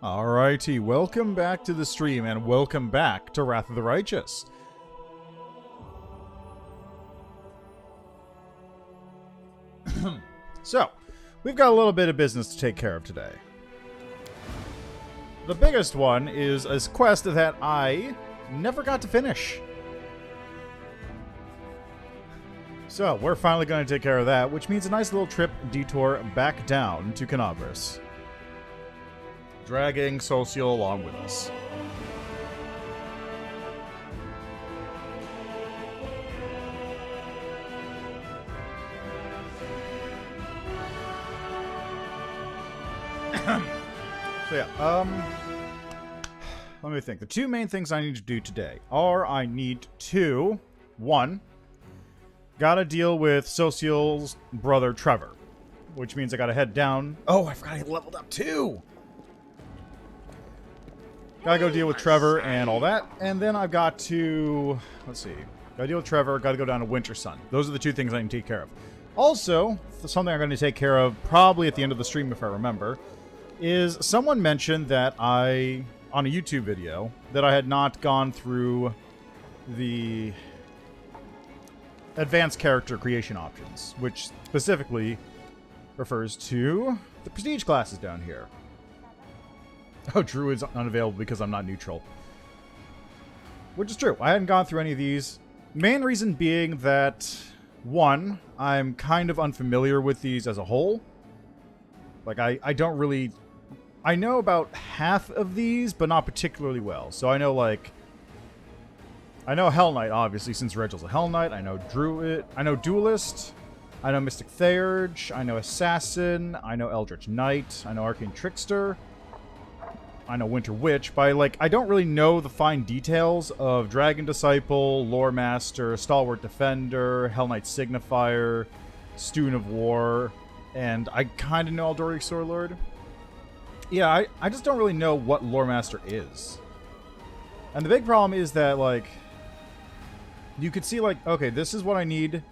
Alrighty, welcome back to the stream, and welcome back to Wrath of the Righteous. So, we've got a little bit of business to take care of today. The biggest one is a quest that I never got to finish. So, we're finally going to take care of that, which means a nice little trip detour back down to Canabris, dragging Social along with us. So yeah, let me think. The two main things I need to do today are I need to, one, gotta deal with Social's brother Trever, which means I gotta head down. Oh, I forgot he leveled up too! Gotta go deal with Trever and all that. And then I've got to... Let's see. Gotta deal with Trever. Gotta go down to Wintersun. Those are the two things I need to take care of. Also, something I'm going to take care of probably at the end of the stream if I remember, is someone mentioned that on a YouTube video, that I had not gone through the advanced character creation options, which specifically refers to the prestige classes down here. Oh, Drew is unavailable because I'm not neutral. Which is true. I hadn't gone through any of these. Main reason being that, one, I'm kind of unfamiliar with these as a whole. Like, I don't really... I know about half of these, but not particularly well. So I know, like... I know Hell Knight, obviously, since Regel's a Hell Knight. I know Druid. I know Duelist. I know Mystic Theurge. I know Assassin. I know Eldritch Knight. I know Arcane Trickster. I know Winter Witch, but I don't really know the fine details of Dragon Disciple, Lore Master, Stalwart Defender, Hell Knight Signifier, Student of War, and I kind of know Aldoric Sword Lord. Yeah, I just don't really know what Lore Master is. And the big problem is that, you could see, okay, this is what I need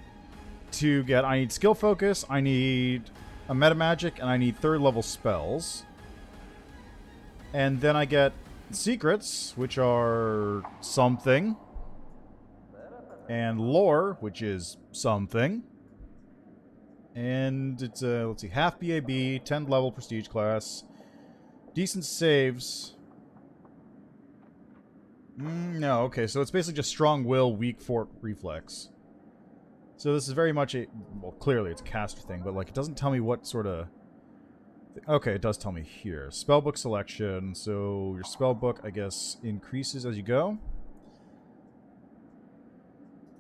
to get. I need Skill Focus, I need a Meta Magic, and I need 3rd level spells. And then I get secrets, which are something. And lore, which is something. And it's, let's see, half BAB, 10th level prestige class. Decent saves. No, okay, so it's basically just strong will, weak fort reflex. So this is very much a, well, clearly it's a caster thing, but it doesn't tell me what sort of... Okay, it does tell me here. Spellbook selection. So your spellbook, I guess, increases as you go.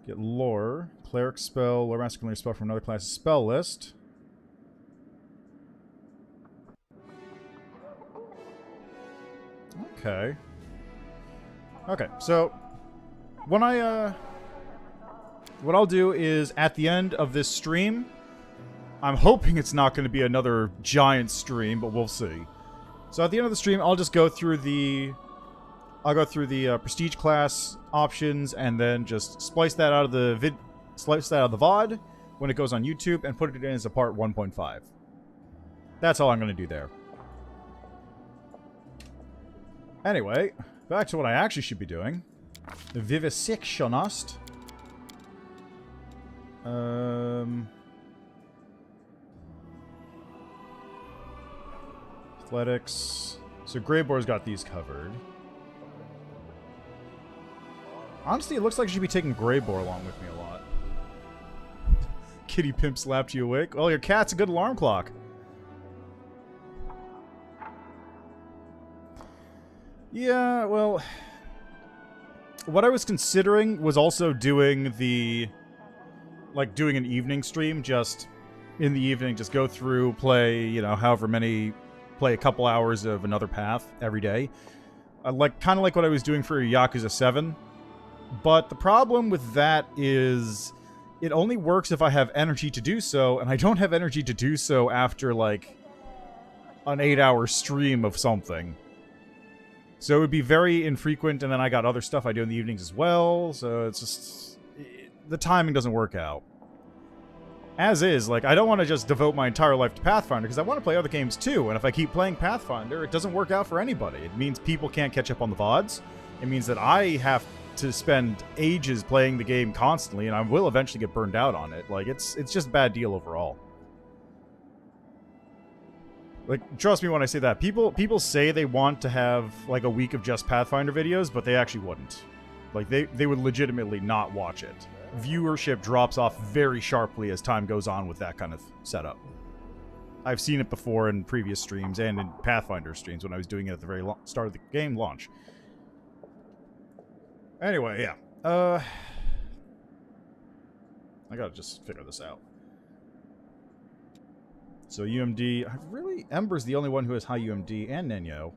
Get lore. Cleric spell. Lore Master can learn a spell from another class's spell list. Okay. Okay, so when what I'll do is at the end of this stream, I'm hoping it's not going to be another giant stream, but we'll see. So at the end of the stream, I'll just go through the... prestige class options, and then just splice that out of the VOD when it goes on YouTube, and put it in as a part 1.5. That's all I'm going to do there. Anyway, back to what I actually should be doing. Vivisectionist. Athletics. So Greyboar's got these covered. Honestly, it looks like you should be taking Greyboar along with me a lot. Kitty Pimp slapped you awake. Well, your cat's a good alarm clock. Yeah, well... What I was considering was also doing the... doing an evening stream, just in the evening, just go through, play, however many... Play a couple hours of another path every day. Kind of like what I was doing for Yakuza 7. But the problem with that is it only works if I have energy to do so, and I don't have energy to do so after, an 8-hour stream of something. So it would be very infrequent, and then I got other stuff I do in the evenings as well, so it's just... the timing doesn't work out. As is, like, I don't want to just devote my entire life to Pathfinder, because I want to play other games too, and if I keep playing Pathfinder, it doesn't work out for anybody. It means people can't catch up on the VODs. It means that I have to spend ages playing the game constantly, and I will eventually get burned out on it. Like, it's just a bad deal overall. Like, trust me when I say that. People say they want to have, like, a week of just Pathfinder videos, but they actually wouldn't. Like, they would legitimately not watch it. Viewership drops off very sharply as time goes on with that kind of setup. I've seen it before in previous streams and in Pathfinder streams when I was doing it at the very start of the game launch. Anyway, yeah. I gotta just figure this out. So UMD, Ember's the only one who has high UMD, and Nenyo.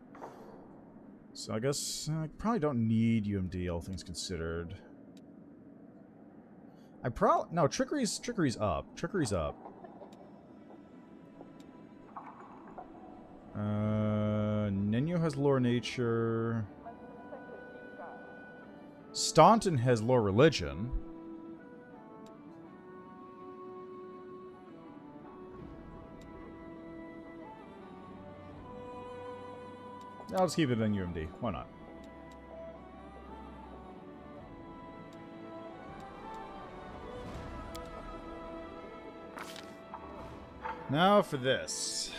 So I guess I probably don't need UMD, all things considered. No, Trickery's up. Trickery's up. Nenyo has Lore Nature. Staunton has Lore Religion. I'll just keep it in UMD. Why not? Now for this.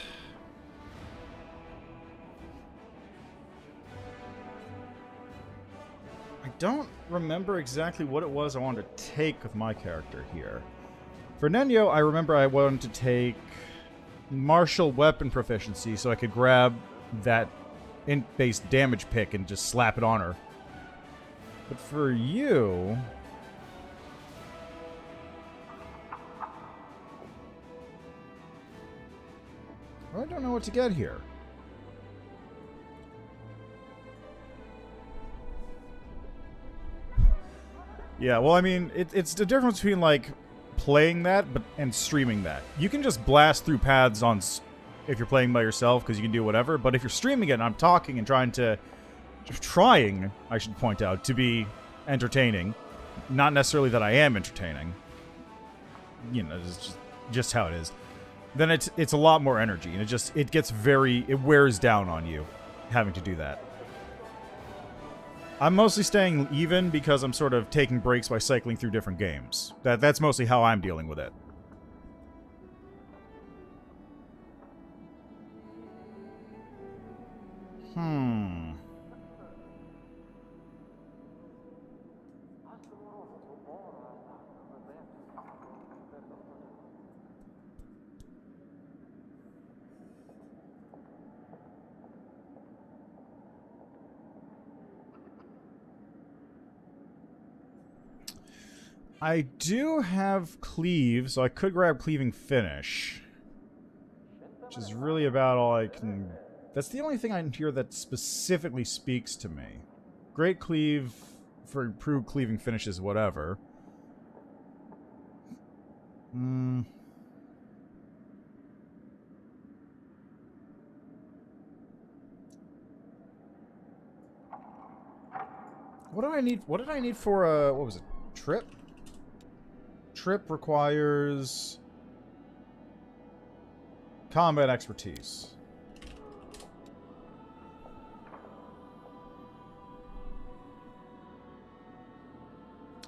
I don't remember exactly what it was I wanted to take with my character here. For Nenyo, I remember I wanted to take martial weapon proficiency so I could grab that int-based damage pick and just slap it on her. But for you... I don't know what to get here. Yeah, well, I mean, it's the difference between, like, playing that and streaming that. You can just blast through paths if you're playing by yourself, because you can do whatever, but if you're streaming it and I'm talking and trying, I should point out, to be entertaining, not necessarily that I am entertaining, you know, it's just how it is, then it's a lot more energy, and it wears down on you having to do that. I'm mostly staying even because I'm sort of taking breaks by cycling through different games. That's mostly how I'm dealing with it. I do have Cleave, so I could grab Cleaving Finish. Which is really about all I can... That's the only thing I hear that specifically speaks to me. Great Cleave for improved Cleaving Finishes, whatever. What do I need? What did I need for, what was it? Trip? Trip requires combat expertise.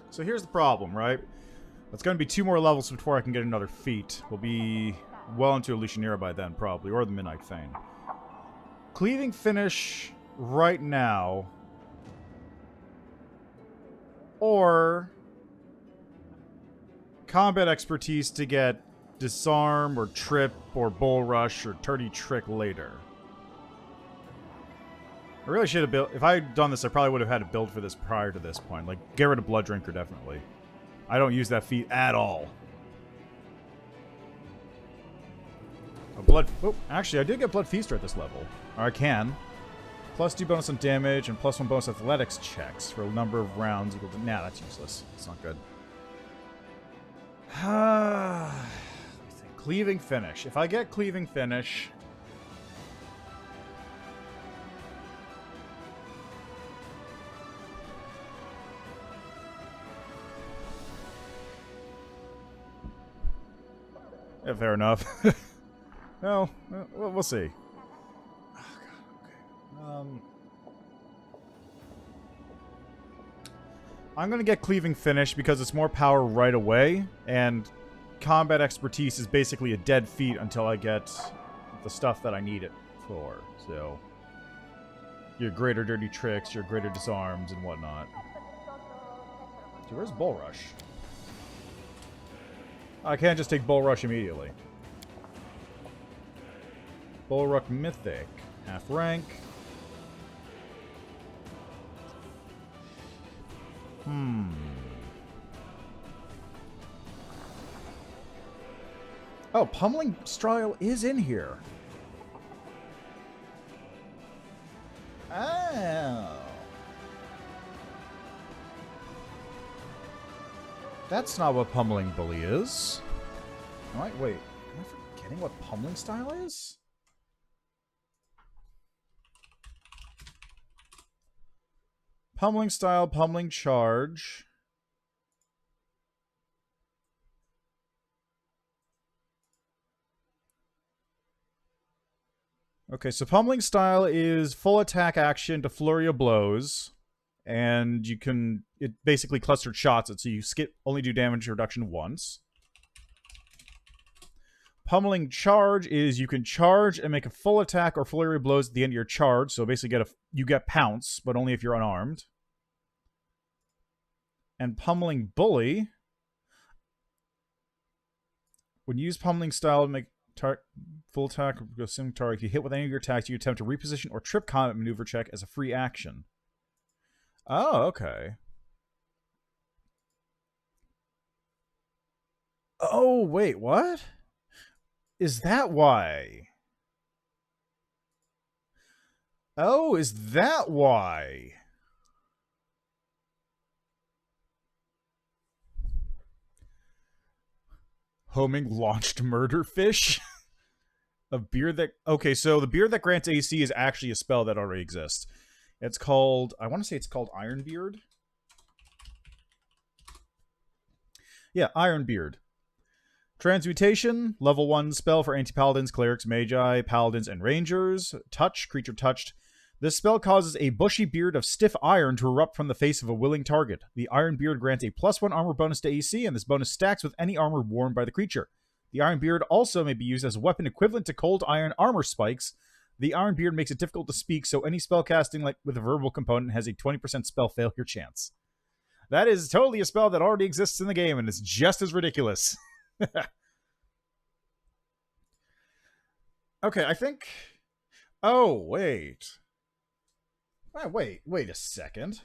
So here's the problem, right? It's going to be 2 more levels before I can get another feat. We'll be well into Illusionera by then, probably, or the Midnight Thane. Cleaving Finish right now, or combat expertise to get Disarm or Trip or Bull Rush or Turdy Trick later. I really should have built... If I had done this, I probably would have had to build for this prior to this point. Like, get rid of Blood Drinker, definitely. I don't use that feat at all. Oh, actually, I did get Blood Feaster at this level. Or I can. +2 bonus on damage and +1 bonus athletics checks for a number of rounds equal to... Nah, that's useless. It's not good. Cleaving Finish. If I get Cleaving Finish... Yeah, fair enough. Well, we'll see. Oh, God, okay. I'm going to get Cleaving Finish because it's more power right away, and Combat Expertise is basically a dead feat until I get the stuff that I need it for. So, your Greater Dirty Tricks, your Greater Disarms, and whatnot. So where's Bull Rush? I can't just take Bull Rush immediately. Bullruck Mythic. Half rank. Oh, Pummeling Style is in here. Oh. That's not what Pummeling Bully is. Wait, am I forgetting what Pummeling Style is? Pummeling Style, Pummeling Charge. Okay, so Pummeling Style is full attack action to flurry of blows. And you can... It basically clustered shots it, so you only do damage reduction once. Pummeling Charge is you can charge and make a full attack or flurry of blows at the end of your charge. So basically you get Pounce, but only if you're unarmed. And Pummeling Bully... When you use Pummeling Style to make full attack or sim target, if you hit with any of your attacks, you attempt to reposition or trip combat maneuver check as a free action. Oh, okay. Oh, wait, what? Is that why? Oh, is that why? Homing Launched Murderfish? A beard that... Okay, so the beard that grants AC is actually a spell that already exists. It's called... I want to say it's called Ironbeard. Yeah, Ironbeard. Transmutation, level 1 spell for anti-paladins, clerics, magi, paladins, and rangers. Touch, creature touched. This spell causes a bushy beard of stiff iron to erupt from the face of a willing target. The Iron Beard grants a +1 armor bonus to AC, and this bonus stacks with any armor worn by the creature. The Iron Beard also may be used as a weapon equivalent to cold iron armor spikes. The Iron Beard makes it difficult to speak, so any spell casting with a verbal component has a 20% spell failure chance. That is totally a spell that already exists in the game, and it's just as ridiculous. Okay, I think... Oh, wait. Wait a second.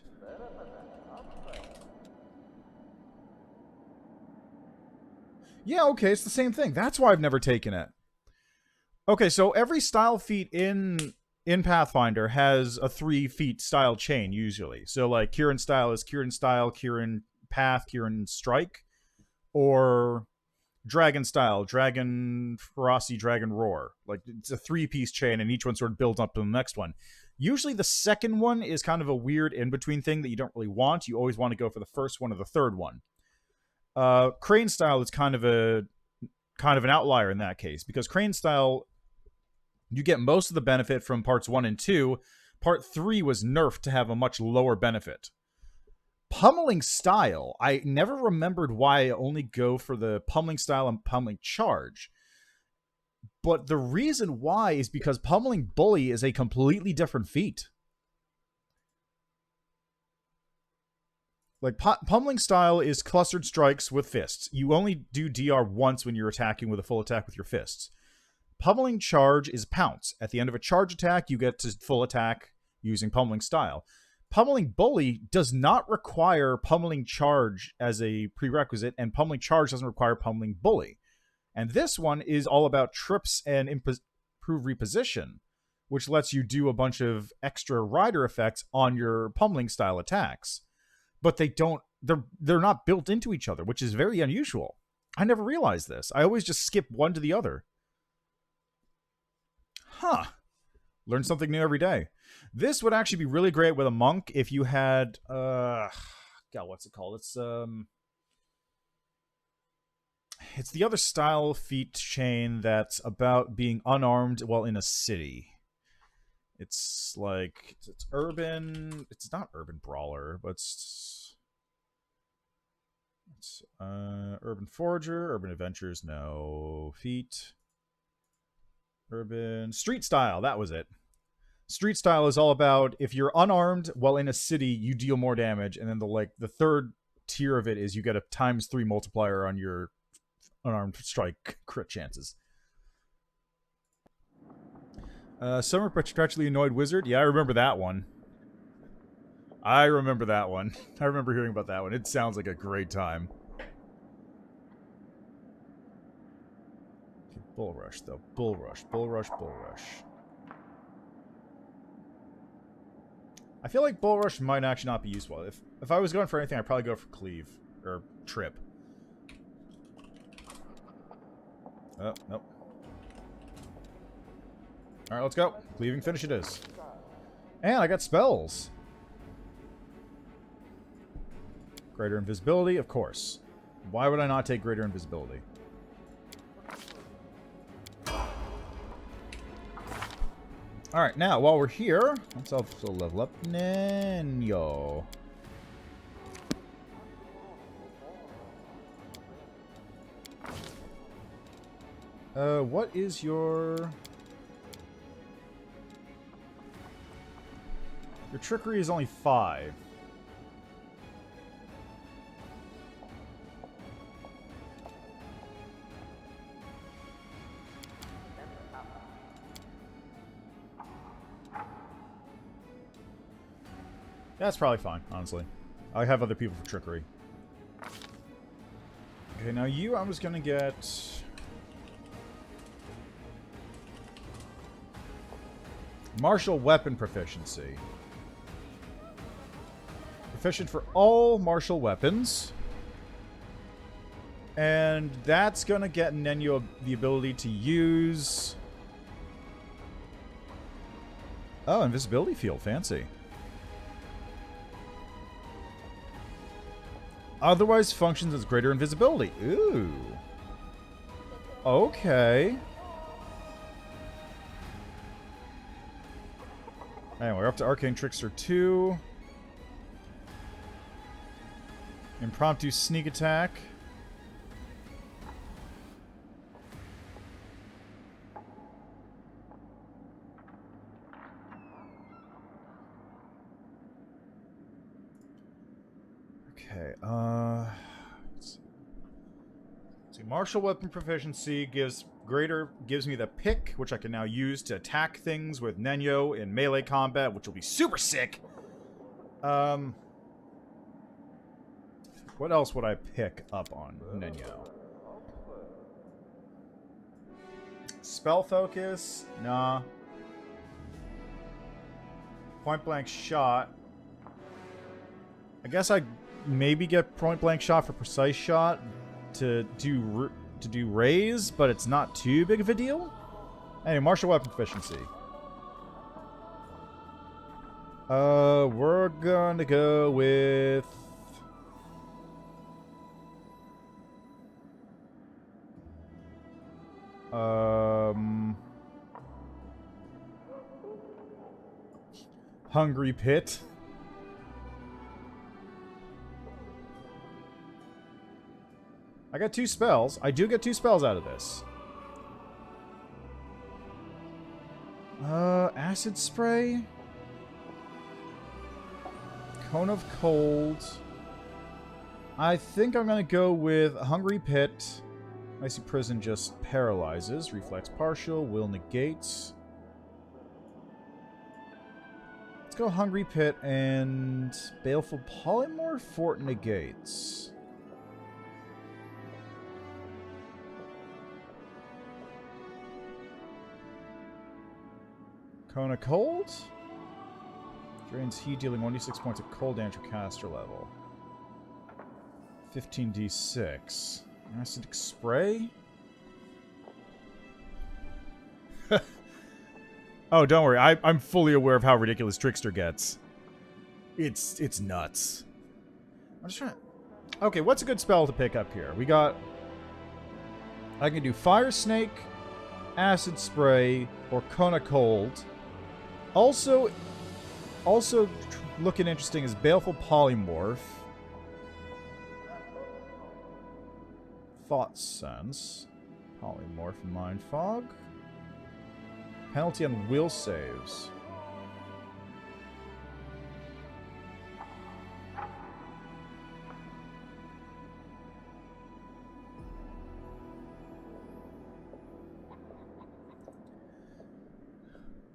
Yeah, okay, it's the same thing. That's why I've never taken it. Okay, so every style feat in Pathfinder has a 3-feat style chain, usually. So, like, Kieran Style is Kieran Style, Kieran Path, Kieran Strike. Or Dragon Style, Dragon Ferocity, Dragon Roar. Like, it's a 3-piece chain, and each one sort of builds up to the next one. Usually the second one is kind of a weird in-between thing that you don't really want. You always want to go for the first one or the third one. Crane Style is kind of an outlier in that case, because Crane Style, you get most of the benefit from parts 1 and 2. Part 3 was nerfed to have a much lower benefit. Pummeling Style, I never remembered why I only go for the Pummeling Style and Pummeling Charge. But the reason why is because Pummeling Bully is a completely different feat. Like, Pummeling Style is clustered strikes with fists. You only do DR once when you're attacking with a full attack with your fists. Pummeling Charge is Pounce. At the end of a charge attack, you get to full attack using Pummeling Style. Pummeling Bully does not require Pummeling Charge as a prerequisite, and Pummeling Charge doesn't require Pummeling Bully. And this one is all about trips and improve reposition, which lets you do a bunch of extra rider effects on your Pummeling Style attacks. But they're not built into each other, which is very unusual. I never realized this. I always just skip one to the other. Huh. Learn something new every day. This would actually be really great with a monk if you had... God, what's it called? It's... It's the other style feat chain that's about being unarmed while in a city. It's like it's urban. It's not urban brawler, but it's urban forager, urban adventures. No feat. Urban street style. That was it. Street style is all about if you're unarmed while in a city, you deal more damage, and then the third tier of it is you get a ×3 multiplier on your unarmed strike crit chances. Summer Perpetually Annoyed Wizard. Yeah, I remember that one. I remember hearing about that one. It sounds like a great time. Okay, Bull Rush, though. Bull Rush. I feel like Bull Rush might actually not be useful. If I was going for anything, I'd probably go for Cleave. Or Trip. Oh, nope. Alright, let's go. Cleaving finish it is. And I got spells. Greater Invisibility, of course. Why would I not take Greater Invisibility? Alright, now, while we're here, let's also level up Nenyo. What is your... Your trickery is only 5. That's probably fine, honestly. I have other people for trickery. Okay, now you, I was gonna get... Martial Weapon Proficiency. Proficient for all martial weapons. And that's gonna get Nenyo the ability to use... Oh, Invisibility Field. Fancy. Otherwise functions as greater invisibility. Ooh. Okay. Anyway, we're up to Arcane Trickster 2. Impromptu Sneak Attack. Okay, let's see. Martial Weapon Proficiency gives me the pick, which I can now use to attack things with Nenyo in melee combat, which will be super sick. What else would I pick up on Nenyo? Spell Focus? Nah. Point Blank Shot. I guess I maybe get Point Blank Shot for Precise Shot to do raise, but it's not too big of a deal. Anyway, Martial Weapon Proficiency. We're gonna go with... Hungry Pit. I got 2 spells. I do get 2 spells out of this. Acid Spray. Cone of Cold. I think I'm gonna go with Hungry Pit. Icy Prison just paralyzes. Reflex partial. Will negates. Let's go Hungry Pit and Baleful Polymorph. Fort negates. Cone of Cold. Drains heat, dealing 1d6 points of cold damage at caster level. 15d6. Acid Spray? Oh, don't worry. I'm fully aware of how ridiculous Trickster gets. It's nuts. I'm just trying to... Okay, what's a good spell to pick up here? We got... I can do Fire Snake, Acid Spray, or Kona Cold. Also looking interesting is Baleful Polymorph. Thought Sense. Polymorph and Mind Fog. Penalty on will saves.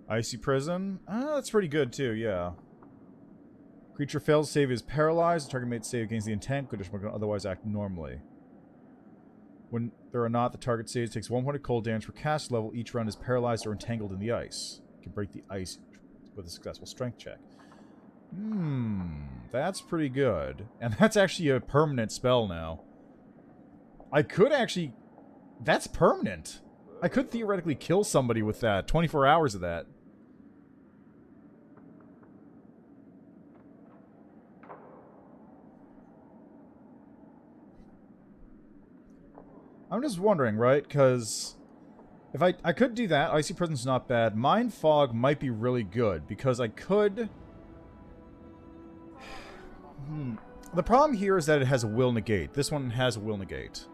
Icy Prison. That's pretty good too, yeah. Creature fails to save is paralyzed. The target mate save against the intent. Could otherwise act normally. When there are not, the target saves takes 1 point of cold damage per cast level. Each round is paralyzed or entangled in the ice. You can break the ice with a successful strength check. That's pretty good. And that's actually a permanent spell now. I could actually... That's permanent. I could theoretically kill somebody with that. 24 hours of that. I'm just wondering, right? Because if I could do that. Icy Prison's not bad. Mind Fog might be really good because I could... The problem here is that it has a will negate. This one has a will negate.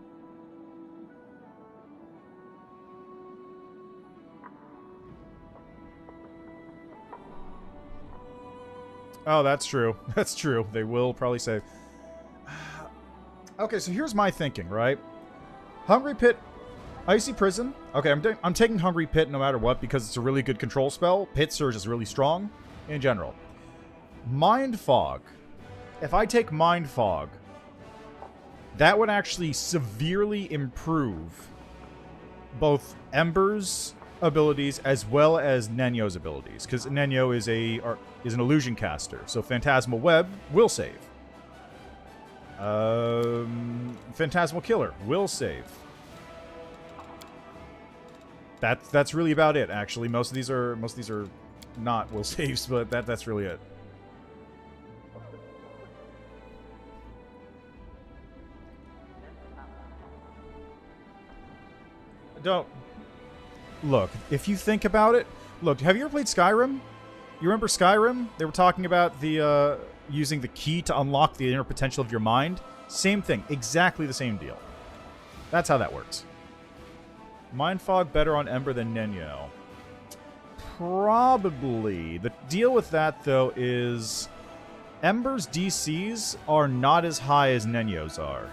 Oh, that's true. That's true. They will probably save. Okay, so here's my thinking, right? Hungry Pit, Icy Prison. Okay, I'm taking Hungry Pit no matter what because it's a really good control spell. Pit Surge is really strong in general. Mind Fog. If I take Mind Fog, that would actually severely improve both Ember's abilities as well as Nenyo's abilities, because Nenyo is an illusion caster, so Phantasmal Web will save. Phantasmal Killer will save. That's really about it. Actually, most of these are not will saves, but that's really it. Don't look. If you think about it, look. Have you ever played Skyrim? You remember Skyrim? They were talking about the using the key to unlock the inner potential of your mind. Same thing. Exactly the same deal. That's how that works. Mind Fog better on Ember than Nenyo. Probably. The deal with that, though, is Ember's DCs are not as high as Nenyo's are.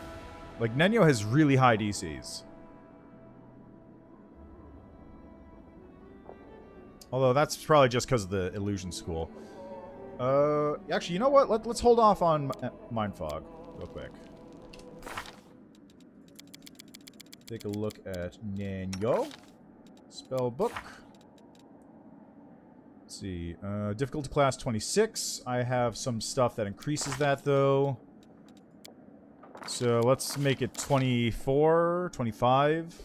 Like, Nenyo has really high DCs. Although that's probably just because of the Illusion School. Actually, you know what? Let's hold off on Mind Fog real quick. Take a look at Nenyo. Spellbook. Let's see. Difficulty class 26. I have some stuff that increases that, though. So let's make it 24, 25.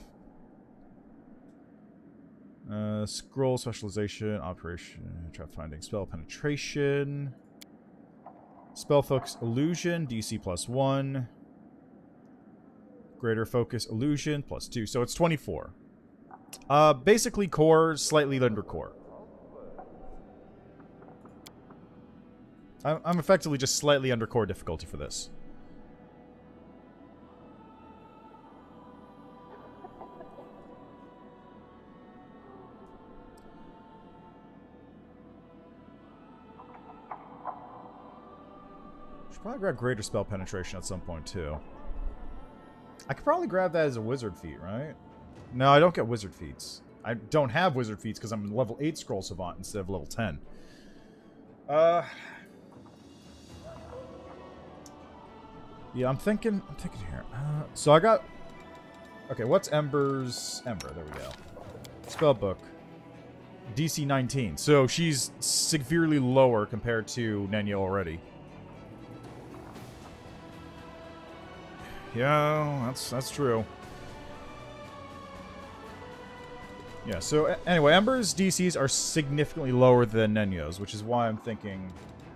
Scroll specialization, operation, trap finding, spell penetration, spell focus illusion, DC +1, greater focus illusion +2, so it's 24. Basically core, slightly under core. I'm effectively just slightly under core difficulty for this. Probably grab greater spell penetration at some point too. I could probably grab that as a wizard feat, right? No, I don't get wizard feats. I don't have wizard feats because I'm level 8 scroll savant instead of level 10. Yeah, I'm thinking here. So I got... Okay, what's Ember's... Ember, there we go. Spellbook. DC 19. So she's severely lower compared to Nenyo already. Yeah, that's true. Yeah, so anyway, Ember's DCs are significantly lower than Nenyo's, which is why I'm thinking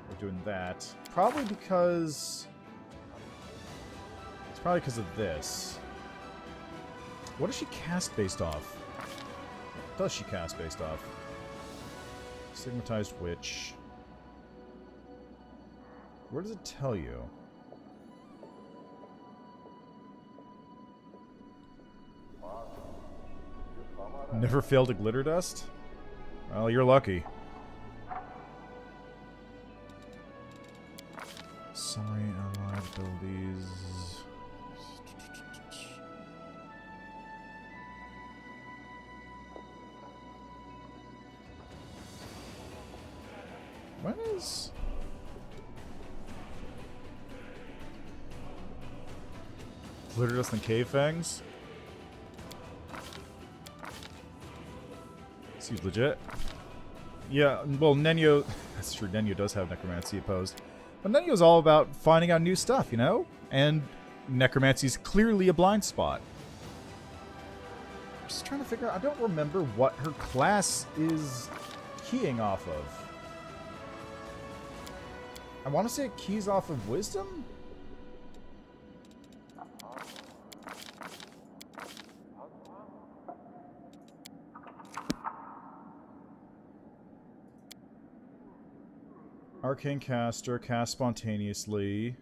of doing that. Probably because... It's probably because of this. What does she cast based off? What does she cast based off? Stigmatized Witch. Where does it tell you? Never failed a glitter dust? Well, you're lucky. Summary, allied abilities. When is... Glitter dust and cave fangs? Seems legit. Yeah, well, Nenyo... That's true, Nenyo does have necromancy opposed. But Nenyo's all about finding out new stuff, you know? And necromancy's clearly a blind spot. I'm just trying to figure out... I don't remember what her class is keying off of. I want to say it keys off of wisdom? Arcane caster, cast spontaneously.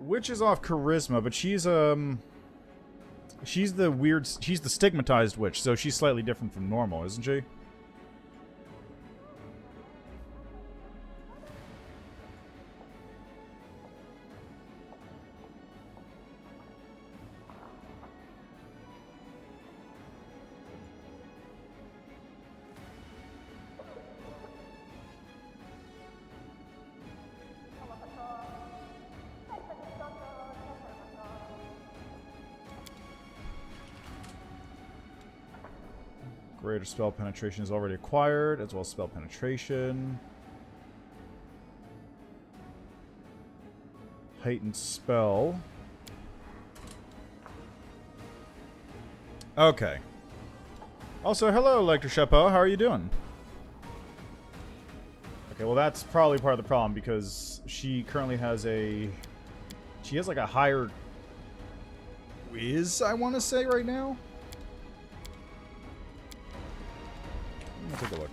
Witch is off charisma, but she's the weird... She's the stigmatized witch, so she's slightly different from normal, isn't she? Greater spell penetration is already acquired, as well as spell penetration. Heightened spell. Okay. Also, hello, Lector Shepo. How are you doing? Okay, well, that's probably part of the problem, because she currently has a... She has, like, a higher... Whiz, I want to say, right now? Take a look.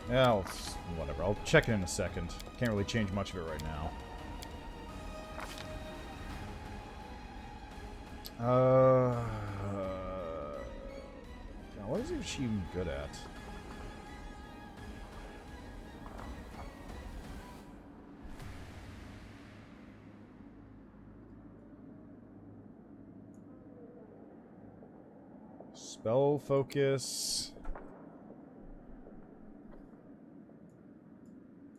Yeah, whatever. I'll check it in a second. Can't really change much of it right now. What is she even good at? Spell focus.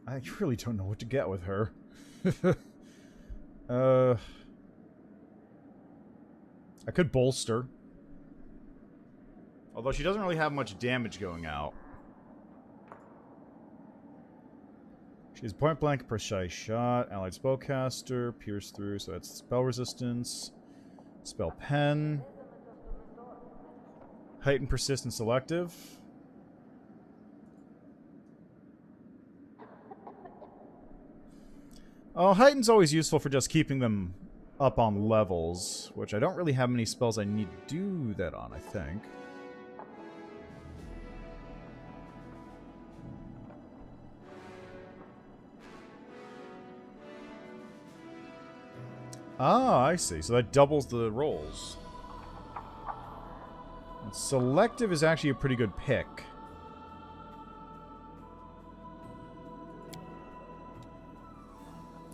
I really don't know what to get with her. I could bolster. Although she doesn't really have much damage going out. She has point blank, precise shot, allied spellcaster, pierce through, so that's spell resistance, spell pen. Heightened, persistent, selective. Oh, heightened's always useful for just keeping them up on levels, which I don't really have many spells I need to do that on, I think. Ah, I see. So that doubles the rolls. Selective is actually a pretty good pick.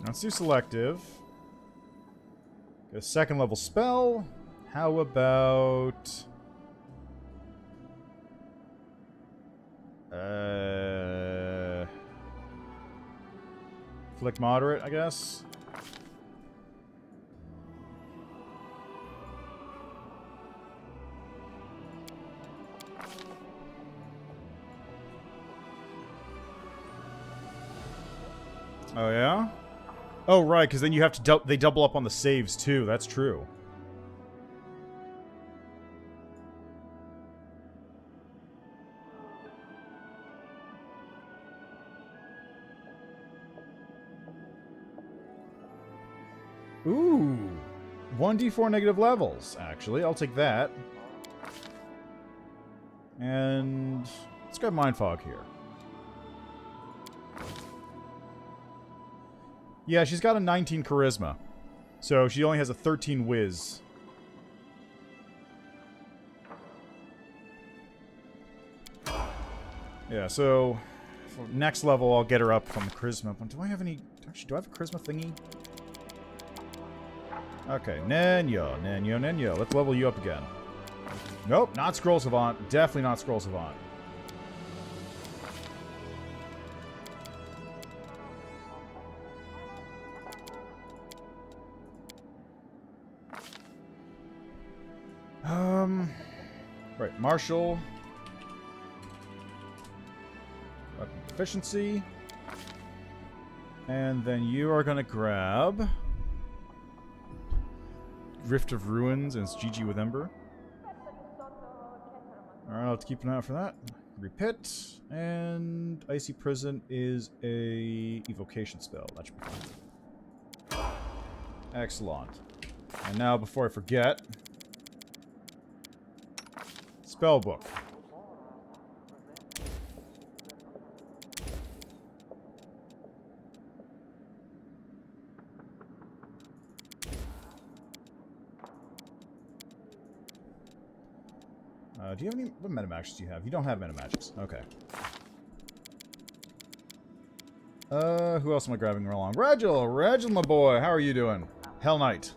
Let's do selective. Get a second level spell. How about... Flick moderate, I guess. Oh, yeah? Oh, right, because then you have to... they double up on the saves, too. That's true. Ooh. 1d4 negative levels, actually. I'll take that. And let's grab Mindfog here. Yeah, she's got a 19 charisma. So she only has a 13 whiz. Yeah, so for next level I'll get her up from the charisma. Do I have any... Actually, do I have a charisma thingy? Okay, Nenyo. Let's level you up again. Nope, not Scroll Savant. Definitely not Scroll Savant. Right, Martial. Weapon Proficiency. And then you are going to grab... Rift of Ruins, and it's GG with Ember. Alright, I'll have to keep an eye out for that. Repit, and Icy Prison is a evocation spell. That should be fine. Excellent. And now, before I forget, Spellbook. Do you have any... What metamagics do you have? You don't have metamagics. Okay. Who else am I grabbing along? Regil, my boy. How are you doing? Hell Knight.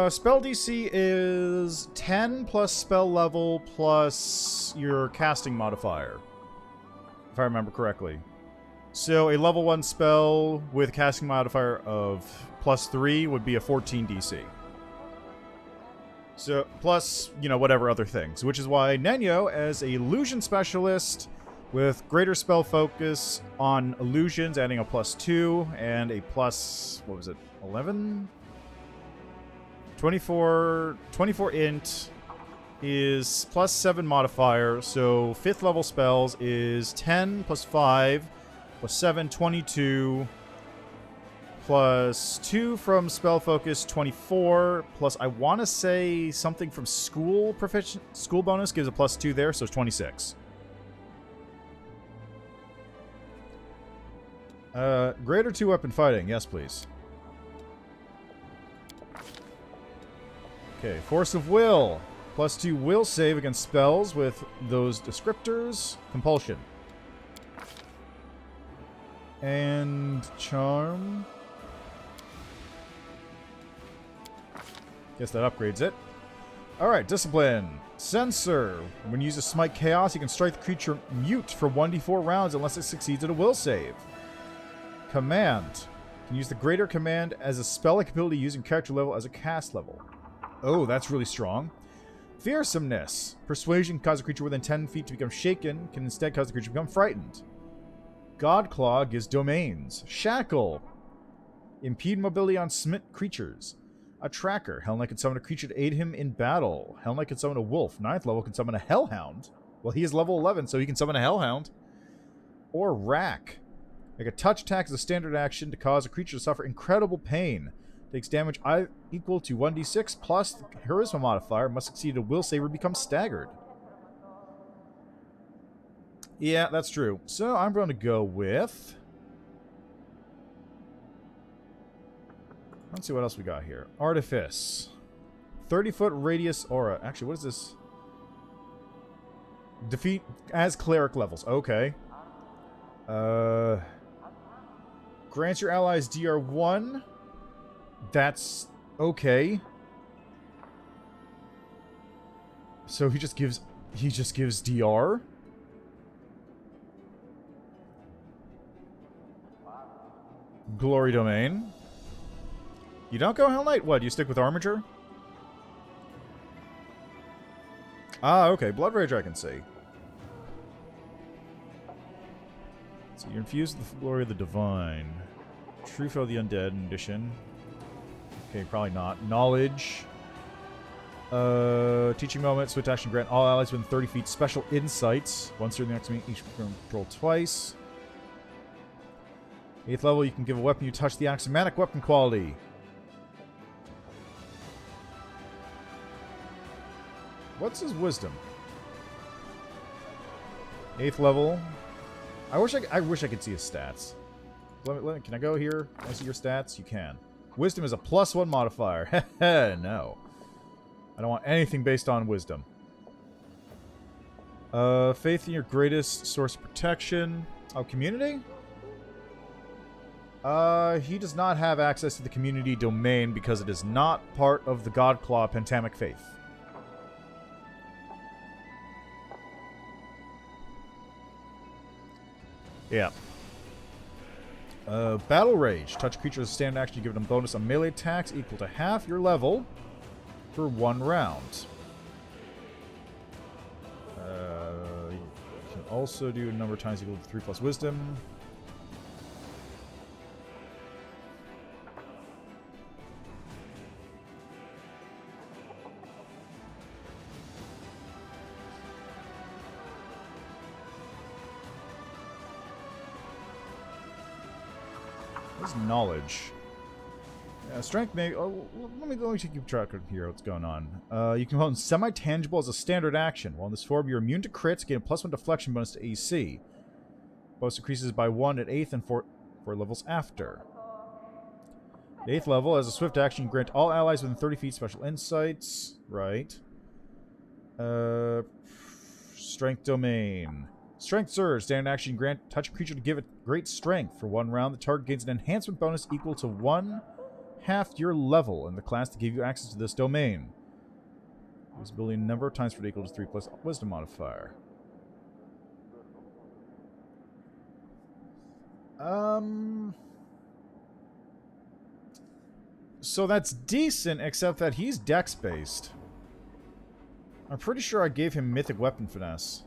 Spell DC is 10 plus spell level plus your casting modifier. If I remember correctly. So a level 1 spell with casting modifier of +3 would be a 14 DC. So, plus, you know, whatever other things. Which is why Nenyo, as a illusion specialist with greater spell focus on illusions, adding a +2 and a plus, what was it, 11? 24 int is +7 modifier, so 5th level spells is 10 plus 5 plus 7, 22, plus 2 from spell focus, 24, plus I want to say something from school bonus gives a +2 there, so it's 26. Greater 2 weapon fighting, yes please. Okay, Force of Will. +2 will save against spells with those descriptors. Compulsion. And Charm. Guess that upgrades it. Alright, Discipline. Censor. When you use a Smite Chaos, you can strike the creature mute for 1d4 rounds unless it succeeds at a will save. Command. You can use the Greater Command as a spell-like ability using character level as a cast level. Oh, that's really strong. Fearsomeness. Persuasion can cause a creature within 10 feet to become shaken, can instead cause the creature to become frightened. Godclaw gives domains. Shackle. Impede mobility on smit creatures. A tracker. Hell Knight can summon a creature to aid him in battle. Hell Knight can summon a wolf. 9th level can summon a Hellhound. Well, he is level 11, so he can summon a Hellhound. Or Rack. Make a touch attack as a standard action to cause a creature to suffer incredible pain. Takes damage equal to 1d6 plus the charisma modifier. Must succeed at a will save or become staggered. Yeah, that's true. So I'm going to go with... Let's see what else we got here. Artifice. 30-foot radius aura. Actually, what is this? Defeat as cleric levels. Okay. Grants your allies DR1. That's okay. So he just gives DR? Glory Domain. You don't go Hell Knight? What, you stick with Armiger? Ah, okay. Blood Rage I can see. So you're infused with the glory of the divine. True foe of the undead in addition. Okay, probably not. Knowledge. Teaching moment. Switch action grant all allies within 30 feet special insights. Once during the next meeting, each roll twice. 8th level, you can give a weapon you touch the axiomatic weapon quality. What's his wisdom? 8th level. I wish I could see his stats. Can I go here? Can I see your stats? You can. Wisdom is a +1 modifier. Heh no. I don't want anything based on wisdom. Faith in your greatest source of protection. Oh, community? He does not have access to the community domain because it is not part of the Godclaw Pentamic Faith. Yeah. Battle Rage. Touch creatures as a standard action. You give them bonus on melee attacks equal to half your level for 1 round. You can also do a number of times equal to 3 plus wisdom. What's knowledge? Strength may... Oh, let me keep track of here what's going on. You can hold semi-tangible as a standard action. While in this form, you're immune to crits, gain a +1 deflection bonus to AC. Bonus increases by 1 at 8th and 4 levels after. At 8th level, as a swift action, you grant all allies within 30 feet special insights. Right. Strength domain. Strength Surge. Standard action, grant touch a creature to give it great strength. For 1 round, the target gains an enhancement bonus equal to 1/2 your level in the class to give you access to this domain. Use ability a number of times for it equal to 3 plus wisdom modifier. So that's decent, except that he's dex-based. I'm pretty sure I gave him Mythic Weapon Finesse.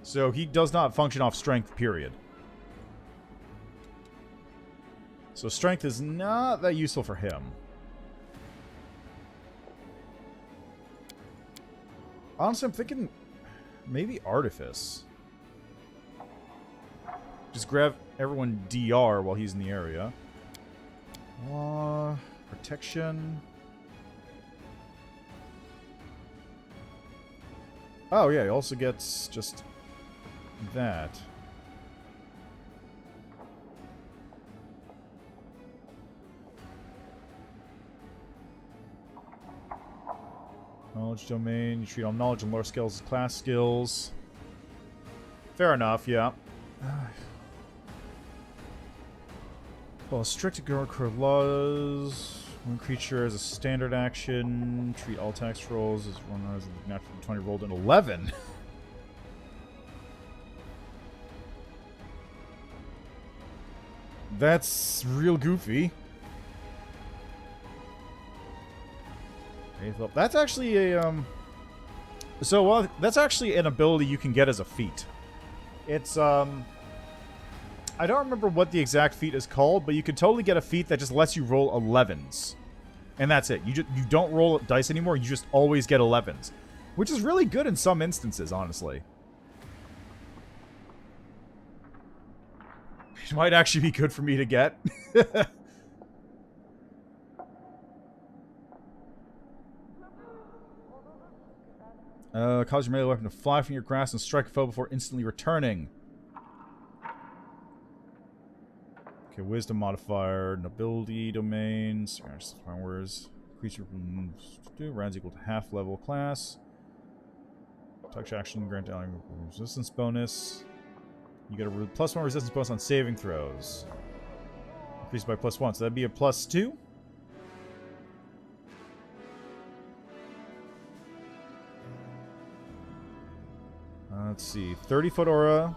So he does not function off strength, period. So strength is not that useful for him. Honestly, I'm thinking maybe Artifice. Just grab everyone DR while he's in the area. Protection. Oh yeah, he also gets just that. Knowledge domain. You treat all knowledge and lore skills as class skills. Fair enough, yeah. Well, strict Gorkor laws. One creature as a standard action. Treat all tax rolls as one as a natural 20 rolled an 11. That's real goofy. That's actually a that's actually an ability you can get as a feat. It's I don't remember what the exact feat is called, but you can totally get a feat that just lets you roll 11s. And that's it. You don't roll dice anymore, you just always get 11s, which is really good in some instances, honestly. It might actually be good for me to get. Cause your melee weapon to fly from your grasp and strike a foe before instantly returning. Okay, wisdom modifier, nobility domains, powers, creature from rounds equal to half level class. Touch action, grant ally resistance bonus. You get a +1 resistance bonus on saving throws. Increased by +1, so that'd be a +2. Let's see, 30-foot aura.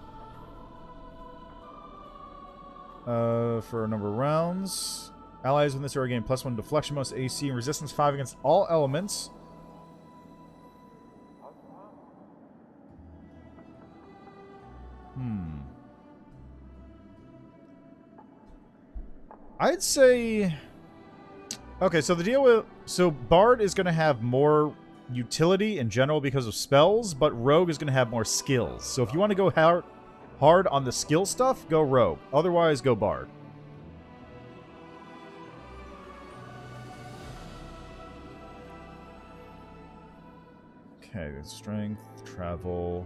For a number of rounds. Allies in this area gain +1 deflection, most AC, and resistance 5 against all elements. I'd say... Okay, so the deal with... So Bard is going to have more utility in general because of spells, but Rogue is going to have more skills. So if you want to go hard on the skill stuff, go Rogue. Otherwise, go Bard. Okay, strength, travel...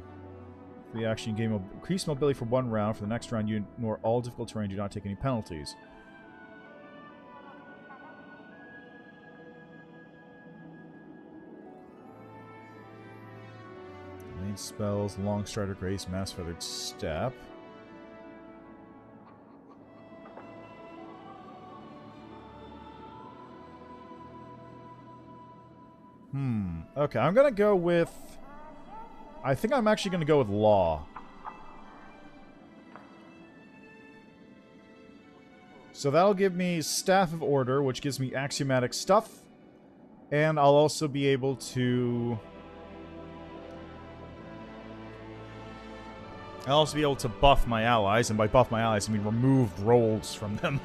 Free action, gain increased mobility for 1 round. For the next round, you ignore all difficult terrain. Do not take any penalties. Main spells: Long Strider Grace, Mass Feathered Step. Okay, I'm gonna go with... I think I'm actually going to go with Law. So that'll give me Staff of Order, which gives me axiomatic stuff. And I'll also be able to... I'll also be able to buff my allies, and by buff my allies, I mean remove rolls from them.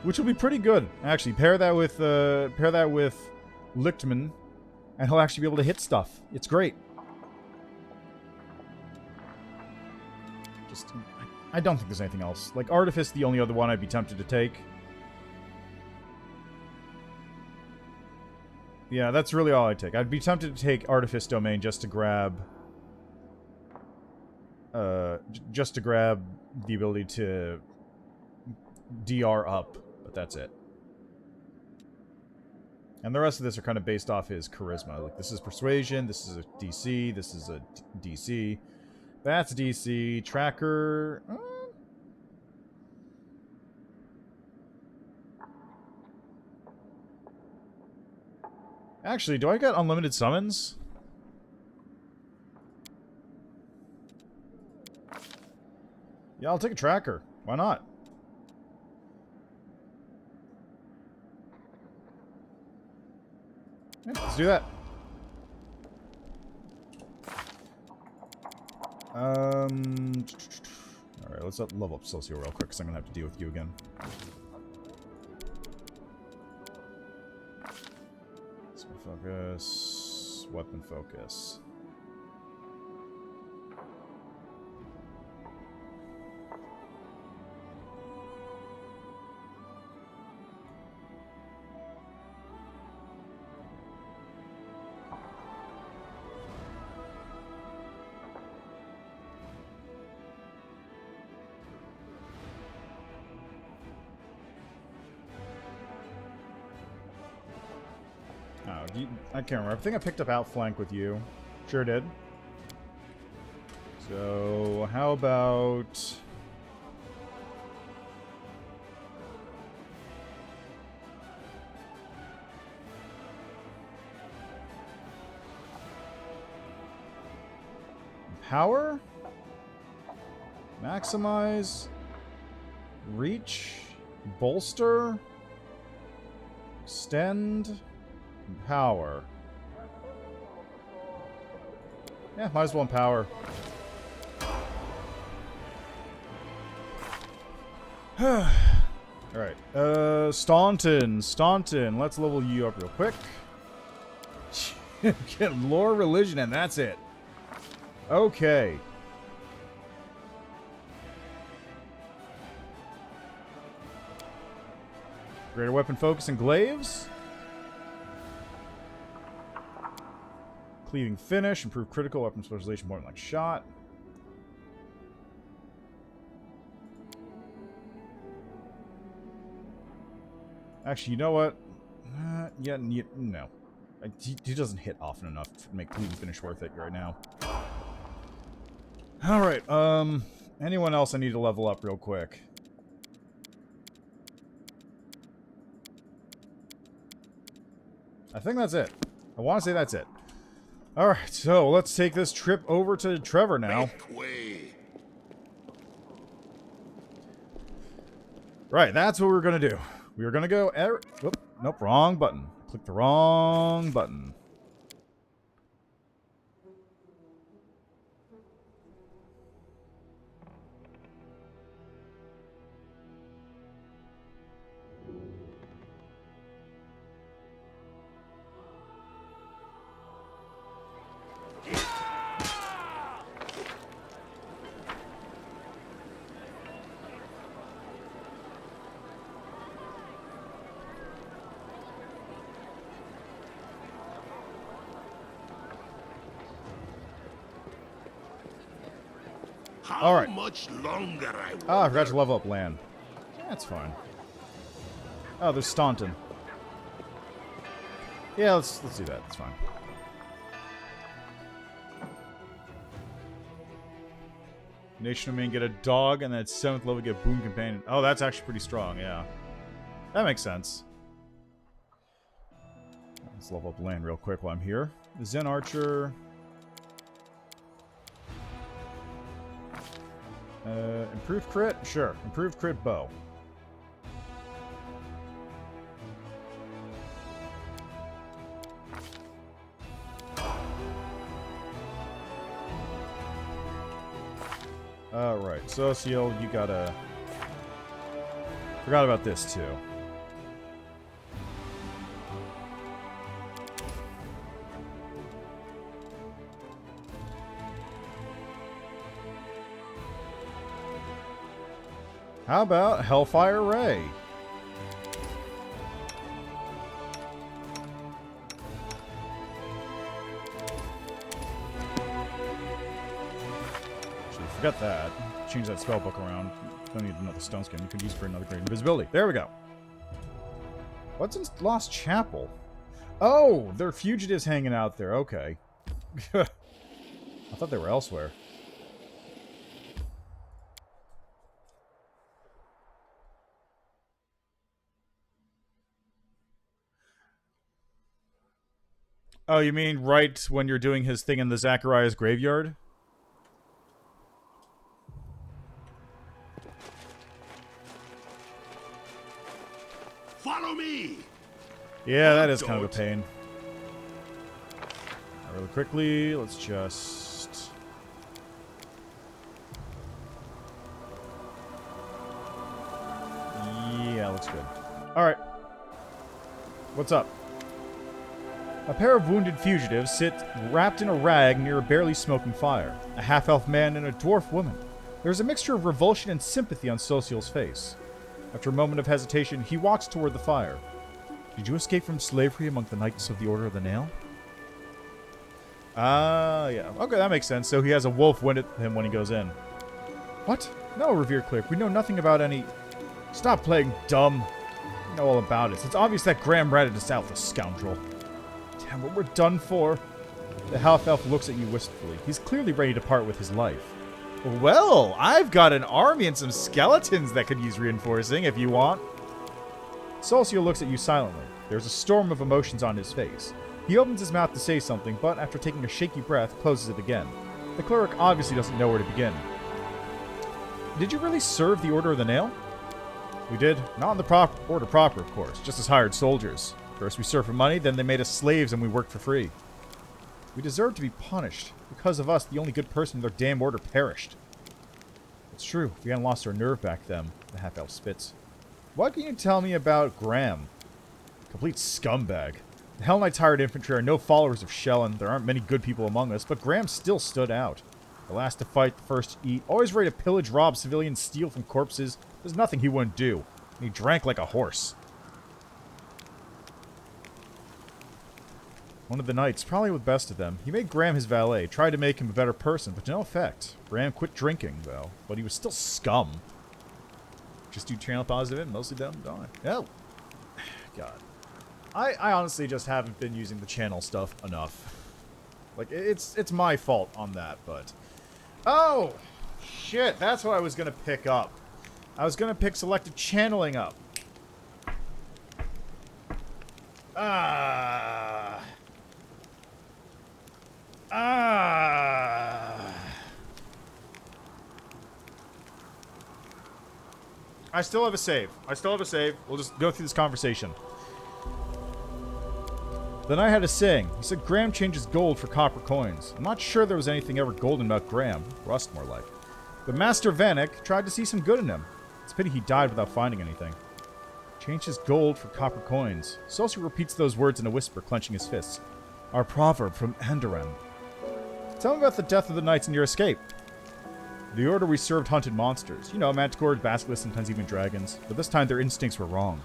Which will be pretty good, actually. Pair that with Lichtman, and he'll actually be able to hit stuff. It's great. Just, I don't think there's anything else. Like, Artifice, the only other one I'd be tempted to take. Yeah, that's really all I'd take. I'd be tempted to take Artifice Domain just to grab... just to grab the ability to DR up, but that's it. And the rest of this are kind of based off his charisma. Like, this is Persuasion, this is a DC, this is a DC. That's DC. Tracker... Actually, do I get unlimited summons? Yeah, I'll take a Tracker. Why not? Yeah, let's do that. Alright, let's level up Socio real quick, because I'm going to have to deal with you again. Spell focus. Weapon focus. I can't remember. I think I picked up Outflank with you. Sure did. So, how about... Power? Maximize? Reach? Bolster? Extend? Power. Yeah, might as well empower. Alright. Staunton. Let's level you up real quick. Get lore, religion, and that's it. Okay. Greater weapon focus and glaives. Cleaving finish, improve critical weapon specialization, more than like shot. Actually, you know what? No. He doesn't hit often enough to make cleaving finish worth it right now. Alright, anyone else I need to level up real quick? I think that's it. I want to say that's it. Alright, so let's take this trip over to Trever now. Right, that's what we're going to do. We are going to go... Whoop, nope, wrong button. Click the wrong button. How All right. much longer I wonder? Ah, I forgot to level up land. That's fine. Oh, there's Staunton. Yeah, let's do that. That's fine. Nation of Maine get a dog, and then at 7th level get Boon Companion. Oh, that's actually pretty strong, yeah. That makes sense. Let's level up land real quick while I'm here. The Zen Archer. Improved crit? Sure. Improved crit bow. Alright, Social, you gotta... Forgot about this, too. How about Hellfire Ray? Actually, forget that. Change that spellbook around. Don't need another stone skin. You could use it for another great invisibility. There we go. What's in Lost Chapel? Oh, there are fugitives hanging out there. Okay. I thought they were elsewhere. Oh, you mean right when you're doing his thing in the Zacharias graveyard? Follow me. Yeah, that is kind of a pain. Really quickly, let's just... Yeah, looks good. Alright. What's up? A pair of wounded fugitives sit wrapped in a rag near a barely smoking fire. A half-elf man and a dwarf woman. There's a mixture of revulsion and sympathy on Social's face. After a moment of hesitation, he walks toward the fire. Did you escape from slavery among the Knights of the Order of the Nail? Yeah. Okay, that makes sense. So he has a wolf wind at him when he goes in. What? No, revered cleric. We know nothing about any... Stop playing dumb. We know all about it. It's obvious that Graham ratted us out, the scoundrel. Damn, but we're done for. The half-elf looks at you wistfully. He's clearly ready to part with his life. Well, I've got an army and some skeletons that could use reinforcing if you want. Solcio looks at you silently. There's a storm of emotions on his face. He opens his mouth to say something, but after taking a shaky breath, closes it again. The cleric obviously doesn't know where to begin. Did you really serve the Order of the Nail? We did. Not in the order proper, of course. Just as hired soldiers. First we served for money, then they made us slaves and we worked for free. We deserve to be punished. Because of us, the only good person in their damn order perished. It's true. We hadn't lost our nerve back then, the half-elf spits. What can you tell me about Graham? Complete scumbag. The Hell Knights hired infantry are no followers of Shellen. There aren't many good people among us, but Graham still stood out. The last to fight, the first to eat, always ready to pillage, rob civilians, steal from corpses. There's nothing he wouldn't do. And he drank like a horse. One of the knights, probably the best of them. He made Graham his valet, tried to make him a better person, but to no effect. Graham quit drinking, though, but he was still scum. Just do channel positive and mostly down and die. Oh. God. I honestly just haven't been using the channel stuff enough. Like, it's my fault on that, but... Oh! Shit, that's what I was gonna pick up. I was gonna pick selective channeling up. I still have a save. We'll just go through this conversation. Then I had a saying. He said Graham changes gold for copper coins. I'm not sure there was anything ever golden about Graham. Rust, more like. But Master Vanek tried to see some good in him. It's a pity he died without finding anything. Changes gold for copper coins. Celsi repeats those words in a whisper, clenching his fists. Our proverb from Andoran. Tell me about the death of the knights and your escape. The order we served hunted monsters. You know, manticores, basilisks, sometimes even dragons. But this time their instincts were wrong.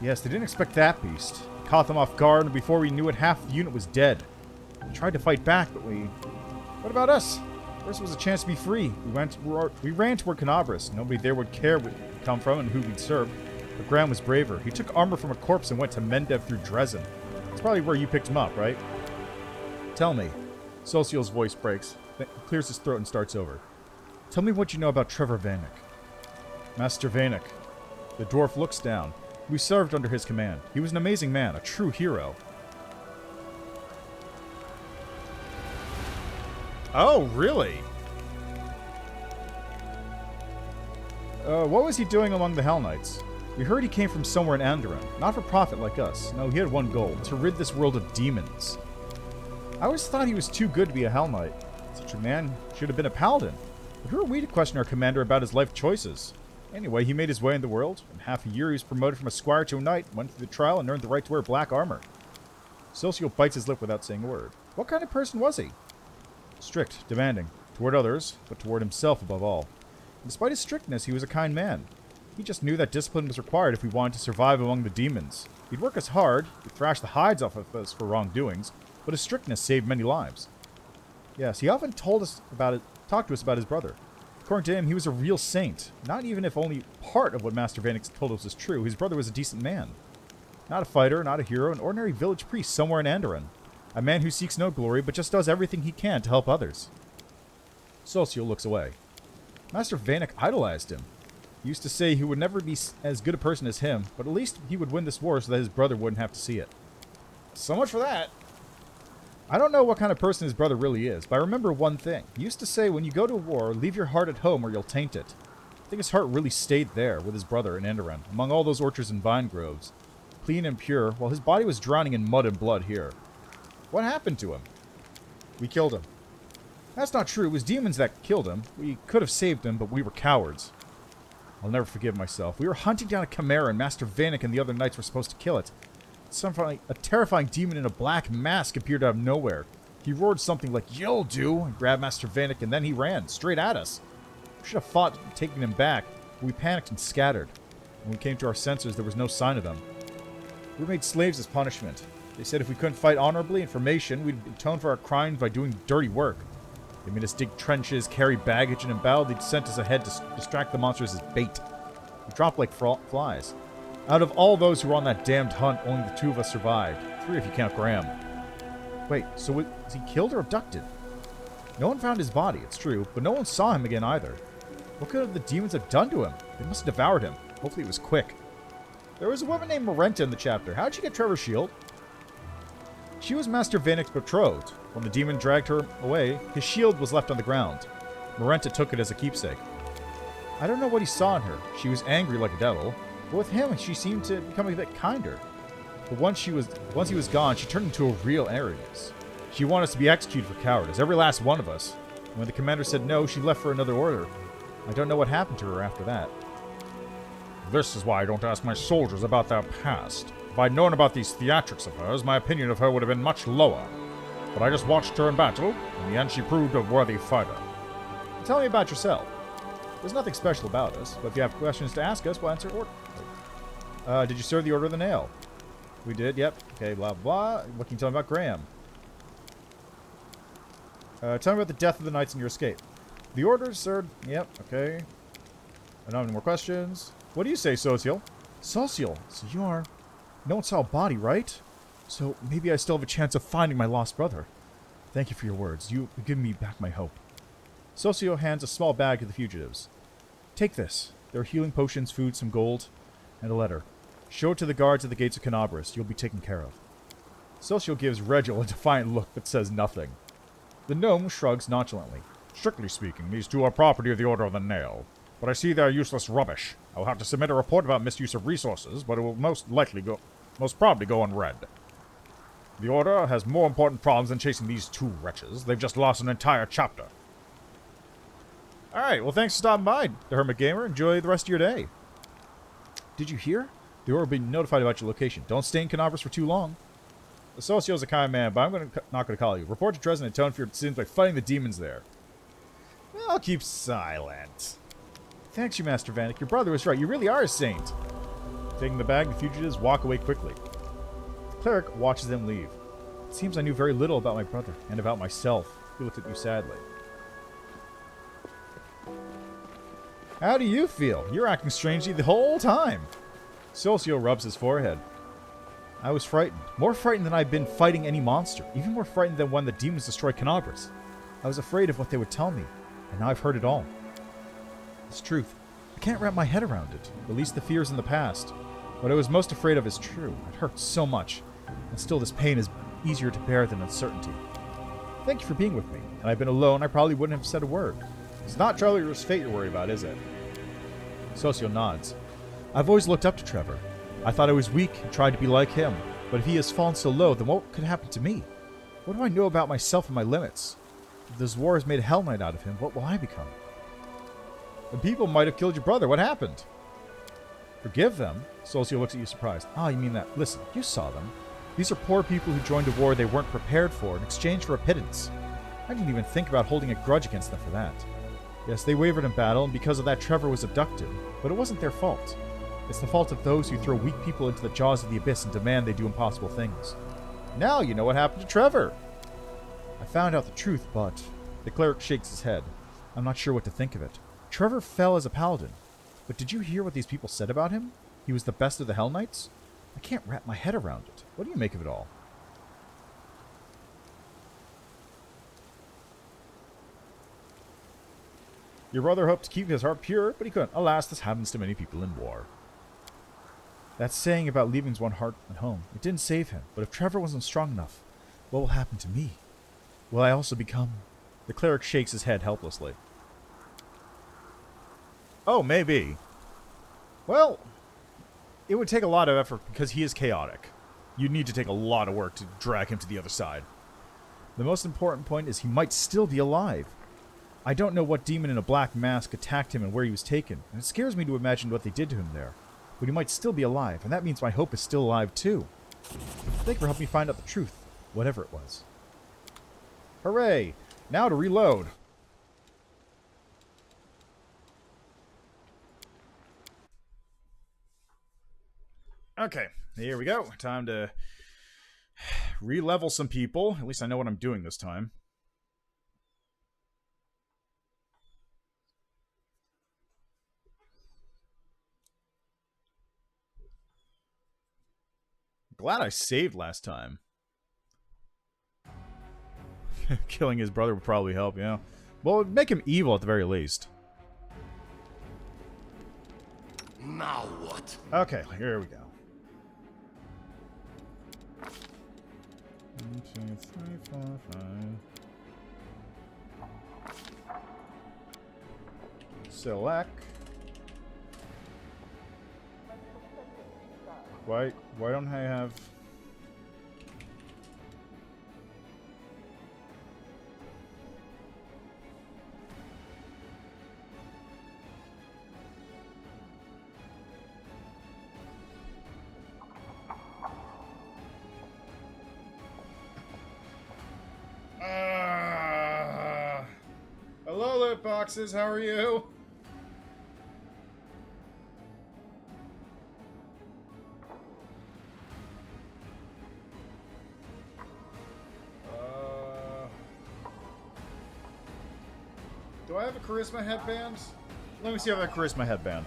Yes, they didn't expect that beast. Caught them off guard, and before we knew it, half the unit was dead. We tried to fight back, but we... What about us? First was a chance to be free. We ran toward Canabras. Nobody there would care where we'd come from and who we'd served. But Graham was braver. He took armor from a corpse and went to Mendev through Drezen. That's probably where you picked him up, right? Tell me. Social's voice breaks. Then clears his throat and starts over. Tell me what you know about Trever Vanek. Master Vanek. The dwarf looks down. We served under his command. He was an amazing man, a true hero. Oh, really? What was he doing among the Hell Knights? We heard he came from somewhere in Andoran. Not for profit like us. No, he had one goal. To rid this world of demons. I always thought he was too good to be a Hell Knight. Such a man should have been a paladin. But who are we to question our commander about his life choices? Anyway, he made his way in the world. In half a year, he was promoted from a squire to a knight, went through the trial, and earned the right to wear black armor. Celcio bites his lip without saying a word. What kind of person was he? Strict, demanding. Toward others, but toward himself above all. And despite his strictness, he was a kind man. He just knew that discipline was required if we wanted to survive among the demons. He'd work us hard, he'd thrash the hides off of us for wrongdoings, but his strictness saved many lives. Yes, he often talked to us about his brother. According to him, he was a real saint. Not even if only part of what Master Vanek told us is true. His brother was a decent man. Not a fighter, not a hero, an ordinary village priest somewhere in Andoran. A man who seeks no glory, but just does everything he can to help others. Celcio looks away. Master Vanek idolized him. He used to say he would never be as good a person as him, but at least he would win this war so that his brother wouldn't have to see it. So much for that. I don't know what kind of person his brother really is, but I remember one thing. He used to say, when you go to war, leave your heart at home or you'll taint it. I think his heart really stayed there with his brother in Andoran, among all those orchards and vine groves. Clean and pure, while his body was drowning in mud and blood here. What happened to him? We killed him. That's not true. It was demons that killed him. We could have saved him, but we were cowards. I'll never forgive myself. We were hunting down a chimera, and Master Vanek and the other knights were supposed to kill it. Suddenly, a terrifying demon in a black mask appeared out of nowhere. He roared something like, "You'll do," and grabbed Master Vanek, and then he ran, straight at us. We should have fought, taking him back, but we panicked and scattered. When we came to our senses, there was no sign of them. We were made slaves as punishment. They said if we couldn't fight honorably and formation, we'd atone for our crimes by doing dirty work. They made us dig trenches, carry baggage, and in battle, they'd sent us ahead to distract the monsters as bait. We dropped like flies. Out of all those who were on that damned hunt, only the 2 of us survived. 3 if you count Graham. Wait, so was he killed or abducted? No one found his body, it's true, but no one saw him again either. What could the demons have done to him? They must have devoured him. Hopefully it was quick. There was a woman named Marenta in the chapter. How'd she get Trevor's shield? She was Master Vanek's betrothed. When the demon dragged her away, his shield was left on the ground. Marenta took it as a keepsake. I don't know what he saw in her. She was angry like a devil. But with him, she seemed to become a bit kinder. But once he was gone, she turned into a real arrogance. She wanted us to be executed for cowardice, every last one of us. And when the commander said no, she left for another order. I don't know what happened to her after that. This is why I don't ask my soldiers about their past. If I'd known about these theatrics of hers, my opinion of her would have been much lower. But I just watched her in battle. In the end, she proved a worthy fighter. Tell me about yourself. There's nothing special about us, but if you have questions to ask us, we'll answer order. Did you serve the Order of the Nail? We did, yep. Okay, blah, blah. What can you tell me about Graham? Tell me about the death of the knights and your escape. The Order, sir. Yep, okay. I don't have any more questions. What do you say, Social? Social? So you are... No one saw a body, right? So maybe I still have a chance of finding my lost brother. Thank you for your words. You give me back my hope. Socio hands a small bag to the fugitives. Take this. There are healing potions, food, some gold, and a letter. Show it to the guards at the gates of Canabras. You'll be taken care of. Socio gives Regil a defiant look but says nothing. The gnome shrugs nonchalantly. Strictly speaking, these 2 are property of the Order of the Nail. but I see they are useless rubbish. I will have to submit a report about misuse of resources, but it will most probably go unread. The Order has more important problems than chasing these two wretches. They've just lost an entire chapter. Alright, well thanks for stopping by, the Hermit Gamer. Enjoy the rest of your day. Did you hear? The Order will be notified about your location. Don't stay in Canobras for too long. The Socio's a kind man, but I'm not going to call you. Report to Drezen and atone for your sins by fighting the demons there. Well, I'll keep silent. Thanks, you Master Vanek. Your brother was right. You really are a saint. Taking the bag, the fugitives walk away quickly. The cleric watches them leave. It seems I knew very little about my brother and about myself. He looked at you sadly. How do you feel? You're acting strangely the whole time. Socio rubs his forehead. I was frightened. More frightened than I'd been fighting any monster. Even more frightened than when the demons destroyed Canobras. I was afraid of what they would tell me. And now I've heard it all. It's truth. I can't wrap my head around it. At least the fears in the past. What I was most afraid of is true. It hurts so much. And still this pain is easier to bear than uncertainty. Thank you for being with me. Had I been alone, I probably wouldn't have said a word. It's not Trever's fate you're worried about, is it? Socio nods. I've always looked up to Trever. I thought I was weak and tried to be like him. But if he has fallen so low, then what could happen to me? What do I know about myself and my limits? If this war has made a Hell Knight out of him, what will I become? The people might have killed your brother. What happened? Forgive them? Socio looks at you surprised. Ah, you mean that. Listen, you saw them. These are poor people who joined a war they weren't prepared for in exchange for a pittance. I didn't even think about holding a grudge against them for that. Yes, they wavered in battle, and because of that Trever was abducted. But it wasn't their fault. It's the fault of those who throw weak people into the jaws of the abyss and demand they do impossible things. Now you know what happened to Trever. I found out the truth, but... The cleric shakes his head. I'm not sure what to think of it. Trever fell as a paladin. But did you hear what these people said about him? He was the best of the Hell Knights? I can't wrap my head around it. What do you make of it all? Your brother hoped to keep his heart pure, but he couldn't. Alas, this happens to many people in war. That saying about leaving one's heart at home, it didn't save him. But if Trever wasn't strong enough, what will happen to me? Will I also become... The cleric shakes his head helplessly. Oh, maybe. Well, it would take a lot of effort because he is chaotic. You'd need to take a lot of work to drag him to the other side. The most important point is he might still be alive. I don't know what demon in a black mask attacked him and where he was taken, and it scares me to imagine what they did to him there. But he might still be alive, and that means my hope is still alive too. Thank you for helping me find out the truth, whatever it was. Hooray! Now to reload. Okay, here we go. Time to re-level some people. At least I know what I'm doing this time. Glad I saved last time. Killing his brother would probably help, yeah. Well, it would make him evil at the very least. Now what? Okay, here we go. 1, 2, 3, 4, 5. Select. Why don't I have... Hello, loot boxes. How are you? Do I have a charisma headband? Let me see if I have a charisma headband.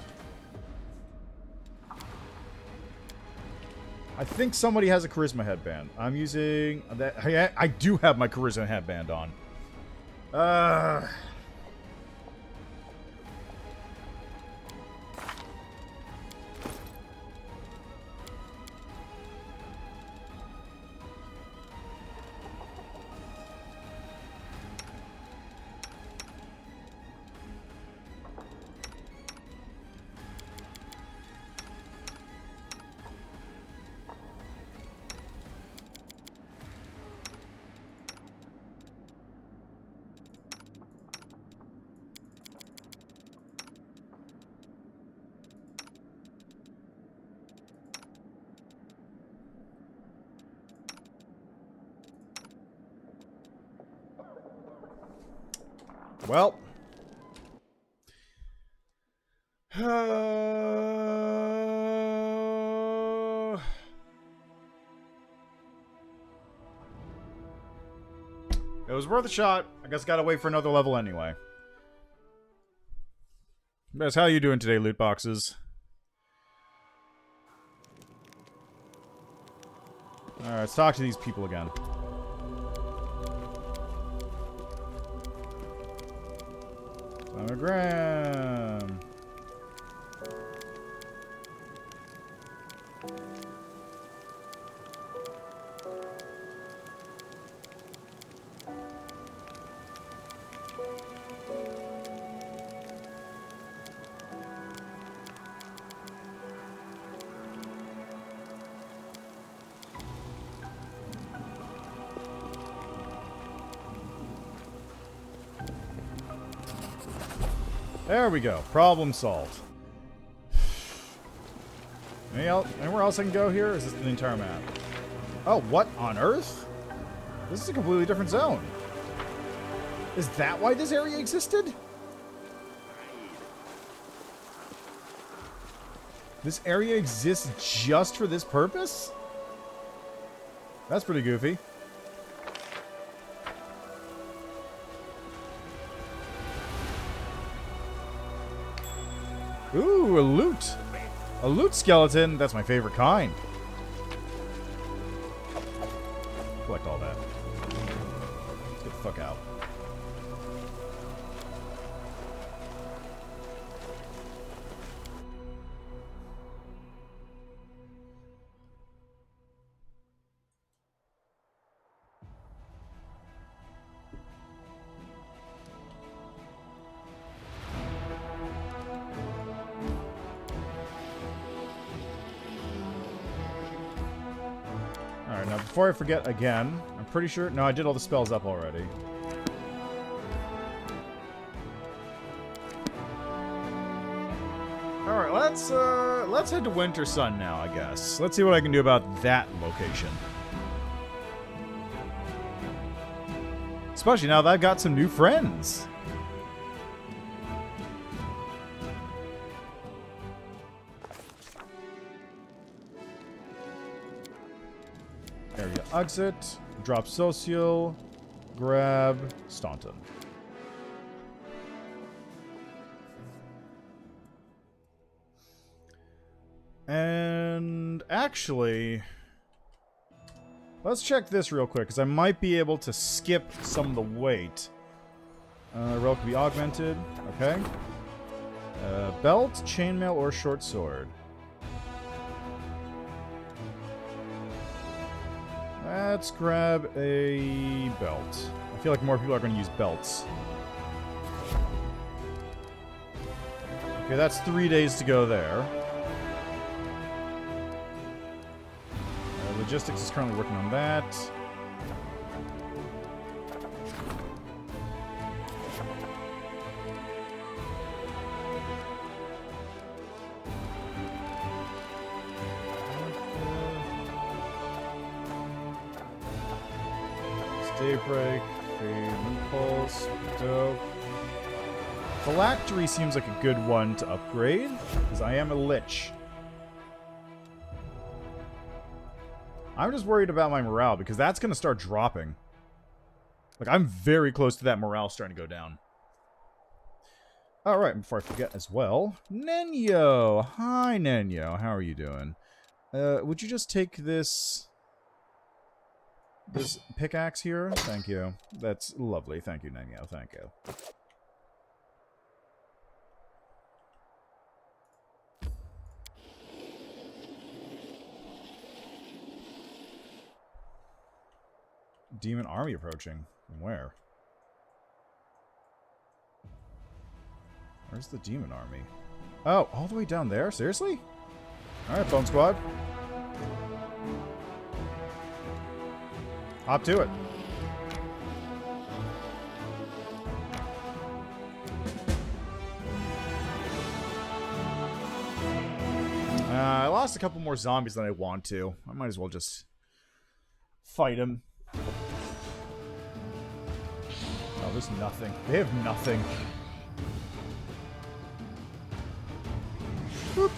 I think somebody has a charisma headband. I'm using that. I do have my charisma headband on. Well. It was worth a shot. I guess gotta wait for another level anyway. Guys, how you doing today, loot boxes? Alright, let's talk to these people again. Sonogram. There we go. Problem solved. Anywhere else I can go here? Or is this the entire map? Oh, what on earth? This is a completely different zone. Is that why this area existed? This area exists just for this purpose? That's pretty goofy. Ooh, a loot. A loot skeleton. That's my favorite kind. Collect all that. Let's get the fuck out. Alright, now before I forget again, I'm pretty sure... No, I did all the spells up already. Alright, let's head to Wintersun now, I guess. Let's see what I can do about that location. Especially now that I've got some new friends. Area exit, drop social, grab Staunton. And actually, let's check this real quick, because I might be able to skip some of the weight. Relic can be augmented. Okay. Belt, chainmail, or short sword. Let's grab a belt. I feel like more people are going to use belts. Okay, that's 3 days to go there. Logistics is currently working on that. Daybreak, Fade Impulse, dope. Phylactery seems like a good one to upgrade, because I am a lich. I'm just worried about my morale, because that's going to start dropping. Like, I'm very close to that morale starting to go down. Alright, before I forget as well, Nenyo! Hi, Nenyo. How are you doing? Would you just take this pickaxe here? Thank you. That's lovely. Thank you, Nenyo. Thank you. Demon army approaching. From where? Where's the demon army? Oh, all the way down there? Seriously? Alright, Bone Squad. Hop to it. I lost a couple more zombies than I want to. I might as well just fight him. Oh, there's nothing. They have nothing. Boop.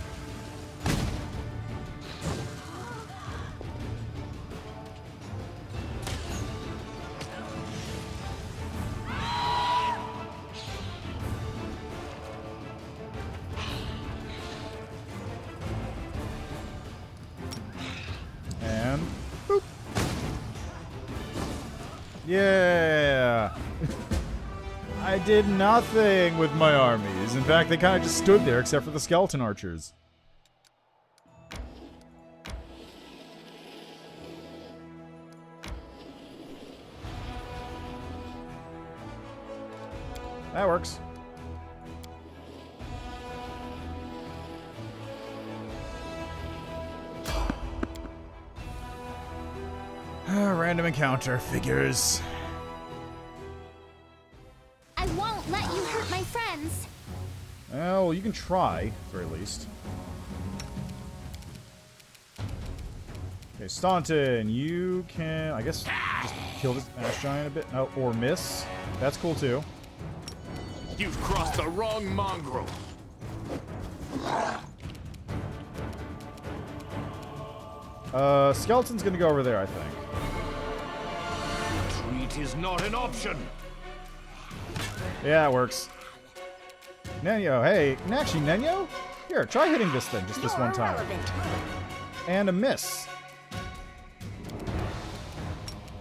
And boop. Yeah. I did nothing with my armies. In fact, they kind of just stood there except for the skeleton archers. That works. Random encounter figures. I won't let you hurt my friends. Well, you can try, at the very least. Okay, Staunton, you can, I guess, just kill this Ash Giant a bit. Oh, or miss. That's cool, too. You've crossed the wrong mongrel. Skeleton's gonna go over there, I think. Retreat is not an option. Yeah, it works. Nenyo, hey, actually, Nenyo? Here, try hitting this thing just this one time. And a miss.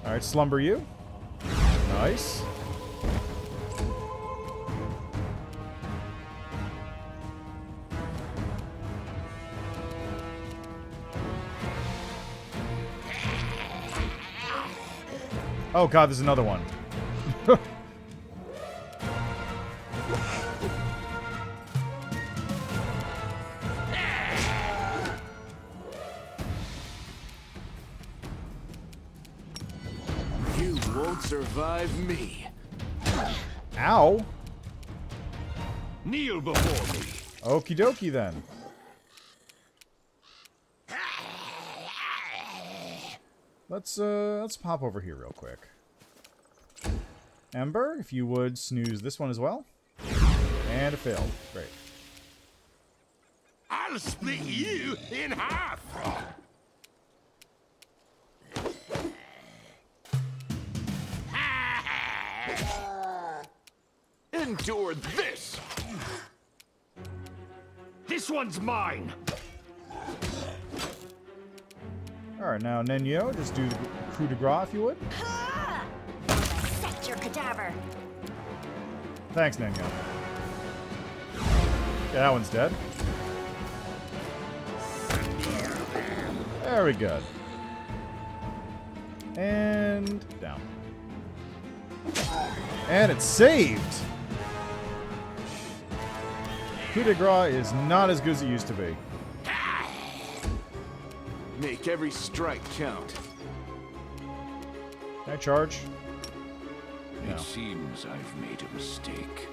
Alright, slumber you. Nice. Oh god, there's another one. You won't survive me. Ow. Kneel before me. Okie dokie then. Let's pop over here real quick. Ember, if you would snooze this one as well. And it failed. Great. I'll split you in half. Endure this. This one's mine. Alright, now Nenyo, just do the coup de grace if you would. Set your cadaver. Thanks, Nenyo. Yeah, that one's dead. Very good. And down. And it's saved! Coup de grace is not as good as it used to be. Make every strike count. Can I charge? No. It seems I've made a mistake.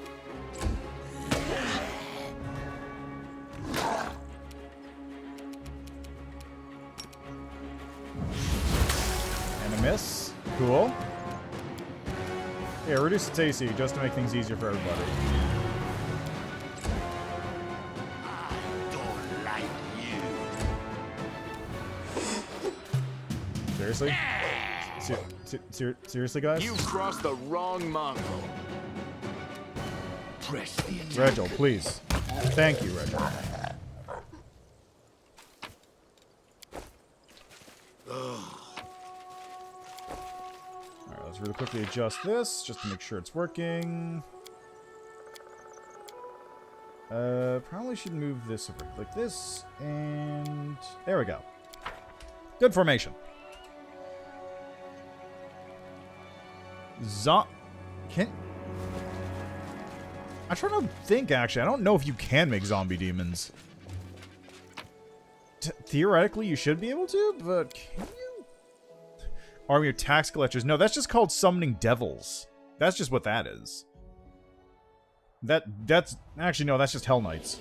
And a miss. Cool. Yeah, reduce its AC just to make things easier for everybody. I don't like you. Seriously? Seriously, guys? You've crossed the wrong mongrel. Press the attack. Regil, please. Thank you, Regil. Alright, let's really quickly adjust this just to make sure it's working. Probably should move this over like this, and there we go. Good formation. I'm trying to think, actually. I don't know if you can make zombie demons. Theoretically, you should be able to, but can you? Army of tax collectors. No, that's just called summoning devils. That's just what that is. That's... Actually, no, that's just Hell Knights.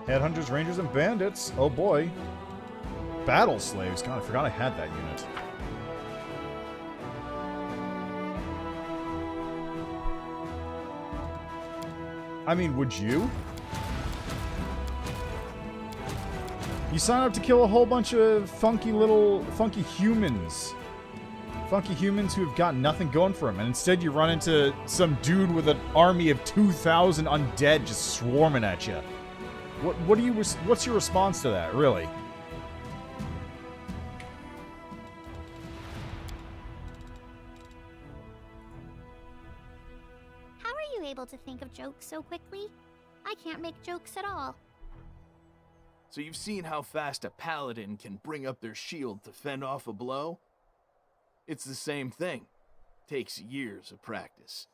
Headhunters, Rangers, and Bandits. Oh boy. Battle Slaves. God, I forgot I had that unit. I mean, would you? You sign up to kill a whole bunch of funky humans. Funky humans who have got nothing going for them, and instead you run into some dude with an army of 2,000 undead just swarming at you. What's your response to that, really? How are you able to think of jokes so quickly? I can't make jokes at all. So you've seen how fast a paladin can bring up their shield to fend off a blow? It's the same thing. Takes years of practice.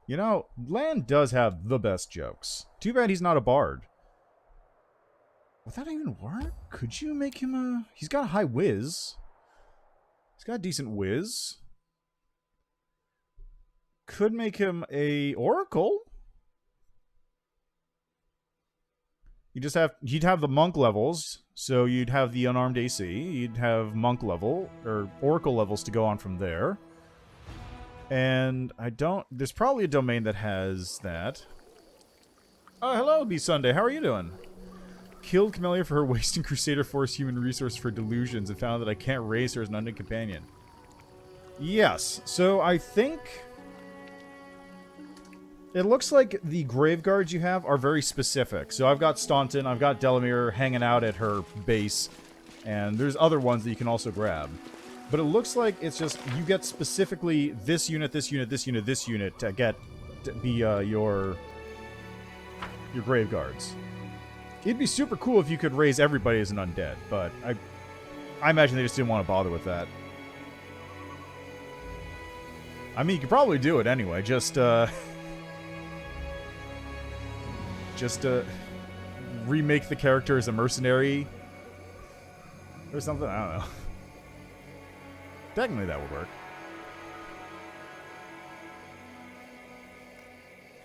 You know, Lan does have the best jokes. Too bad he's not a bard. Would that even work? Could you make him a... He's got a high whiz. He's got a decent whiz. Could make him a oracle. You'd have the monk levels, so you'd have the unarmed AC, you'd have monk level, or oracle levels to go on from there. And there's probably a domain that has that. Oh, hello, B Sunday, how are you doing? Killed Camellia for her wasting Crusader Force human resource for delusions and found that I can't raise her as an undead companion. Yes, so I think... It looks like the grave guards you have are very specific. So I've got Staunton, I've got Delamere hanging out at her base, and there's other ones that you can also grab. But it looks like it's just, you get specifically this unit, this unit, this unit, this unit to be your grave guards. It'd be super cool if you could raise everybody as an undead, but I imagine they just didn't want to bother with that. I mean, you could probably do it anyway, just remake the character as a mercenary or something. I don't know. Technically, that would work.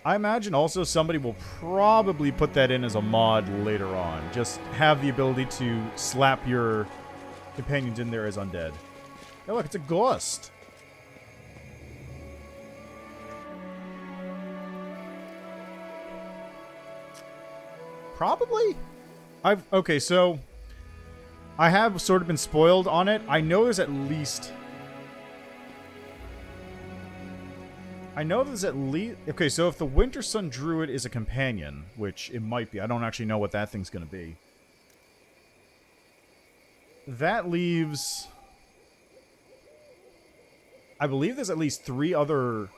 I imagine also somebody will probably put that in as a mod later on. Just have the ability to slap your companions in there as undead. Hey, look, it's a ghost. Probably? Okay, so I have sort of been spoiled on it. I know there's at least... Okay, so if the Wintersun Druid is a companion, which it might be, I don't actually know what that thing's going to be. That leaves... I believe there's at least three other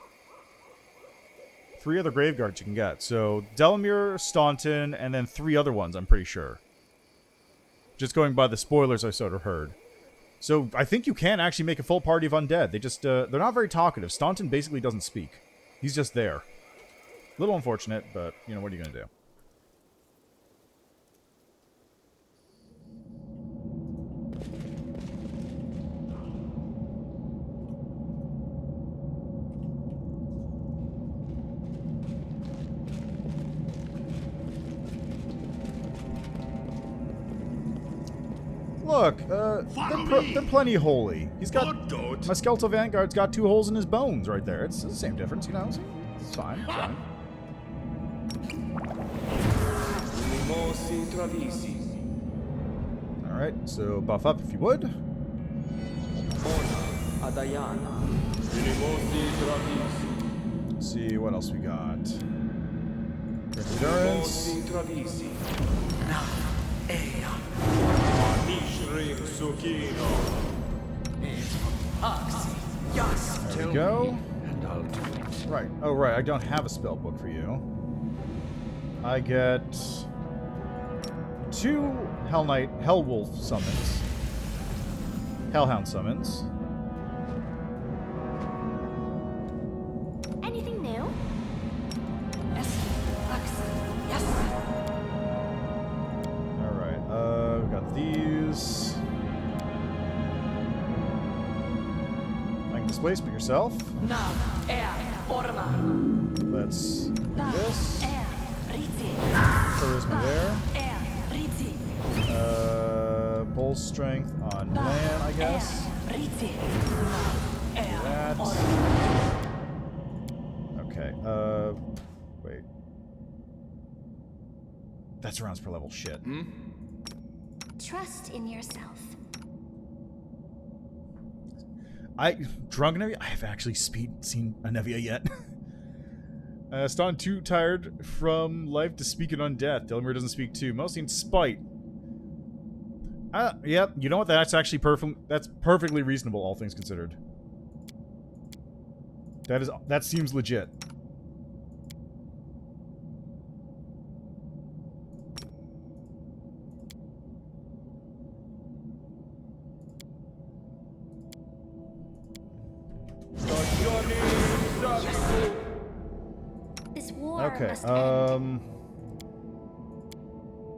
graveguards you can get. So, Delamere, Staunton, and then three other ones, I'm pretty sure. Just going by the spoilers I sort of heard. So, I think you can actually make a full party of undead. They just, they're not very talkative. Staunton basically doesn't speak. He's just there. A little unfortunate, but, you know, what are you going to do? Look, they're plenty holy. He's got... My Skeletal Vanguard's got 2 holes in his bones right there. It's the same difference, you know? It's fine, it's fine. Alright, so buff up if you would. Let's see what else we got. Endurance. There we go. Right. Oh, right. I don't have a spell book for you. I get 2 Hellwolf summons. Hellhound summons. Anything new? Yes. Alright, we got these. I can displacement yourself. Let's do this. clears me there. Bull strength on land, I guess. That. Okay, wait. That's rounds per level. Shit. Trust in yourself. Drunk Nevia? I have actually seen a Nevia yet. Ston too tired from life to speak it on death. Delamere doesn't speak too. Mostly in spite. Yep. You know what? That's actually that's perfectly reasonable, all things considered. That seems legit. This war Okay, must end.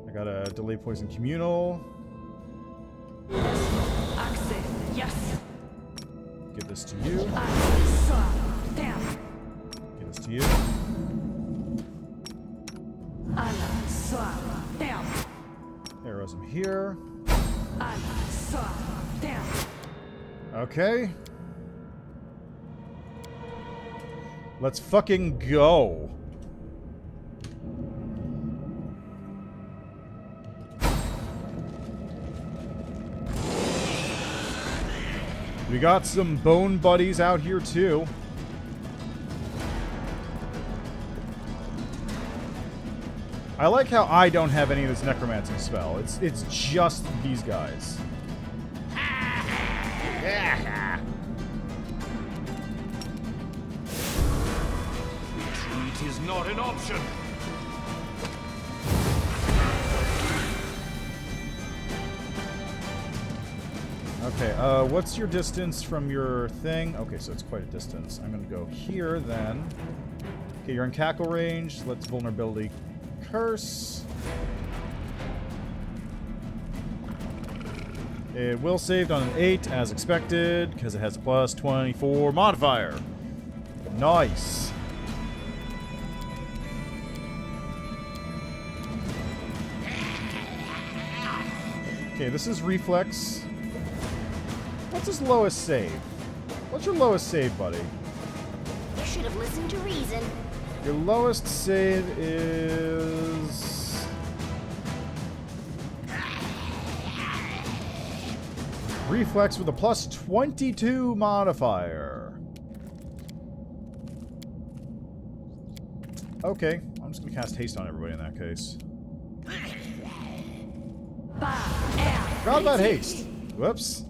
I got a delay poison communal. Yes. Give this to you. Give this to you. Arrows him here. Okay. Let's fucking go. We got some bone buddies out here too. I like how I don't have any of this necromancy spell. It's just these guys. Retreat is not an option. Okay, what's your distance from your thing? Okay, so it's quite a distance. I'm gonna go here then. Okay, you're in cackle range. Let's vulnerability curse. It will save on an 8 as expected because it has a plus 24 modifier. Nice. Okay, this is reflex. What's his lowest save? What's your lowest save, buddy? You should have listened to reason. Your lowest save is... reflex with a plus 22 modifier. Okay, I'm just gonna cast haste on everybody in that case. Forgot about haste. Whoops.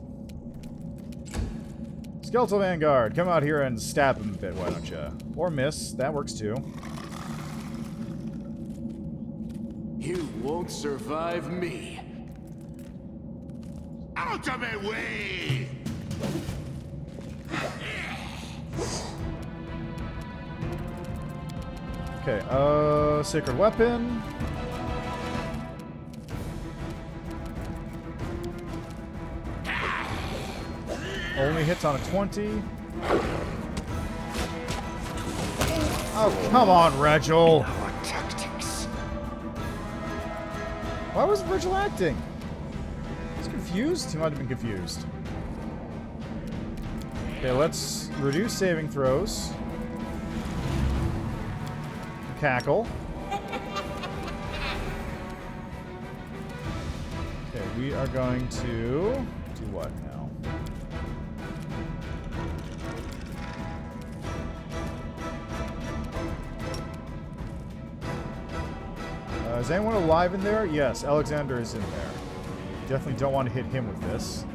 Skeletal Vanguard, come out here and stab him a bit, why don't you? Or miss, that works too. You won't survive me. Out of my way! Okay, Sacred Weapon. Only hits on a 20. Oh, come on, Regil. Our tactics. Why was Regil acting? He's confused? He might have been confused. Okay, let's reduce saving throws. Cackle. Okay, we are going to do what now? Is anyone alive in there? Yes, Alexander is in there. Definitely don't want to hit him with this.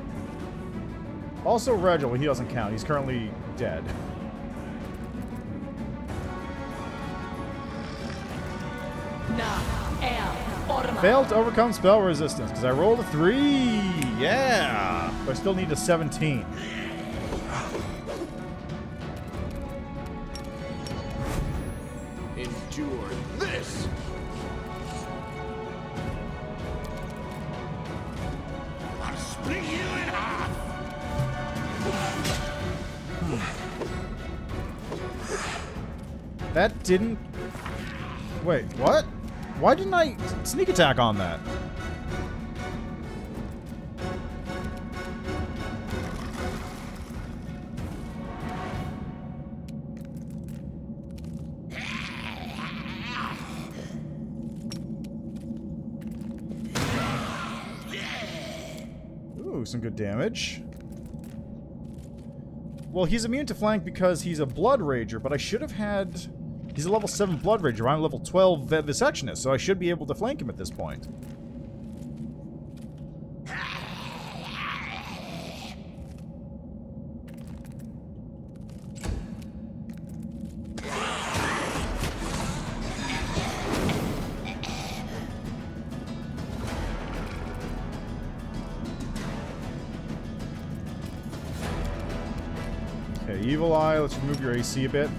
Also, Regil, he doesn't count. He's currently dead. Failed to overcome spell resistance because I rolled a 3. Yeah, but I still need a 17. Endure this. I'll split you in half. That didn't... Wait, what? Why didn't I sneak attack on that? Ooh, some good damage. Well, he's immune to flank because he's a Blood Rager, but I should have had... He's a level 7 Blood Rager. I'm a level 12 Vivisectionist, so I should be able to flank him at this point. Okay, Evil Eye, let's remove your AC a bit.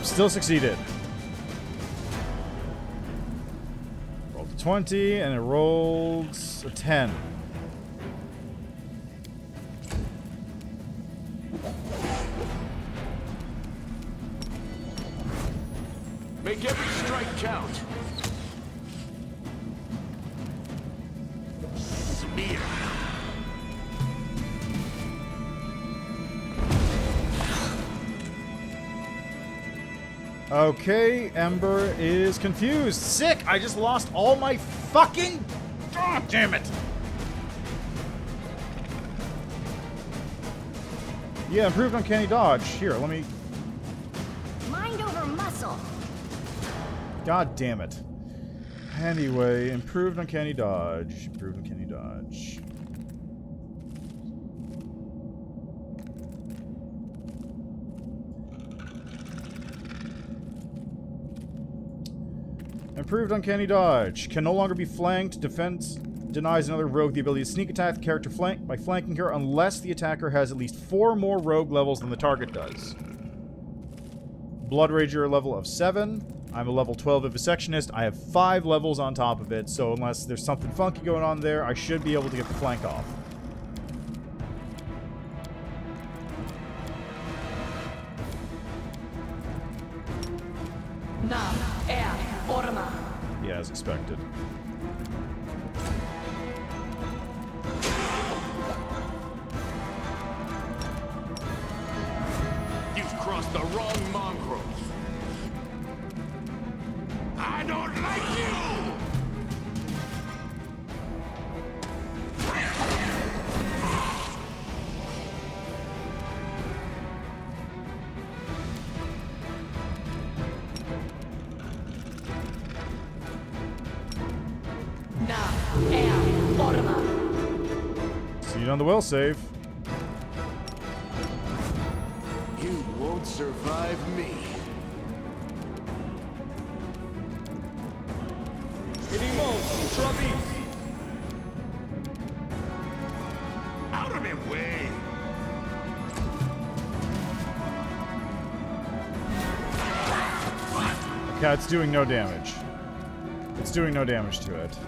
Still succeeded. Rolled a 20, and it rolled a 10. Make every strike count. Smear. Okay, Ember is confused. Sick! I just lost all my fucking... God damn it! Yeah, improved uncanny dodge. Here, let me... Mind over muscle. God damn it. Anyway, improved uncanny dodge. Improved uncanny dodge. Improved uncanny dodge. Can no longer be flanked. Defense denies another rogue the ability to sneak attack the character by flanking her unless the attacker has at least 4 more rogue levels than the target does. Blood Rager level of 7. I'm a level 12 Vivisectionist. I have 5 levels on top of it, so unless there's something funky going on there, I should be able to get the flank off. Yeah, as expected. You've crossed the wrong mongrel. I don't like you! See you on the will save. You won't survive me. Out of my way! Okay, it's doing no damage. It's doing no damage to it.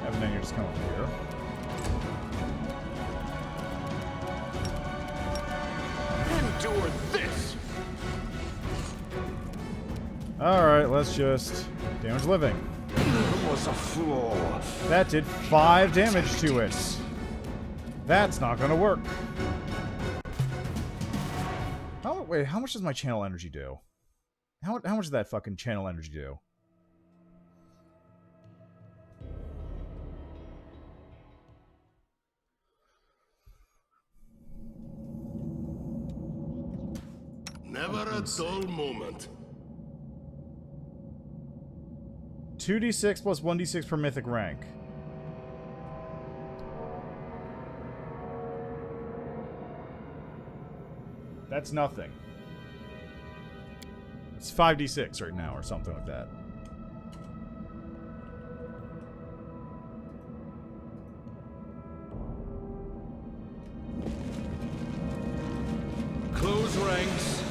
And then you're just coming over here. Endure this! Alright, let's just damage living. It was a flaw. That did 5 damage to it. That's not gonna work. Wait, how much does my channel energy do? How much does that fucking channel energy do? Never a dull moment. 2d6 plus 1d6 per mythic rank. That's nothing. It's 5d6 right now, or something like that. Close ranks.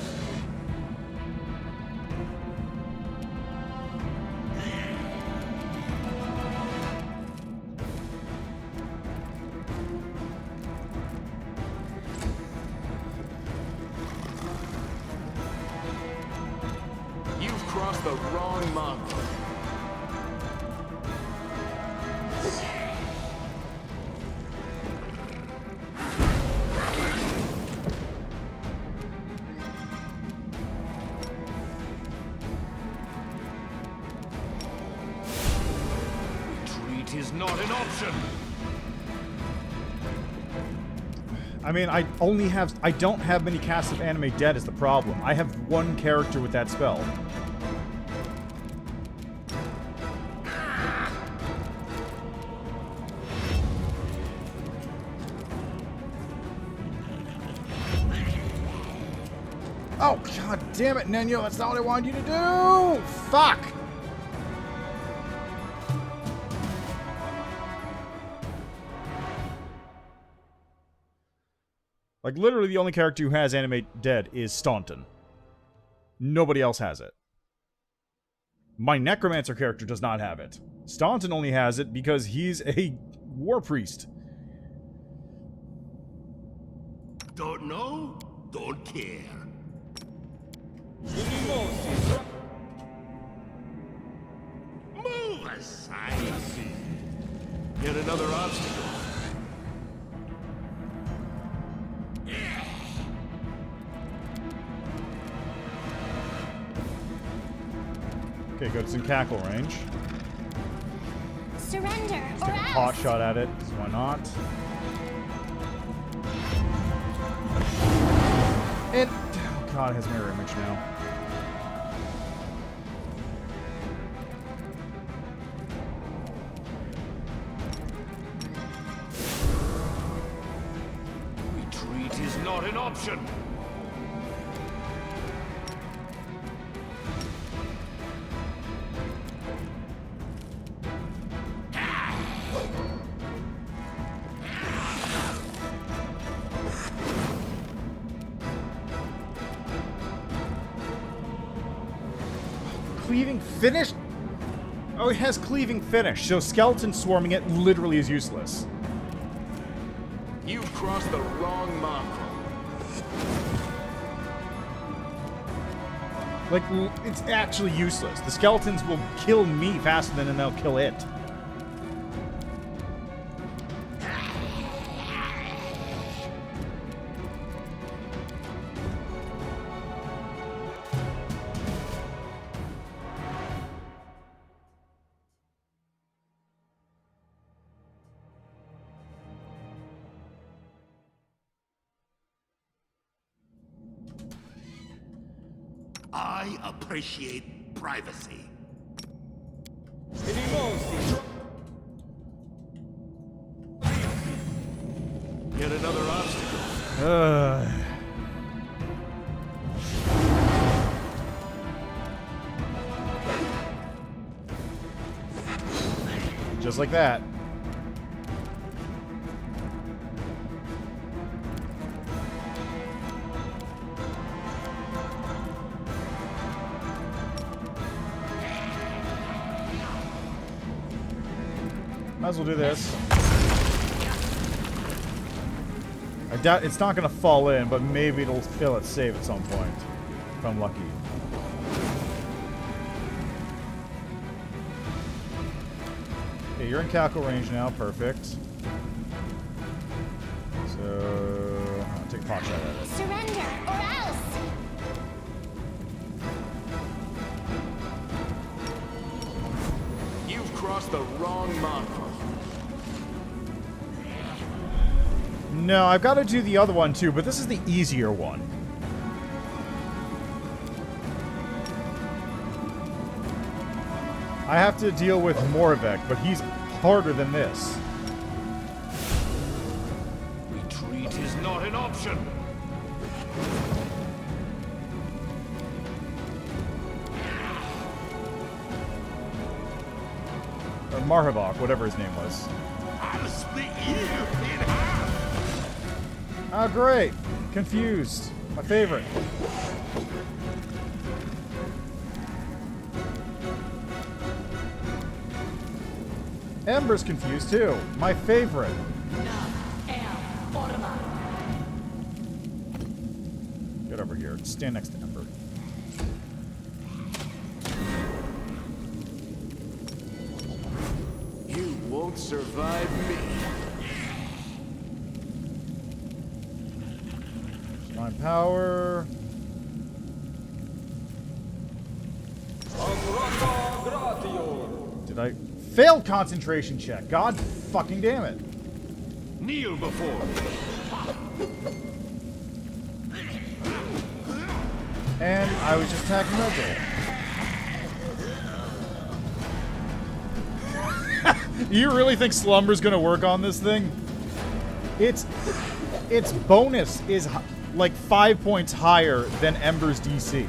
the wrong mongrel. Retreat is not an option. I mean, I don't have many casts of Animate Dead is the problem. I have one character with that spell. Oh, god damn it, Nenyo, that's not what I wanted you to do! Fuck! Like, literally the only character who has Animate Dead is Staunton. Nobody else has it. My Necromancer character does not have it. Staunton only has it because he's a war priest. Don't know? Don't care. Move aside. Yet another obstacle. Okay, go to some cackle range. Surrender, Let's or take a else. pot shot at it, 'cause why not? It... Oh god, it has mirror image now. Retreat is not an option. Cleaving finish? Oh, it has cleaving finish, so skeleton swarming it literally is useless. You've crossed the wrong mongrel. Like, it's actually useless. The skeletons will kill me faster than they'll kill it. I appreciate privacy. Yet another obstacle. Just like that. Might as well do this. I doubt it's not going to fall in, but maybe it'll fill its save at some point. If I'm lucky. Okay, you're in cackle range now. Perfect. So, I'll take a pot shot at it. Surrender, or else. You've crossed the wrong mongrel. No, I've got to do the other one too, but this is the easier one. I have to deal with Morveg, but he's harder than this. Retreat is not an option. Or Marhevok, whatever his name was. I'll split you in half. Oh, great. Confused. My favorite. Ember's confused too. My favorite. Get over here. Stand next to Ember. survive me. 9 power. Did I failed concentration check? God fucking damn it! Kneel before me. And I was just attacking Red. You really think Slumber's gonna work on this thing? Its bonus is like 5 points higher than Ember's DC.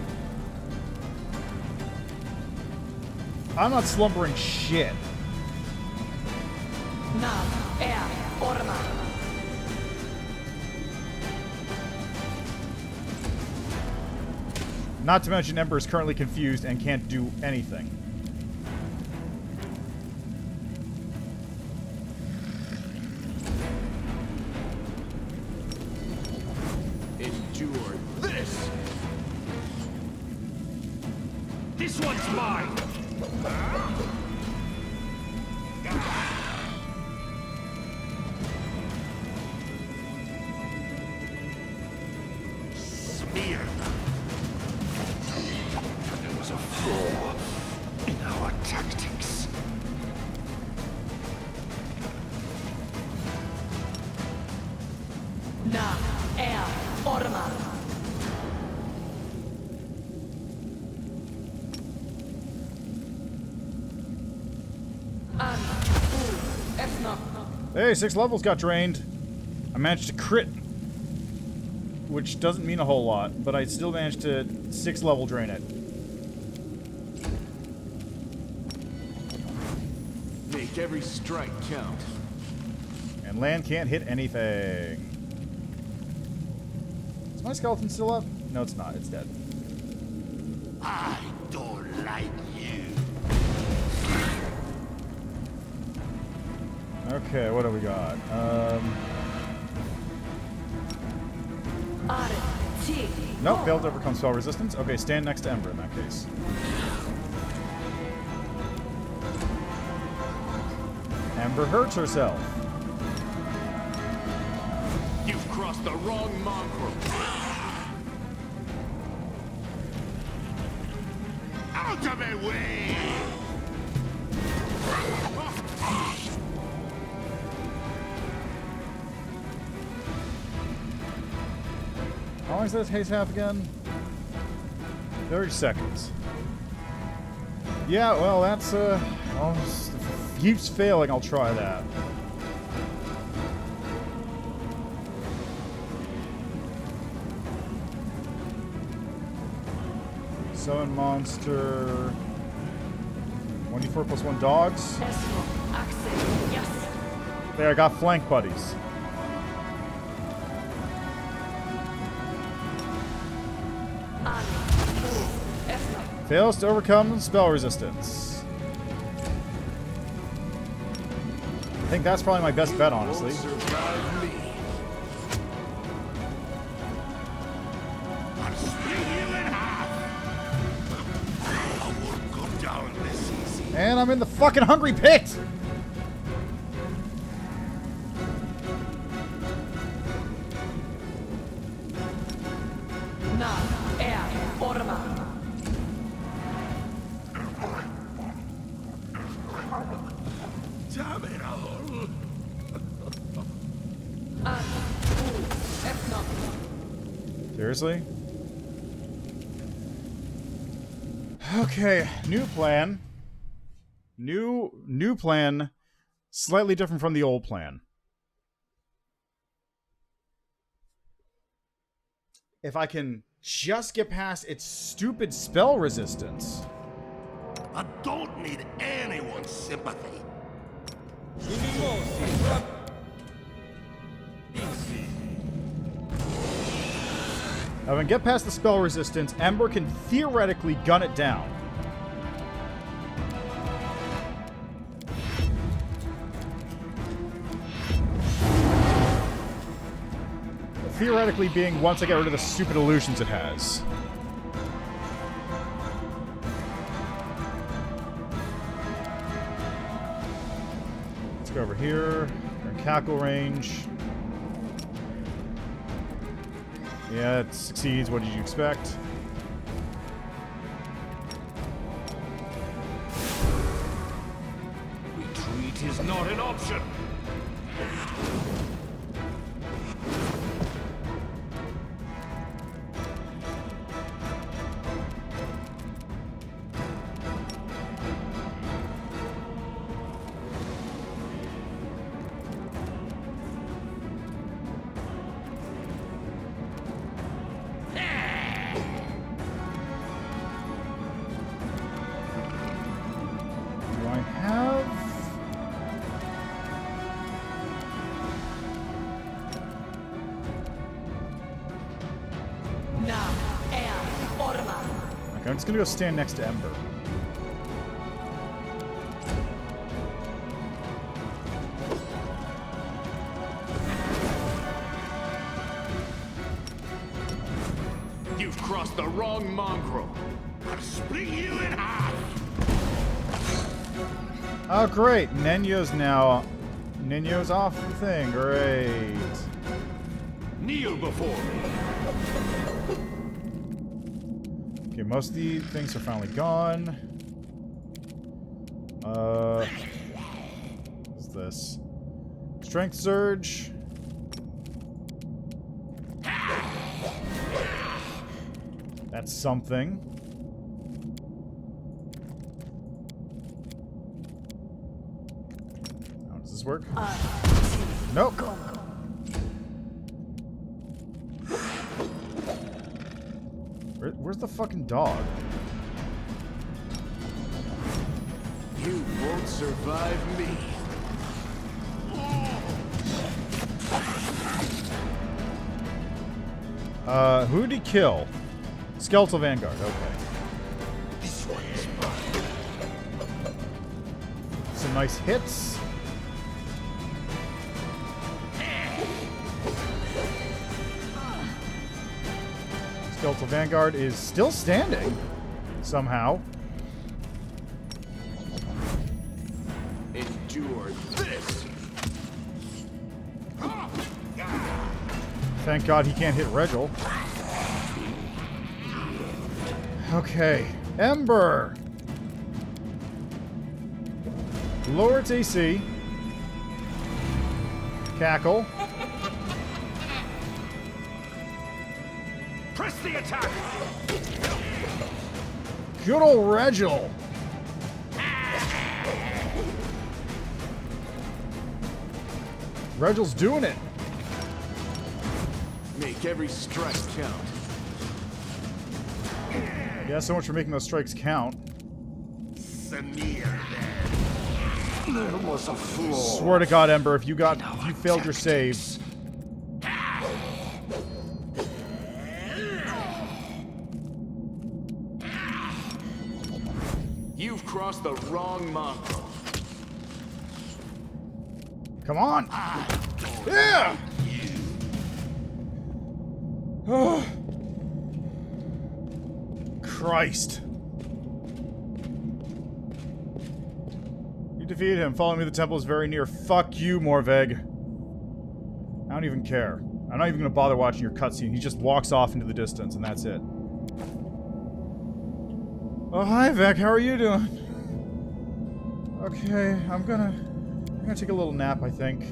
I'm not slumbering shit. Not to mention Ember is currently confused and can't do anything. Endure this! This one's mine. Smear them. There was a flaw in our tactics. Na, Orma. Hey, 6 levels got drained. I managed to crit, which doesn't mean a whole lot, but I still managed to 6 level drain it. Make every strike count. And land can't hit anything. Is my skeleton still up? No, it's not. It's dead. I don't like you. Okay, what do we got? Nope, failed to overcome spell resistance. Okay, stand next to Ember in that case. Ember hurts herself. You've crossed the wrong mongrel. Out of my way! How long does that haste have again? 30 seconds. Yeah, well, that's, if it keeps failing, I'll try that. Summon monster. 1d4 plus 1 dogs. There, I got flank buddies. Fails to overcome spell resistance. I think that's probably my best bet, honestly. Survive me. I'll split you in half. I won't go down this easy. And I'm in the fucking hungry pit! Damn it all. Seriously? Okay, new plan. New plan. Slightly different from the old plan. If I can just get past its stupid spell resistance. I don't need anyone's sympathy. If I can get past the spell resistance, Ember can theoretically gun it down. Theoretically being once I get rid of the stupid illusions it has. Let's go over here. They're in cackle range. Yeah, it succeeds. What did you expect? Retreat is not an option. I'm just gonna go stand next to Ember. You've crossed the wrong mongrel. I'll split you in half. Oh, great. Nenyo's off the thing. Great. Kneel before me. Okay, most of the things are finally gone. What's this? Strength surge. That's something. How does this work? Nope. Where's the fucking dog? You won't survive me. Who'd he kill? Skeletal Vanguard, okay. This one is mine. Some nice hits. Skeletal Vanguard is still standing. Somehow. Endure this. Thank God he can't hit Regil. Okay. Ember! Lower its AC. Cackle. Press the attack. Good old Regil. Regil's doing it. Make every strike count. Yeah, so much for making those strikes count. Samir, there was a flaw. Swear to God, Ember, if you failed your save. You've crossed the wrong mongrel. Come on! Yeah! Oh. Christ. You defeated him. Following me to the temple is very near. Fuck you, Morveg. I don't even care. I'm not even going to bother watching your cutscene. He just walks off into the distance, and that's it. Oh, hi, Vec. How are you doing? Okay, I'm gonna take a little nap, I think.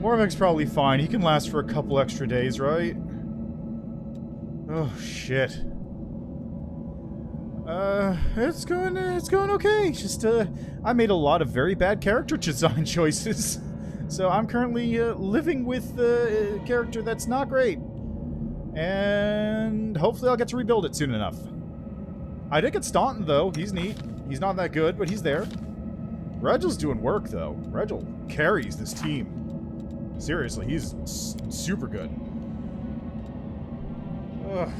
Morveg's probably fine. He can last for a couple extra days, right? Oh, shit. It's going okay. Just, I made a lot of very bad character design choices. So I'm currently, living with a character that's not great. And hopefully I'll get to rebuild it soon enough. I did get Staunton, though. He's neat. He's not that good, but he's there. Regil's doing work, though. Regil carries this team. Seriously, he's super good. Ugh.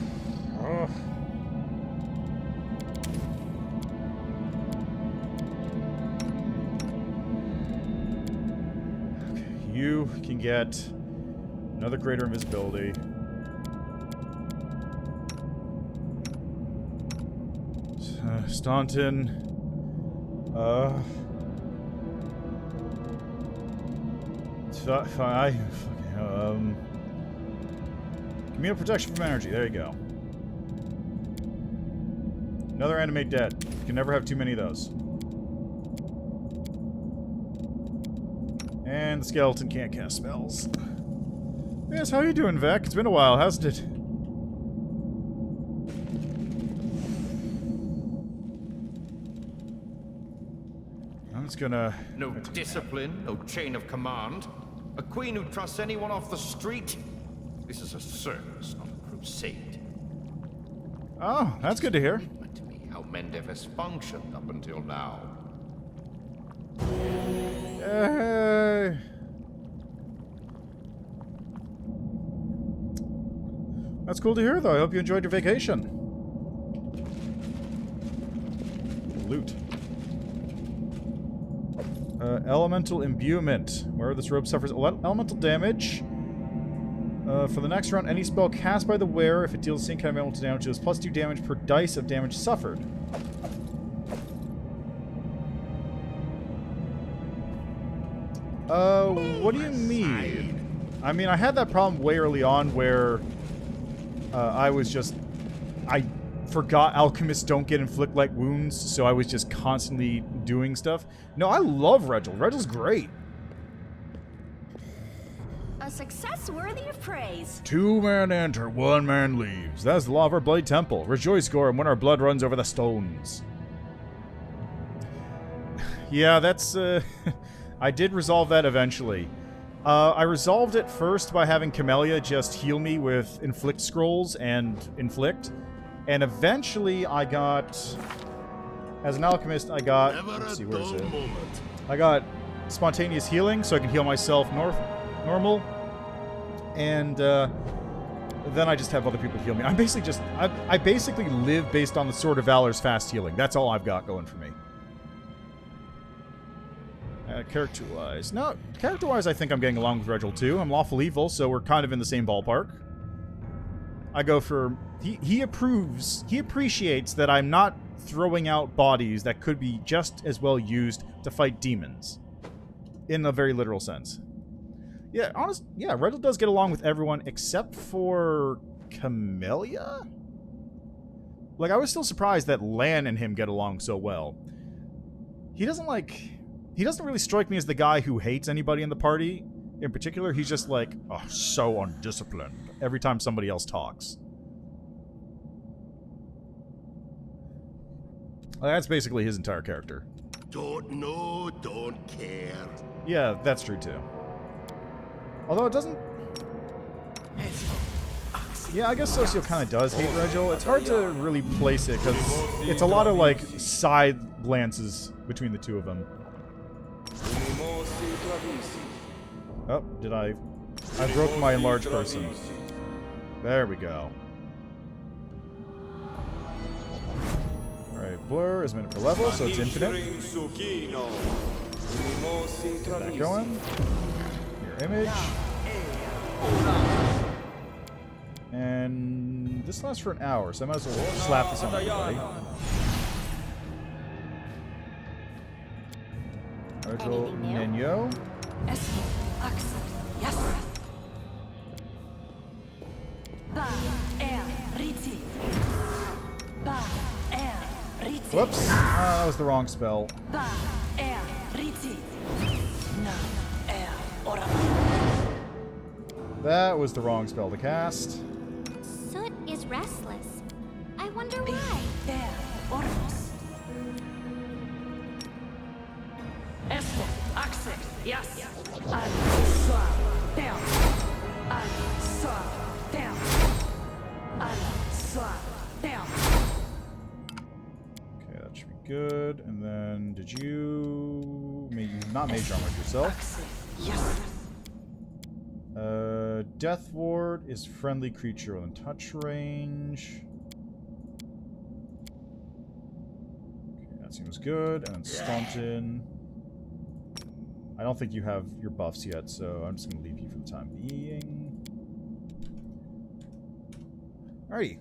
Ugh. Okay, you can get another greater invisibility. Staunton. Communal protection from energy. There you go. Another animate dead. You can never have too many of those. And the skeleton can't cast spells. Yes, how you doing, Vec? It's been a while, hasn't it? I'm just gonna... No discipline, no chain of command. A queen who trusts anyone off the street? This is a service, not a crusade. Oh, that's good to hear. To me how Mendev has functioned up until now. Yay. That's cool to hear, though. I hope you enjoyed your vacation. Loot. Elemental imbuement. Where this robe suffers elemental damage. For the next round, any spell cast by the wearer, if it deals the same kind of elemental damage, does +2 damage per dice of damage suffered. What do you mean? I mean, I had that problem way early on where I forgot alchemists don't get inflict light wounds, so I was just constantly doing stuff. No, I love Regil. Regil's great. A success worthy of praise. 2 men enter, 1 man leaves. That's the law of our Bloody Temple. Rejoice, Gorham, when our blood runs over the stones. Yeah, that's, I did resolve that eventually. I resolved it first by having Camellia just heal me with Inflict Scrolls and Inflict. And eventually I got... As an alchemist, I got... Let's see, where is it? I got Spontaneous Healing, so I can heal myself normal. And then I just have other people heal me. I'm basically just... I basically live based on the Sword of Valor's fast healing. That's all I've got going for me. Character-wise. No, character-wise I think I'm getting along with Regil too. I'm lawful evil, so we're kind of in the same ballpark. I go for... He approves... He appreciates that I'm not throwing out bodies that could be just as well used to fight demons. In a very literal sense. Yeah, Regil does get along with everyone except for Camellia? Like, I was still surprised that Lan and him get along so well. He doesn't really strike me as the guy who hates anybody in the party. In particular, he's just like, oh, so undisciplined every time somebody else talks. That's basically his entire character. Don't know, don't care. Yeah, that's true too. Although it doesn't... Yeah, I guess Socio kind of does hate Regil. It's hard to really place it, because it's a lot of, like, side glances between the two of them. Oh, did I broke my enlarged person. There we go. Alright, blur is minute per level, so it's infinite. Keep that going. Your image. And this lasts for an hour, so I might as well slap this on everybody. Regil Nenyo. Whoops. That was the wrong spell. That was the wrong spell to cast. Soot is restless. I wonder why. Okay, that should be good. And then, did you... not mage armor yourself. Death Ward is friendly creature within touch range. Okay, that seems good. And then Staunton. I don't think you have your buffs yet, so I'm just going to leave you for the time being. Alrighty.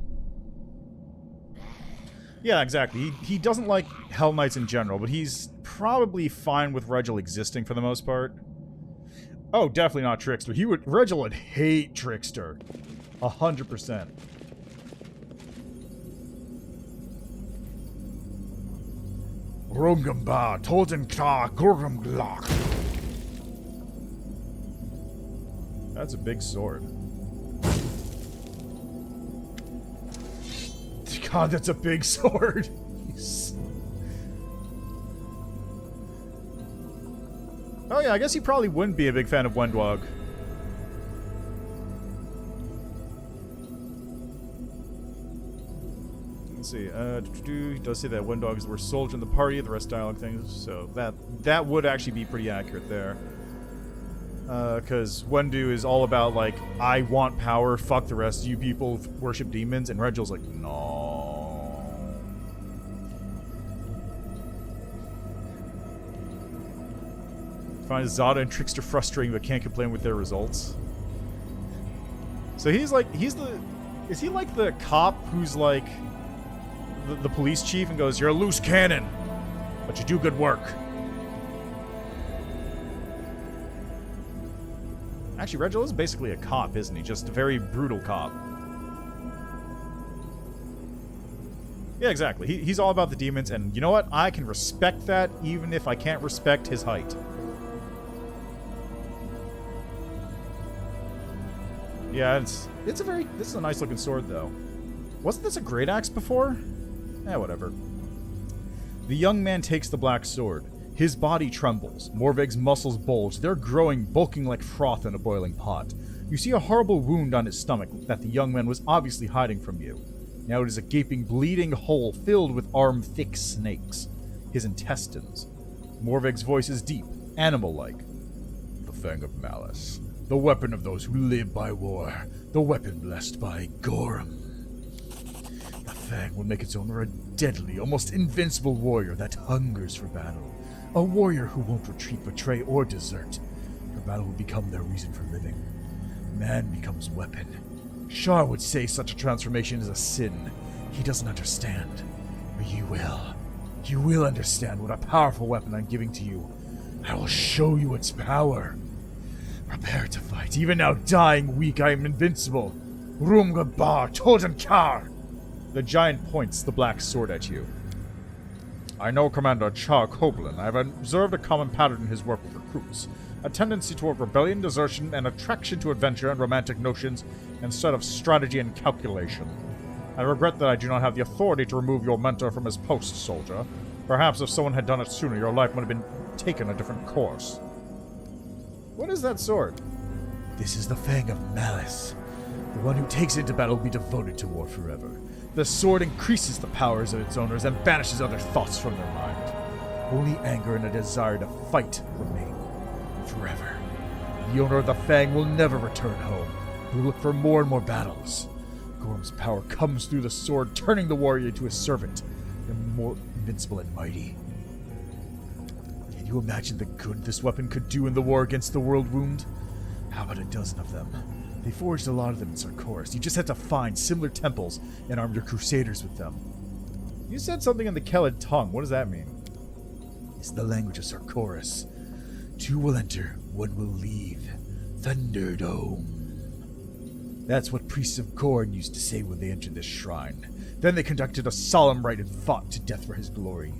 Yeah, exactly. He doesn't like Hell Knights in general, but he's probably fine with Regil existing for the most part. Oh, definitely not Trickster. Regil would hate Trickster. 100%. Rungamba, Toldenkla, Gurumglok. That's a big sword. God, that's a big sword. Oh yeah, I guess he probably wouldn't be a big fan of Wendwog. Let's see. He does say that Wendwogs were soldier in the party, the rest dialogue things, so that would actually be pretty accurate there. Because Wendu is all about, like, I want power, fuck the rest of you people, worship demons, and Regil's like, no. Finds Zada and Trickster frustrating, but can't complain with their results. So is he like the cop who's like the police chief and goes, you're a loose cannon, but you do good work. Actually, Regil is basically a cop, isn't he? Just a very brutal cop. Yeah, exactly. He's all about the demons, and you know what? I can respect that, even if I can't respect his height. Yeah, this is a nice looking sword, though. Wasn't this a great axe before? Eh, whatever. The young man takes the black sword. His body trembles. Morveg's muscles bulge. They're growing, bulking like froth in a boiling pot. You see a horrible wound on his stomach that the young man was obviously hiding from you. Now it is a gaping, bleeding hole filled with arm-thick snakes. His intestines. Morveg's voice is deep, animal-like. The Fang of Malice. The weapon of those who live by war. The weapon blessed by Gorham. The Fang will make its owner a deadly, almost invincible warrior that hungers for battle. A warrior who won't retreat, betray, or desert. For battle will become their reason for living. Man becomes weapon. Shar would say such a transformation is a sin. He doesn't understand. But you will. You will understand what a powerful weapon I'm giving to you. I will show you its power. Prepare to fight. Even now, dying weak, I am invincible. Rumgabar Totenkar. The giant points the black sword at you. I know Commander Char Koblin. I have observed a common pattern in his work with recruits. A tendency toward rebellion, desertion, and attraction to adventure and romantic notions instead of strategy and calculation. I regret that I do not have the authority to remove your mentor from his post, soldier. Perhaps if someone had done it sooner, your life might have been taken a different course. What is that sword? This is the Fang of Malice. The one who takes it into battle will be devoted to war forever. The sword increases the powers of its owners and banishes other thoughts from their mind. Only anger and a desire to fight remain. Forever. The owner of the Fang will never return home. He will look for more and more battles. Gorham's power comes through the sword, turning the warrior into a servant, and more invincible and mighty. Can you imagine the good this weapon could do in the war against the World Wound? How about a dozen of them? They forged a lot of them in Sarkoris. You just had to find similar temples and arm your crusaders with them. You said something in the Kelid tongue. What does that mean? It's the language of Sarkoris. Two will enter, one will leave. Thunderdome. That's what priests of Gorn used to say when they entered this shrine. Then they conducted a solemn rite and fought to death for his glory.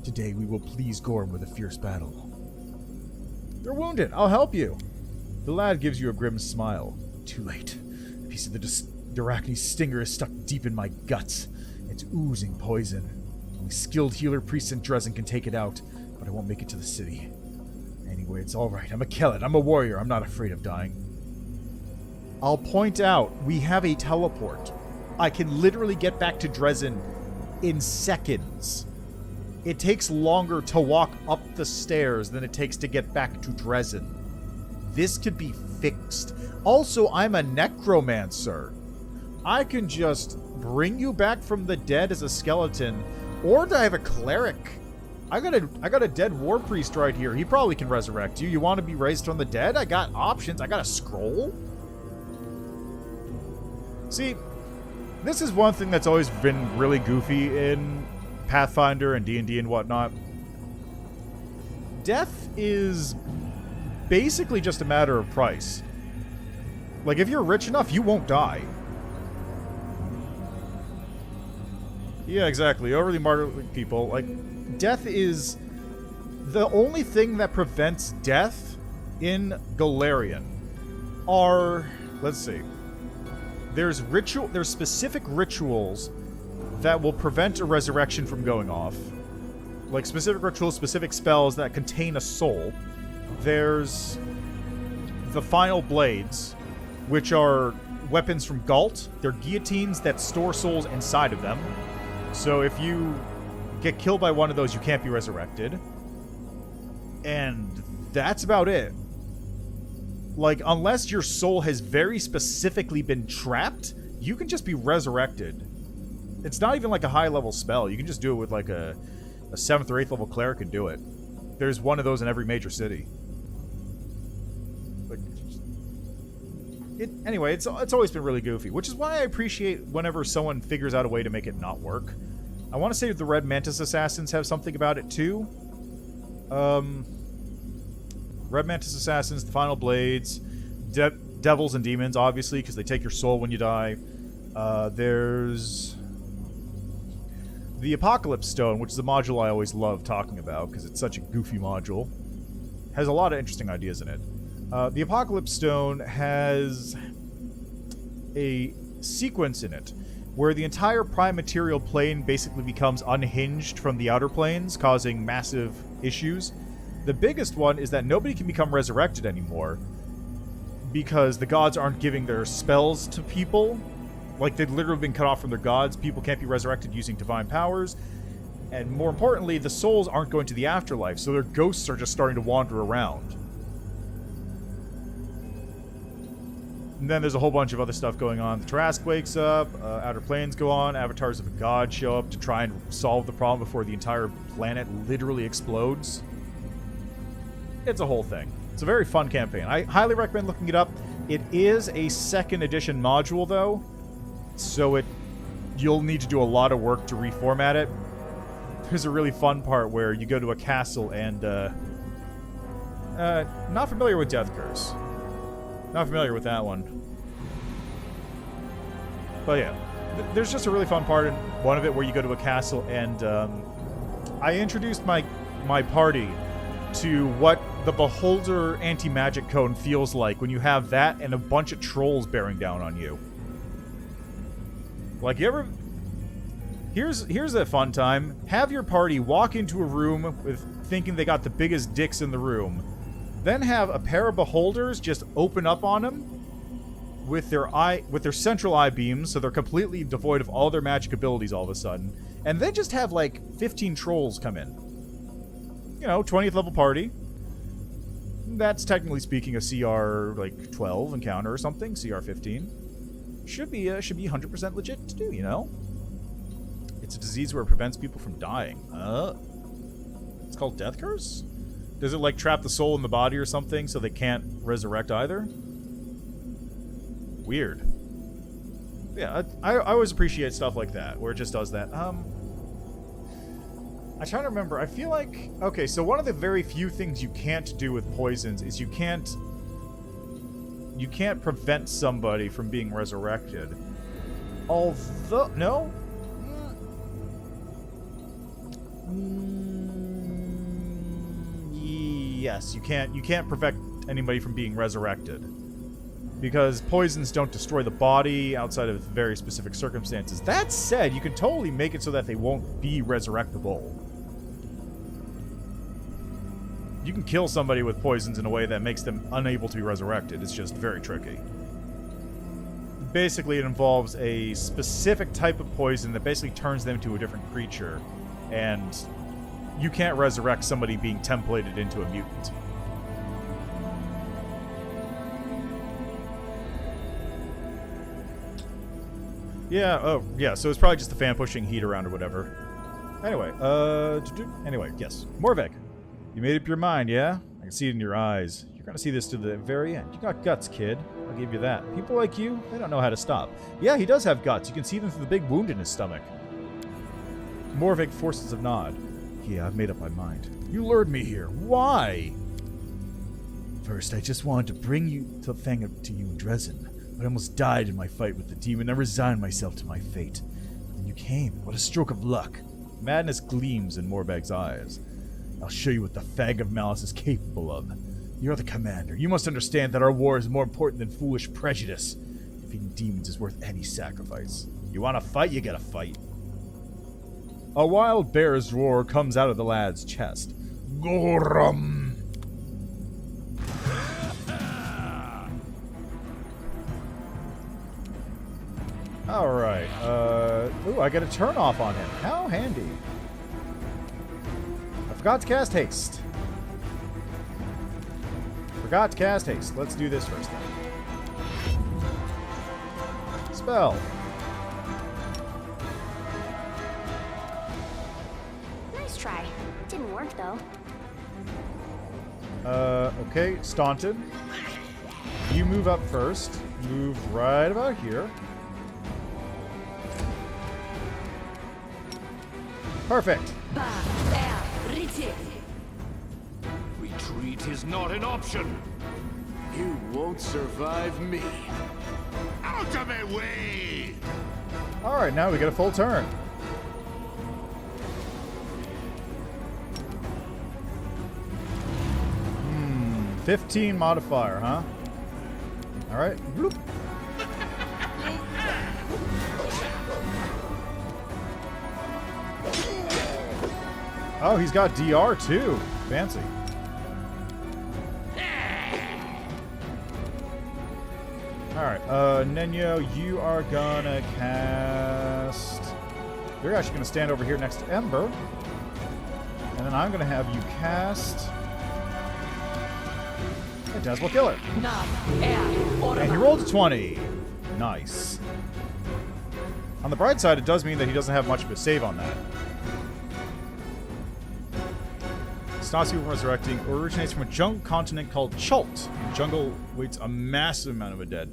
Today we will please Gorm with a fierce battle. You're wounded. I'll help you. The lad gives you a grim smile. Too late. A piece of the Derangement stinger is stuck deep in my guts. It's oozing poison. Only skilled healer priests in Drezen can take it out, but I won't make it to the city. Anyway, it's alright. I'm a Kelid. I'm a warrior. I'm not afraid of dying. I'll point out, we have a teleport. I can literally get back to Drezen in seconds. It takes longer to walk up the stairs than it takes to get back to Drezen. This could be fixed. Also, I'm a necromancer. I can just bring you back from the dead as a skeleton, or do I have a cleric? I got a dead war priest right here. He probably can resurrect you. You want to be raised from the dead? I got options. I got a scroll. See, this is one thing that's always been really goofy in Pathfinder and D&D and whatnot. Death is basically just a matter of price. Like, if you're rich enough, you won't die. Yeah, exactly. Overly martyred people. Like, death is the only thing that prevents death in Galarian. Let's see. There's specific rituals that will prevent a resurrection from going off. Like, specific rituals, specific spells that contain a soul. There's the Final Blades, which are weapons from Galt. They're guillotines that store souls inside of them. So if you get killed by one of those, you can't be resurrected. And that's about it. Like, unless your soul has very specifically been trapped, you can just be resurrected. It's not even like a high-level spell. You can just do it with, like, a 7th or 8th level cleric can do it. There's one of those in every major city. Like, anyway, it's always been really goofy, which is why I appreciate whenever someone figures out a way to make it not work. I want to say the Red Mantis Assassins have something about it, too. Red Mantis Assassins, the Final Blades, Devils and Demons, obviously, because they take your soul when you die. There's the Apocalypse Stone, which is a module I always love talking about, because it's such a goofy module. Has a lot of interesting ideas in it. The Apocalypse Stone has a sequence in it where the entire prime material plane basically becomes unhinged from the outer planes, causing massive issues. The biggest one is that nobody can become resurrected anymore because the gods aren't giving their spells to people. Like, they've literally been cut off from their gods. People can't be resurrected using divine powers. And more importantly, the souls aren't going to the afterlife, so their ghosts are just starting to wander around. And then there's a whole bunch of other stuff going on. The Trask wakes up, Outer Planes go on, Avatars of a God show up to try and solve the problem before the entire planet literally explodes. It's a whole thing. It's a very fun campaign. I highly recommend looking it up. It is a 2nd edition module, though, so you'll need to do a lot of work to reformat it. There's a really fun part where you go to a castle and, not familiar with Death Curse. Not familiar with that one. But yeah, there's just a really fun part in one of it where you go to a castle and, I introduced my party to what the Beholder anti-magic cone feels like when you have that and a bunch of trolls bearing down on you. Like, you ever... Here's a fun time. Have your party walk into a room with thinking they got the biggest dicks in the room. Then have a pair of Beholders just open up on them with their central eye beams, so they're completely devoid of all their magic abilities all of a sudden. And then just have, like, 15 trolls come in. You know, 20th level party. That's technically speaking a CR, like, 12 encounter or something. CR 15. Should be 100% legit to do, you know? It's a disease where it prevents people from dying. It's called Death Curse? Does it, like, trap the soul in the body or something so they can't resurrect either? Weird. Yeah, I always appreciate stuff like that, where it just does that. I'm trying to remember. I feel like... Okay, so one of the very few things you can't do with poisons is you can't prevent somebody from being resurrected. Although... No? Yes, you can't prevent anybody from being resurrected. Because poisons don't destroy the body outside of very specific circumstances. That said, you can totally make it so that they won't be resurrectable. You can kill somebody with poisons in a way that makes them unable to be resurrected. It's just very tricky. Basically, it involves a specific type of poison that basically turns them into a different creature. And you can't resurrect somebody being templated into a mutant. Yeah, oh, yeah, so it's probably just the fan pushing heat around or whatever. Anyway, yes. Morveg, you made up your mind, yeah? I can see it in your eyes. You're gonna see this to the very end. You got guts, kid. I'll give you that. People like you, they don't know how to stop. Yeah, he does have guts. You can see them through the big wound in his stomach. Morveg forces a nod. Yeah, I've made up my mind. You lured me here. Why? First, I just wanted to bring you to thank to you in Drezen, but I almost died in my fight with the demon. I resigned myself to my fate. Then you came. What a stroke of luck. Madness gleams in Morveg's eyes. I'll show you what the Fang of Malice is capable of. You're the commander. You must understand that our war is more important than foolish prejudice. Defeating demons is worth any sacrifice. You want to fight, you gotta fight. A wild bear's roar comes out of the lad's chest. Gorum! Alright, ooh, I get a turn off on him. How handy. I forgot to cast haste. Forgot to cast haste. Let's do this first then. Spell. Nice try. Didn't work though. Okay, Staunted. You move up first. Move right about here. Perfect. Retreat is not an option. You won't survive me. Out of my way! Alright, now we get a full turn. 15 modifier, huh? Alright. Bloop. Oh, he's got DR too. Fancy. Alright, Nenyo, you are gonna cast... You're actually gonna stand over here next to Ember. And then I'm gonna have you cast... Phantasmal Killer. And he rolled a 20. Nice. On the bright side, it does mean that he doesn't have much of a save on that. Stasio Resurrecting originates from a jungle continent called Chult. The jungle waits a massive amount of undead.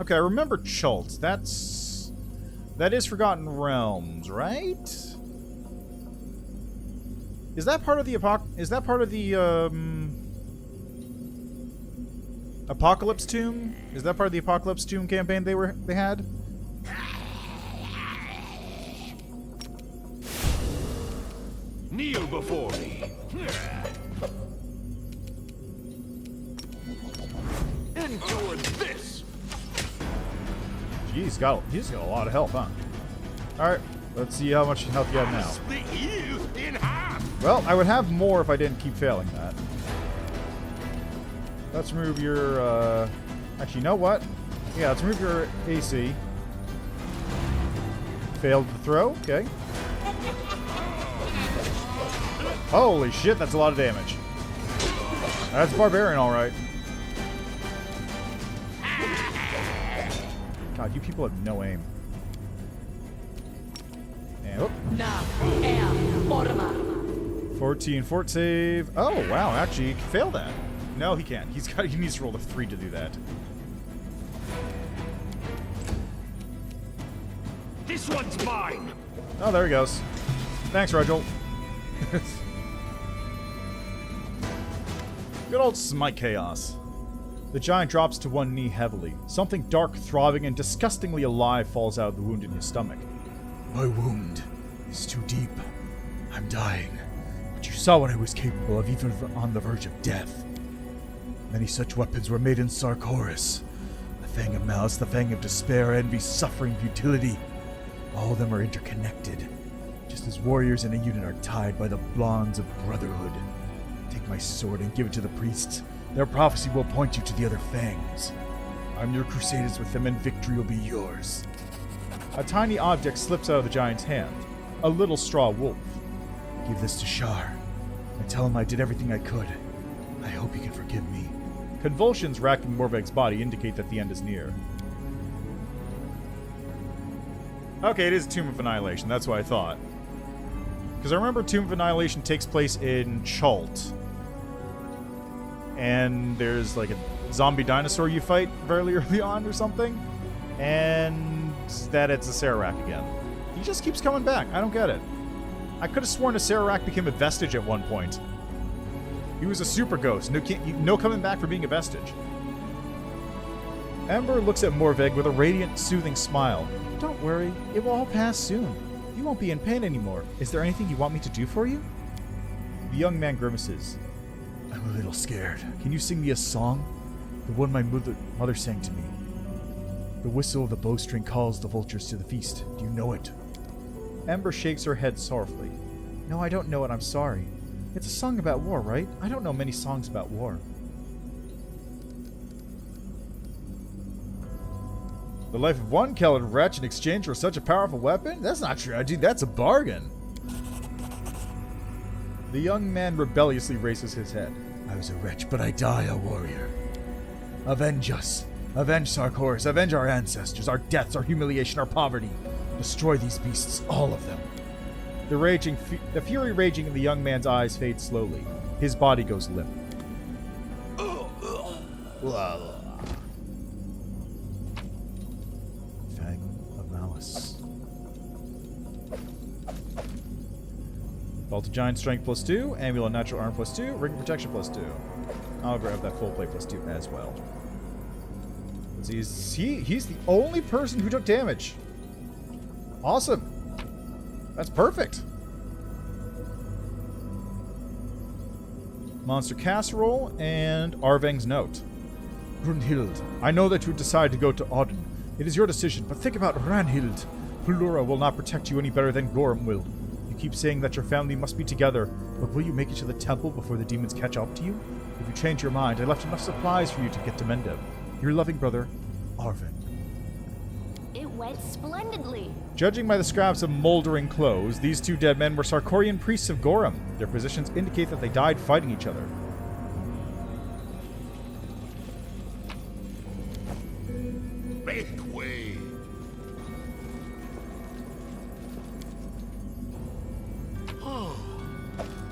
Okay, I remember Chult. That is Forgotten Realms, right? Is that part of the Apocalypse Tomb? Is that part of the Apocalypse Tomb campaign they had? Kneel before me. Endure this. Gee, he's got a lot of health, huh? Alright, let's see how much health you have now. Split you in half! Well, I would have more if I didn't keep failing that. Let's remove your, actually, you know what? Yeah, let's remove your AC. Failed to throw, okay. Holy shit, that's a lot of damage. That's Barbarian, alright. God, you people have no aim. And, whoop. 14 fort save. Oh, wow, actually, he can fail that. No, he can't. He needs to roll a 3 to do that. This one's mine. Oh, there he goes. Thanks, Rigel. Good old Smite Chaos. The giant drops to one knee heavily. Something dark, throbbing, and disgustingly alive falls out of the wound in his stomach. My wound is too deep. I'm dying. But you saw what I was capable of, even on the verge of death. Many such weapons were made in Sarkoris. The Fang of Malice, the Fang of Despair, Envy, Suffering, Futility. All of them are interconnected. Just as warriors in a unit are tied by the bonds of brotherhood. Take my sword and give it to the priests. Their prophecy will point you to the other Fangs. Arm your crusaders with them and victory will be yours. A tiny object slips out of the giant's hand. A little straw wolf. Give this to Shar. And tell him I did everything I could. I hope he can forgive me. Convulsions racking Morveg's body indicate that the end is near. Okay, it is Tomb of Annihilation. That's what I thought. Because I remember Tomb of Annihilation takes place in Chult. And there's like a zombie dinosaur you fight very early on or something. And that it's a Sararak again. He just keeps coming back. I don't get it. I could have sworn a Sararak became a vestige at one point. He was a super ghost. No coming back for being a vestige. Ember looks at Morveg with a radiant, soothing smile. Don't worry, it will all pass soon. You won't be in pain anymore. Is there anything you want me to do for you? The young man grimaces. I'm a little scared. Can you sing me a song? The one my mother sang to me. The whistle of the bowstring calls the vultures to the feast. Do you know it? Ember shakes her head sorrowfully. No, I don't know it. I'm sorry. It's a song about war, right? I don't know many songs about war. The life of one Kellan wretch in exchange for such a powerful weapon? That's not true, dude. That's a bargain. The young man rebelliously raises his head. I was a wretch, but I die a warrior. Avenge us. Avenge Sarkoris. Avenge our ancestors, our deaths, our humiliation, our poverty. Destroy these beasts, all of them. The fury raging in the young man's eyes fades slowly. His body goes limp. Fang of Malice. Belt of Giant Strength +2, Amulet Natural Arm +2, Ring Protection +2. I'll grab that full plate +2 as well. He's the only person who took damage. Awesome. That's perfect. Monster Casserole and Arveng's Note. Brunhild, I know that you decided to go to Auden. It is your decision, but think about Ranhild. Pelura will not protect you any better than Gorm will. You keep saying that your family must be together, but will you make it to the temple before the demons catch up to you? If you change your mind, I left enough supplies for you to get to Mendev. Your loving brother, Arven. It went splendidly. Judging by the scraps of moldering clothes, these two dead men were Sarkorian priests of Gorham. Their positions indicate that they died fighting each other. Make way. Oh,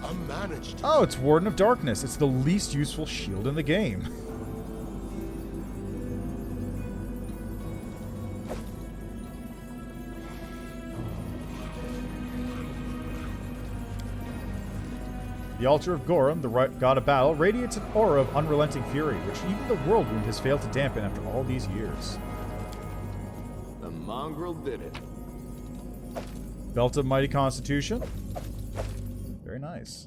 I managed. Oh, it's Warden of Darkness. It's the least useful shield in the game. The altar of Gorham, the god of battle, radiates an aura of unrelenting fury, which even the whirlwind has failed to dampen after all these years. The mongrel did it. Belt of Mighty Constitution. Very nice.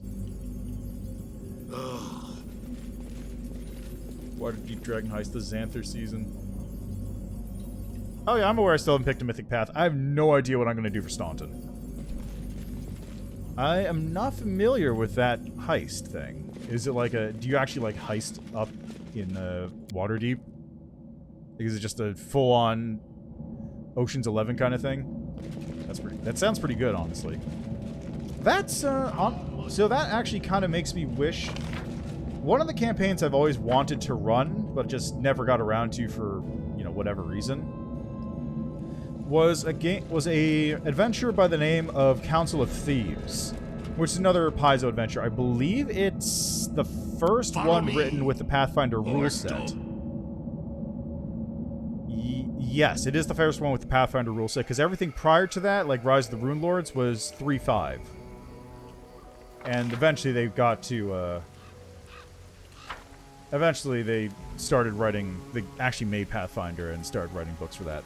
Waterdeep Dragon Heist, the Xanther season. Oh yeah, I'm aware I still haven't picked a Mythic Path. I have no idea what I'm going to do for Staunton. I am not familiar with that heist thing. Is it like a... Do you actually, like, heist up in Waterdeep? Is it just a full-on Ocean's 11 kind of thing? That sounds pretty good, honestly. That's, so that actually kind of makes me wish... One of the campaigns I've always wanted to run, but just never got around to for, you know, whatever reason, was a adventure by the name of Council of Thieves, which is another Paizo adventure. I believe it's the first one written with the Pathfinder rule set. Yes, it is the first one with the Pathfinder rule set, because everything prior to that, like Rise of the Rune Lords, was 3.5. And eventually they got to, eventually they started writing, they actually made Pathfinder and started writing books for that.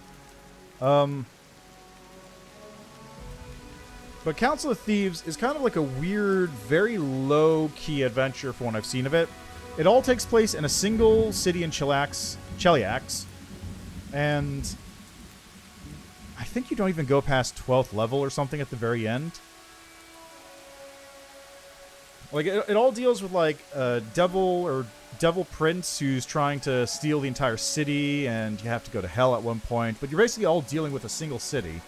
But Council of Thieves is kind of like a weird, very low-key adventure for what I've seen of it. It all takes place in a single city in Cheliax, and I think you don't even go past 12th level or something at the very end. Like, it all deals with, like, a devil prince who's trying to steal the entire city, and you have to go to hell at one point. But you're basically all dealing with a single city.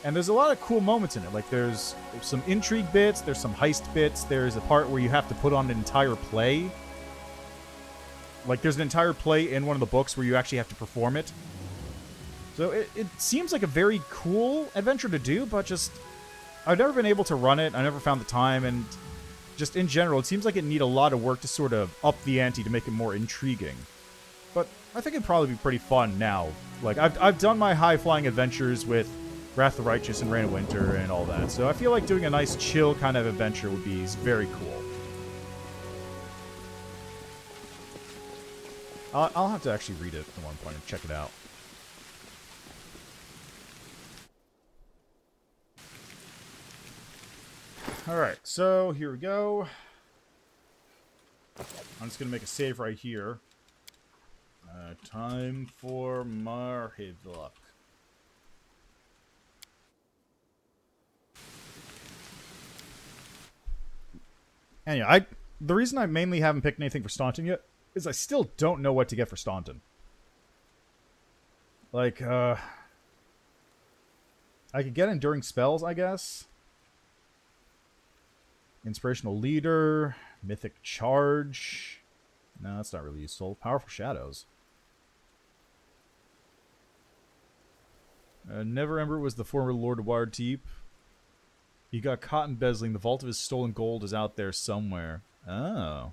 And there's a lot of cool moments in it. Like, there's some intrigue bits, there's some heist bits, there's a part where you have to put on an entire play. Like, there's an entire play in one of the books where you actually have to perform it. So it seems like a very cool adventure to do, but just... I've never been able to run it, I never found the time, and... Just in general, it seems like it need a lot of work to sort of up the ante to make it more intriguing. But I think it'd probably be pretty fun now. Like, I've done my high-flying adventures with Wrath of the Righteous and Reign of Winter and all that, so I feel like doing a nice chill kind of adventure would be very cool. I'll have to actually read it at one point and check it out. Alright, so here we go. I'm just going to make a save right here. Time for Marhevok. Anyway, the reason I mainly haven't picked anything for Staunton yet is I still don't know what to get for Staunton. Like, I could get Enduring Spells, I guess. Inspirational Leader. Mythic Charge. No, that's not really useful. Powerful Shadows. Never Ember was the former Lord of Waterdeep. He got caught embezzling. The vault of his stolen gold is out there somewhere. Oh.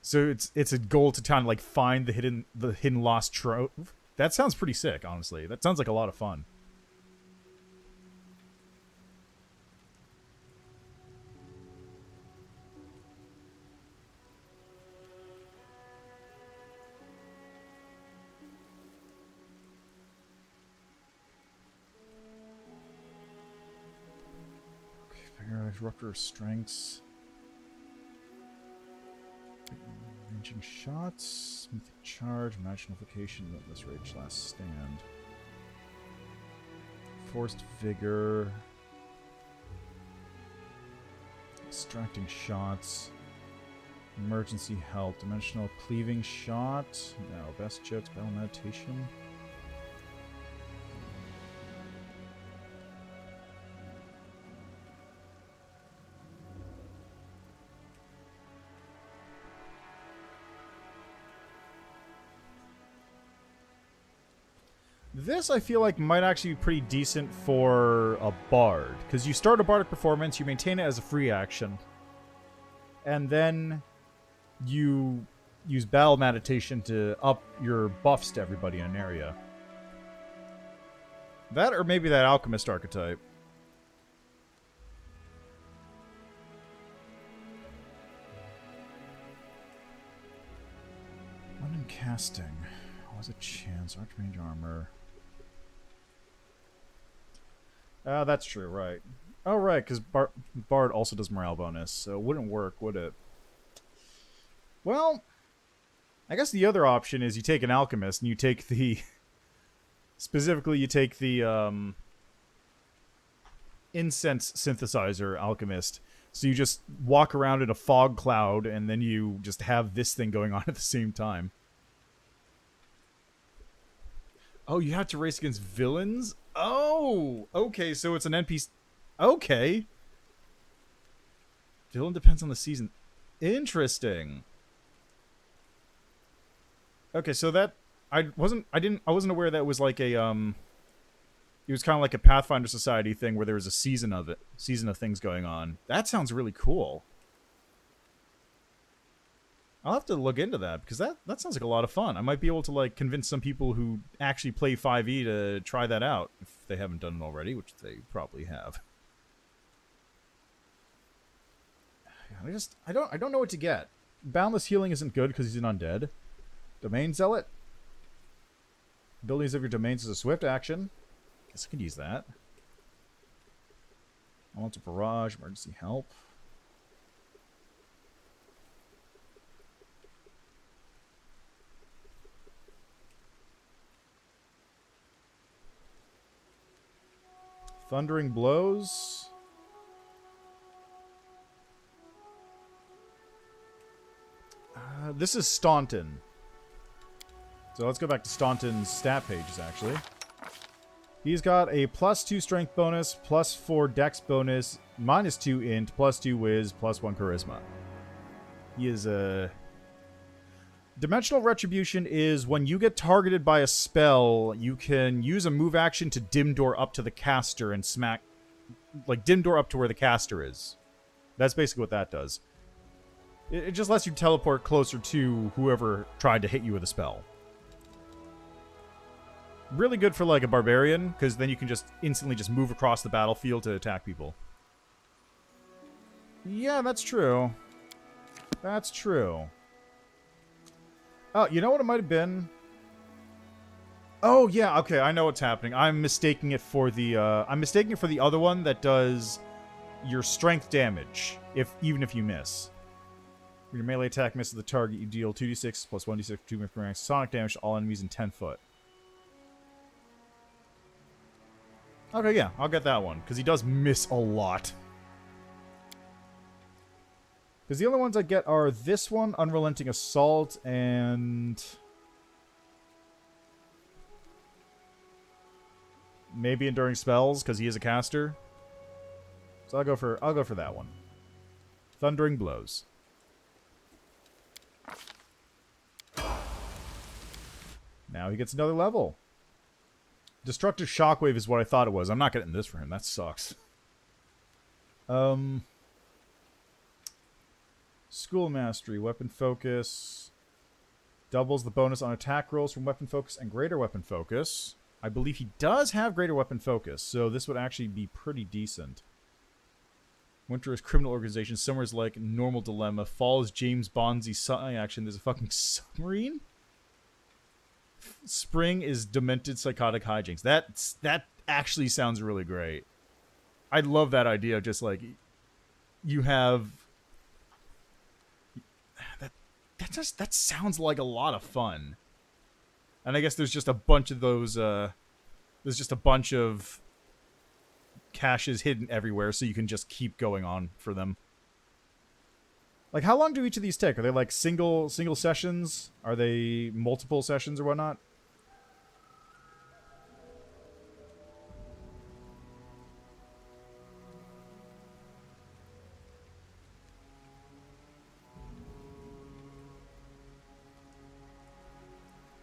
So it's a goal to kind of like find the hidden lost trove. That sounds pretty sick, honestly. That sounds like a lot of fun. Disruptor of Strengths. Ranging shots. Mythic Charge. Magic Nullification. Limitless Rage. Last Stand. Forced Vigor. Extracting Shots. Emergency Help. Dimensional Cleaving Shot. No. Best Jokes. Battle Meditation. This, I feel like, might actually be pretty decent for a bard. Because you start a bardic performance, you maintain it as a free action. And then you use battle meditation to up your buffs to everybody in an area. That, or maybe that alchemist archetype. One in casting. Was a chance. Archmage armor. That's true, right. Oh, right, because Bard also does morale bonus, so it wouldn't work, would it? Well, I guess the other option is you take an alchemist and you take the... Specifically, you take the incense synthesizer alchemist. So you just walk around in a fog cloud and then you just have this thing going on at the same time. Oh, you have to race against villains? Oh! Okay, so it's an NPC... Okay. Villain depends on the season. Interesting. Okay, so that... I wasn't aware that was like a, it was kind of like a Pathfinder Society thing where there was a season of things going on. That sounds really cool. I'll have to look into that, because that sounds like a lot of fun. I might be able to, like, convince some people who actually play 5e to try that out, if they haven't done it already, which they probably have. I don't know what to get. Boundless Healing isn't good because he's an undead. Domain Zealot. Abilities of your domains is a swift action. Guess I could use that. I want a barrage, emergency help. Thundering Blows. This is Staunton. So let's go back to Staunton's stat pages, actually. He's got a +2 strength bonus, +4 dex bonus, -2 int, +2 whiz, +1 charisma. He is a... Dimensional Retribution is when you get targeted by a spell, you can use a move action to dim door up to the caster and smack... Like, dim door up to where the caster is. That's basically what that does. It just lets you teleport closer to whoever tried to hit you with a spell. Really good for, like, a barbarian, because then you can just instantly just move across the battlefield to attack people. Yeah, that's true. That's true. Oh, you know what it might have been? Oh, yeah, okay, I know what's happening. I'm mistaking it for the, other one that does your strength damage, even if you miss. When your melee attack misses the target, you deal 2d6 plus 1d6 2 sonic damage to all enemies in 10 foot. Okay, yeah, I'll get that one, because he does miss a lot. Because the other ones I get are this one, Unrelenting Assault, and maybe Enduring Spells, because he is a caster. So I'll go for that one. Thundering Blows. Now he gets another level. Destructive Shockwave is what I thought it was. I'm not getting this for him. That sucks. School Mastery, Weapon Focus. Doubles the bonus on attack rolls from Weapon Focus and Greater Weapon Focus. I believe he does have Greater Weapon Focus, so this would actually be pretty decent. Winter is Criminal Organization. Summer is like Normal Dilemma. Fall is James Bondsy Sci Action. There's a fucking submarine? Spring is Demented Psychotic Hijinks. That actually sounds really great. I love that idea of just like you have that sounds like a lot of fun. And I guess there's just a bunch of those there's just a bunch of caches hidden everywhere, so you can just keep going on for them. Like, how long do each of these take? Are they like single sessions? Are they multiple sessions or whatnot?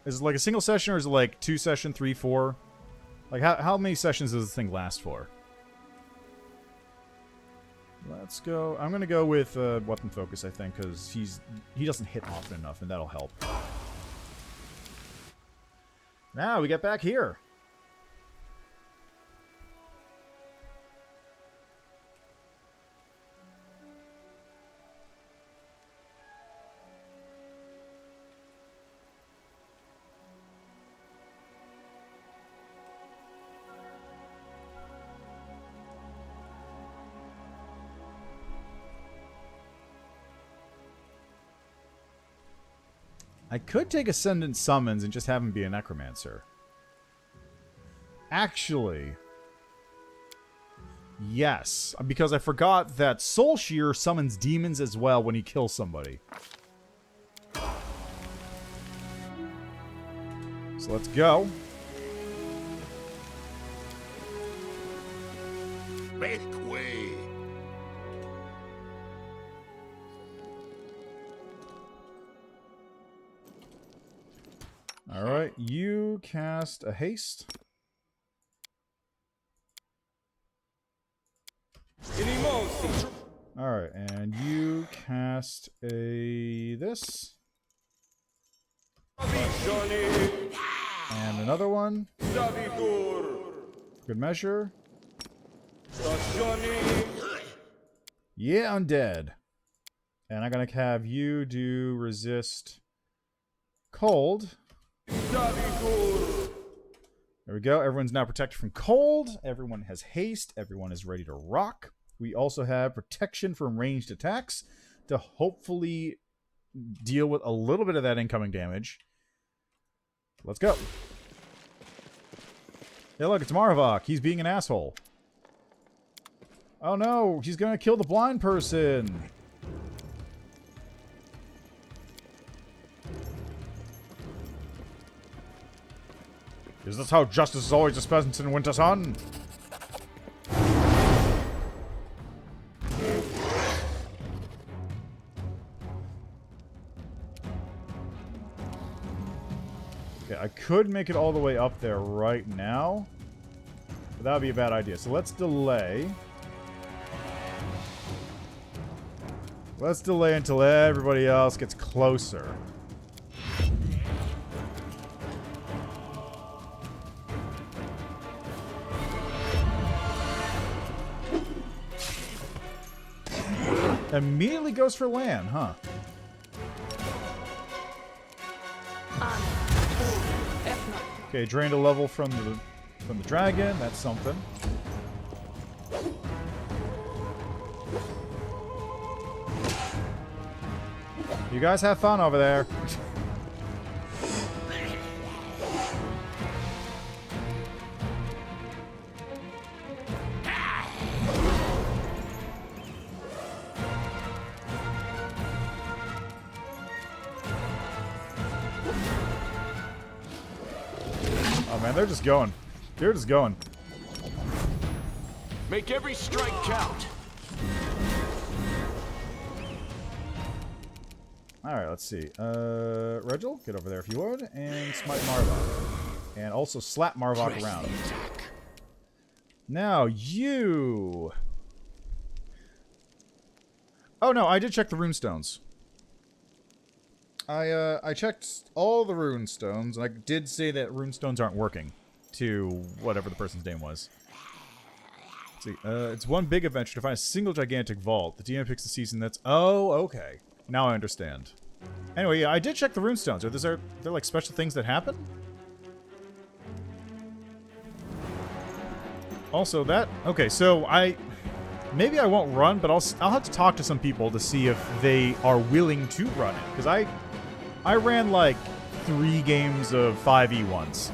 Is it like a single session, or is it like 2 session, 3, 4? Like, how many sessions does this thing last for? Let's go. I'm gonna go with Weapon Focus, I think, because he doesn't hit often enough, and that'll help. Now we get back here. I could take Ascendant Summons and just have him be a Necromancer. Actually, yes, because I forgot that Soul Shear summons demons as well when he kills somebody. So let's go. Make way. Alright, you cast a haste. Alright, and you cast a this. And another one. Good measure. Yeah, undead. And I'm gonna have you do resist cold. There we go. Everyone's now protected from cold. Everyone has haste. Everyone is ready to rock. We also have protection from ranged attacks to hopefully deal with a little bit of that incoming damage. Let's go. Hey, look, it's Marhevok. He's being an asshole. Oh no, he's gonna kill the blind person. Is this how justice is always dispensed in Wintersun? Okay, I could make it all the way up there right now, but that would be a bad idea. So let's delay. Let's delay until everybody else gets closer. Immediately goes for land, huh? Okay, drained a level from the dragon. That's something. You guys have fun over there. Oh man, they're just going. They're just going. Make every strike count. Alright, let's see. Regil, get over there if you would, and smite Marhevok. And also slap Marhevok around. Now, you... Oh no, I did check the runestones. I checked all the runestones, and I did say that runestones aren't working. To whatever the person's name was. Let's see, it's one big adventure to find a single gigantic vault. The DM picks the season that's... Oh, okay. Now I understand. Anyway, yeah, I did check the runestones. Are there like special things that happen? Also, that... Okay, so maybe I won't run, but I'll have to talk to some people to see if they are willing to run it. Because I ran like 3 games of 5e once.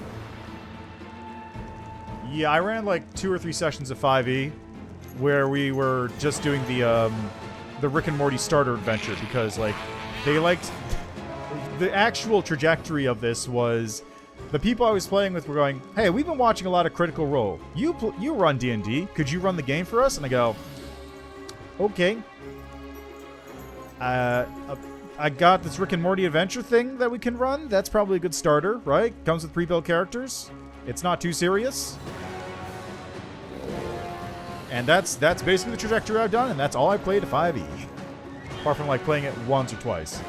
Yeah, I ran like 2 or 3 sessions of 5e where we were just doing the Rick and Morty starter adventure because like they liked the actual trajectory of this was the people I was playing with were going, "Hey, we've been watching a lot of Critical Role. You run D&D. Could you run the game for us?" And I go, "Okay." I got this Rick and Morty adventure thing that we can run. That's probably a good starter, right? Comes with pre-built characters. It's not too serious. And that's basically the trajectory I've done, and that's all I played to 5e. Apart from, like, playing it once or twice.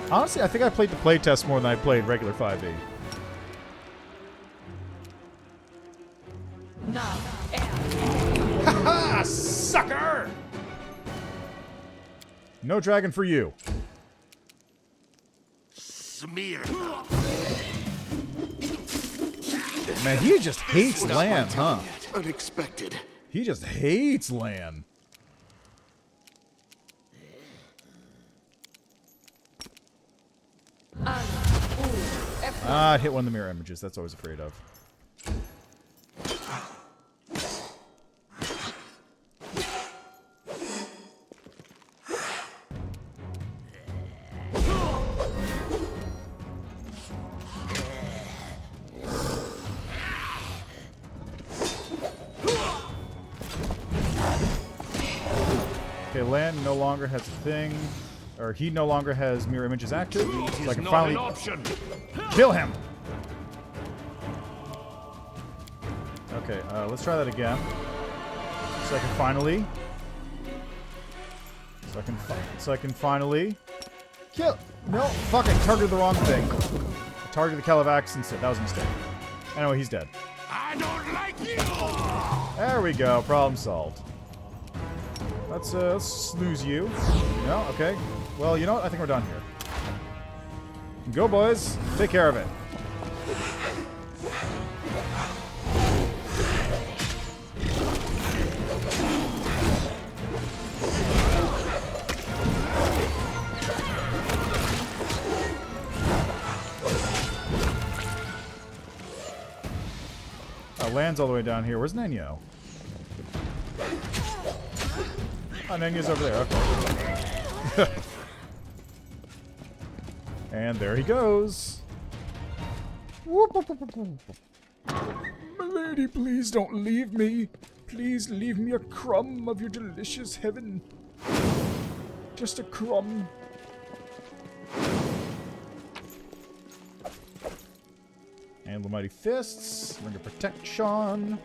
Honestly, I think I played the playtest more than I played regular 5e. Ha-ha! Sucker! No dragon for you. Smear. Man, he just hates land, huh? Unexpected. He just hates land. Ah, it hit one of the mirror images. That's always afraid of. Okay, land no longer has a thing. Or he no longer has mirror images active. So I can finally kill him. Okay, let's try that again. So I can finally. So I can finally kill. No, fuck! I targeted the wrong thing. I targeted the Calavax instead. That was a mistake. Anyway, he's dead. I don't like you. There we go. Problem solved. Let's snooze you. No, okay. Well, you know what? I think we're done here. Go, boys. Take care of it. Land's all the way down here. Where's Nenyo? Oh, Nenyo's over there. Okay. And there he goes. Whoop, whoop, whoop, whoop. Milady, please don't leave me. Please leave me a crumb of your delicious heaven. Just a crumb. And the Mighty Fists. Ring of Protection.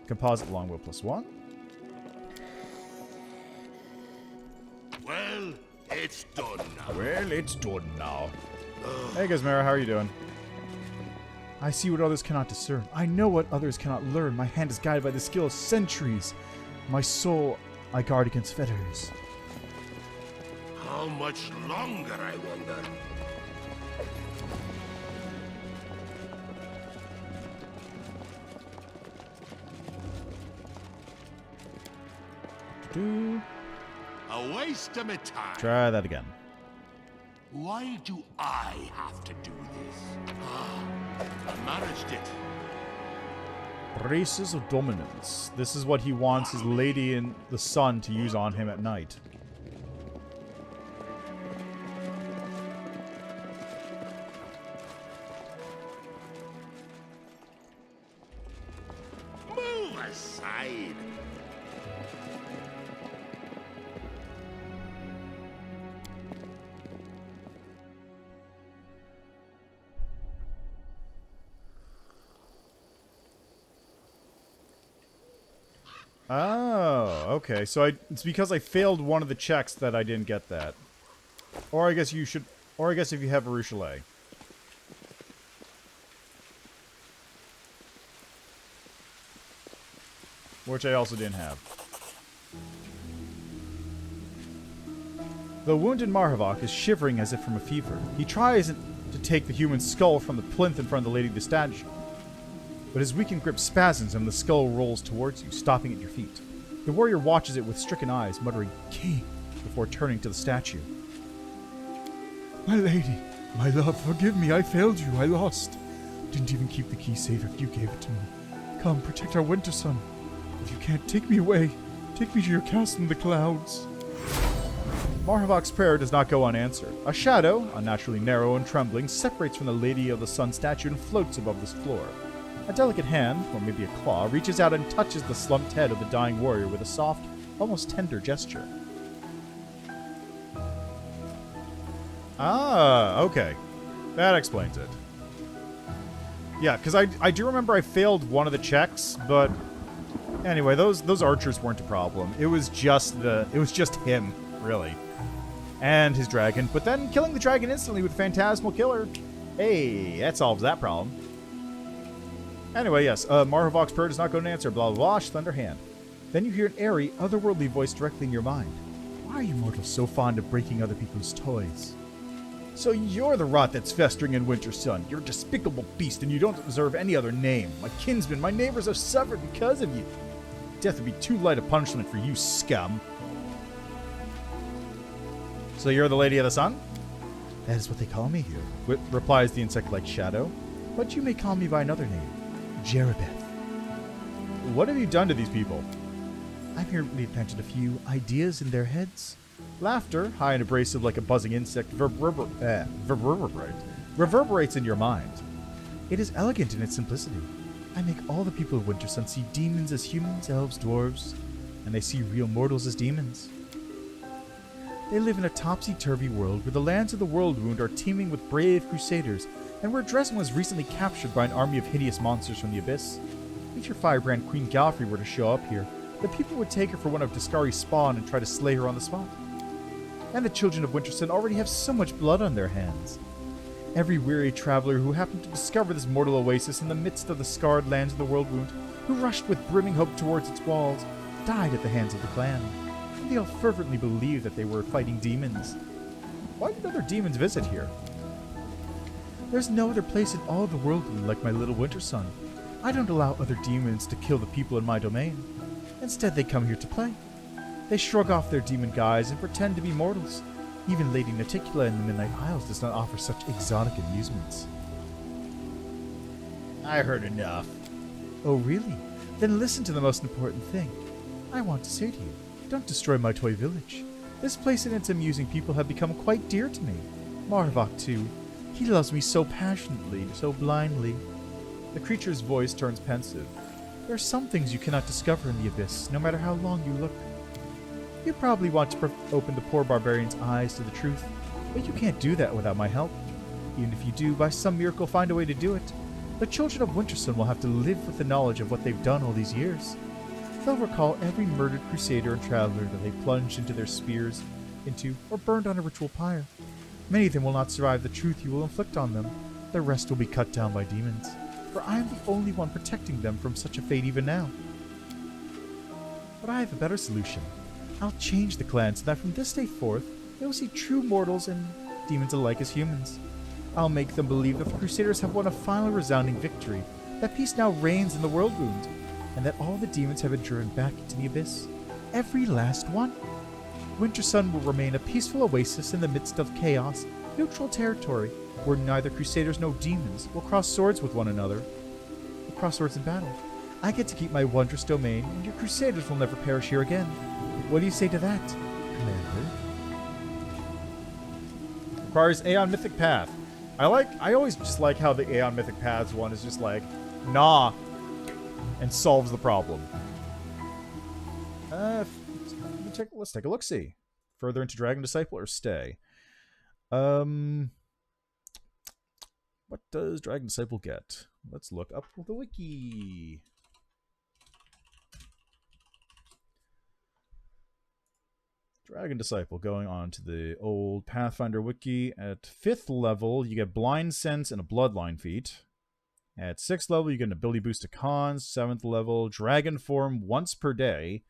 Composite Longbow +1. Well, it's done now. Well, it's done now. Hey, Gizmera, how are you doing? I see what others cannot discern. I know what others cannot learn. My hand is guided by the skill of centuries. My soul I guard against fetters. How much longer, I wonder? A waste of my time. Try that again. Why do I have to do this? I managed it. Braces of Dominance. This is what he wants his lady in the sun to use on him at night. Move aside. Oh, okay. So it's because I failed one of the checks that I didn't get that. Or I guess you should... Or I guess if you have a Rochelet. Which I also didn't have. The wounded Marhevok is shivering as if from a fever. He tries to take the human skull from the plinth in front of the Lady of the Statue. But his weakened grip spasms and the skull rolls towards you, stopping at your feet. The warrior watches it with stricken eyes, muttering, "King," before turning to the statue. "My lady, my love, forgive me, I failed you, I lost. Didn't even keep the key safe after you gave it to me. Come, protect our Wintersun. If you can't take me away, take me to your castle in the clouds." Marhevok's prayer does not go unanswered. A shadow, unnaturally narrow and trembling, separates from the Lady of the Sun statue and floats above this floor. A delicate hand, or maybe a claw, reaches out and touches the slumped head of the dying warrior with a soft, almost tender gesture. Ah, okay. That explains it. Yeah, because I do remember I failed one of the checks, but anyway, those archers weren't a problem. It was just him, really. And his dragon, but then killing the dragon instantly with Phantasmal Killer. Hey, that solves that problem. Anyway, yes, Marhevok's prayer does not go unanswered, blah blah blah, thunder hand. Then you hear an airy, otherworldly voice directly in your mind. Why are you mortals so fond of breaking other people's toys? So you're the rot that's festering in Wintersun. You're a despicable beast, and you don't deserve any other name. My kinsmen, my neighbors have suffered because of you. Death would be too light a punishment for you, scum. So you're the Lady of the Sun? That is what they call me here, replies the insect-like shadow. But you may call me by another name. Jerebeth. What have you done to these people? I've merely planted a few ideas in their heads. Laughter, high and abrasive like a buzzing insect, reverberates in your mind. It is elegant in its simplicity. I make all the people of Wintersun see demons as humans, elves, dwarves, and they see real mortals as demons. They live in a topsy-turvy world where the lands of the Worldwound are teeming with brave crusaders, and where Drezen was recently captured by an army of hideous monsters from the Abyss. If your firebrand Queen Galfrey were to show up here, the people would take her for one of Discari's spawn and try to slay her on the spot. And the children of Wintersun already have so much blood on their hands. Every weary traveler who happened to discover this mortal oasis in the midst of the scarred lands of the Worldwound, who rushed with brimming hope towards its walls, died at the hands of the clan. And they all fervently believed that they were fighting demons. Why did other demons visit here? There's no other place in all the Worldwound like my little Wintersun. I don't allow other demons to kill the people in my domain. Instead, they come here to play. They shrug off their demon guise and pretend to be mortals. Even Lady Naticula in the Midnight Isles does not offer such exotic amusements. I heard enough. Oh, really? Then listen to the most important thing. I want to say to you, don't destroy my toy village. This place and its amusing people have become quite dear to me. Marhevok, too. He loves me so passionately, so blindly. The creature's voice turns pensive. There are some things you cannot discover in the Abyss, no matter how long you look. You probably want to open the poor barbarian's eyes to the truth, but you can't do that without my help. Even if you do, by some miracle, find a way to do it. The children of Wintersun will have to live with the knowledge of what they've done all these years. They'll recall every murdered crusader and traveler that they plunged into their spears into or burned on a ritual pyre. Many of them will not survive the truth you will inflict on them. The rest will be cut down by demons, for I am the only one protecting them from such a fate even now. But I have a better solution. I'll change the clan so that from this day forth, they will see true mortals and demons alike as humans. I'll make them believe that the Crusaders have won a final resounding victory, that peace now reigns in the Worldwound, and that all the demons have been driven back into the Abyss. Every last one. Wintersun will remain a peaceful oasis in the midst of chaos, neutral territory, where neither crusaders nor demons will cross swords with one another. Or cross swords in battle. I get to keep my wondrous domain, and your crusaders will never perish here again. What do you say to that, Commander? Requires Aeon Mythic Path. I always just like how the Aeon Mythic Paths one is just like, nah, and solves the problem. Let's take a look-see. Further into Dragon Disciple or stay? What does Dragon Disciple get? Let's look up the wiki. Dragon Disciple, going on to the old Pathfinder wiki. At 5th level, you get Blind Sense and a Bloodline feat. At 6th level, you get an ability boost to Cons. 7th level, Dragon Form once per day.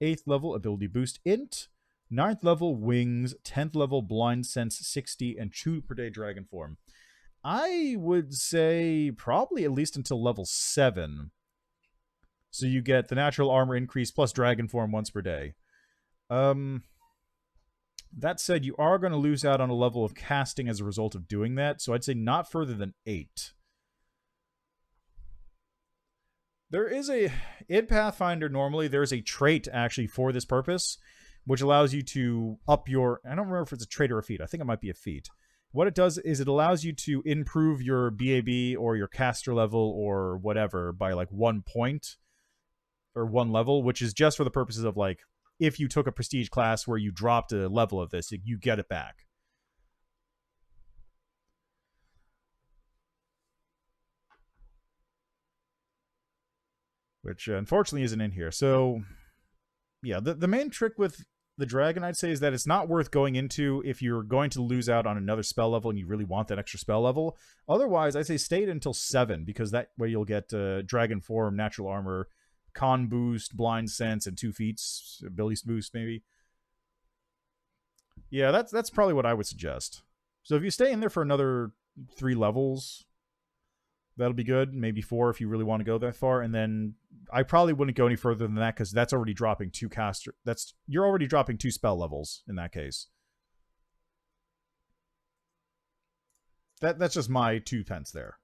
8th level, ability boost Int. 9th level, Wings. 10th level, Blind Sense 60, and 2 per day Dragon Form. I would say probably at least until level 7. So you get the natural armor increase plus Dragon Form once per day. That said, you are going to lose out on a level of casting as a result of doing that, so I'd say not further than 8. There is in Pathfinder, normally, there's a trait actually for this purpose, which allows you to up your, I don't remember if it's a trait or a feat, I think it might be a feat. What it does is it allows you to improve your BAB or your caster level or whatever by like 1 point or 1 level, which is just for the purposes of like, if you took a prestige class where you dropped a level of this, you get it back. Which unfortunately isn't in here. So, yeah, the main trick with the dragon, I'd say, is that it's not worth going into if you're going to lose out on another spell level and you really want that extra spell level. Otherwise, I'd say stay it until 7, because that way you'll get Dragon Form, Natural Armor, Con boost, Blind Sense, and 2 feats, ability boost maybe. Yeah, that's probably what I would suggest. So if you stay in there for another 3 levels, that'll be good. Maybe 4 if you really want to go that far. And then I probably wouldn't go any further than that, because that's already dropping 2 caster. You're already dropping 2 spell levels in that case. That's just my 2 pence there.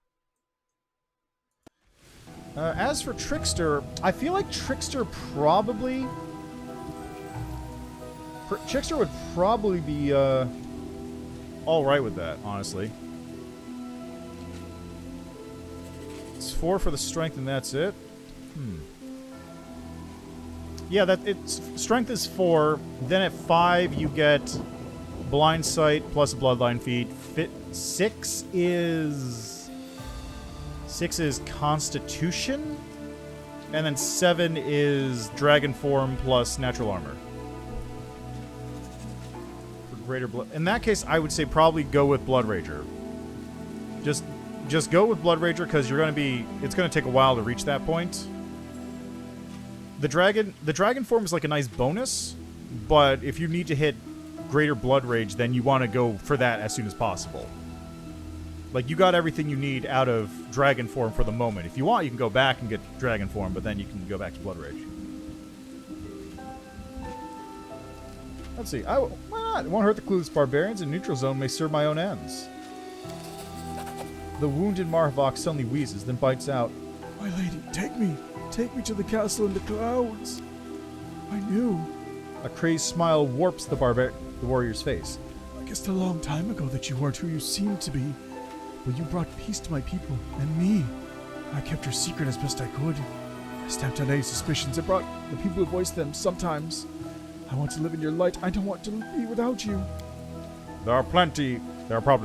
As for Trickster, I feel like Trickster would probably be alright with that, honestly. It's 4 for the strength, and that's it. Yeah, strength is 4. Then at 5, you get Blind Sight plus Bloodline feat. 6 is Constitution, and then 7 is Dragon Form plus Natural Armor. For greater blood, in that case, I would say probably go with Blood Rager. Just go with Blood Rager, because it's going to take a while to reach that point. The Dragon Form is like a nice bonus, but if you need to hit greater Blood Rage, then you want to go for that as soon as possible. Like, you got everything you need out of Dragon Form for the moment. If you want, you can go back and get Dragon Form, but then you can go back to Blood Rage. Let's see. Why not? It won't hurt the clueless barbarians, and Neutral Zone may serve my own ends. The wounded Marhevok suddenly wheezes, then bites out. My lady, take me to the castle in the clouds. I knew. A crazed smile warps the warrior's face. I guessed a long time ago that you weren't who you seemed to be. But you brought peace to my people, and me. I kept your secret as best I could. I stamped out any suspicions. I brought the people who voiced them sometimes. I want to live in your light. I don't want to be without you. There are probably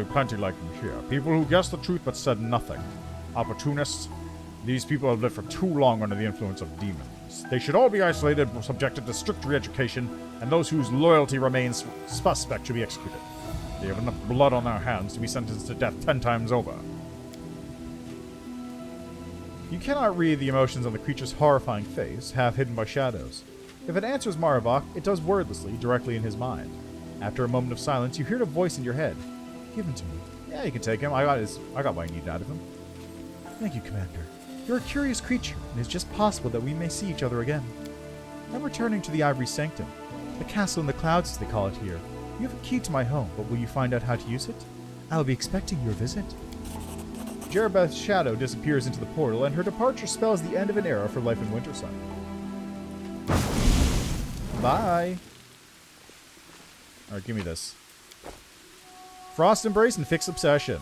plenty like them here. People who guessed the truth but said nothing. Opportunists. These people have lived for too long under the influence of demons. They should all be isolated, subjected to strict re-education, and those whose loyalty remains suspect should be executed. They have enough blood on their hands to be sentenced to death 10 times over. You cannot read the emotions on the creature's horrifying face, half hidden by shadows. If it answers Marhevok, it does wordlessly, directly in his mind. After a moment of silence, you hear a voice in your head. Give him to me. Yeah, you can take him. I got what I need out of him. Thank you, Commander. You're a curious creature, and it's just possible that we may see each other again. I'm returning to the Ivory Sanctum. The castle in the clouds, as they call it here. You have a key to my home, but will you find out how to use it? I'll be expecting your visit. Jerebeth's shadow disappears into the portal, and her departure spells the end of an era for life in Wintersun. Bye. Alright, give me this. Frost Embrace and Fix Obsession.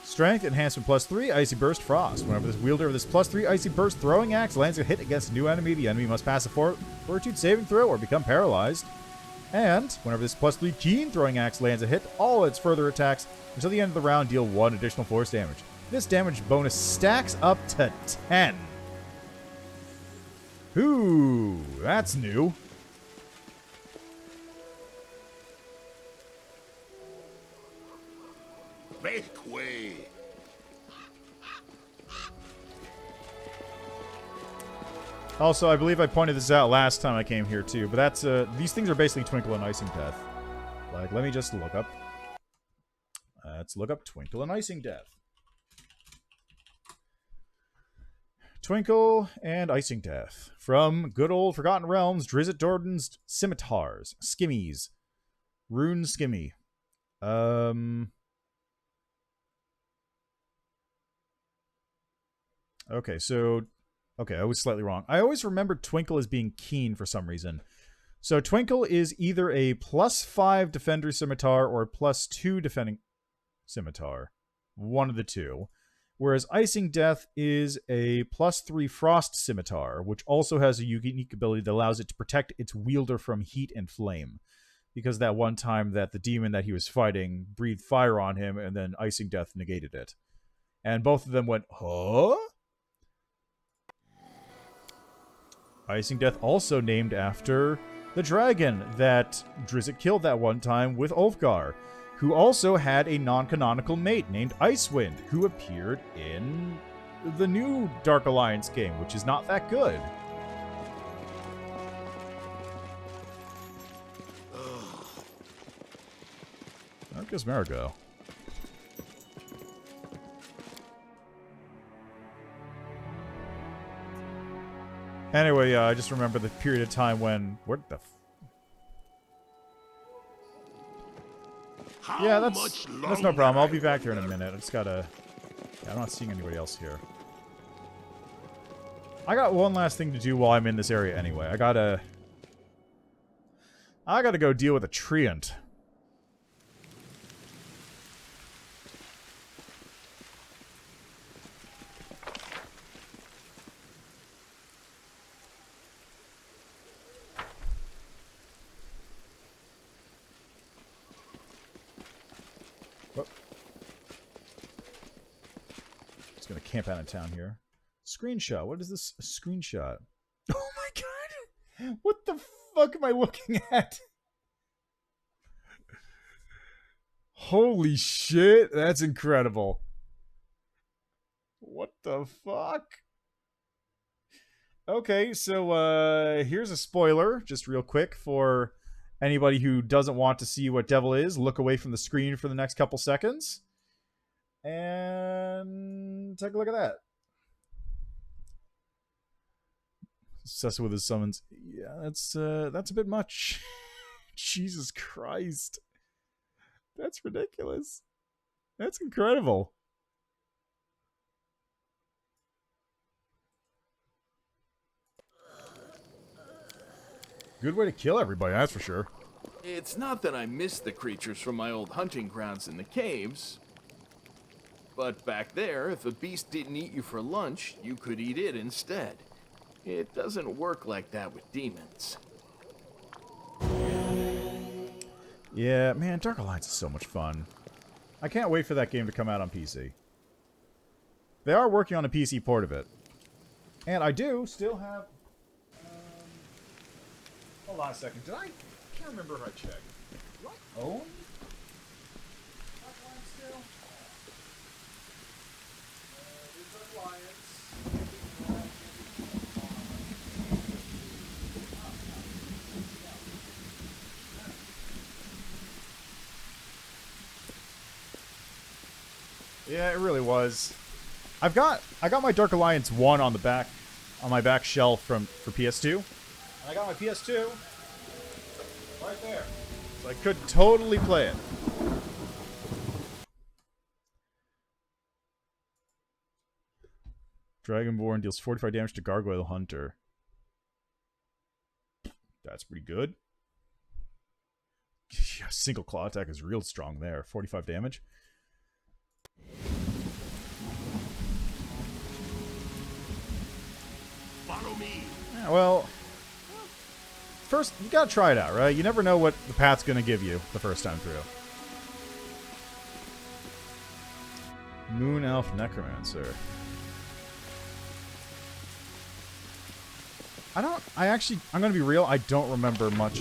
Strength enhancement +3, Icy Burst Frost. Whenever this wielder of this +3 Icy Burst throwing axe lands a hit against a new enemy, the enemy must pass a fortitude saving throw or become paralyzed. And whenever this +3 Keen throwing axe lands a hit, all its further attacks until the end of the round deal 1 additional force damage. This damage bonus stacks up to 10. Ooh, that's new. Make way. Also, I believe I pointed this out last time I came here too, but that's these things are basically Twinkle and Icing Death. Like, let me just look up. Let's look up Twinkle and Icing Death. Twinkle and Icing Death from good old Forgotten Realms, Drizzt Do'Urden's Scimitars, Skimmies, Rune Skimmy. Okay, so... Okay, I was slightly wrong. I always remembered Twinkle as being Keen for some reason. So Twinkle is either a +5 Defender Scimitar or a +2 Defending Scimitar. One of the two. Whereas Icing Death is a +3 Frost Scimitar, which also has a unique ability that allows it to protect its wielder from heat and flame. Because that one time that the demon that he was fighting breathed fire on him, and then Icing Death negated it. And both of them went, huh? Icing Death also named after the dragon that Drizzt killed that one time with Ulfgar, who also had a non-canonical mate named Icewind, who appeared in the new Dark Alliance game, which is not that good. Where goes Marigo? Anyway, I just remember the period of time when... What the... Yeah, that's no problem. I'll be back here in a minute. I just gotta... Yeah, I'm not seeing anybody else here. I got one last thing to do while I'm in this area anyway. I gotta go deal with a treant. Camp out of town here. Screenshot. What is this? A screenshot. Oh my god! What the fuck am I looking at? Holy shit! That's incredible. What the fuck? Okay, so here's a spoiler, just real quick, for anybody who doesn't want to see what Devil is. Look away from the screen for the next couple seconds. And take a look at that. Obsessed with his summons. Yeah, that's a bit much. Jesus Christ. That's ridiculous. That's incredible. Good way to kill everybody, that's for sure. It's not that I miss the creatures from my old hunting grounds in the caves. But back there, if a beast didn't eat you for lunch, you could eat it instead. It doesn't work like that with demons. Yeah, man, Dark Alliance is so much fun. I can't wait for that game to come out on PC. They are working on a PC port of it. And I do still have... hold on a second. I can't remember if I checked. Do I own Dark Alliance still? Dark Alliance. Yeah, it really was. I got my Dark Alliance 1 on the back, on my back shelf for PS2, I got my PS2 right there. So I could totally play it. Dragonborn deals 45 damage to Gargoyle Hunter. That's pretty good. Yeah, single claw attack is real strong there. 45 damage. Follow me. Yeah, well, first, you gotta try it out, right? You never know what the path's gonna give you the first time through. Moon Elf Necromancer. I'm gonna be real, I don't remember much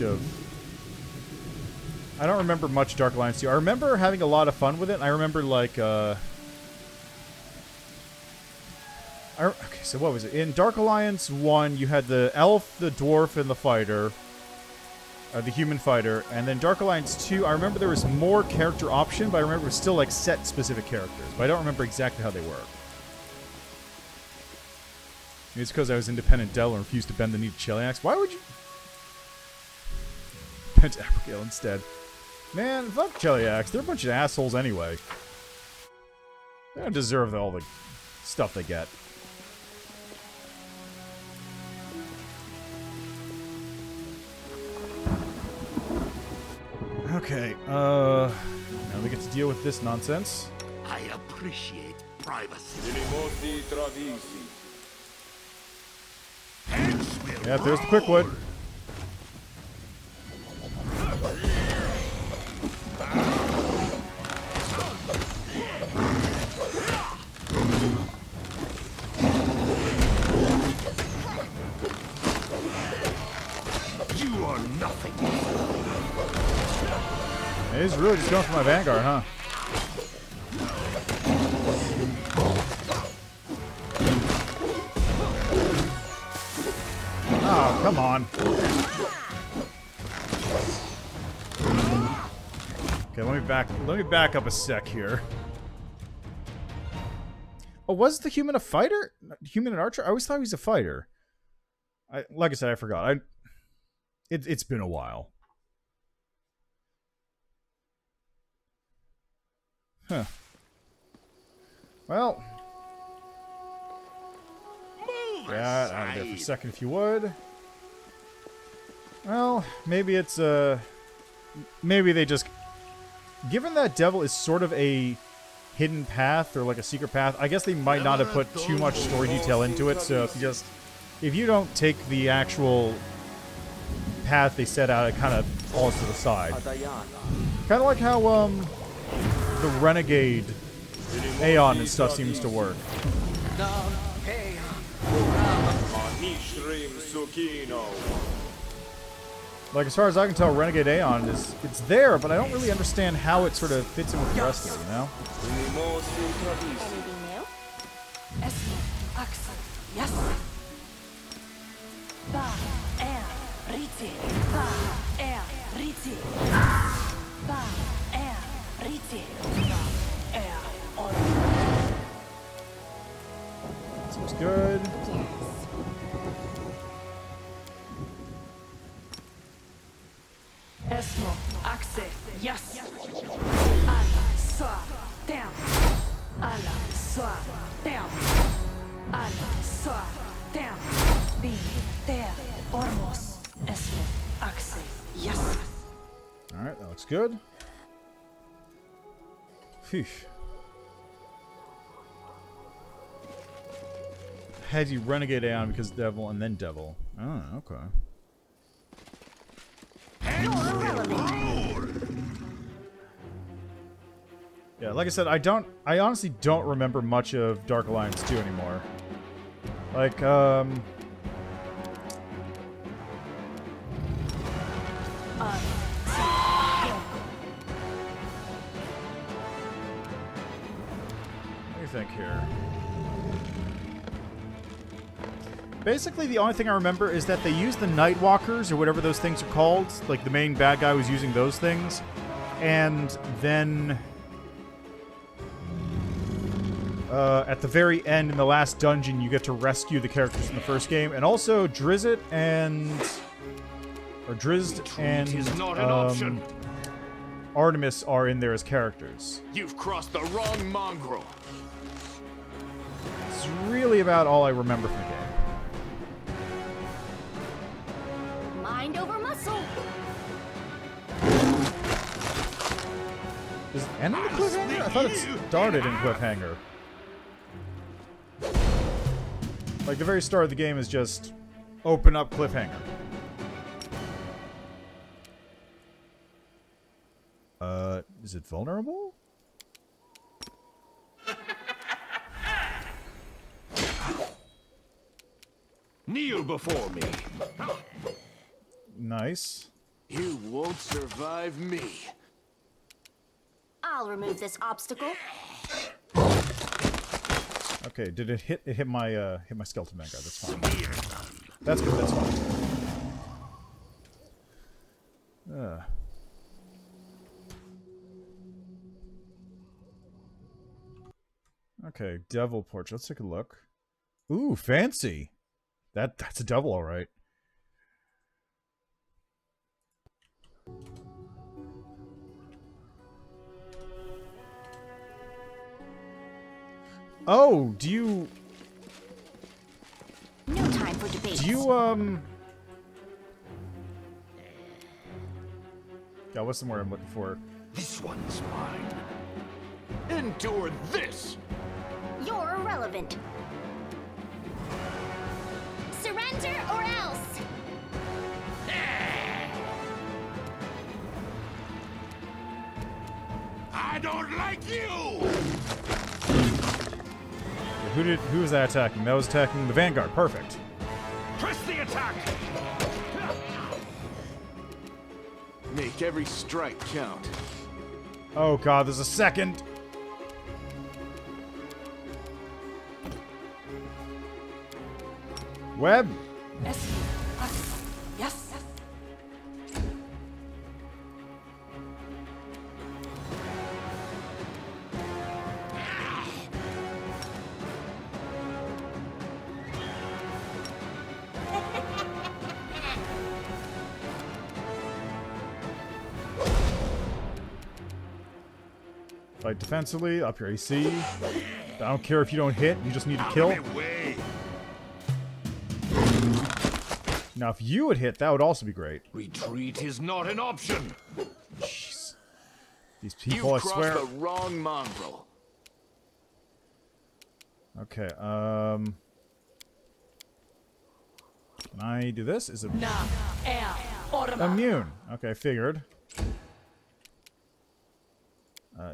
Dark Alliance 2. I remember having a lot of fun with it. I remember, like, okay, so what was it? In Dark Alliance 1, you had the elf, the dwarf, and the fighter. The human fighter. And then Dark Alliance 2, I remember there was more character option, but I remember it was still, like, set specific characters. But I don't remember exactly how they work. Maybe it's because I was independent devil and refused to bend the knee to Cheliax. Why would you... Bend to Abigail instead. Man, fuck Cheliax. They're a bunch of assholes anyway. They don't deserve all the stuff they get. Okay, now we get to deal with this nonsense. I appreciate privacy. Yeah, there's the Quickwood. You are nothing. He's really just going for my Vanguard, huh? Oh, come on. Okay, let me back up a sec here. Oh, was the human a fighter? Human an archer? I always thought he was a fighter. Like I said, I forgot. It's been a while. Huh. Well. Yeah, out of there for a second if you would. Well, maybe it's, maybe they just... Given that Devil is sort of a hidden path, or like a secret path, I guess they might not have put too much story detail into it, so if you don't take the actual path they set out, it kind of falls to the side. Kind of like how, the Renegade Aeon and stuff seems to work. Like, as far as I can tell, Renegade Aeon it's there, but I don't really understand how it sort of fits in with the rest of it, you know? Seems good. Esmo, Axe, yes. Ala, soa, down. Ala, soa, down. Ala, soa, down. Be there, Ormos. Esmo, Axe, yes. Alright, that looks good. Phew. Had you Renegade Aeon because Devil and then Devil. Oh, okay. Yeah, like I said, I honestly don't remember much of Dark Alliance 2 anymore. Like, Let me think here. Basically, the only thing I remember is that they used the Nightwalkers, or whatever those things are called. Like, the main bad guy was using those things. And then... at the very end, in the last dungeon, you get to rescue the characters from the first game. And also, Drezen and or Drizzt and is not an option. Artemis are in there as characters. You've crossed the wrong mongrel. It's really about all I remember from the game. Mind over muscle. Does it end in the cliffhanger? I thought it started in cliffhanger. Like, the very start of the game is just open up cliffhanger. Is it vulnerable? Kneel before me. Nice. You won't survive me. I'll remove this obstacle. Okay, did it hit my skeleton vanguard? That's fine. That's good, that's fine. Okay, devil porch. Let's take a look. Ooh, fancy. That's a devil, all right. Oh, do you No time for debates. Yeah, what's the word I'm looking for? This one's mine. Endure this! You're irrelevant. Surrender or else! I don't like you! Who was that attacking? That was attacking the vanguard. Perfect. Press the attack! Make every strike count. Oh god, there's a second. Web. Yes. Yes. Fight defensively, up your AC. I don't care if you don't hit, you just need to kill. Way. Now, if you would hit, that would also be great. Retreat is not an option. Jeez. These people, I You've swear. crossed the wrong mongrel. Okay, can I do this? Is it Na. Air. Orma. immune? Okay, figured.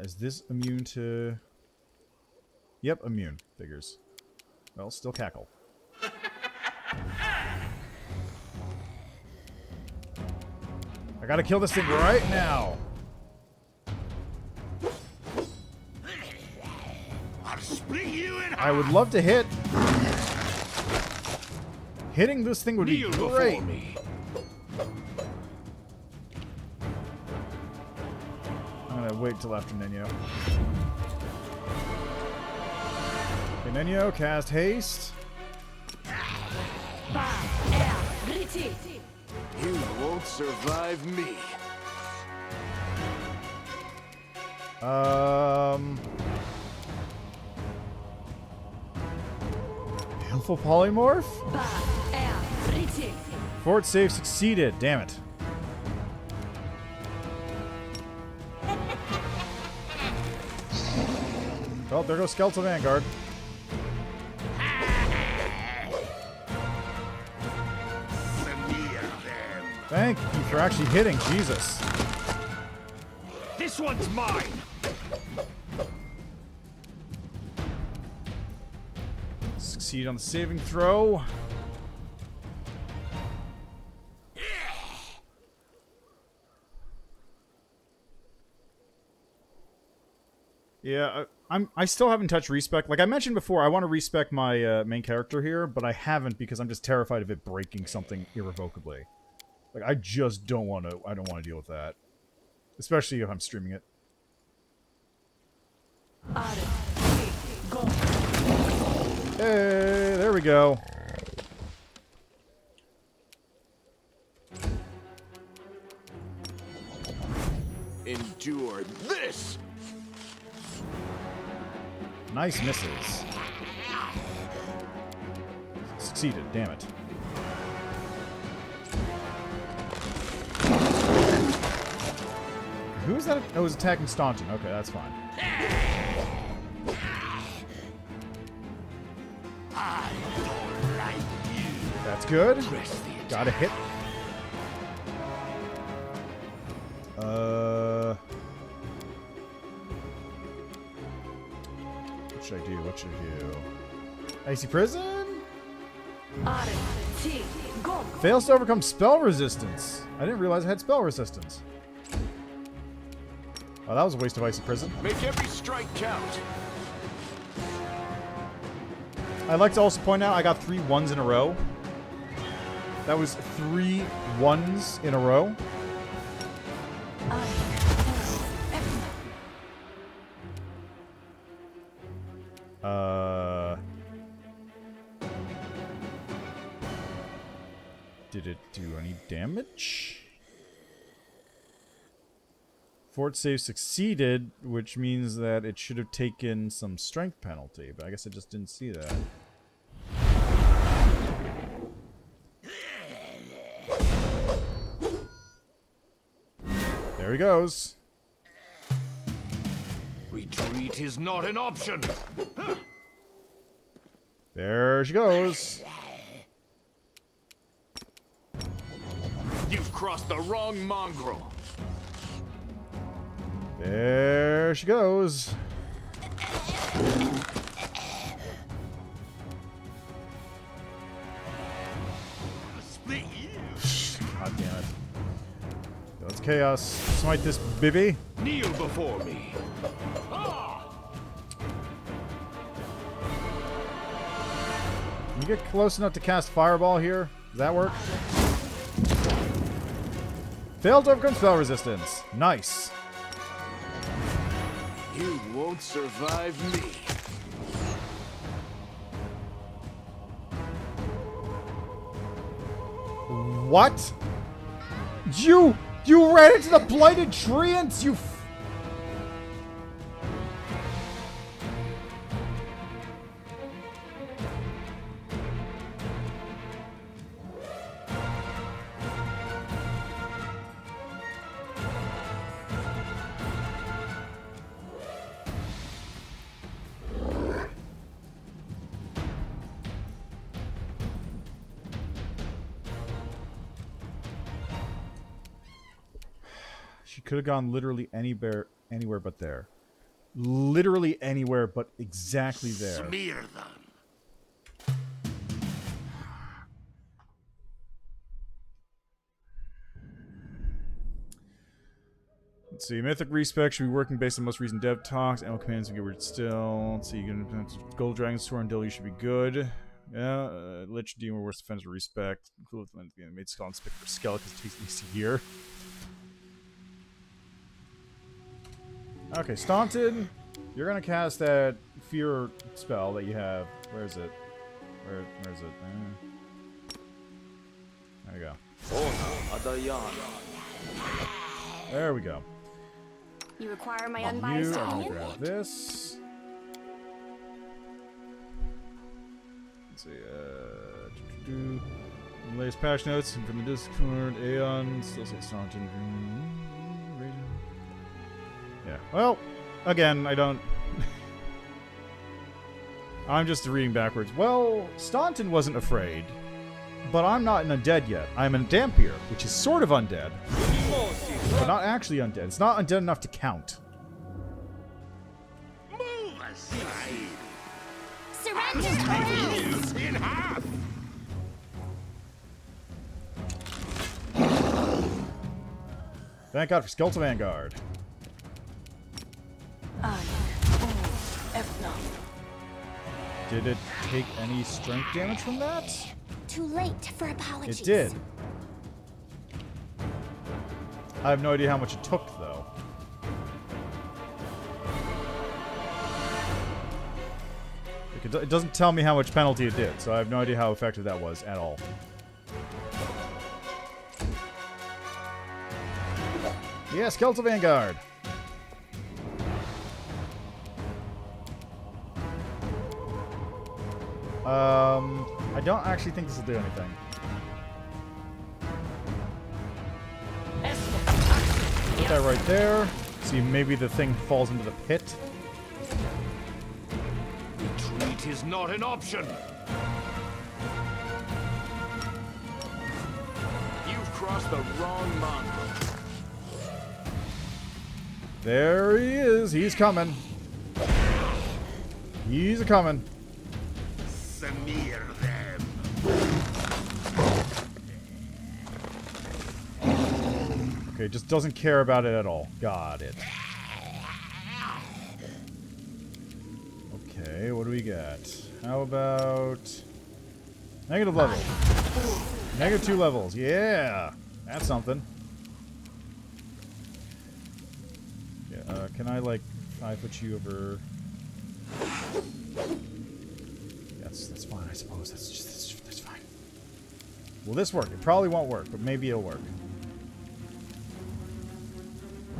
Is this immune to... Yep, immune. Figures. Well, still cackle. I gotta kill this thing right now. I'll split you in half. I would love to hit. Hitting this thing would be Kneel great. before me. I'm gonna wait till after Nenyo. Okay, Nenyo, cast haste. Ba. Air. Retreat. You won't survive me. Helpful polymorph? Ba. Air. Retreat. Fort save succeeded. Damn it. Oh, there goes Skeletal Vanguard. Thank you for actually hitting. Jesus. This one's mine. Succeed on the saving throw. Yeah, I still haven't touched respec. Like I mentioned before, I want to respec my main character here, but I haven't because I'm just terrified of it breaking something irrevocably. Like I just don't want to. I don't want to deal with that, especially if I'm streaming it. Go. Hey, there we go. endure this! Nice misses. Succeeded, damn it. Who is that? Oh, it was attacking Staunton. Okay, that's fine. I don't like you. That's good. Press the attack. Got a hit. What should I do? What should I do? Icy Prison? Arti, go. Fails to overcome spell resistance. I didn't realize I had spell resistance. Oh, that was a waste of Icy Prison. Make every strike count. I'd like to also point out I got 3 1s in a row. That was 3 1s in a row. Did it do any damage? Fort save succeeded, which means that it should have taken some strength penalty, but I guess I just didn't see that. There he goes. Retreat is not an option. There she goes. You've crossed the wrong mongrel. There she goes. Split you. God damn it. Let's chaos. Smite this baby. Kneel before me. Can you get close enough to cast Fireball here? Does that work? Failed to overcome spell resistance. Nice. You won't survive me. What? You ran into the blighted treants, you She could have gone literally anywhere but there. Literally anywhere but exactly there. Smear them. Let's see. Mythic respec should be working based on most recent dev talks. Animal commands will get word still. Let's see. Gold Dragon Sword and Dilly should be good. Yeah. Lich Demon worst defense for respec. Made skull and spick for skeleton because it takes me a year. Okay, Staunted, you're gonna cast that fear spell that you have. Where is it? Where is it? There you go. There we go. You require my You, unbiased I'll opinion? grab this. Let's see, latest patch notes from the Discord, Aeon, still say Staunted. Yeah, well, again, I don't... I'm just reading backwards. Well, Staunton wasn't afraid, but I'm not an undead yet. I'm a Dampier, which is sort of undead, but not actually undead. It's not undead enough to count. Move aside. Surrender, Taurus! In half. Thank God for Skeletal Vanguard. Did it take any strength damage from that? Too late for apologies. It did. I have no idea how much it took, though. It doesn't tell me how much penalty it did, so I have no idea how effective that was at all. Yeah, Skeletal Vanguard. I don't actually think this will do anything. Put that right there. See, maybe the thing falls into the pit. Retreat is not an option. You've crossed the wrong mongrel. There he is. He's coming. He's a-coming. Smear them. Okay, just doesn't care about it at all. Got it. Okay, what do we got? How about... negative level. Negative 2 levels. Yeah! That's something. Yeah, can I, like, 5-foot you over... That's fine, I suppose. That's fine. Will this work? It probably won't work, but maybe it'll work.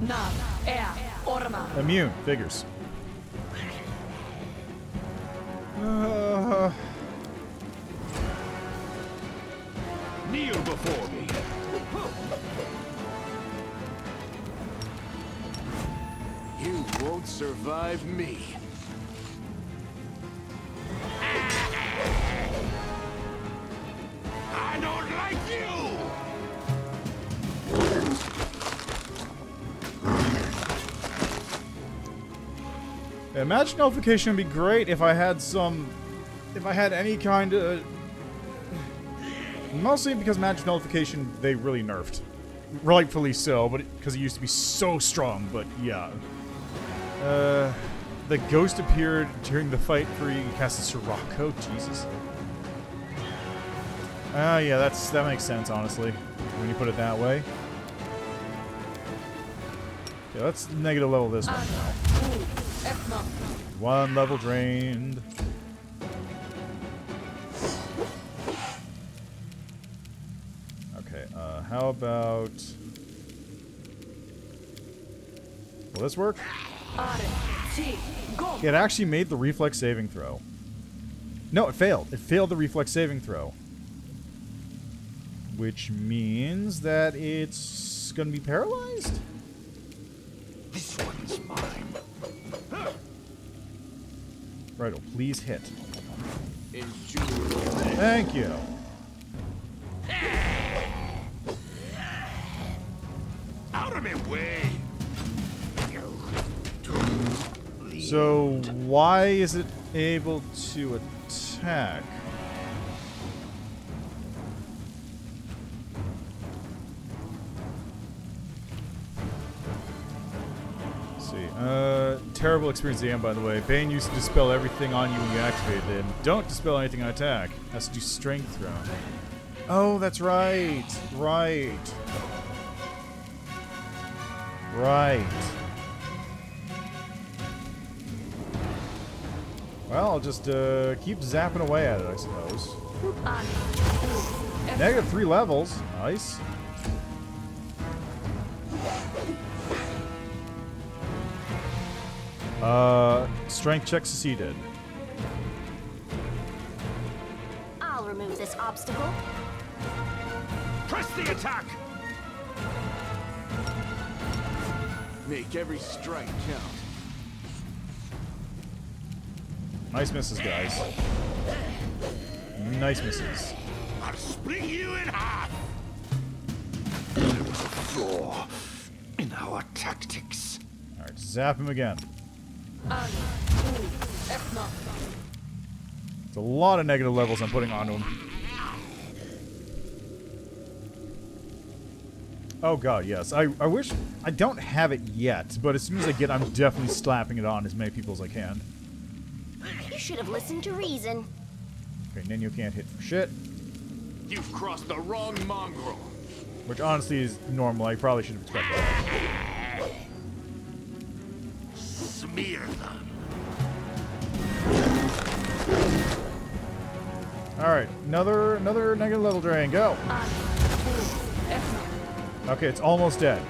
Nav, air, orma. Immune. Figures. Kneel before me. You won't survive me. I don't like you. Magic nullification would be great if I had some... if I had any kind of... mostly because magic nullification they really nerfed. Rightfully so, but because it used to be so strong, but yeah. The ghost appeared during the fight for you cast a Sirocco. Jesus. Yeah, that makes sense, honestly, when you put it that way. Okay, let's negative level this one now. 1 level drained. Okay, how about... will this work? It actually made the reflex saving throw. No, it failed. It failed the reflex saving throw. Which means that it's gonna be paralyzed? This one's mine. Righto, please hit. Enjoy. Thank you. Out of my way. So, why is it able to attack? Let's see. Terrible experience at the end, by the way. Bane used to dispel everything on you when you activated it. Don't dispel anything on attack. Has to do strength throw. Oh, that's right. Right. Right. Well, I'll just keep zapping away at it, I suppose. Negative 3 levels. Nice. Strength check succeeded. I'll remove this obstacle. Press the attack. Make every strike count. Nice misses, guys. Nice misses. I'll split you in half. There was a flaw in our tactics. Alright, zap him again. It's a lot of negative levels I'm putting onto him. Oh god, yes. I wish... I don't have it yet, but as soon as I get it, I'm definitely slapping it on as many people as I can. You should have listened to reason. Okay, Ninyo can't hit for shit. You've crossed the wrong mongrel. Which honestly is normal. I probably should have expected that. Smear them. Alright, another negative level drain. Go! Okay, it's almost dead.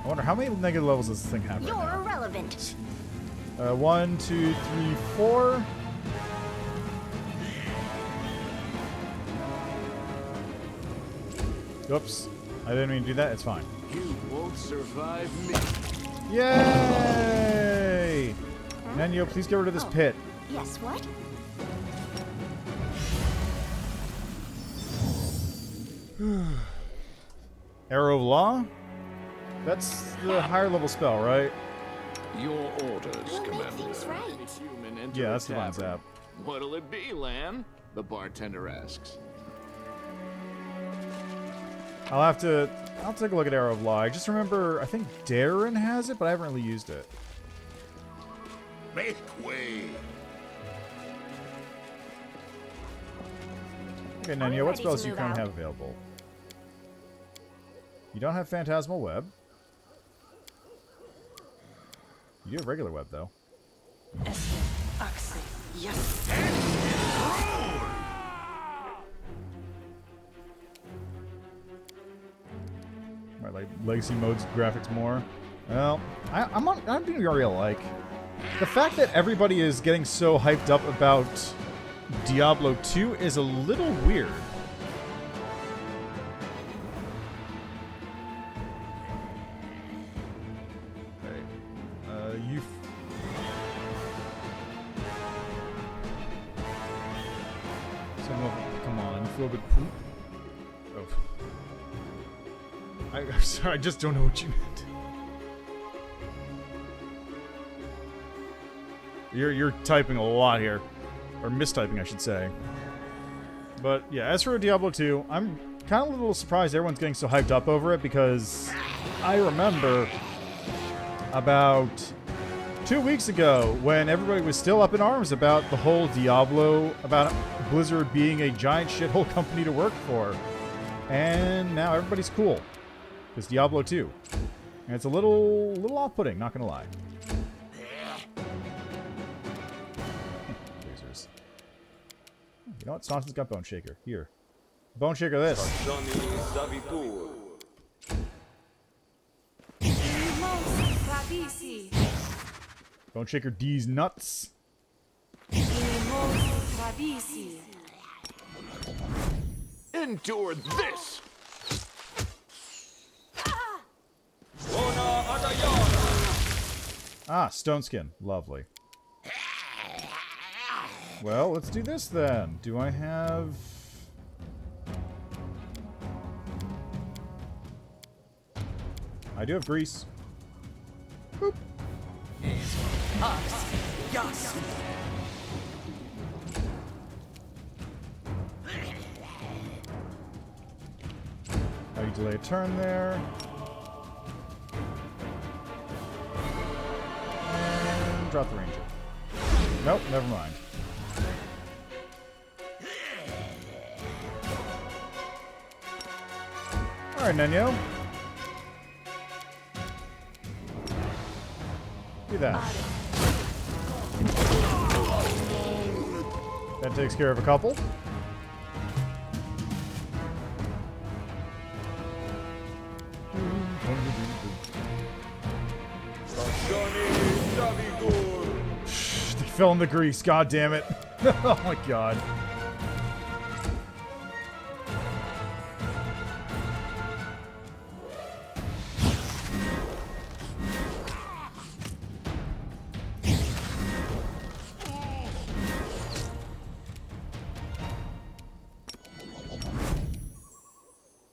I wonder how many negative levels does this thing have right You're now? irrelevant. 1, 2, 3, 4. Oops. I didn't mean to do that. It's fine. You won't survive me. Yay! Nenyo, please get rid of this pit. Yes, what? Arrow of Law? That's the higher level spell, right? Your orders, You'll make Commander. things right. Human enter Yeah, a that's Divine tavern. Zap. What'll it be, Lan? The bartender asks. I'll take a look at Arrow of Law. I just remember, I think Darren has it, but I haven't really used it. Make way. Okay, Are we Nenyo, what ready to spells do you move currently out? have available? You don't have Phantasmal Web. You do have regular web, though. Yes. Right, like legacy modes, graphics more. Well, I'm being real. Like, the fact that everybody is getting so hyped up about Diablo 2 is a little weird. Okay. You. Come on, you feel a bit poop. Oh. I'm sorry, I just don't know what you meant. You're typing a lot here. Or mistyping, I should say. But yeah, as for Diablo 2, I'm kind of a little surprised everyone's getting so hyped up over it, because I remember about 2 weeks ago when everybody was still up in arms about the whole Diablo, about Blizzard being a giant shithole company to work for. And now everybody's cool. It's Diablo 2. And it's a little off-putting, not gonna lie. Losers. You know what? Staunton's got Bone Shaker. Here. Bone Shaker this. Bone Shaker D's nuts. Endure this! Ah, Stone Skin. Lovely. Well, let's do this then. Do I have... I do have Grease. Boop. Yes. How you delay a turn there. And drop the ranger. Nope, never mind. Alright, Nenyo. Do that. That takes care of a couple. They fell in the grease, god damn it. Oh my god.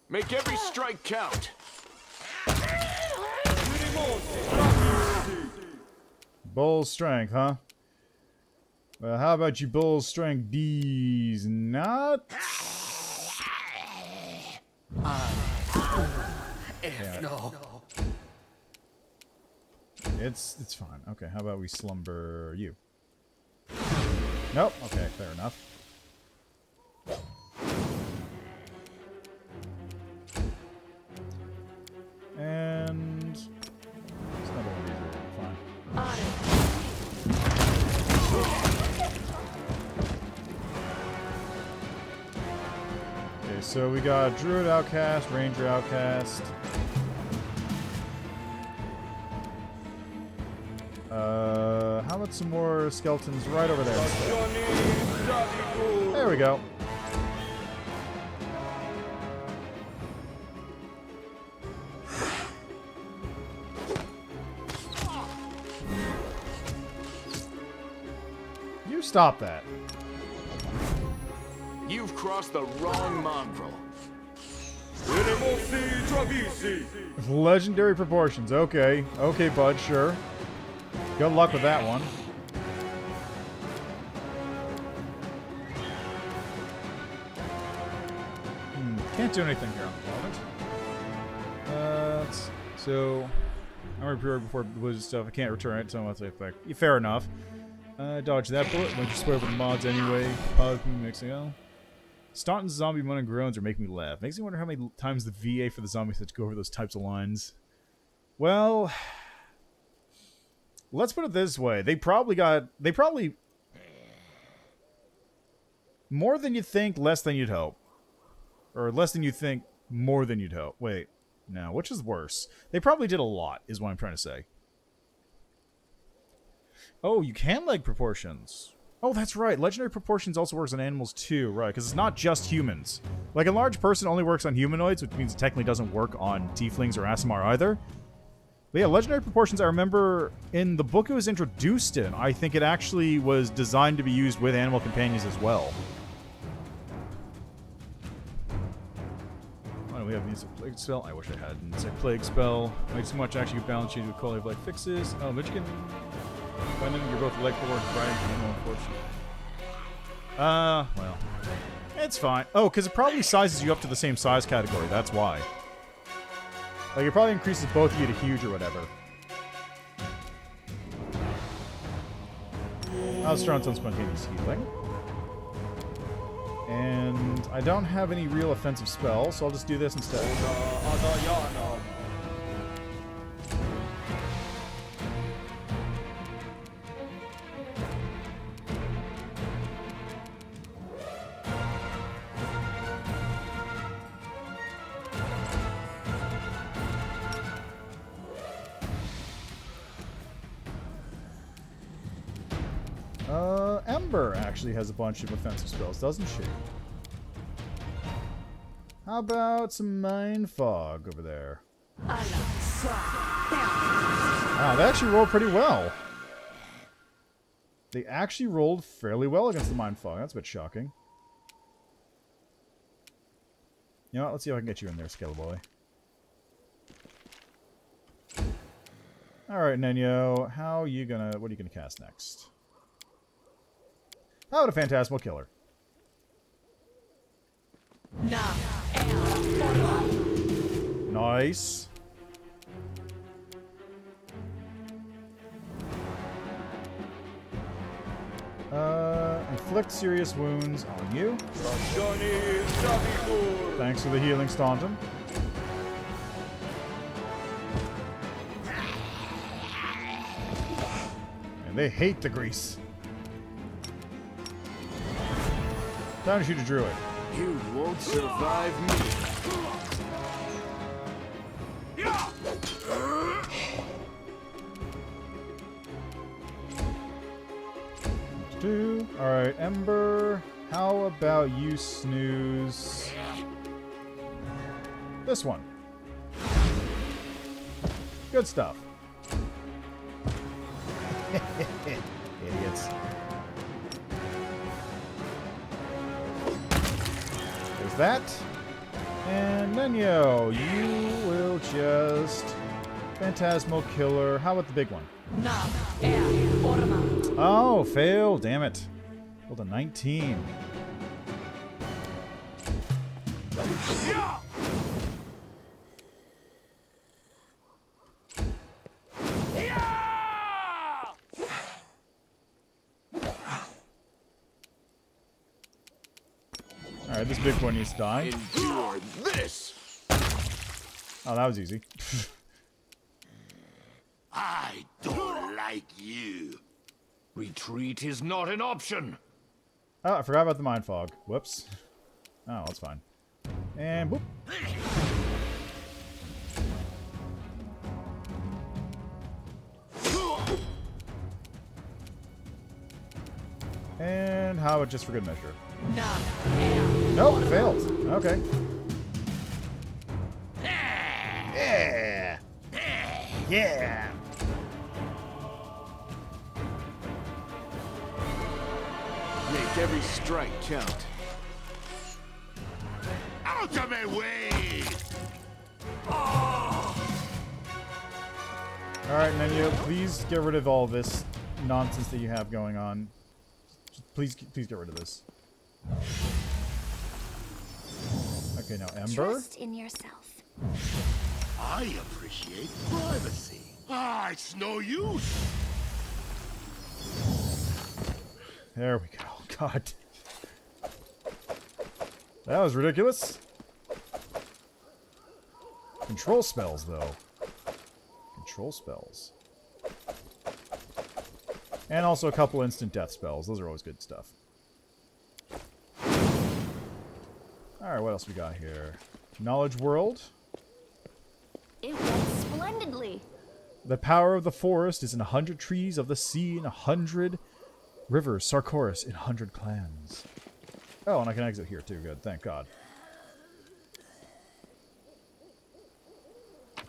Make every strike count. Bull strength, huh? Well, how about you bull strength these nuts? No. It's fine. Okay, how about we slumber you? Nope. Okay, fair enough. And it's another one of these. Fine. Okay, so we got Druid Outcast, Ranger Outcast. How how about some more skeletons right over there instead? There we go. You stop that. You've crossed the wrong mongrel. Legendary proportions. Okay. Okay, bud, sure. Good luck with that one. Can't do anything here on the moment. So, I'm prepared before blizzard stuff. I can't return it, so I'm going to say fair enough. Dodge that bullet. Went to swear over the mods anyway. Mixing up. Staunton's zombie moan and groans are making me laugh. Makes me wonder how many times the VA for the zombies had to go over those types of lines. Well, let's put it this way. They probably more than you think, less than you'd hope. Or less than you think, more than you'd hope. Wait, no, which is worse? They probably did a lot, is what I'm trying to say. Oh, you can leg proportions. Oh, that's right. Legendary proportions also works on animals too, right? Because it's not just humans. Like, a large person only works on humanoids, which means it technically doesn't work on tieflings or Aasimar either. But yeah, legendary proportions, I remember in the book it was introduced in, I think it actually was designed to be used with animal companions as well. Why don't we have an insect plague spell? I wish I had an insect plague spell. Makes too much actually balance you with quality of life fixes. Oh, but you can... You're both leg forward and Brian, unfortunately. Well. It's fine. Oh, because it probably sizes you up to the same size category. That's why. Like, it probably increases both of you to huge or whatever. I'll start on spontaneous healing. And I don't have any real offensive spells, so I'll just do this instead. Ember actually has a bunch of offensive spells, doesn't she? How about some Mind Fog over there? Wow, they actually rolled pretty well. They actually rolled fairly well against the Mind Fog. That's a bit shocking. You know what? Let's see if I can get you in there, Skeleton Boy. Alright, Nenyo. What are you gonna cast next? How about a Phantasmal Killer? Nice. Inflict serious wounds on you. Thanks for the healing, Staunton. And they hate the grease. Time to shoot a druid. You won't survive me. Alright, Ember. How about you snooze this one? Good stuff. Idiots. There's that. And Nenyo, you will just... Phantasmal Killer. How about the big one? Oh, fail. Damn it. Rolled a 19. Alright, this big one needs to die. Endure this! Oh, that was easy. I don't like you. Retreat is not an option. Oh, I forgot about the Mind Fog. Whoops. Oh, that's fine. And boop. And how about just for good measure? Nah. Nope, it failed. Okay. Yeah. Yeah. Make every strike count. Out of my way! Alright, Nenio, please get rid of all this nonsense that you have going on. Please get rid of this. Okay, now Ember. Trust in yourself. I appreciate privacy. Ah, it's no use. There we go. God. That was ridiculous. Control spells, though. Control spells. And also a couple instant death spells. Those are always good stuff. Alright, what else we got here? Knowledge World. It went splendidly. The power of the forest is in 100 trees, of the sea in 100 rivers, Sarkoris in 100 clans. Oh, and I can exit here too. Good, thank God.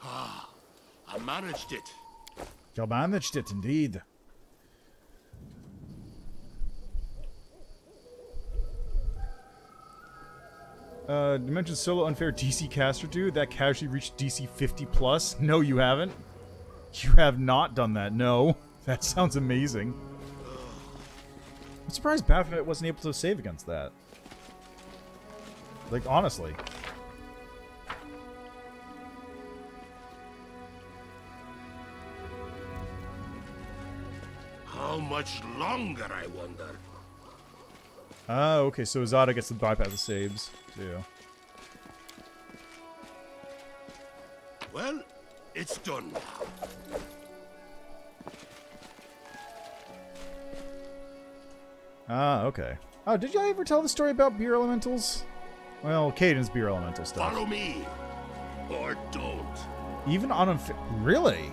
I managed it. You managed it, indeed. You mentioned solo unfair DC caster dude. That casually reached DC 50 plus. No, you haven't. You have not done that. No. That sounds amazing. I'm surprised Baphomet wasn't able to save against that. Like, honestly. How much longer, I wonder? Ah, okay, so Azada gets to bypass the saves, too. Well, it's done now. Ah, okay. Oh, did you ever tell the story about beer elementals? Well, Caden's beer elemental stuff. Follow me, or don't. Even on really?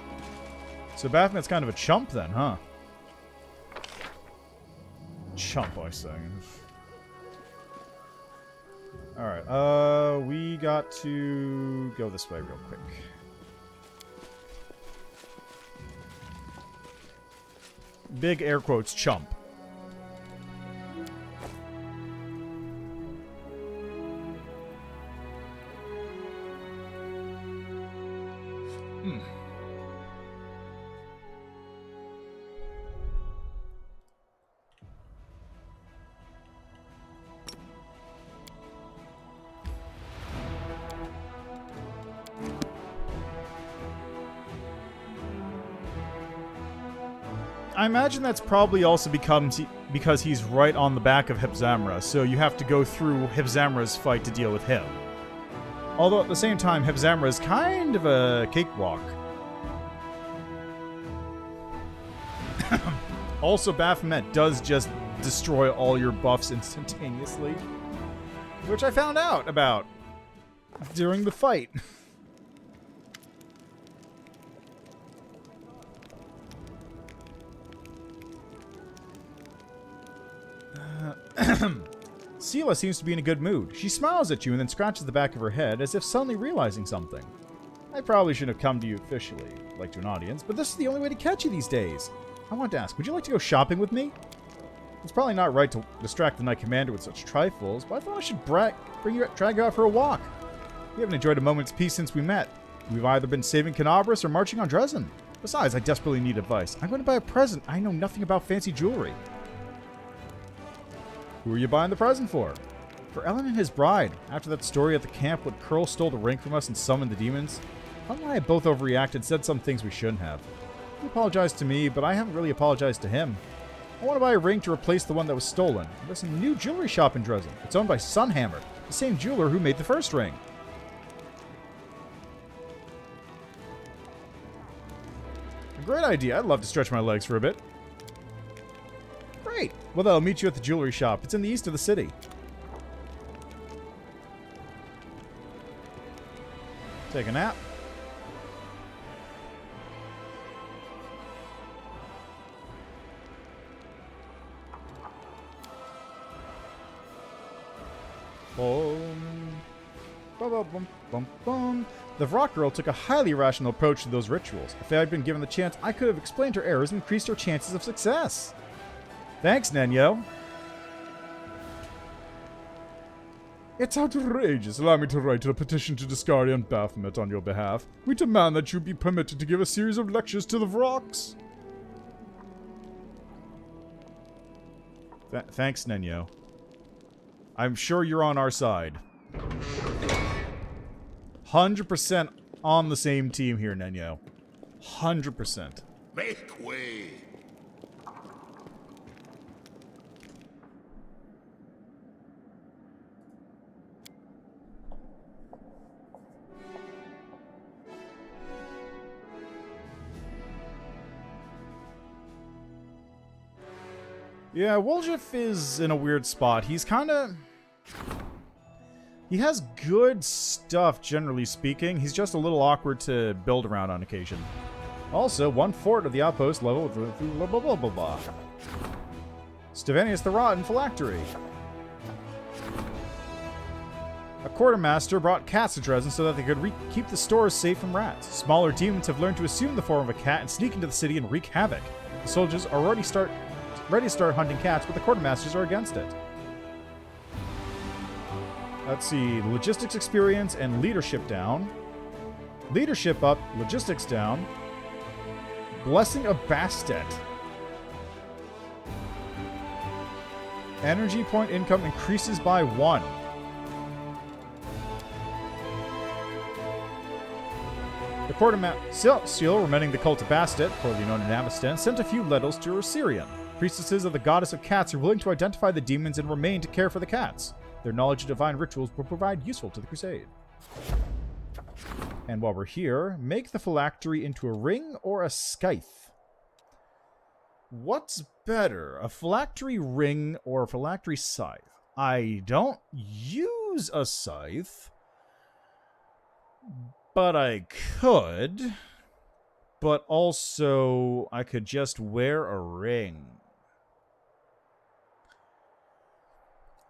So Baphomet's kind of a chump then, huh? Chump, I say. Alright, we got to go this way real quick. Big air quotes, chump. I imagine that's probably also because he's right on the back of Hepzamra, so you have to go through Hepzamra's fight to deal with him. Although at the same time, Hepzamra is kind of a cakewalk. Also, Baphomet does just destroy all your buffs instantaneously, which I found out about during the fight. Sela seems to be in a good mood. She smiles at you and then scratches the back of her head as if suddenly realizing something. I probably shouldn't have come to you officially, like to an audience, but this is the only way to catch you these days. I want to ask, would you like to go shopping with me? It's probably not right to distract the Knight Commander with such trifles, but I thought I should drag you out for a walk. We haven't enjoyed a moment's peace since we met. We've either been saving Canabras or marching on Drezen. Besides, I desperately need advice. I'm going to buy a present. I know nothing about fancy jewelry. Who are you buying the present for? For Ellen and his bride. After that story at the camp when Curl stole the ring from us and summoned the demons, Ellen and I both overreacted and said some things we shouldn't have. He apologized to me, but I haven't really apologized to him. I want to buy a ring to replace the one that was stolen. There's a new jewelry shop in Drezen. It's owned by Sunhammer, the same jeweler who made the first ring. A great idea. I'd love to stretch my legs for a bit. Great. Well, I'll meet you at the jewelry shop. It's in the east of the city. Take a nap. The Vrock girl took a highly rational approach to those rituals. If I had been given the chance, I could have explained her errors and increased her chances of success. Thanks, Nenyo. It's outrageous. Allow me to write a petition to Discari and Baphomet on your behalf. We demand that you be permitted to give a series of lectures to the Vrocks. Thanks, Nenyo. I'm sure you're on our side. 100% on the same team here, Nenyo. 100%. Make way. Yeah, Woljif is in a weird spot. He's kind of... He has good stuff, generally speaking. He's just a little awkward to build around on occasion. Also, one fort of the outpost level with blah blah blah blah blah. Stevanius the Rotten Phylactery. A quartermaster brought cats to Drezen so that they could keep the stores safe from rats. Smaller demons have learned to assume the form of a cat and sneak into the city and wreak havoc. The soldiers are ready to start hunting cats, but the quartermasters are against it. Let's see, logistics experience and leadership down. Leadership up, logistics down. Blessing of Bastet. Energy point income increases by 1. The quartermaster, Seal, remaining the cult of Bastet, poorly known in Avestan, sent a few letters to Osirian. Priestesses of the goddess of cats are willing to identify the demons and remain to care for the cats. Their knowledge of divine rituals will provide useful to the crusade. And while we're here, make the phylactery into a ring or a scythe. What's better, a phylactery ring or a phylactery scythe? I don't use a scythe, but I could. But also, I could just wear a ring.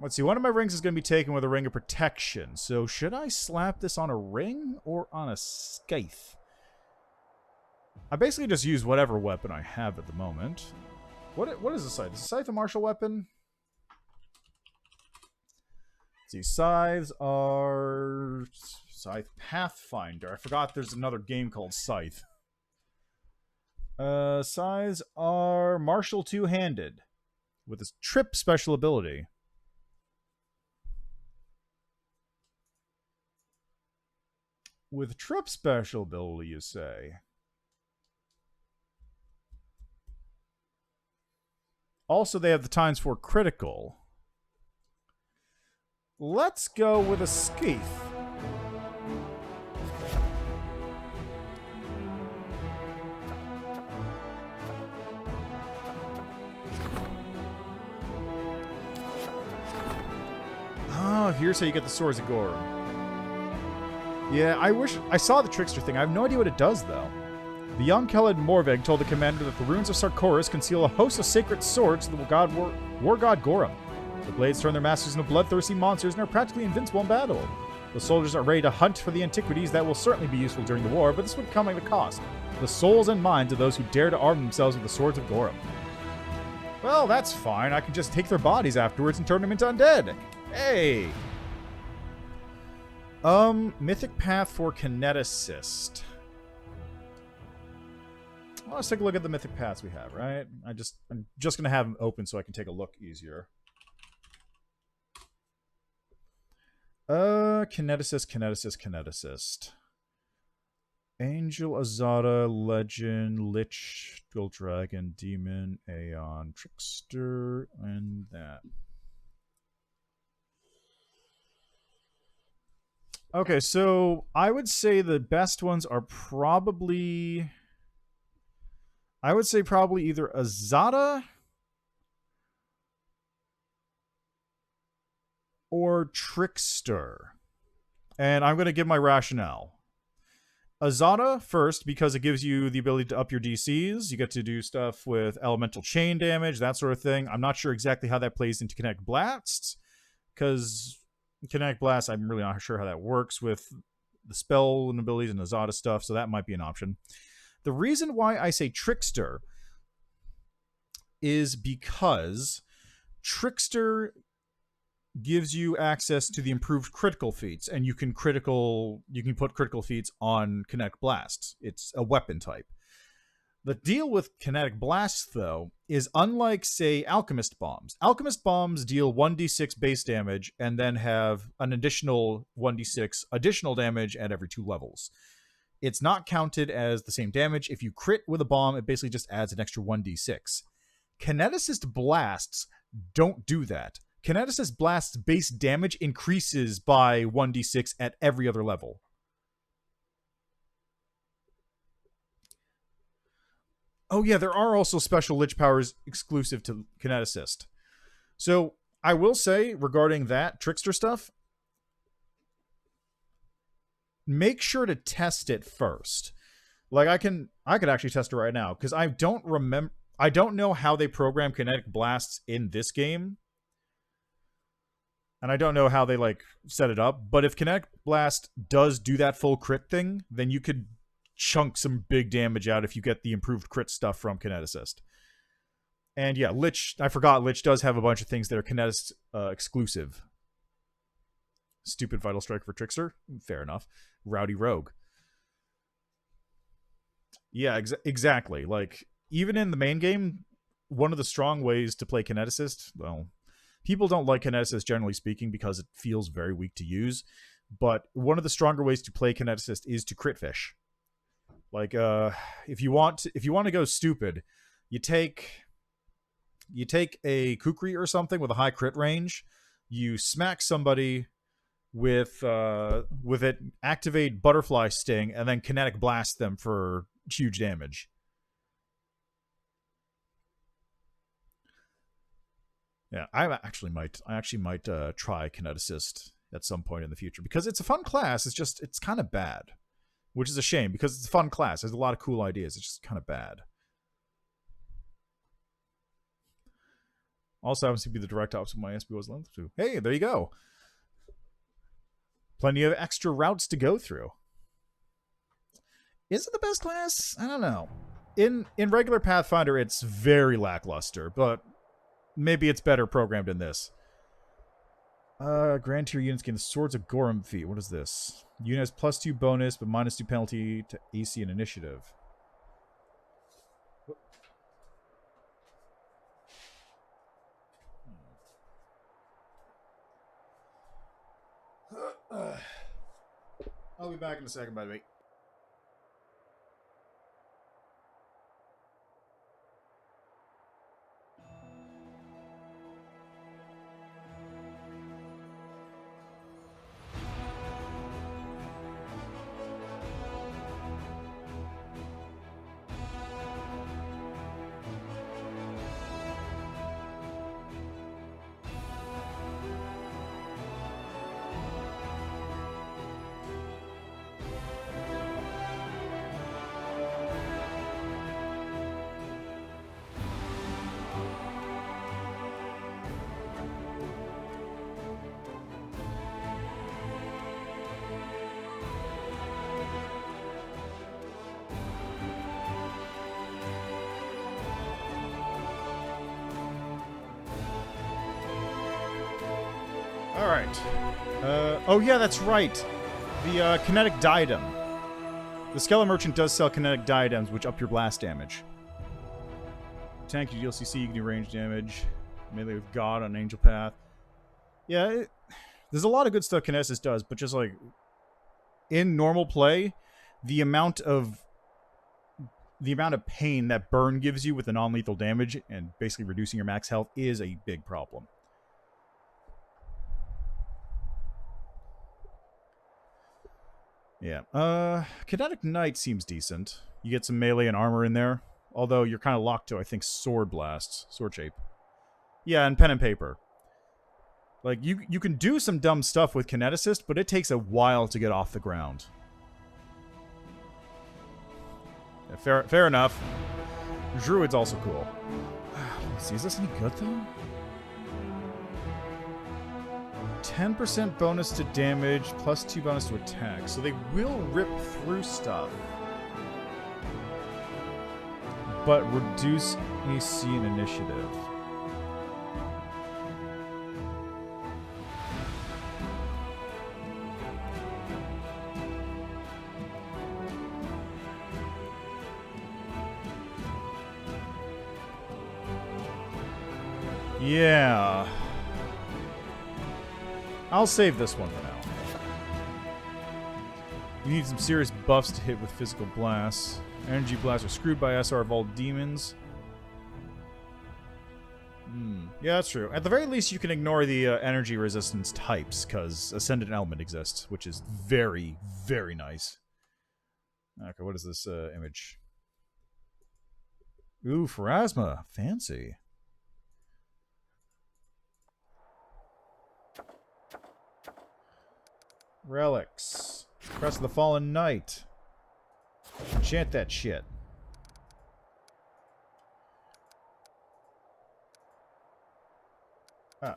Let's see, one of my rings is going to be taken with a ring of protection. So should I slap this on a ring or on a scythe? I basically just use whatever weapon I have at the moment. What is a scythe? Is a scythe a martial weapon? Let's see, scythes are... Scythe Pathfinder. I forgot there's another game called Scythe. Scythes are martial two-handed with a trip special ability. With trip special ability, you say? Also, they have the times for critical. Let's go with a scythe. Oh, here's how you get the Swords of Gorum. Yeah, I saw the Trickster thing. I have no idea what it does, though. The young Keled Morveg told the commander that the runes of Sarkoris conceal a host of sacred swords to the war god Gorum. The blades turn their masters into bloodthirsty monsters and are practically invincible in battle. The soldiers are ready to hunt for the antiquities that will certainly be useful during the war, but this would come at a cost. The souls and minds of those who dare to arm themselves with the swords of Gorum. Well, that's fine. I can just take their bodies afterwards and turn them into undead. Hey! Mythic Path for Kineticist. Well, let's take a look at the mythic paths we have, right? I'm just gonna have them open so I can take a look easier. Kineticist. Angel, Azada, Legend, Lich, Dual Dragon, Demon, Aeon, Trickster, and that. Okay, so I would say the best ones are probably... I would say probably either Azada or Trickster. And I'm going to give my rationale. Azada first, because it gives you the ability to up your DCs. You get to do stuff with elemental chain damage, that sort of thing. I'm not sure exactly how that plays into Kinetic Blasts, because Kinetic Blast, I'm really not sure how that works with the spell and abilities and Azada stuff, so that might be an option. The reason why I say Trickster is because Trickster gives you access to the improved critical feats, and you can put critical feats on Kinetic Blasts. It's a weapon type. The deal with Kinetic Blasts, though, is unlike, say, Alchemist Bombs. Alchemist Bombs deal 1d6 base damage and then have an additional 1d6 additional damage at every 2 levels. It's not counted as the same damage. If you crit with a bomb, it basically just adds an extra 1d6. Kineticist Blasts don't do that. Kineticist Blasts base damage increases by 1d6 at every other level. Oh yeah, there are also special Lich powers exclusive to Kineticist. So I will say, regarding that Trickster stuff, make sure to test it first. Like I could actually test it right now, because I don't know how they program Kinetic Blasts in this game. And I don't know how they set it up, but if Kinetic Blast does do that full crit thing, then you could chunk some big damage out if you get the improved crit stuff from Kineticist. And yeah, Lich, I forgot, Lich does have a bunch of things that are Kineticist exclusive. Stupid Vital Strike for Trickster? Fair enough. Rowdy Rogue. Yeah, exactly. Like, even in the main game, one of the strong ways to play Kineticist, well, people don't like Kineticist generally speaking because it feels very weak to use, but one of the stronger ways to play Kineticist is to crit fish. Like, if you want to go stupid, you take a Kukri or something with a high crit range, you smack somebody with it, activate Butterfly Sting, and then Kinetic Blast them for huge damage. Yeah, I actually might try Kineticist at some point in the future, because it's a fun class. It's kind of bad. Which is a shame, because it's a fun class. There's a lot of cool ideas. It's just kind of bad. Also happens to be the direct opposite of my SBO's length too. Hey, there you go. Plenty of extra routes to go through. Is it the best class? I don't know. In regular Pathfinder, it's very lackluster, but maybe it's better programmed in this. Grand tier units gain the Swords of Gorham feat. What is this? Unit has +2 bonus, but -2 penalty to AC and initiative. I'll be back in a second, by the way. Alright. Oh yeah, that's right. The kinetic diadem. The Skeleton Merchant does sell kinetic diadems, which up your blast damage. Tank, you deal CC, you can do range damage. Melee with God on Angel Path. Yeah, there's a lot of good stuff Kinesis does, but just like in normal play, the amount of pain that burn gives you with the non-lethal damage and basically reducing your max health is a big problem. Yeah. Kinetic Knight seems decent. You get some melee and armor in there. Although you're kind of locked to, I think, Sword Blasts. Sword Shape. Yeah, and Pen and Paper. Like, you can do some dumb stuff with Kineticist, but it takes a while to get off the ground. Yeah, fair enough. Druid's also cool. Let's see, is this any good, though? 10% bonus to damage, plus 2 bonus to attack. So they will rip through stuff. But reduce AC and initiative. Yeah. I'll save this one for now. You need some serious buffs to hit with physical blasts. Energy blasts are screwed by SR of all demons. Yeah, that's true. At the very least, you can ignore the energy resistance types, because Ascendant Element exists, which is very, very nice. Okay, what is this image? Ooh, Pharasma. Fancy. Relics. Crest of the Fallen Knight. Enchant that shit. Ah.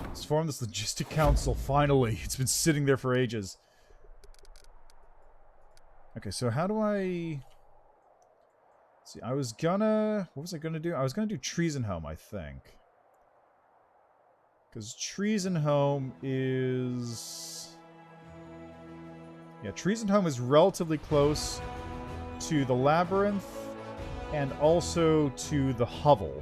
Let's form this logistic council, finally. It's been sitting there for ages. Okay, so how do I... see, I was gonna... what was I gonna do? I was gonna do Trezen Home, I think. Because Trezen Home is... yeah, Trezen Home is relatively close to the Labyrinth and also to the Hovel.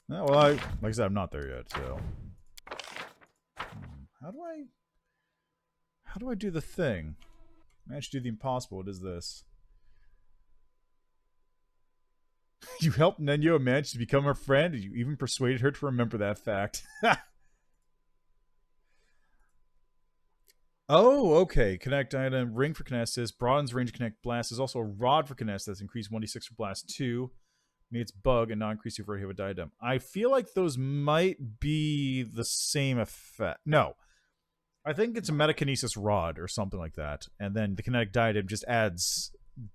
No, well, like I said, I'm not there yet, so... How do I do the thing? Manage to do the impossible. What is this? You helped Nenyo and managed to become her friend, and you even persuaded her to remember that fact. Oh, okay. Connect item, ring for kinesis, broadens range connect blast. There's also a rod for kinesis that's increased 1d6 for blast 2. It's bug and not increase your hit with diadem. I feel like those might be the same effect. No. I think it's a metakinesis rod or something like that. And then the kinetic diadem just adds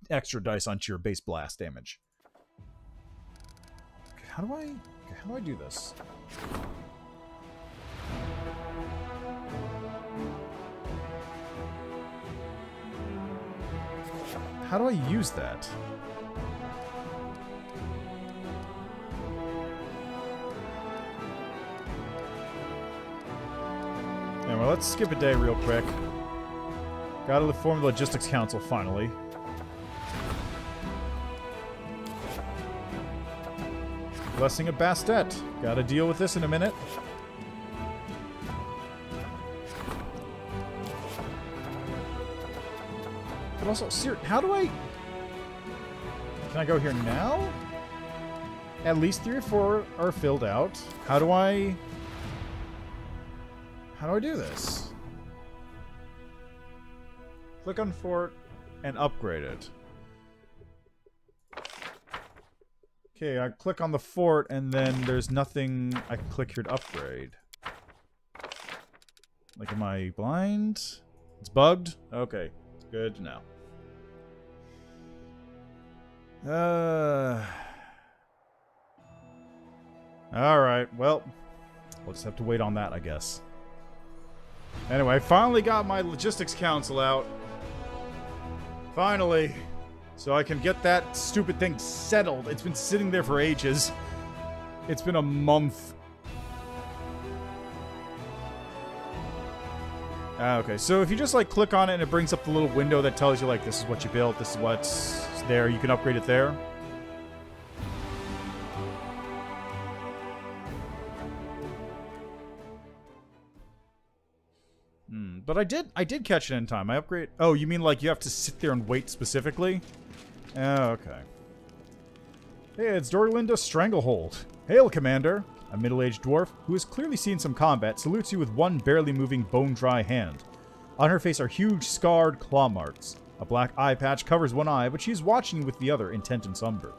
extra dice onto your base blast damage. How do I do this? How do I use that? Anyway, let's skip a day real quick. Gotta form the Logistics Council, finally. Blessing of Bastet. Gotta deal with this in a minute. But also, how do I... can I go here now? At least 3 or 4 are filled out. How do I do this? Click on Fort and upgrade it. Okay, I click on the fort, and then there's nothing I can click here to upgrade. Like, am I blind? It's bugged? Okay, good to know. Alright, well, we'll just have to wait on that, I guess. Anyway, I finally got my Logistics Council out. Finally. So I can get that stupid thing settled. It's been sitting there for ages. It's been a month. Okay, so if you just, like, click on it and it brings up the little window that tells you, like, this is what you built, this is what's there, you can upgrade it there. But I did catch it in time. I upgrade... oh, you mean, like, you have to sit there and wait specifically? Oh, okay. Hey, it's Dorlinda Stranglehold. Hail, Commander. A middle-aged dwarf, who has clearly seen some combat, salutes you with one barely moving bone-dry hand. On her face are huge, scarred claw marks. A black eye patch covers one eye, but she is watching with the other, intent and somber.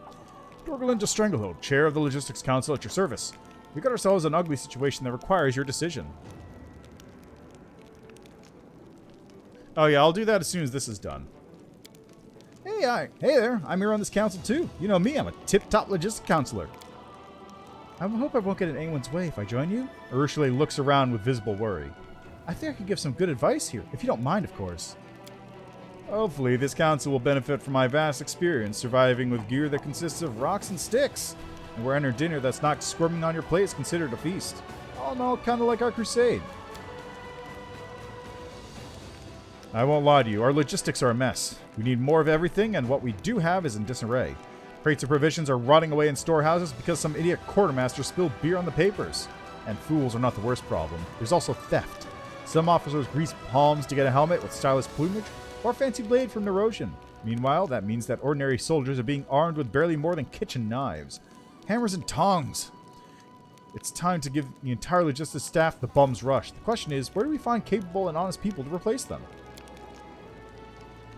Dorlinda Stranglehold, Chair of the Logistics Council, at your service. We got ourselves an ugly situation that requires your decision. Oh yeah, I'll do that as soon as this is done. Hey there. I'm here on this council too. You know me, I'm a tip-top logistic counselor. I hope I won't get in anyone's way if I join you. Ursula looks around with visible worry. I think I could give some good advice here, if you don't mind, of course. Hopefully, this council will benefit from my vast experience surviving with gear that consists of rocks and sticks, and where entering dinner that's not squirming on your plate is considered a feast. All in all, kind of like our crusade. I won't lie to you, our logistics are a mess. We need more of everything, and what we do have is in disarray. Crates of provisions are rotting away in storehouses because some idiot quartermaster spilled beer on the papers. And fools are not the worst problem. There's also theft. Some officers grease palms to get a helmet with stylish plumage, or a fancy blade from Nerosian. Meanwhile, that means that ordinary soldiers are being armed with barely more than kitchen knives. Hammers and tongs. It's time to give the entire logistics staff the bum's rush. The question is, where do we find capable and honest people to replace them?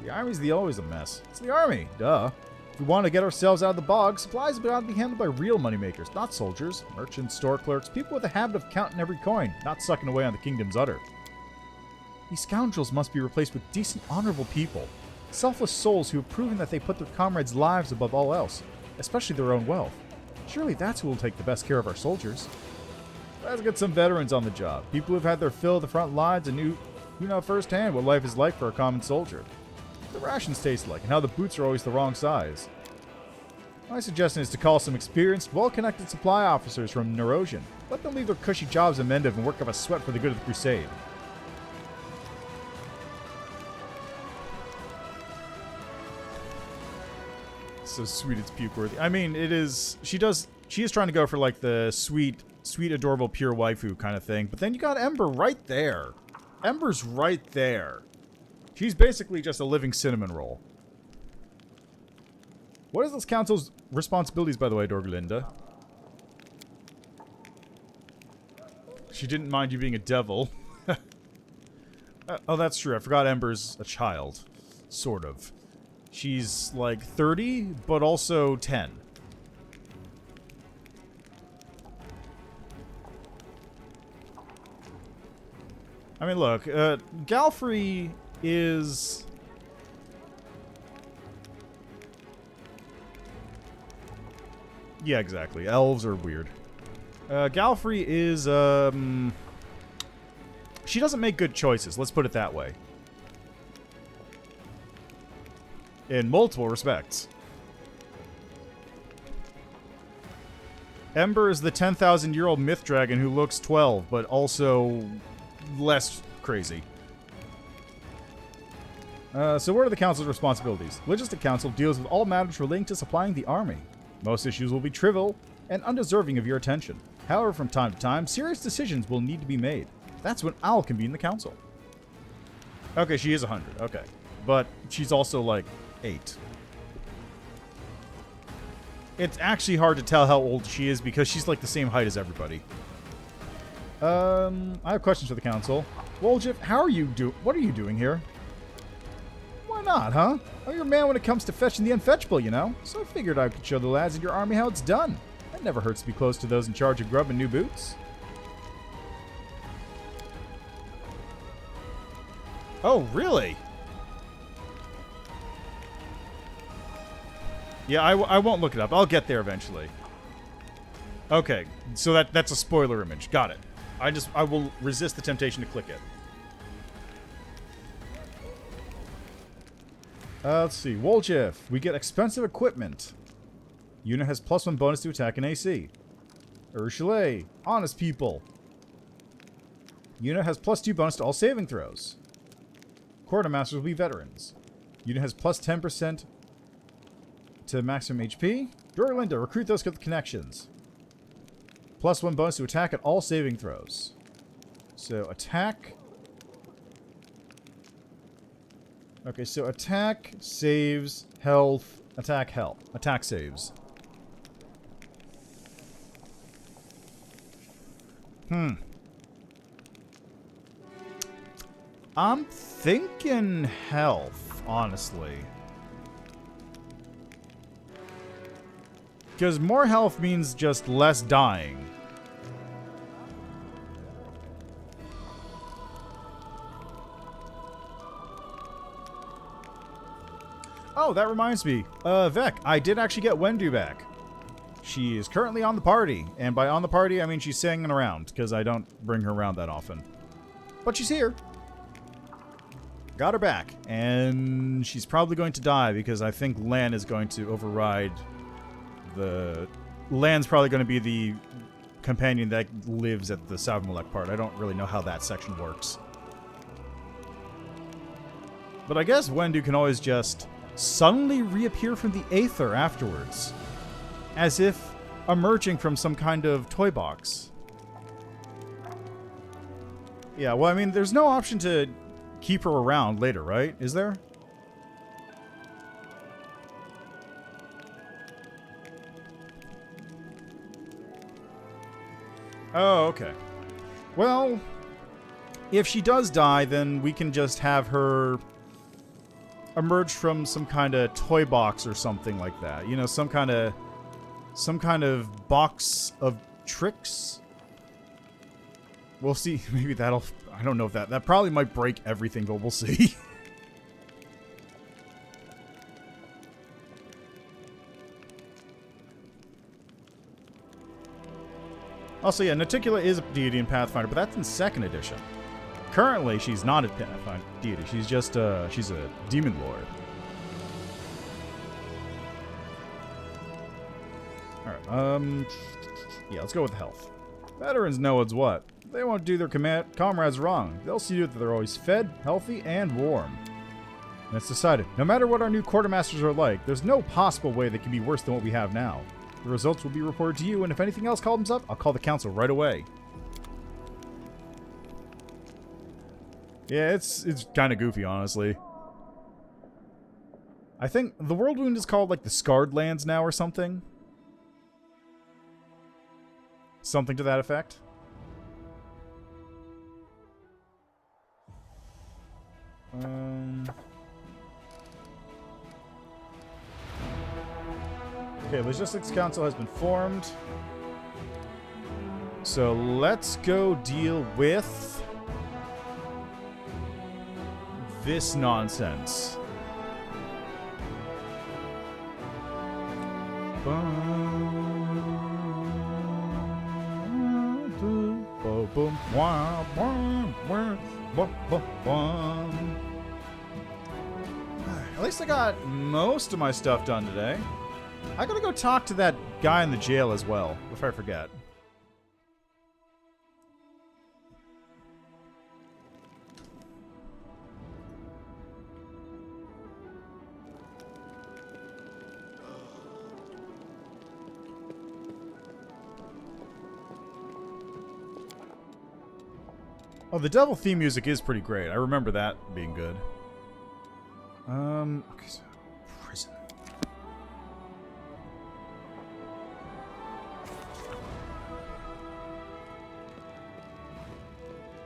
The army's always a mess. It's the army, duh. If we want to get ourselves out of the bog, supplies have got to be handled by real moneymakers, not soldiers, merchants, store clerks, people with a habit of counting every coin, not sucking away on the kingdom's udder. These scoundrels must be replaced with decent, honorable people. Selfless souls who have proven that they put their comrades' lives above all else, especially their own wealth. Surely that's who will take the best care of our soldiers. Let's get some veterans on the job. People who have had their fill of the front lines and who know firsthand what life is like for a common soldier. What the rations taste like, and how the boots are always the wrong size. My suggestion is to call some experienced, well-connected supply officers from Nerosian. Let them leave their cushy jobs in Mendiv and work up a sweat for the good of the crusade. So sweet it's puke-worthy. I mean, it is... She is trying to go for, like, the sweet, adorable, pure waifu kind of thing. But then you got Ember right there. Ember's right there. She's basically just a living cinnamon roll. What is this council's responsibilities, by the way, Dorgalinda? She didn't mind you being a devil. Oh, that's true. I forgot Ember's a child. Sort of. She's like 30, but also 10. I mean, look, Galfrey is... Yeah, exactly. Elves are weird. Galfrey is, she doesn't make good choices, let's put it that way. In multiple respects. Ember is the 10,000-year-old myth dragon who looks 12, but also less crazy. So what are the council's responsibilities? Logistic Council deals with all matters relating to supplying the army. Most issues will be trivial and undeserving of your attention. However, from time to time, serious decisions will need to be made. That's when Owl can be in the council. Okay, she is 100. Okay. But she's also, like, 8. It's actually hard to tell how old she is because she's, like, the same height as everybody. I have questions for the council. Woljif, what are you doing here? Why not, huh? I'm your man when it comes to fetching the unfetchable, you know? So I figured I could show the lads in your army how it's done. It never hurts to be close to those in charge of grub and new boots. Oh, really? Yeah, I won't look it up. I'll get there eventually. Okay, so that's a spoiler image. Got it. I will resist the temptation to click it. Let's see. Woljif. We get expensive equipment. Unit has +1 bonus to attack and AC. Ursula. Honest people. Unit has +2 bonus to all saving throws. Quartermasters will be veterans. Unit has +10% to maximum HP. Dorgalinda. Recruit those with connections. +1 bonus to attack at all saving throws. So attack. Okay, so attack, saves, health, attack, health. Attack saves. I'm thinking health, honestly. Because more health means just less dying. Oh, that reminds me. Vec, I did actually get Wendu back. She is currently on the party. And by on the party, I mean she's singing around, because I don't bring her around that often. But she's here. Got her back. And she's probably going to die, because I think Lan is going to override the... Lan's probably going to be the companion that lives at the Savmalek part. I don't really know how that section works. But I guess Wendu can always just suddenly reappear from the aether afterwards. As if emerging from some kind of toy box. Yeah, well, I mean, there's no option to keep her around later, right? Is there? Oh, okay. Well, if she does die, then we can just have her emerge from some kind of toy box or something like that. You know, some kind of box of tricks. We'll see. Maybe that'll... I don't know if that probably might break everything, but we'll see. Also, yeah, Naticula is a deity in Pathfinder, but that's in 2nd edition. Currently, she's not a Pathfinder deity. She's just she's a demon lord. Alright, yeah, let's go with health. Veterans know what's what. They won't do their comrades wrong. They'll see that they're always fed, healthy, and warm. And it's decided, no matter what our new quartermasters are like, there's no possible way they can be worse than what we have now. The results will be reported to you, and if anything else comes up, I'll call the council right away. Yeah, it's kind of goofy, honestly. I think the World Wound is called, like, the Scarred Lands now or something. Something to that effect. Okay, Logistics Council has been formed. So let's go deal with this nonsense. At least I got most of my stuff done today. I gotta go talk to that guy in the jail as well, if I forget. Oh, the devil theme music is pretty great. I remember that being good. Okay, so prison.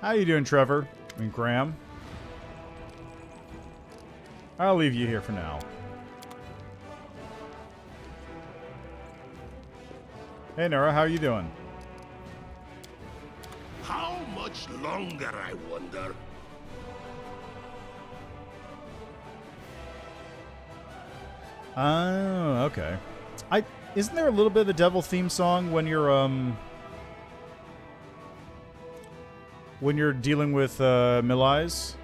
How you doing, Trevor? I mean, Graham. I'll leave you here for now. Hey, Nora, how are you doing? How much longer, I wonder? Oh, okay. Isn't there a little bit of the devil theme song when you're dealing with Milais?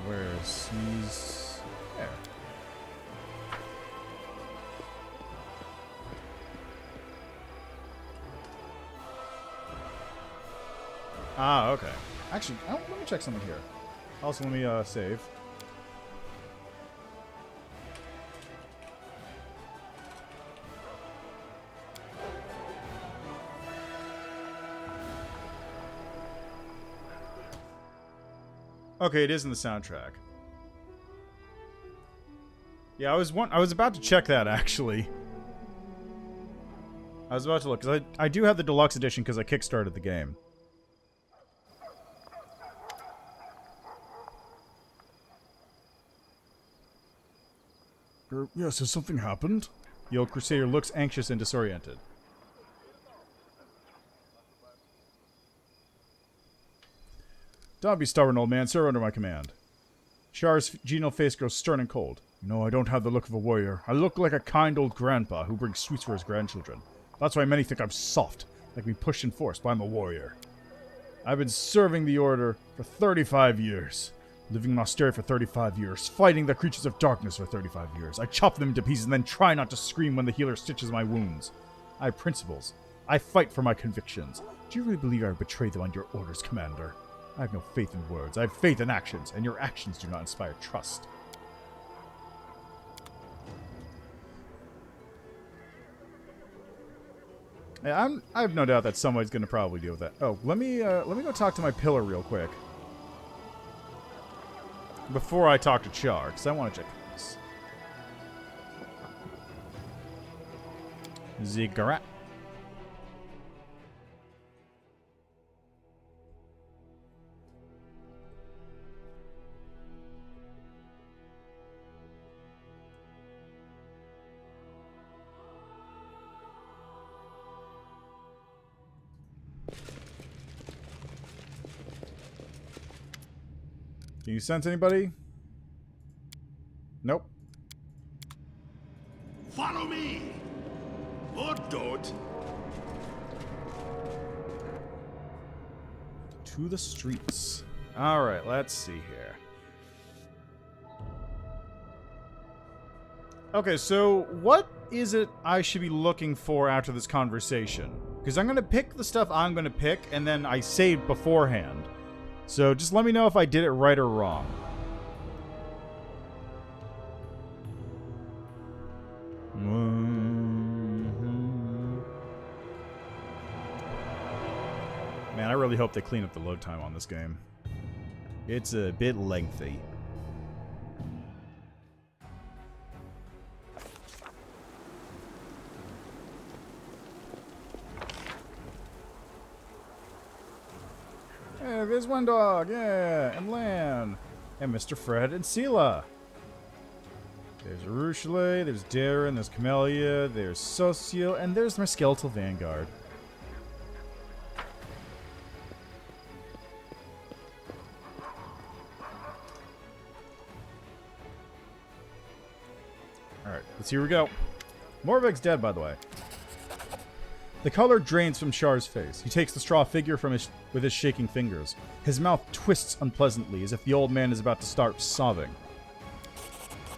Where's he's there? Ah, okay. Actually, let me check something here. Also, let me save. Okay, it is in the soundtrack. Yeah, I was about to check that actually. I was about to look because I do have the deluxe edition because I kickstarted the game. Yes, has something happened? The old crusader looks anxious and disoriented. Don't be stubborn, old man. Serve under my command. Char's genial face grows stern and cold. No, I don't have the look of a warrior. I look like a kind old grandpa who brings sweets for his grandchildren. That's why many think I'm soft, like being pushed and forced, but I'm a warrior. I've been serving the Order for 35 years. Living in austerity for 35 years. Fighting the creatures of darkness for 35 years. I chop them into pieces and then try not to scream when the healer stitches my wounds. I have principles. I fight for my convictions. Do you really believe I would betray them under your orders, Commander? I have no faith in words. I have faith in actions, and your actions do not inspire trust. Yeah, I have no doubt that somebody's going to probably deal with that. Oh, let me go talk to my pillar real quick. Before I talk to Char, because I want to check this. Ziggurat. Can you sense anybody? Nope. Follow me! Or don't. To the streets. Alright, let's see here. Okay, so what is it I should be looking for after this conversation? Because I'm going to pick the stuff I'm going to pick, and then I saved beforehand. So just let me know if I did it right or wrong. Man, I really hope they clean up the load time on this game. It's a bit lengthy. Hey, there's one dog, yeah, and Lan, and Mr. Fred and Sela. There's Rushale, there's Darren, there's Camellia, there's Socio, and there's my skeletal vanguard. Alright, here we go. Morveg's dead, by the way. The color drains from Char's face. He takes the straw figure with his shaking fingers. His mouth twists unpleasantly, as if the old man is about to start sobbing.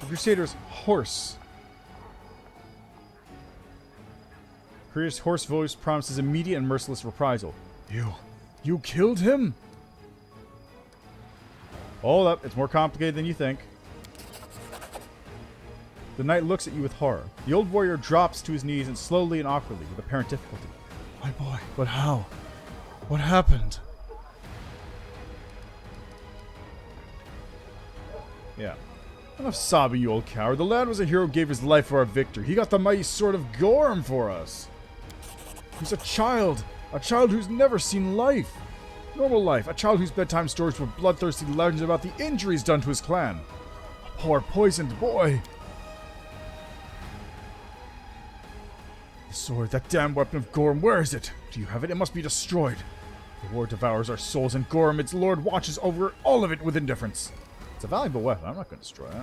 The Crusader's hoarse. Kriya's hoarse voice promises immediate and merciless reprisal. You killed him? Hold up, it's more complicated than you think. The knight looks at you with horror. The old warrior drops to his knees and slowly and awkwardly, with apparent difficulty. My boy, but how? What happened? Yeah. Enough sobbing, you old coward. The lad was a hero who gave his life for our victory. He got the mighty sword of Gorm for us. He's a child who's never seen life. Normal life. A child whose bedtime stories were bloodthirsty legends about the injuries done to his clan. A poor poisoned boy. The sword, that damn weapon of Gorm, where is it? Do you have it? It must be destroyed. The war devours our souls, and Gorm, its lord, watches over all of it with indifference. It's a valuable weapon. I'm not going to destroy it.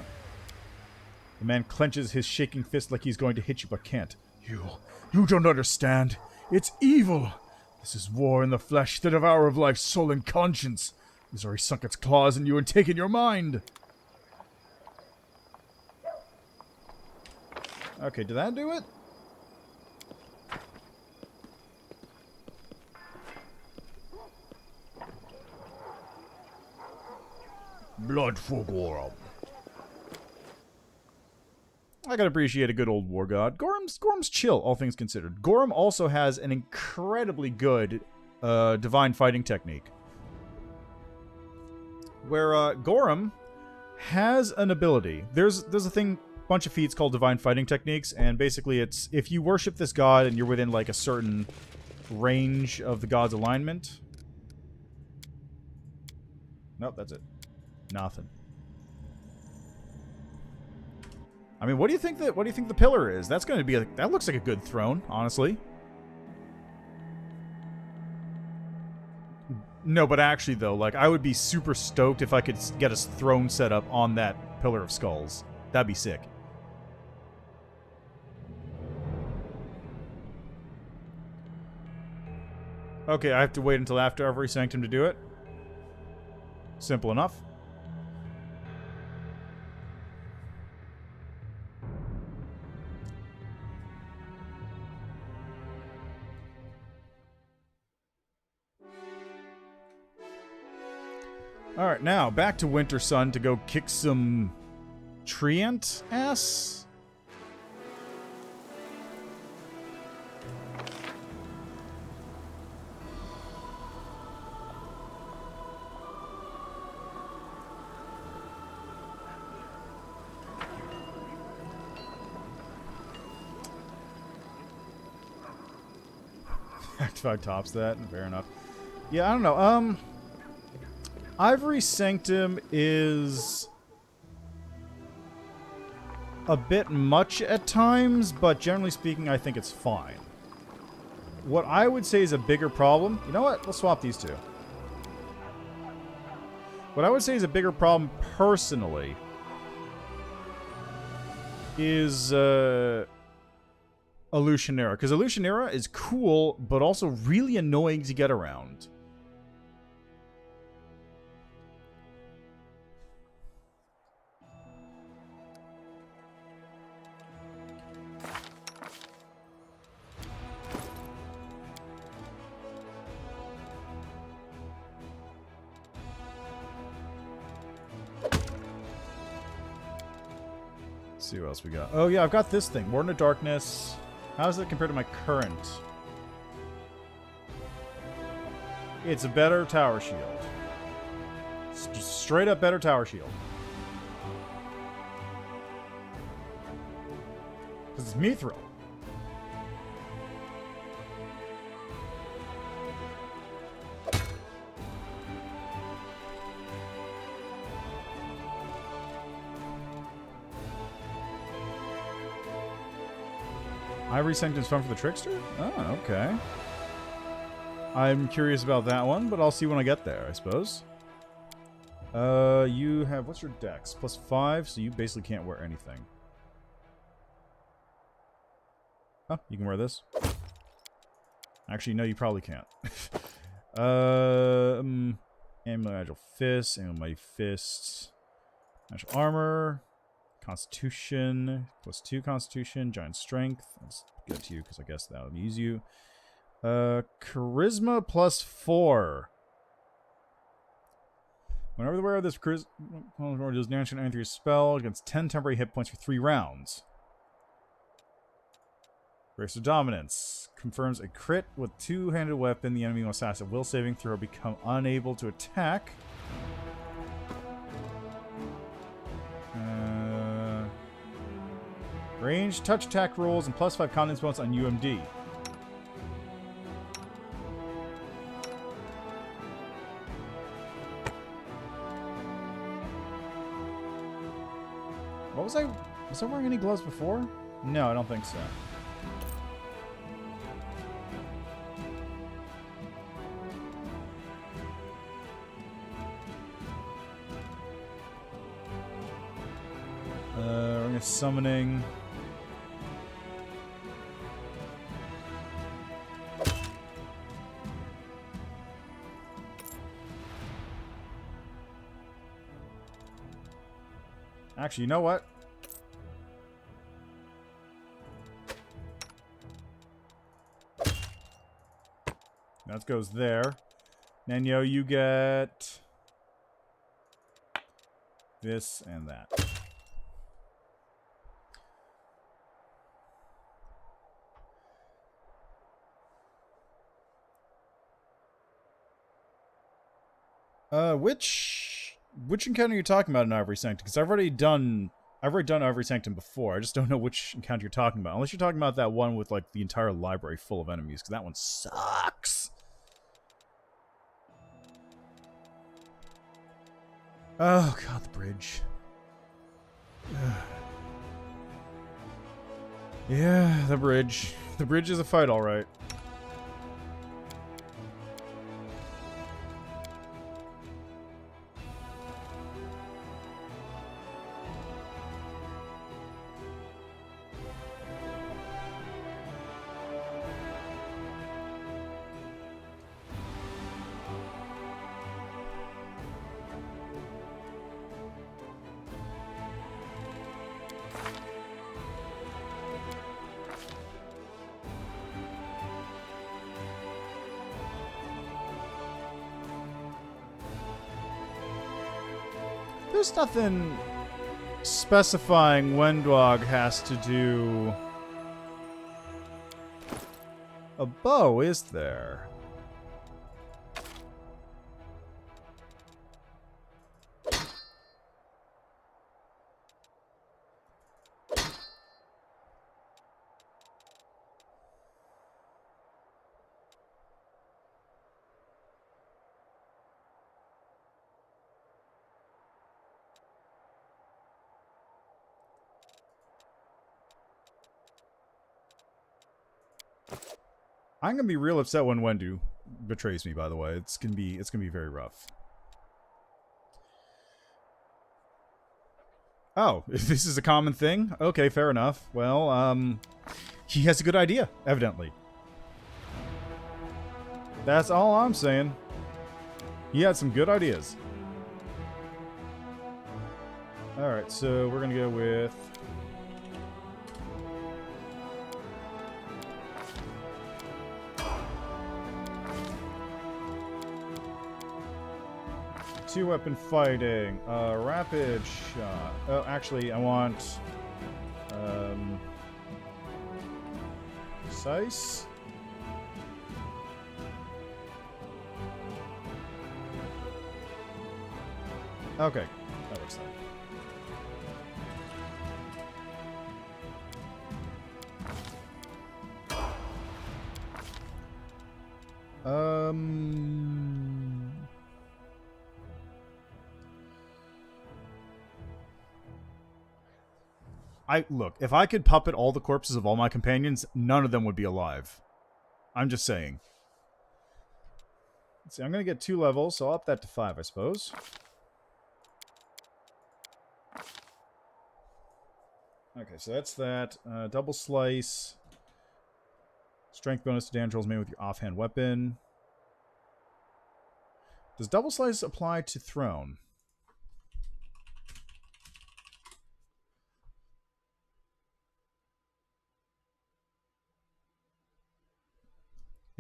The man clenches his shaking fist like he's going to hit you, but can't. You don't understand. It's evil. This is war in the flesh, the devourer of life, soul, and conscience. It has already sunk its claws in you and taken your mind. Okay, did that do it? Blood for Gorm. I can appreciate a good old war god. Gorm's chill, all things considered. Gorm also has an incredibly good divine fighting technique. Where Gorm has an ability. There's a bunch of feats called divine fighting techniques, and basically it's if you worship this god and you're within like a certain range of the god's alignment. Nope, that's it. Nothing. I mean, what do you think the pillar is? That's going to be that looks like a good throne, honestly. No, but actually, though, like, I would be super stoked if I could get a throne set up on that Pillar of Skulls. That'd be sick. Okay, I have to wait until after every sanctum to do it. Simple enough. Alright, now back to Wintersun to go kick some Treant ass. Actify tops that, fair enough. Yeah, I don't know. Ivory Sanctum is a bit much at times, but generally speaking, I think it's fine. What I would say is a bigger problem... You know what? Let's swap these two. What I would say is a bigger problem, personally, is Illusionera. Because Illusionera is cool, but also really annoying to get around. Let's see what else we got. Oh yeah, I've got this thing. Warden of Darkness. How does it compare to my current? It's a better tower shield. Straight up better tower shield. Because it's Mithril. Ivory Sanctum's fun for the Trickster? Oh, okay. I'm curious about that one, but I'll see when I get there, I suppose. You have... What's your dex? +5, so you basically can't wear anything. Oh, you can wear this? Actually, no, you probably can't. Amulet Agile Fist, Amulet Mighty Fist, Magical Armor... Constitution, +2 Constitution, Giant Strength. Let's give it to you because I guess that would use you. Charisma +4. Whenever the wearer of this charisma does damage to enter your spell against 10 temporary hit points for 3 rounds. Grace of Dominance confirms a crit with two-handed weapon. The enemy must pass a will saving throw or become unable to attack. Range, touch attack rolls, and +5 confidence bonus on UMD. What was I... Was I wearing any gloves before? No, I don't think so. We're gonna summoning... Actually, you know what? That goes there. Nenyo, you get this and that. Which encounter are you talking about in Ivory Sanctum? Because I've already done Ivory Sanctum before. I just don't know which encounter you're talking about. Unless you're talking about that one with like the entire library full of enemies, because that one sucks. Oh god, the bridge. Yeah, the bridge. The bridge is a fight, all right. There's nothing specifying Wendwog has to do a bow, is there? I'm gonna be real upset when Wendu betrays me, by the way. It's gonna be very rough. Oh, this is a common thing? Okay, fair enough. Well, he has a good idea, evidently. That's all I'm saying. He had some good ideas. Alright, so we're gonna go with... two-weapon fighting, rapid shot. Oh, actually, I want, precise. Okay, that works then. Look, if I could puppet all the corpses of all my companions, none of them would be alive. I'm just saying. Let's see, I'm going to get 2 levels, so I'll up that to 5, I suppose. Okay, so that's that. Double slice. Strength bonus to damage rolls made with your offhand weapon. Does double slice apply to thrown?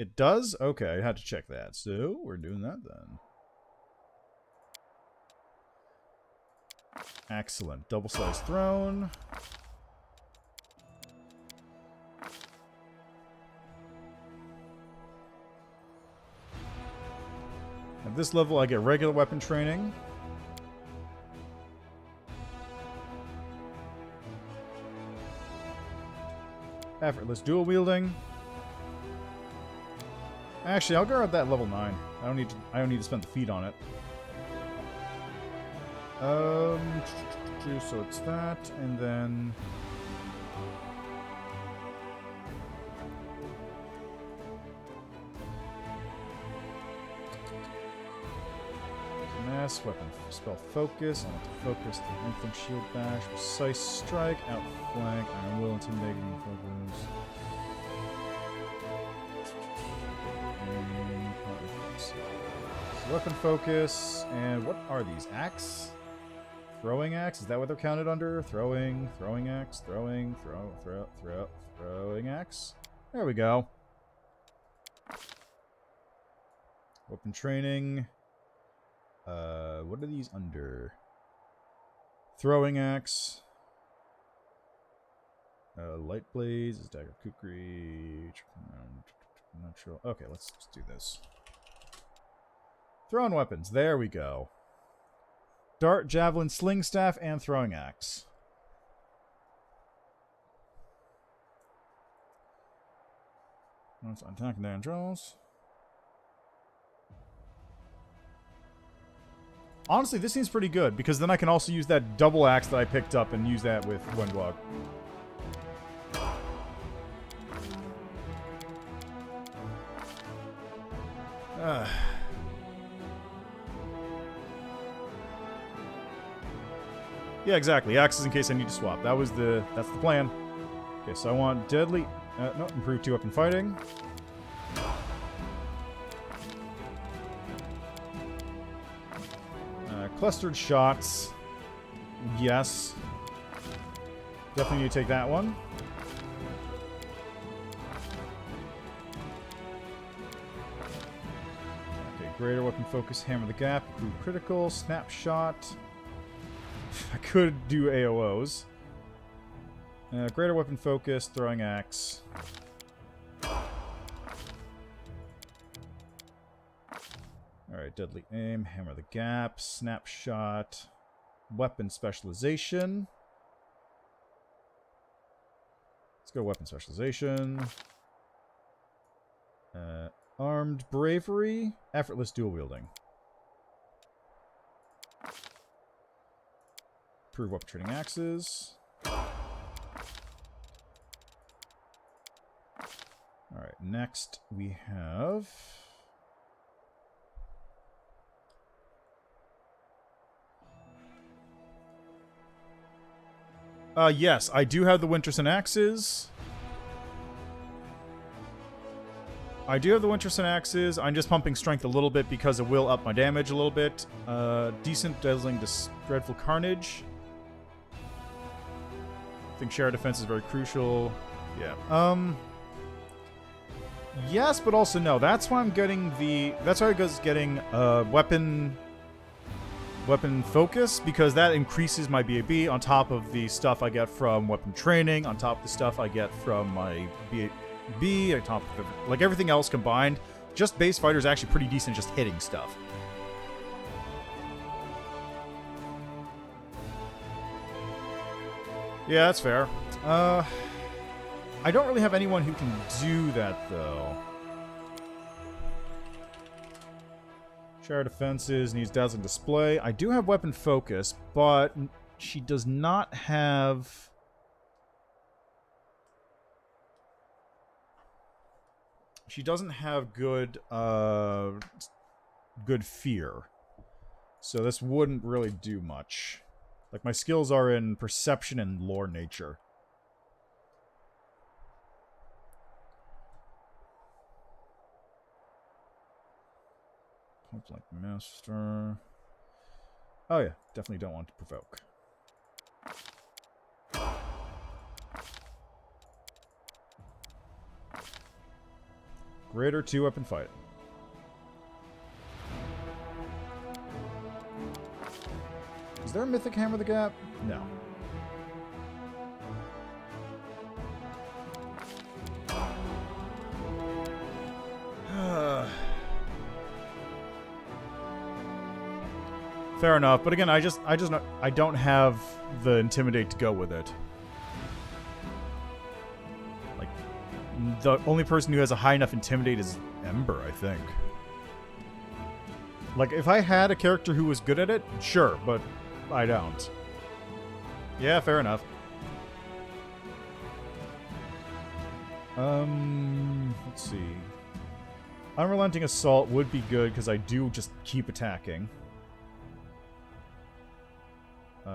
It does? Okay, I had to check that. So, we're doing that then. Excellent. Double slice thrown. At this level, I get regular weapon training. Effortless dual wielding. Actually, I'll go at that level 9. I don't need to spend the feet on it. So it's that, and then mass weapon spell focus. I want to focus the infant shield bash, precise strike, outflank, iron will, intimidating focus. Weapon focus, and what are these? Axe? Throwing axe? Is that what they're counted under? Throwing axe, throwing axe. There we go. Weapon training. What are these under? Throwing axe. Light blaze, dagger kukri. I'm not sure. Okay, let's do this. Thrown weapons. There we go. Dart, javelin, sling staff, and throwing axe. Attack and damage rolls. Honestly, this seems pretty good, because then I can also use that double axe that I picked up and use that with Wendwog. Yeah, exactly. Axes in case I need to swap. That's the plan. Okay, so I want deadly... no, improve 2-weapon fighting. Clustered shots. Yes. Definitely need to take that one. Okay, greater weapon focus, hammer the gap, improve critical, snapshot. I could do AOOs. Greater weapon focus, throwing axe. Alright, deadly aim, hammer the gap, snapshot, weapon specialization. Let's go weapon specialization. Armed bravery, effortless dual wielding. Improve weapon trading axes. Alright, next we have... yes, I do have the Wintersun axes. I'm just pumping strength a little bit because it will up my damage a little bit. Decent, dazzling, dreadful carnage. I think shared defense is very crucial. Yeah. Yes, but also no. That's why I'm getting the... That's why I was getting weapon focus, because that increases my BAB on top of the stuff I get from weapon training, on top of the stuff I get from my BAB, on top of like everything else combined. Just base fighter is actually pretty decent just hitting stuff. Yeah, that's fair. I don't really have anyone who can do that, though. Share defenses, needs dazzling display. I do have weapon focus, but she does not have... She doesn't have good, good fear. So this wouldn't really do much. Like, my skills are in perception and lore nature. Like master. Oh yeah, definitely don't want to provoke. Greater 2 weapon fight. Is there a mythic hammer the gap? No. Fair enough, but again, I don't have the intimidate to go with it. Like, the only person who has a high enough intimidate is Ember, I think. Like, if I had a character who was good at it, sure, but I don't. Yeah, fair enough. Let's see. Unrelenting Assault would be good, because I do just keep attacking.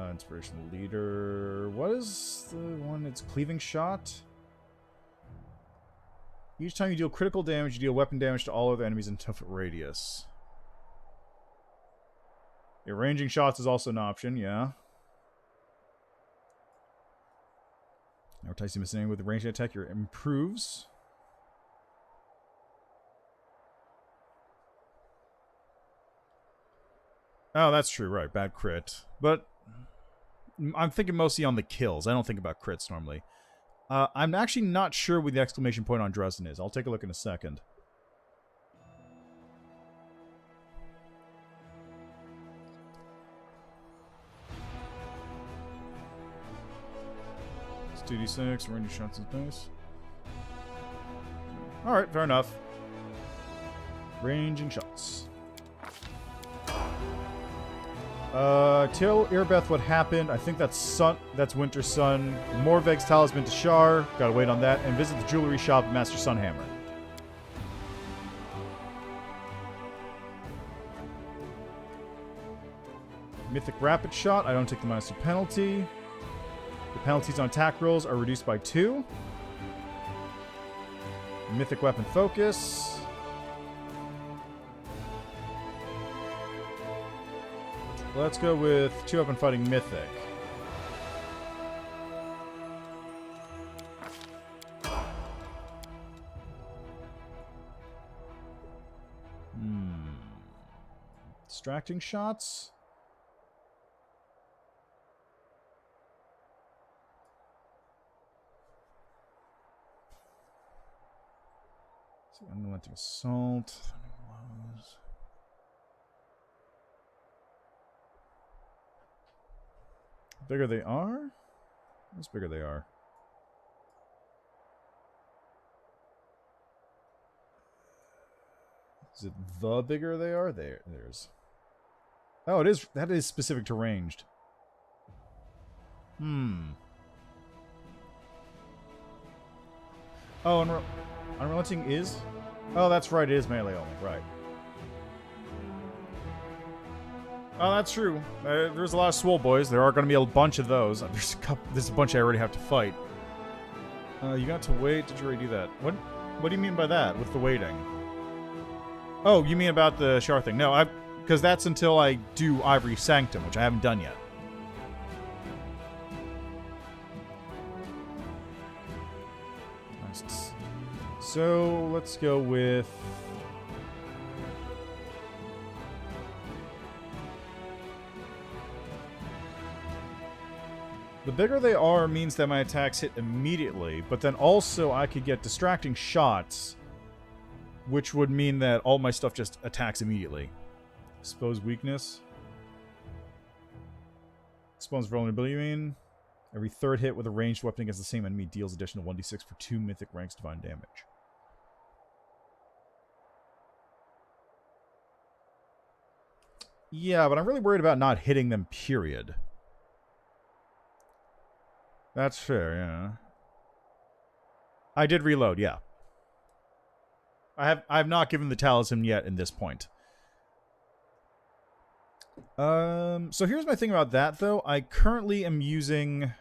Inspirational Leader. What is the one? It's Cleaving Shot. Each time you deal critical damage, you deal weapon damage to all other enemies in 10-foot radius. Yeah, ranging shots is also an option, yeah. Advertising missing with the ranging attack, your improves. Oh, that's true, right. Bad crit. But I'm thinking mostly on the kills. I don't think about crits normally. I'm actually not sure what the exclamation point on Drezen is. I'll take a look in a second. It's 2d6, range shots is nice. Alright, fair enough. Ranging shots. Tell Irbeth what happened. I think that's Wintersun. Morveg's talisman to Shar. Gotta wait on that. And visit the jewelry shop of Master Sunhammer. Mythic Rapid Shot. I don't take the -2 penalty. The penalties on attack rolls are reduced by 2. Mythic Weapon Focus. Let's go with 2 weapon fighting Mythic. Distracting shots. So unrelenting assault. The bigger they are? How bigger they are? Is it the bigger they are? There's. Oh, it is. That is specific to ranged. Oh, unrelenting is? Oh, that's right. It is melee only. Right. Oh, that's true. There's a lot of swole boys. There are going to be a bunch of those. There's a bunch I already have to fight. You got to wait. Did you already do that? What do you mean by that? With the waiting? Oh, you mean about the Shar thing? No, because that's until I do Ivory Sanctum, which I haven't done yet. Nice. So let's go with. The bigger they are means that my attacks hit immediately, but then also I could get distracting shots, which would mean that all my stuff just attacks immediately. Expose weakness. Expose vulnerability, you mean? Every third hit with a ranged weapon against the same enemy deals additional 1d6 for 2 mythic ranks divine damage. Yeah, but I'm really worried about not hitting them, period. That's fair, yeah. I did reload, yeah. I have not given the talisman yet in this point. So here's my thing about that, though. I currently am using...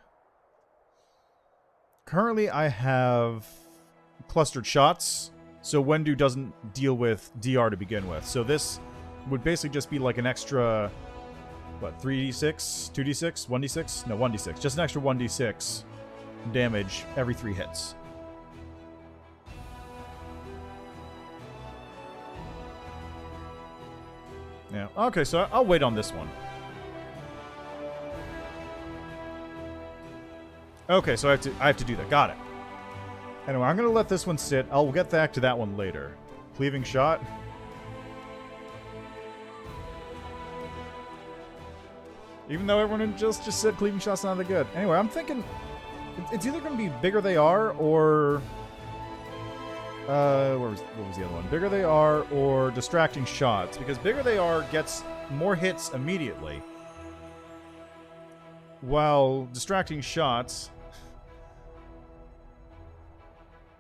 Currently, I have clustered shots, so Wendu doesn't deal with DR to begin with. So this would basically just be like an extra... What, 3d6? 2d6? 1d6? No, 1d6. Just an extra 1d6 damage every 3 hits. Yeah. Okay, so I'll wait on this one. Okay, so I have to do that. Got it. Anyway, I'm gonna let this one sit. I'll get back to that one later. Cleaving shot. Even though everyone just said cleaving shot's not that good. Anyway, I'm thinking it's either gonna be bigger they are or what was the other one? Bigger they are or distracting shots, because bigger they are gets more hits immediately, while distracting shots.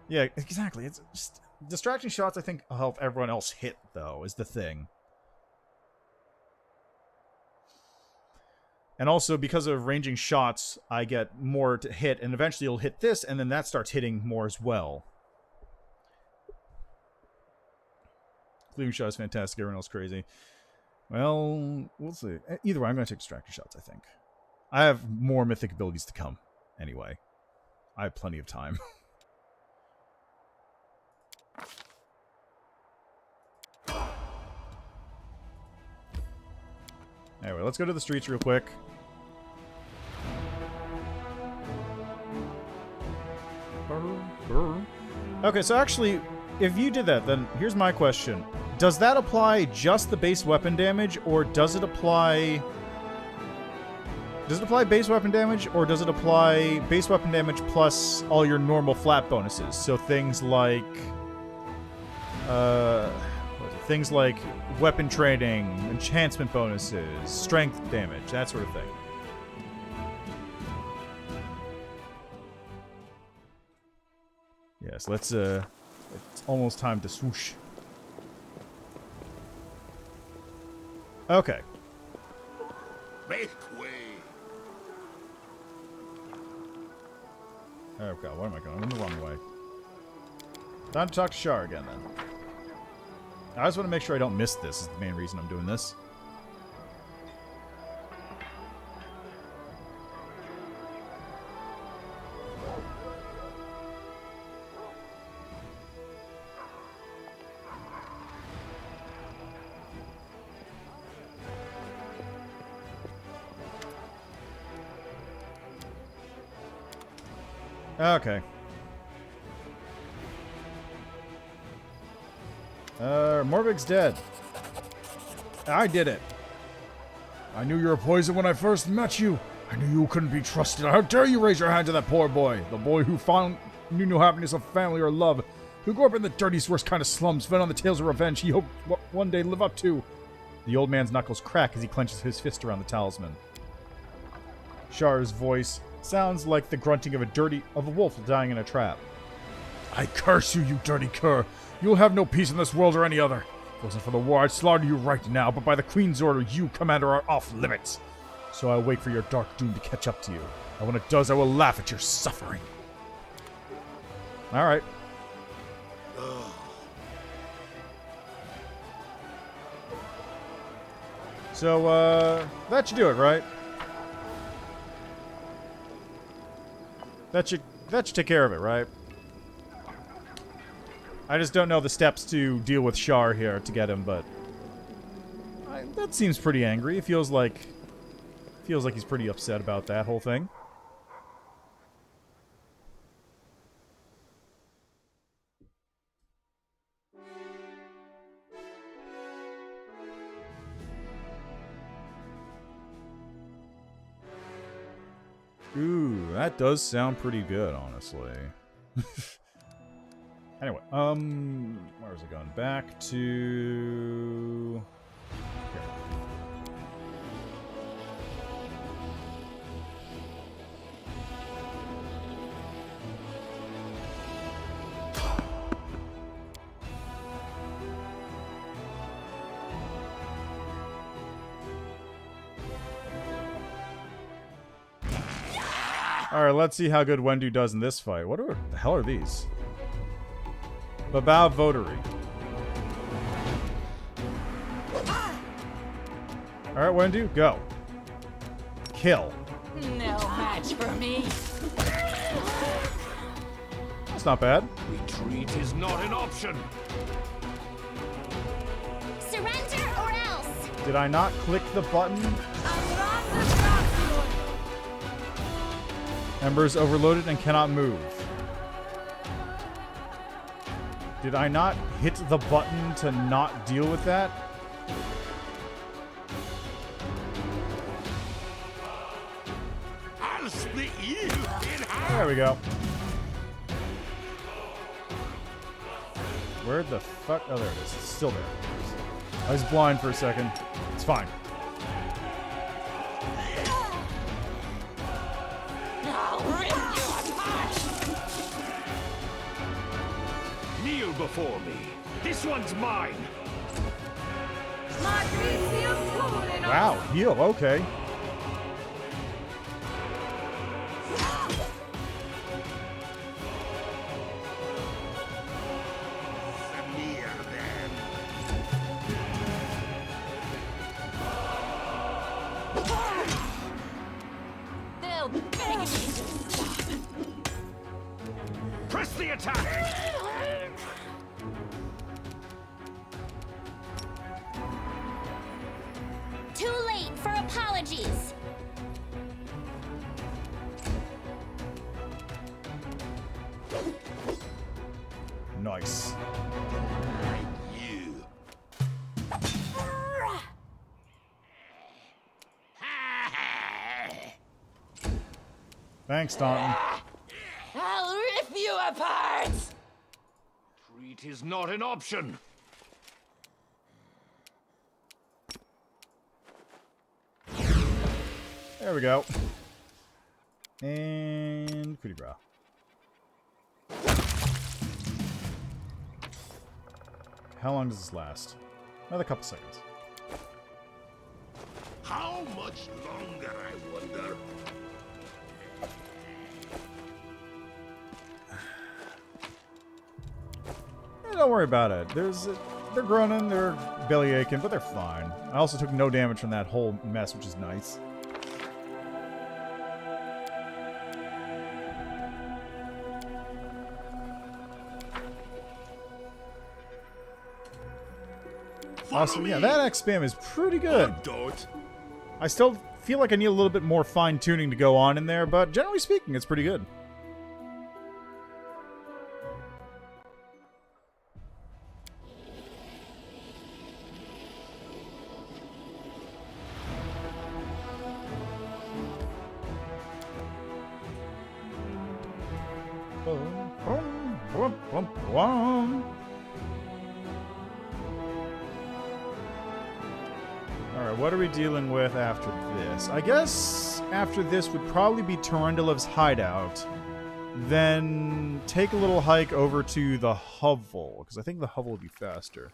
Yeah, exactly. It's just distracting shots. I think will help everyone else hit, though, is the thing. And also, because of ranging shots, I get more to hit, and eventually it'll hit this, and then that starts hitting more as well. Cleaving shot is fantastic. Everyone else crazy. Well, we'll see. Either way, I'm going to take distracting shots, I think. I have more mythic abilities to come, anyway. I have plenty of time. Anyway, let's go to the streets real quick. Okay, so actually, if you did that, then here's my question. Does that apply just the base weapon damage, or does it apply... Does it apply base weapon damage, or does it apply base weapon damage plus all your normal flat bonuses? So things like... things like weapon training, enhancement bonuses, strength damage, that sort of thing. Yes, let's, it's almost time to swoosh. Okay. Make way. Oh god, where am I going? I'm the wrong way. Time to talk to Shar again, then. I just want to make sure I don't miss this, is the main reason I'm doing this. Okay. Morveg's dead. I did it. I knew you were poison when I first met you. I knew you couldn't be trusted. How dare you raise your hand to that poor boy? The boy who knew no happiness of family or love. Who grew up in the dirtiest, worst kind of slums, fed on the tales of revenge he hoped one day live up to. The old man's knuckles crack as he clenches his fist around the talisman. Shar's voice sounds like the grunting of a wolf dying in a trap. I curse you, you dirty cur. You'll have no peace in this world or any other. If it wasn't for the war, I'd slaughter you right now, but by the Queen's order, you, Commander, are off limits. So I'll wait for your dark doom to catch up to you. And when it does, I will laugh at your suffering. Alright. So, that should do it, right? That should take care of it, right? I just don't know the steps to deal with Shar here to get him, but that seems pretty angry. It feels like he's pretty upset about that whole thing. Ooh, that does sound pretty good, honestly. Anyway, where was it going? Back to here. Alright, let's see how good Wendu does in this fight. What the hell are these? Babao Votary. Alright, Wendu, go. Kill. No match for me. That's not bad. Retreat is not an option. Surrender or else. Did I not click the button? Embers overloaded and cannot move. Did I not hit the button to not deal with that? I'll split you in half. There we go. Where the fuck? Oh, there it is. It's still there. I was blind for a second. It's fine. Kneel before me. This one's mine. Wow, heal, okay. They'll beg me to stop. Press the attack. Too late for apologies. Nice. You. Thanks, Taunton. I'll rip you apart. Retreat is not an option. There we go. And coup de grace. How long does this last? Another couple seconds. How much longer, I wonder? Don't worry about it. They're groaning, they're belly aching, but they're fine. I also took no damage from that whole mess, which is nice. Awesome. Yeah, that X spam is pretty good. I still feel like I need a little bit more fine-tuning to go on in there, but generally speaking, it's pretty good. Alright, what are we dealing with after this? I guess after this would probably be Terendelev's hideout. Then take a little hike over to the hovel, because I think the hovel would be faster.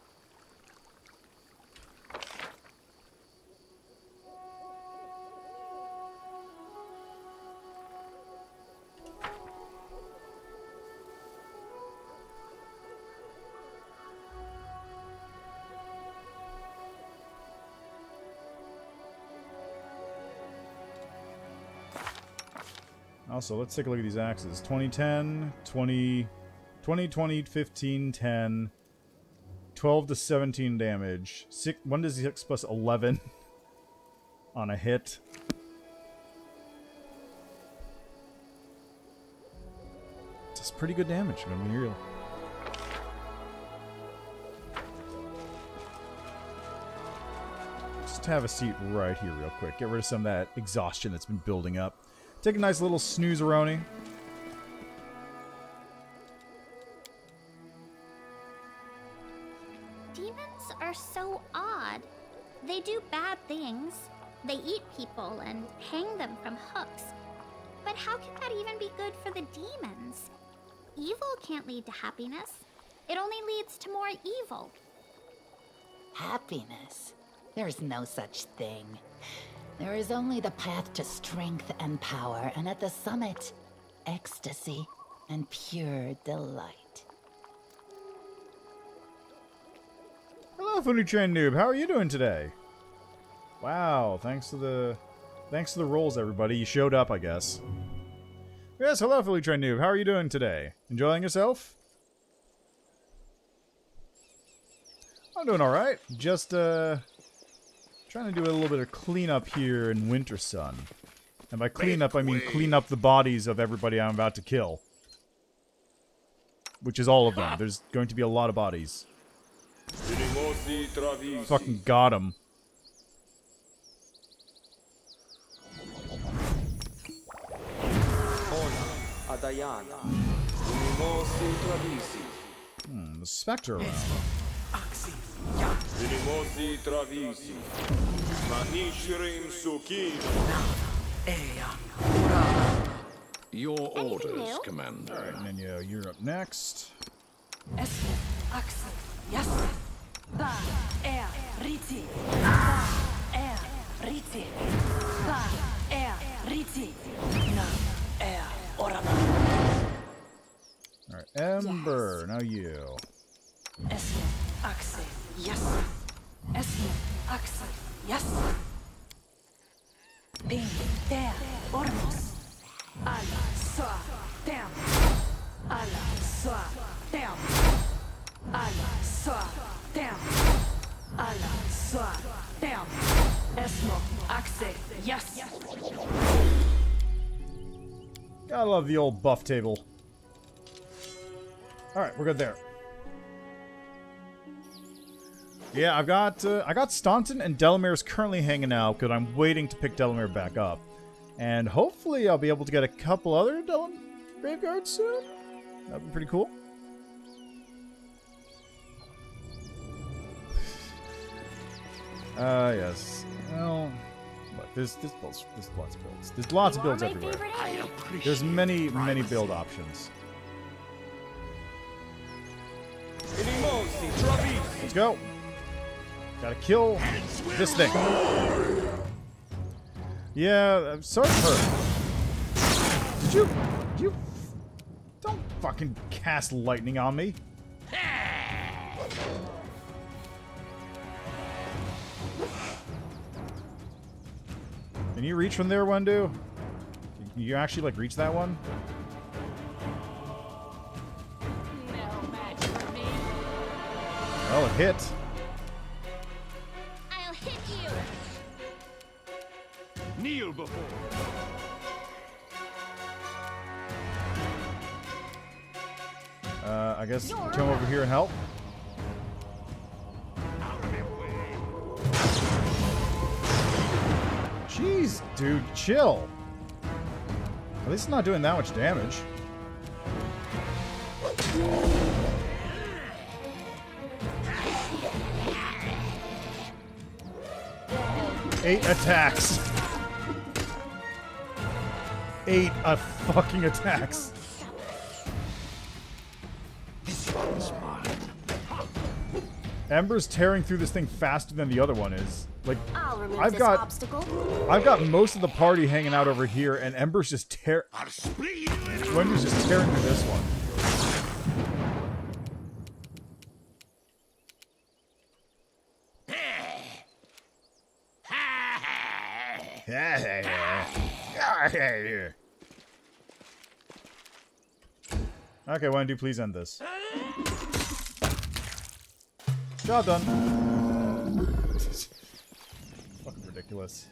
Also, let's take a look at these axes. 2010, 20, 20, 15, 10, 12 to 17 damage. 1 to 6 plus 11 on a hit. It's pretty good damage, I'm gonna be real. Just have a seat right here real quick. Get rid of some of that exhaustion that's been building up. Take a nice little snooze-a-roni. Demons are so odd. They do bad things. They eat people and hang them from hooks. But how can that even be good for the demons? Evil can't lead to happiness. It only leads to more evil. Happiness? There's no such thing. There is only the path to strength and power, and at the summit, ecstasy and pure delight. Hello, Fully Trained Noob. How are you doing today? Wow, thanks to the rolls, everybody. You showed up, I guess. Yes, hello, Fully Trained Noob. How are you doing today? Enjoying yourself? I'm doing all right. Just trying to do a little bit of cleanup here in Wintersun. And by cleanup, I mean clean up the bodies of everybody I'm about to kill. Which is all of them. There's going to be a lot of bodies. Fucking got him. The Spectre around. Your orders, Commander. Alright, Ninyo, you're up next. Alright, Ember, now you. I love the old buff table. Alright, we're good there. Yeah, I got Staunton and Delamere's currently hanging out because I'm waiting to pick Delamere back up. And hopefully I'll be able to get a couple other Graveguards soon. That'd be pretty cool. Yes. Well, look, there's lots of builds. There's lots of builds everywhere. There's many build options. Let's go. Gotta kill this thing. Yeah, I'm sorry for her. Did you don't fucking cast lightning on me. Can you reach from there, Wendu? Can you actually, like, reach that one? No match for me. Well, it hit. I'll hit you. Kneel before. I guess come over here and help. Jeez, dude, chill. At least it's not doing that much damage. Eight attacks. 8 fucking attacks. This one's mine. Ember's tearing through this thing faster than the other one is. Like, I'll remove I've this got obstacle. most of the party hanging out over here, and Ember's just I'll split you in Wendy's just tearing through this one. Okay, Wendy, please end this. Job done. Fucking ridiculous.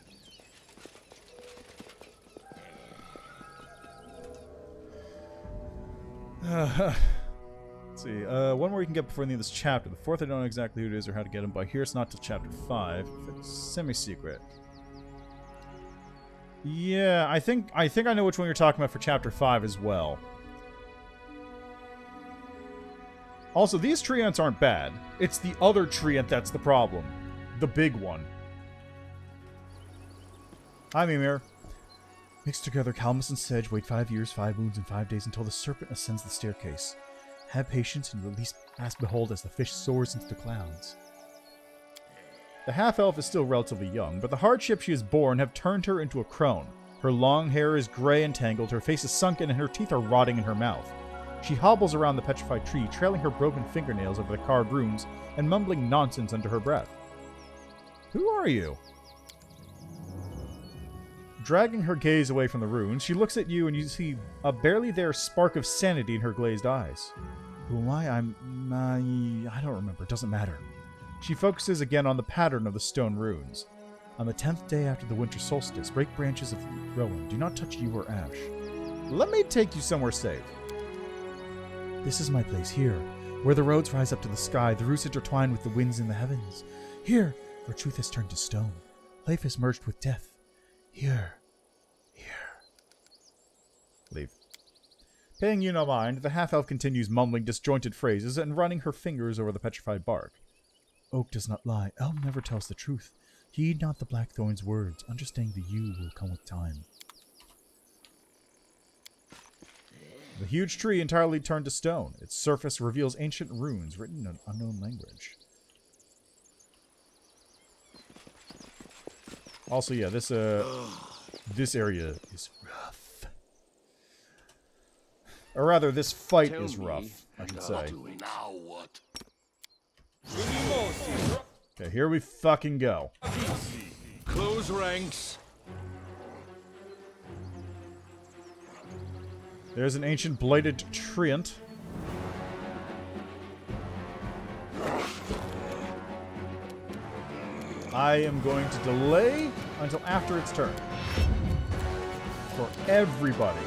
Let's see. One more you can get before the end of this chapter. The fourth, I don't know exactly who it is or how to get him, but here it's not till chapter 5. It's semi-secret. Yeah, I think I know which one you're talking about for chapter 5 as well. Also, these treants aren't bad. It's the other treant that's the problem. The big one. Hi, Miammir. Mix together Calmus and Sedge, wait 5 years, 5 moons, and 5 days until the serpent ascends the staircase. Have patience and release past behold as the fish soars into the clouds. The half-elf is still relatively young, but the hardships she has borne have turned her into a crone. Her long hair is gray and tangled, her face is sunken, and her teeth are rotting in her mouth. She hobbles around the petrified tree, trailing her broken fingernails over the carved runes, and mumbling nonsense under her breath. Who are you? Dragging her gaze away from the runes, she looks at you and you see a barely there spark of sanity in her glazed eyes. Who am I? I don't remember. It doesn't matter. She focuses again on the pattern of the stone runes. On the 10th day after the winter solstice, break branches of rowan. Do not touch you or ash. Let me take you somewhere safe. This is my place here, where the roads rise up to the sky, the roots intertwine with the winds in the heavens. Here, where truth has turned to stone, life has merged with death. Here. Leave. Paying you no mind, the half-elf continues mumbling disjointed phrases and running her fingers over the petrified bark. Oak does not lie. Elm never tells the truth. Heed not the blackthorn's words. Understanding the you will come with time. The huge tree entirely turned to stone. Its surface reveals ancient runes written in an unknown language. Also, yeah, this area is rough. Or rather, this fight is rough, I should say. Now what? Okay, here we fucking go. Close ranks. There's an ancient blighted treant. I am going to delay until after its turn. For everybody.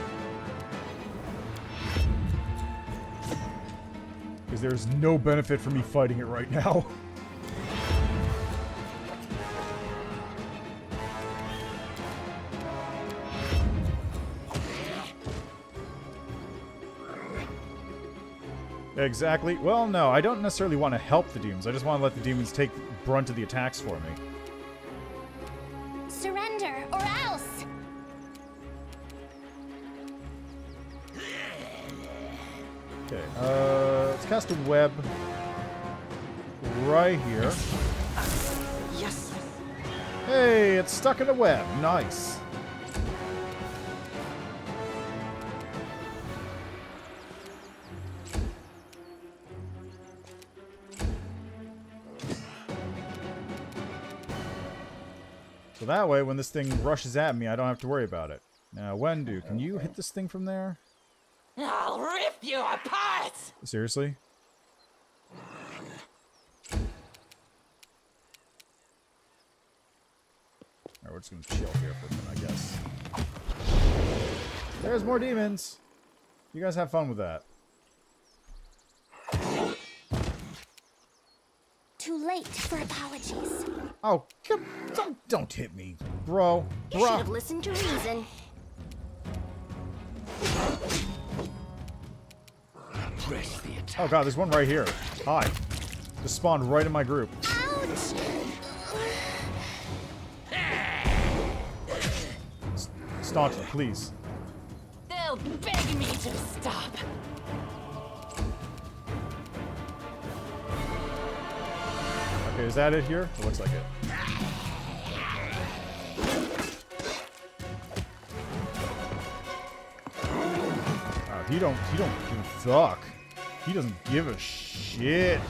Because there's no benefit for me fighting it right now. Exactly. Well, no, I don't necessarily want to help the demons. I just want to let the demons take brunt of the attacks for me. Surrender, or else! Okay, let's cast a web right here. Yes. Hey, it's stuck in a web. Nice. So that way, when this thing rushes at me, I don't have to worry about it. Now, Wendu, can you hit this thing from there? I'll rip you apart! Seriously? Alright, we're just gonna chill here for a minute, I guess. There's more demons! You guys have fun with that. Too late for apologies. Oh, don't hit me, bro. You should have listened to reason. Press the attack. Oh god, there's one right here. Hi. Just spawned right in my group. Ouch! Staunch him, please. They'll beg me to stop. Okay, is that it here? It looks like it. Oh, he don't give a fuck. He doesn't give a shit.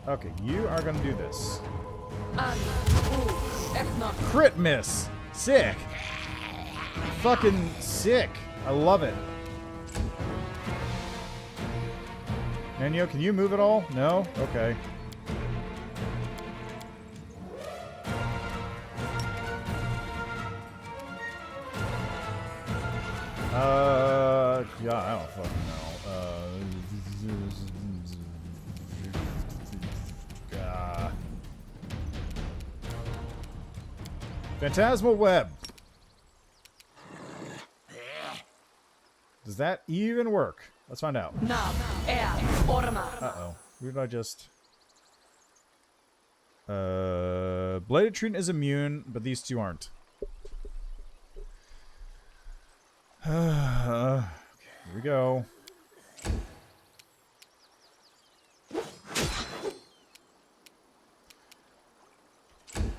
Okay, you are gonna do this. Crit miss! Sick! Fucking sick! I love it. Nenyo, can you move at all? No? Okay. Yeah, I don't fucking know. Phantasmal Web. Does that even work? Let's find out. Uh-oh. Who did I just... Bladed Treant is immune, but these two aren't. Okay, here we go.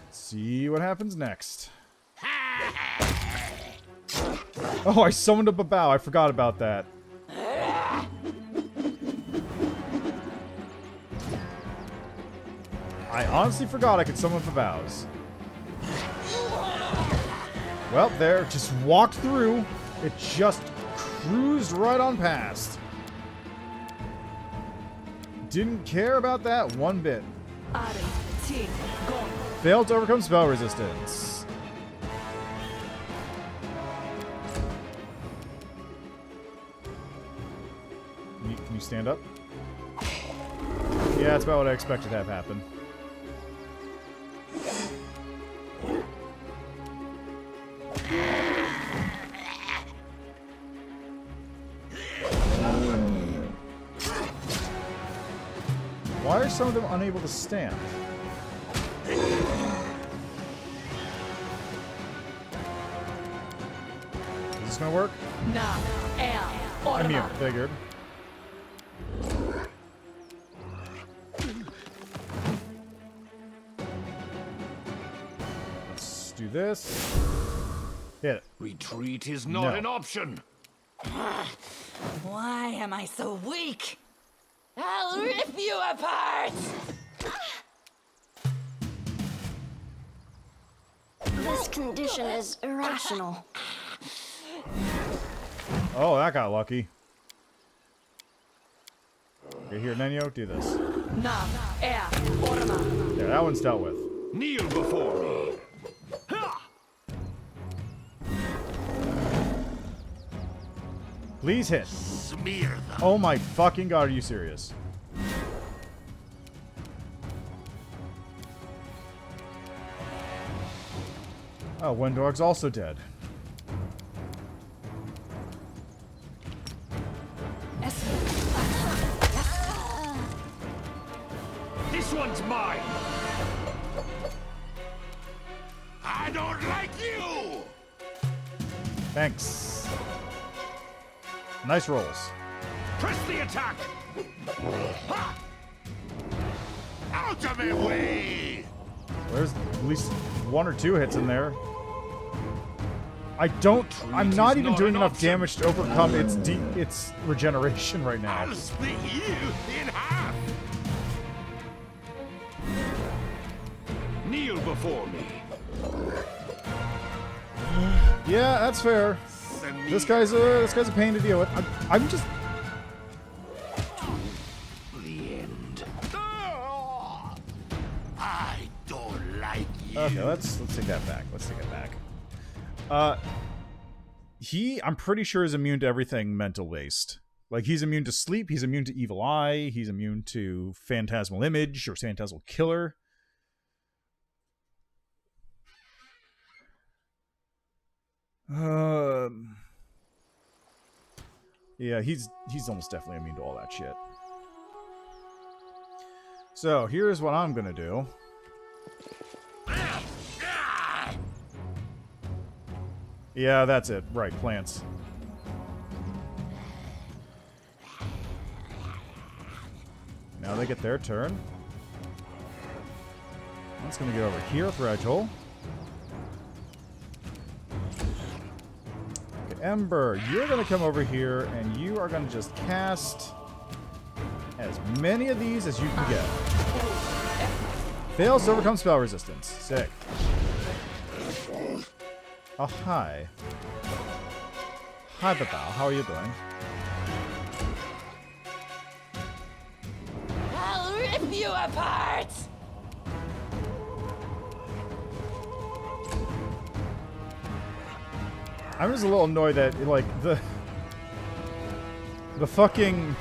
Let's see what happens next. Oh, I summoned up a bow. I forgot about that. I honestly forgot I could summon up a bows. Well, there. Just walked through. It just cruised right on past. Didn't care about that one bit. Failed to overcome spell resistance. Can you stand up? Yeah, that's about what I expected to have happen. Why are some of them unable to stand? Is this gonna work? Miammir, figured. Let's do this. Hit it. Retreat is not an option. Why am I so weak? I'll rip you apart! This condition is irrational. Oh, that got lucky. Okay, here, Nenyo, do this. Yeah, that one's dealt with. Kneel before me. Please hit. Smear them. Oh my fucking god, are you serious? Oh, Windog's also dead. This one's mine. I don't like you. Thanks. Nice rolls. Press the attack. Out of my way. There's at least one or two hits in there. I'm not even doing enough damage to overcome its regeneration right now. I'll split you in half. Kneel before me. Yeah, that's fair. This guy's a pain to deal with. I'm just... The end. I don't like you. Okay, let's take that back. Let's take it back. I'm pretty sure is immune to everything mental based. Like, he's immune to sleep, he's immune to evil eye, he's immune to phantasmal image or phantasmal killer. Yeah, he's almost definitely immune to all that shit. So, here's what I'm gonna do. Yeah, that's it. Right, plants. Now they get their turn. That's gonna get over here, Fragile. Okay, Ember, you're gonna come over here, and you are gonna just cast as many of these as you can get. Fails to overcome spell resistance. Sick. Oh, hi. Hi, Babao. How are you doing? I'll rip you apart! I'm just a little annoyed that, like, the fucking...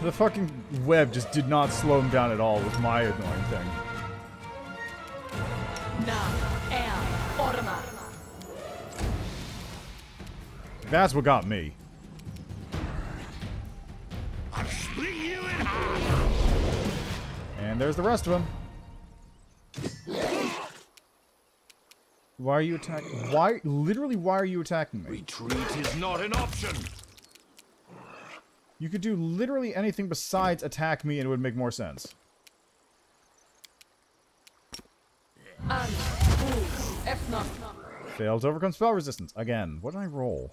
The fucking web just did not slow him down at all, was my annoying thing. That's what got me. And there's the rest of them. Why are you attacking? Why? Literally, why are you attacking me? Retreat is not an option. You could do literally anything besides attack me and it would make more sense. Failed to overcome spell resistance. Again, what did I roll?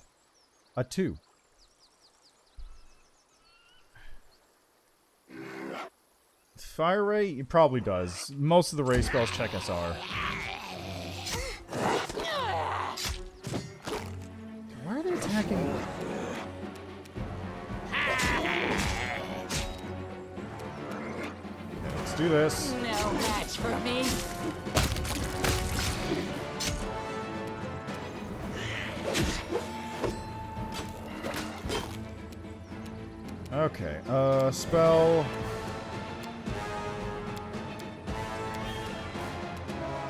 A 2. Fire Ray? It probably does. Most of the Ray spells check SR. Why are they attacking? Let's do this. No match for me. Okay, spell.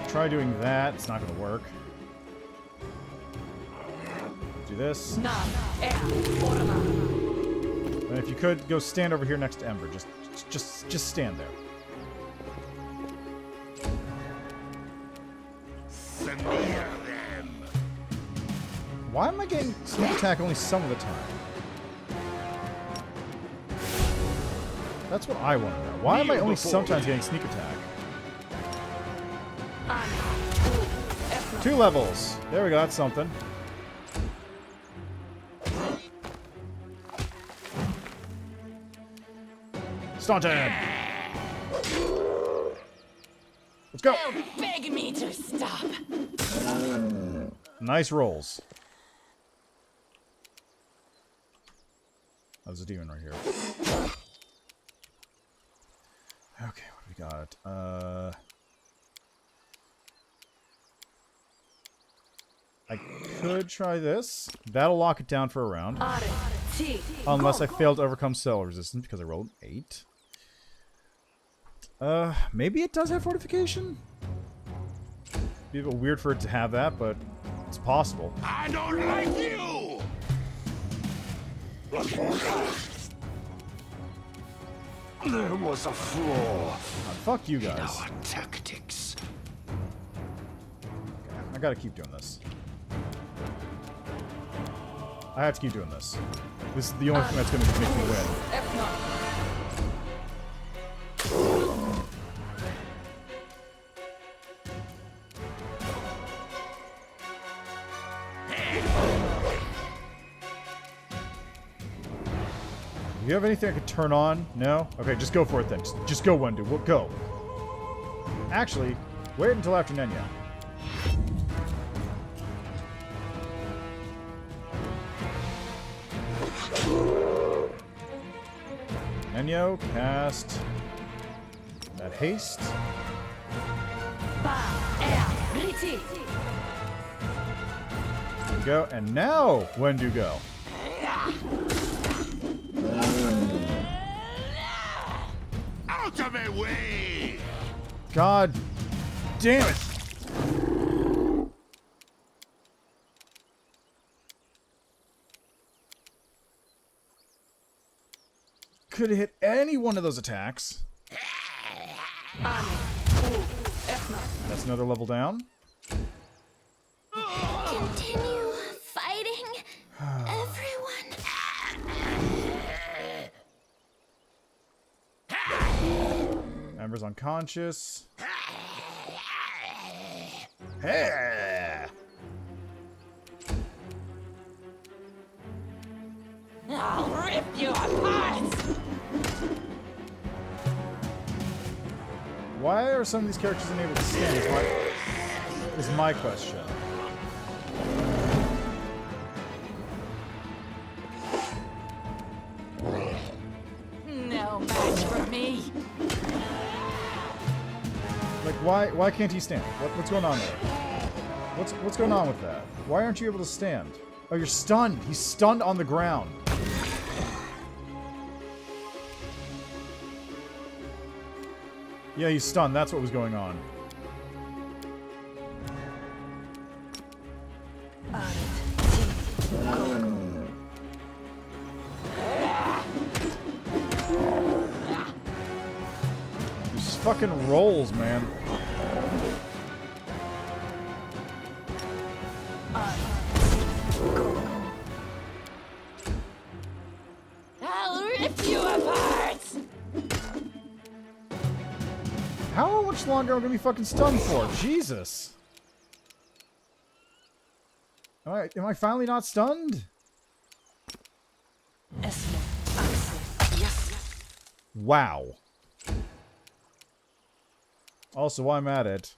Try doing that. It's not gonna work. Do this. And if you could, go stand over here next to Ember. Just stand there. Why am I getting sneak attack only some of the time? That's what I want to know. Why am I only sometimes getting sneak attack? 2 levels. There we go. That's something. Staunton! Let's go! They'll beg me to stop. Nice rolls. There's a demon right here. Okay, what do we got? I could try this. That'll lock it down for a round. Unless I fail to overcome cell resistance because I rolled 8. Maybe it does have fortification? Be a bit weird for it to have that, but it's possible. I don't like you! There was a flaw. Fuck you guys. In our tactics. Okay, I gotta keep doing this. I have to keep doing this. This is the only thing that's gonna make me win. Do you have anything I could turn on? No? Okay, just go for it then. Just go, Wendu. We'll go. Actually, wait until after Nenya. Nenyo, cast that haste. There we go. And now, Wendu, go. Out of my way! God damn it! could hit any one of those attacks. That's another level down. Continue fighting, everyone. Amber's unconscious. Hey! I'll rip you apart! Why are some of these characters unable to stand? Is my question. No match for me. Like, why can't he stand? What's going on there? What's going on with that? Why aren't you able to stand? Oh, you're stunned. He's stunned on the ground. Yeah, he's stunned. That's what was going on. These fucking rolls, man. I'll rip you apart! How much longer am I gonna be fucking stunned for? Jesus. Am I finally not stunned? Wow. Also, while I'm at it,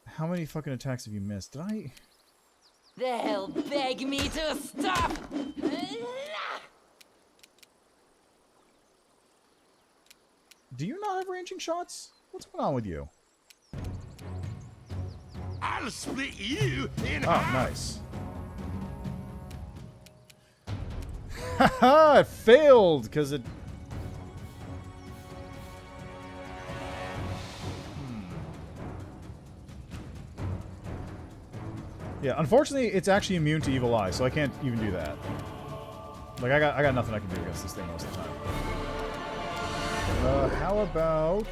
how many fucking attacks have you missed? Did I... They'll beg me to stop! Do you not have ranging shots? What's going on with you? I'll split you in Oh, half. nice. Haha, it failed because it... Yeah, unfortunately, it's actually immune to evil eye, so I can't even do that. Like, I got nothing I can do against this thing most of the time. How about...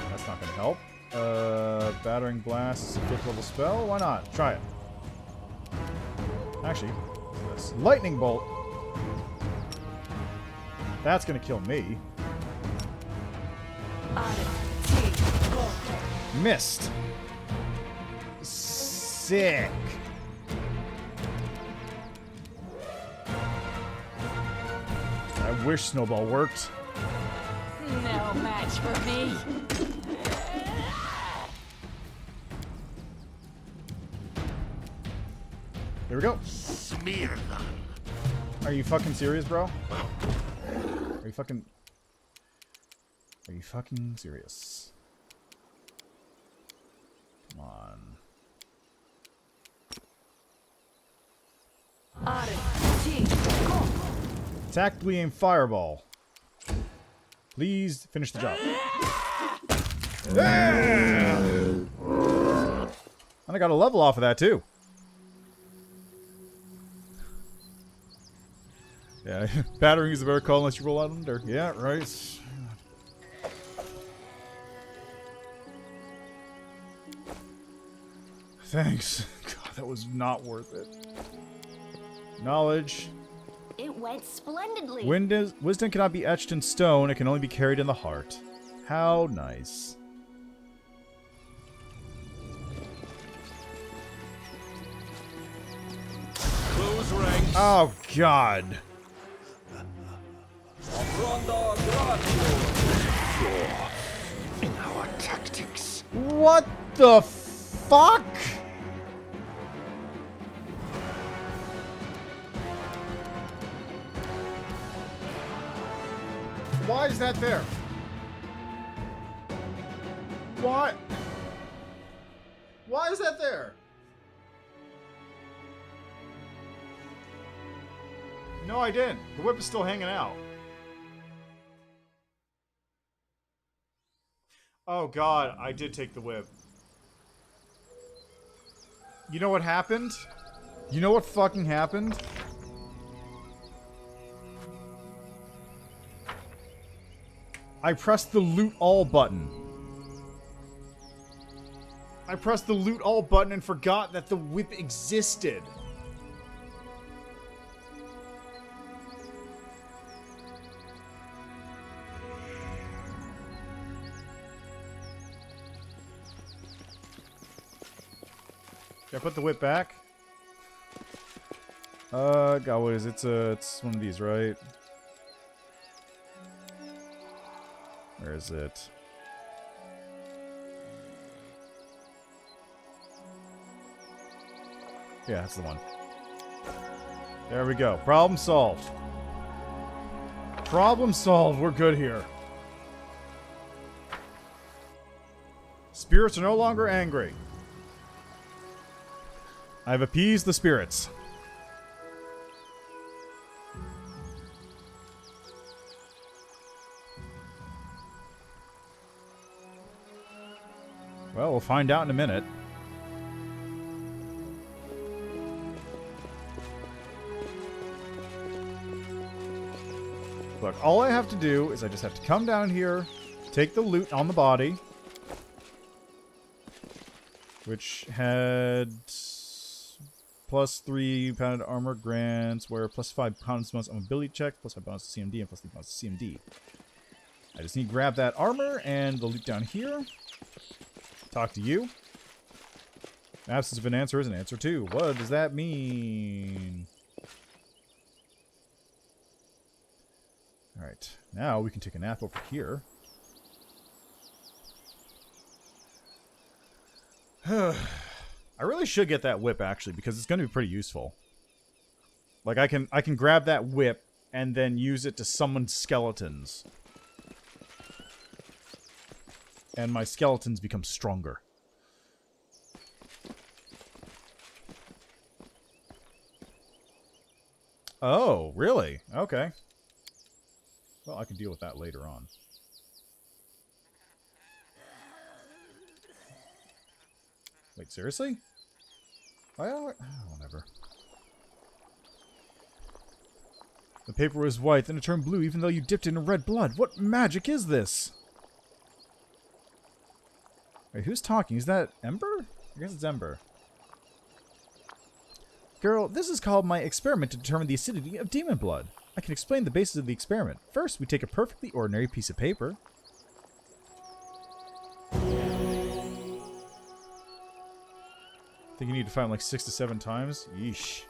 That's not gonna help. Battering Blast is a 5th level spell? Why not? Try it. Actually, what's this? Lightning Bolt! That's gonna kill me. Missed. Sick. I wish Snowball worked. No match for me. There we go. Smear them. Are you fucking serious, bro? Are you fucking serious? Come on. Tactically aim fireball. Please finish the job. Yeah! And I got a level off of that too. Yeah, battering is a better call unless you roll out under. Yeah, right. Thanks. God, that was not worth it. Knowledge. It went splendidly. Wisdom cannot be etched in stone. It can only be carried in the heart. How nice. Close ranks. Oh, God. In our tactics. What the fuck? Why is that there? Why? Why is that there? No, I didn't. The whip is still hanging out. Oh god, I did take the whip. You know what happened? You know what fucking happened? I pressed the loot all button. I pressed the loot all button and forgot that the whip existed. Can I put the whip back? God, what is it? It's one of these, right? Where is it? Yeah, that's the one. There we go. Problem solved. Problem solved. We're good here. Spirits are no longer angry. I've appeased the spirits. Well, we'll find out in a minute. Look, all I have to do is I just have to come down here, take the loot on the body, which had +3 pounded armor grants, where +5 pounds bonus on ability check, +5 bonus to CMD, and +3 bonus to CMD. I just need to grab that armor and the loot down here. Talk to you. Absence of an answer is an answer too. What does that mean? Alright, now we can take a nap over here. I really should get that whip actually, because it's going to be pretty useful. Like I can grab that whip and then use it to summon skeletons. And my skeletons become stronger. Oh, really? Okay. Well, I can deal with that later on. Wait, seriously? Well, whatever. The paper was white, then it turned blue, even though you dipped it in red blood. What magic is this? Wait, who's talking? Is that Ember? I guess it's Ember. Girl, this is called my experiment to determine the acidity of demon blood. I can explain the basis of the experiment. First, we take a perfectly ordinary piece of paper. Think you need to fight him like 6 to 7 times? Yeesh.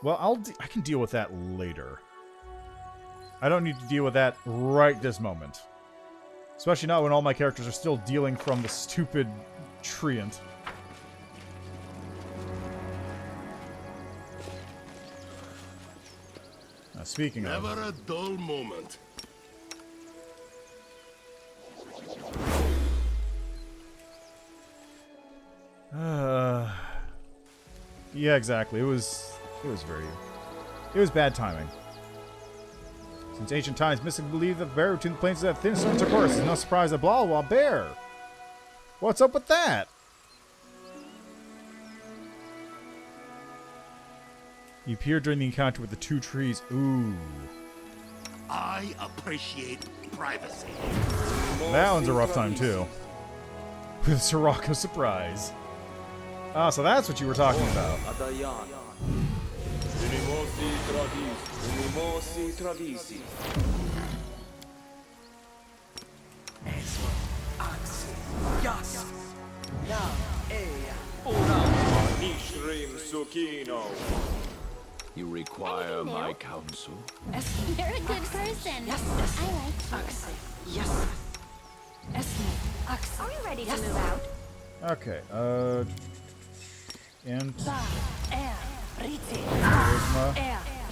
Well, I can deal with that later. I don't need to deal with that right this moment. Especially not when all my characters are still dealing from the stupid treant. Now, speaking of... Never a dull moment. Yeah, exactly. It was bad timing. Since ancient times, mystics believe that the barrier between the plains is that thin stone Taurus. It's no surprise that blah blah bear. What's up with that? You appeared during the encounter with the 2 trees. Ooh. I appreciate privacy. That one's a rough time too. With Sirocco surprise. Ah, so that's what you were talking about. You require my counsel? You're a good person. I like you. Are we ready to move out? Okay, and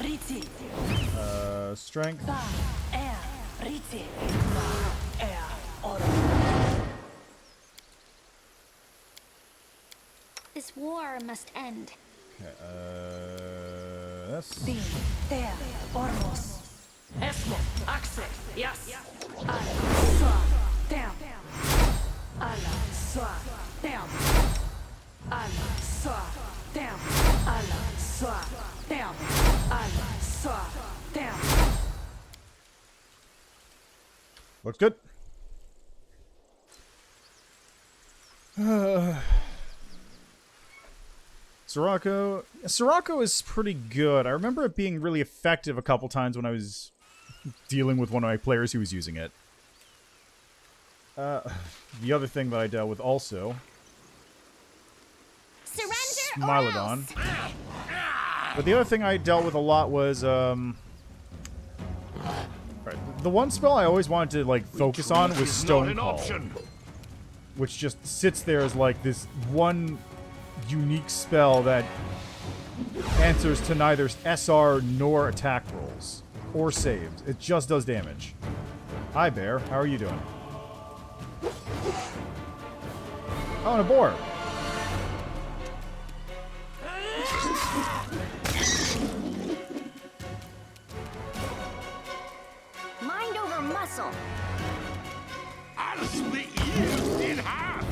charisma, strength, This war must end. okay, this, Looks good. Sirocco. Sirocco is pretty good. I remember it being really effective a couple times when I was dealing with one of my players who was using it. The other thing that I dealt with also... Smilodon. But the other thing I dealt with a lot was, right, the one spell I always wanted to, like, focus on was Stone Call. Which just sits there as, like, this one unique spell that answers to neither SR nor attack rolls. Or saves. It just does damage. Hi, Bear. How are you doing? Oh, and a boar. Mind over muscle. I'll split you in half.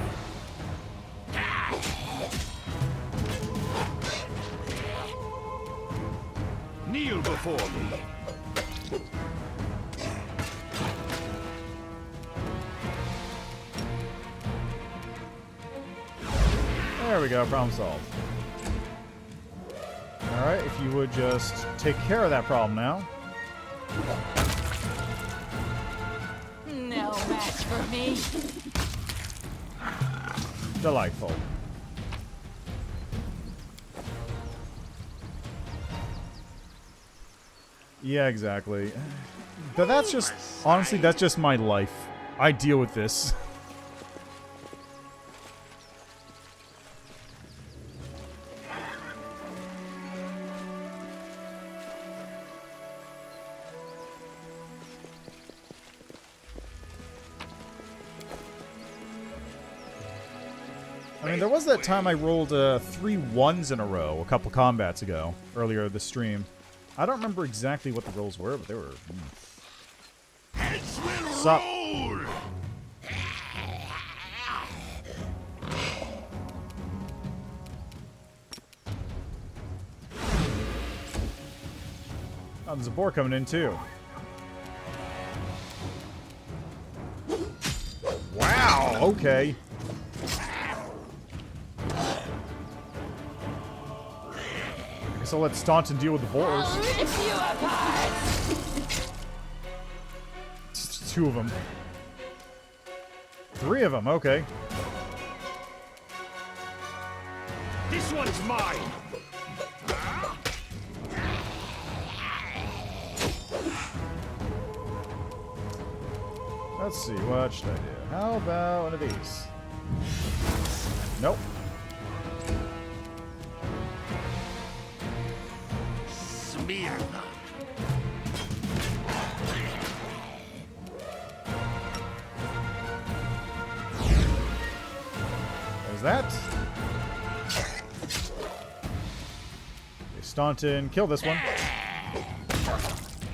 Kneel before me. There we go, problem solved. Alright, if you would just take care of that problem now. No match for me. Delightful. Yeah, exactly. But that's just, honestly, that's just my life. I deal with this. I mean, there was that time I rolled 3 1s in a row a couple combats ago, earlier this stream. I don't remember exactly what the rolls were, but they were... Heads will Sup? roll. Oh, there's a boar coming in, too. Wow, okay. Guess I'll let Staunton deal with the boars. I'll rip you apart. Just 2 of them. 3 of them, okay. This one's mine. Let's see, what should I do? How about one of these? Nope. Smear them. There's that. Okay, Staunton, kill this one.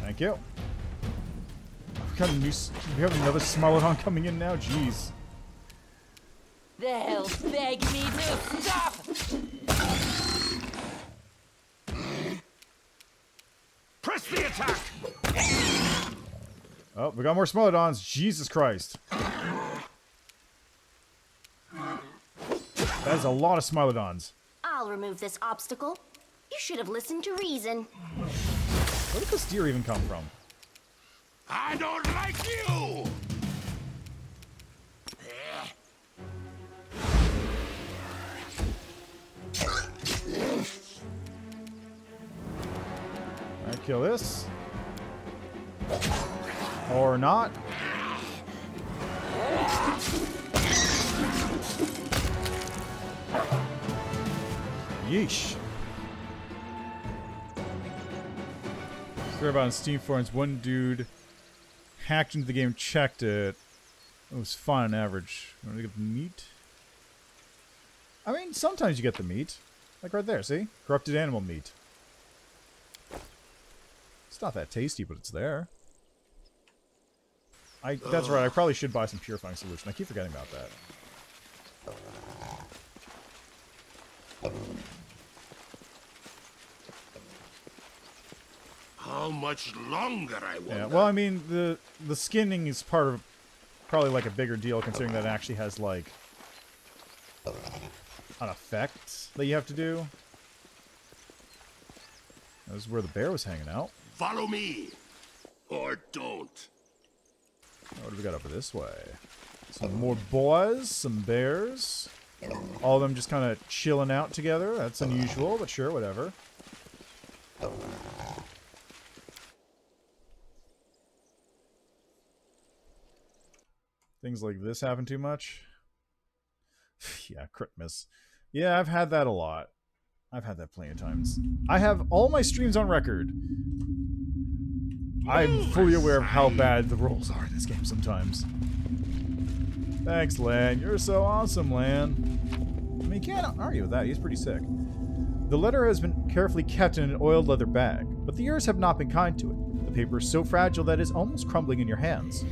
Thank you. We have another Smilodon coming in now? Jeez. They'll beg me to stop. Press the attack. Oh, we got more Smilodons. Jesus Christ. That is a lot of Smilodons. I'll remove this obstacle. You should have listened to reason. Where did this deer even come from? I don't like you. Alright, kill this. Or not. Yeesh. Heard about on Steam forums, one dude hacked into the game, checked it. It was fine on average. Want to get the meat? I mean, sometimes you get the meat. Like right there, see? Corrupted animal meat. It's not that tasty, but it's there. That's right, I probably should buy some purifying solution. I keep forgetting about that. How much longer, I wonder? Yeah, well, I mean, the skinning is part of probably like a bigger deal, considering that it actually has like an effect that you have to do. That was where the bear was hanging out. Follow me, or don't. What do we got over this way? Some more boys, some bears. All of them just kind of chilling out together. That's unusual, but sure, whatever. Things like this happen too much. Yeah, crit miss. Yeah, I've had that a lot. I've had that plenty of times. I have all my streams on record. I'm fully aware of how bad the rolls are in this game sometimes. Thanks, Lan. You're so awesome, Lan. I mean, you can't argue with that. He's pretty sick. The letter has been carefully kept in an oiled leather bag, but the years have not been kind to it. The paper is so fragile that it is almost crumbling in your hands.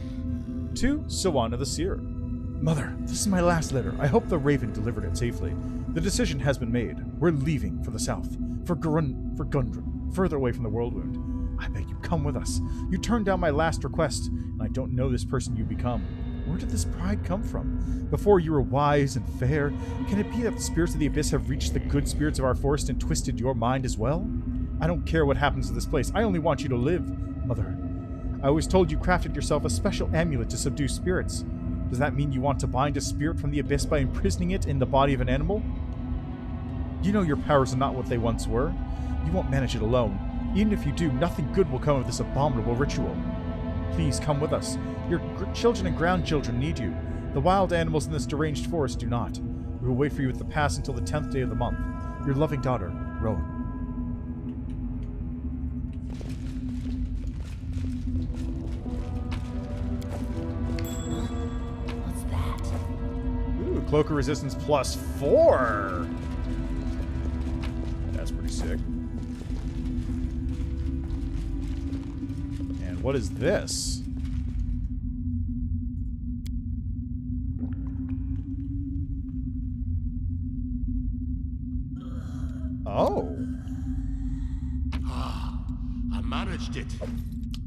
To Sawana the Seer. Mother, this is my last letter. I hope the Raven delivered it safely. The decision has been made. We're leaving for the south, for Gundren, further away from the Whirlwind. I beg you, come with us. You turned down my last request, and I don't know this person you become. Where did this pride come from? Before you were wise and fair, can it be that the spirits of the Abyss have reached the good spirits of our forest and twisted your mind as well? I don't care what happens to this place. I only want you to live, Mother. I always told you crafted yourself a special amulet to subdue spirits. Does that mean you want to bind a spirit from the Abyss by imprisoning it in the body of an animal? You know your powers are not what they once were. You won't manage it alone. Even if you do, nothing good will come of this abominable ritual. Please come with us. Your children and grandchildren need you. The wild animals in this deranged forest do not. We will wait for you at the pass until the 10th day of the month. Your loving daughter, Rowan. What's that? Ooh, cloak of resistance +4. That's pretty sick. And what is this? Oh. I managed it.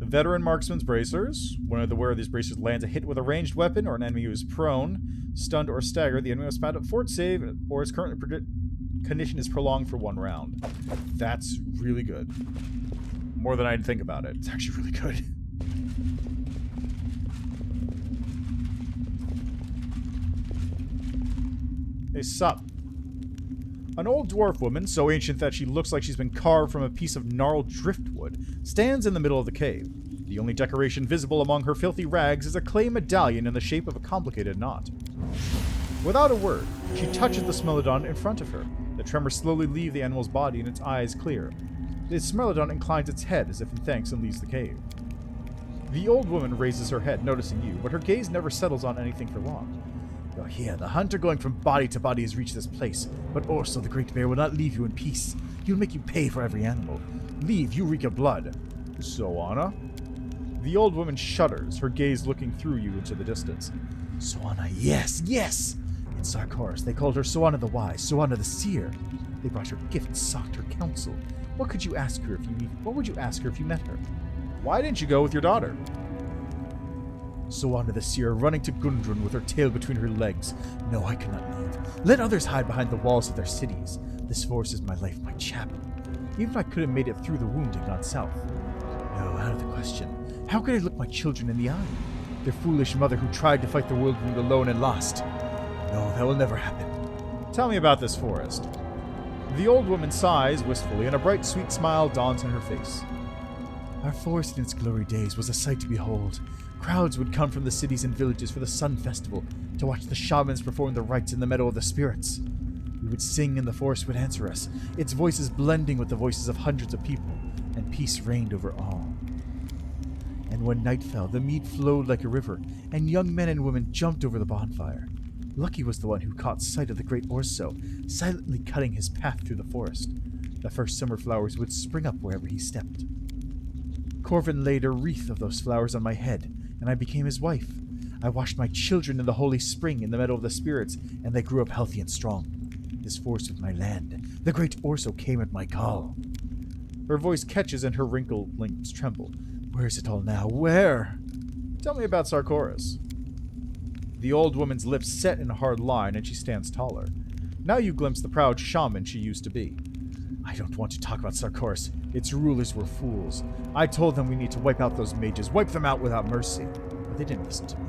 Veteran marksman's bracers. When the wearer of these bracers lands a hit with a ranged weapon or an enemy who is prone, stunned, or staggered, the enemy must pass a fort save or his current condition is prolonged for 1 round. That's really good. More than I'd think about it. It's actually really good. Hey, sup? An old dwarf woman, so ancient that she looks like she's been carved from a piece of gnarled driftwood, stands in the middle of the cave. The only decoration visible among her filthy rags is a clay medallion in the shape of a complicated knot. Without a word, she touches the Smilodon in front of her. The tremors slowly leave the animal's body and its eyes clear. The Smilodon inclines its head as if in thanks and leaves the cave. The old woman raises her head, noticing you, but her gaze never settles on anything for long. You're here. The hunter going from body to body has reached this place, but Orso, the Great Bear, will not leave you in peace. He'll make you pay for every animal. Leave, you reek of blood. So, Anna? The old woman shudders, her gaze looking through you into the distance. Soana, yes, yes! In Sarkoris, they called her Soana the Wise, Soana the Seer. They brought her gifts, sought her counsel. What would you ask her if you met her? Why didn't you go with your daughter? Soana the Seer, running to Gundren with her tail between her legs. No, I cannot leave. Let others hide behind the walls of their cities. This forest is my life, my chapel. Even if I could have made it through the wound and gone south. No, out of the question. How could I look my children in the eye? Their foolish mother who tried to fight the whirlwind alone and lost. No, that will never happen. Tell me about this forest. The old woman sighs wistfully, and a bright, sweet smile dawns on her face. Our forest in its glory days was a sight to behold. Crowds would come from the cities and villages for the Sun Festival to watch the shamans perform the rites in the Meadow of the Spirits. We would sing and the forest would answer us, its voices blending with the voices of hundreds of people, and peace reigned over all. And when night fell, the mead flowed like a river, and young men and women jumped over the bonfire. Lucky was the one who caught sight of the great Orso, silently cutting his path through the forest. The first summer flowers would spring up wherever he stepped. Corvin laid a wreath of those flowers on my head, and I became his wife. I washed my children in the holy spring in the Meadow of the Spirits, and they grew up healthy and strong. This forest was my land. The great Orso came at my call. Her voice catches and her wrinkled lips tremble. Where is it all now? Where? Tell me about Sarkoris. The old woman's lips set in a hard line and she stands taller. Now you glimpse the proud shaman she used to be. I don't want to talk about Sarkoris. Its rulers were fools. I told them we need to wipe out those mages, wipe them out without mercy. But they didn't listen to me.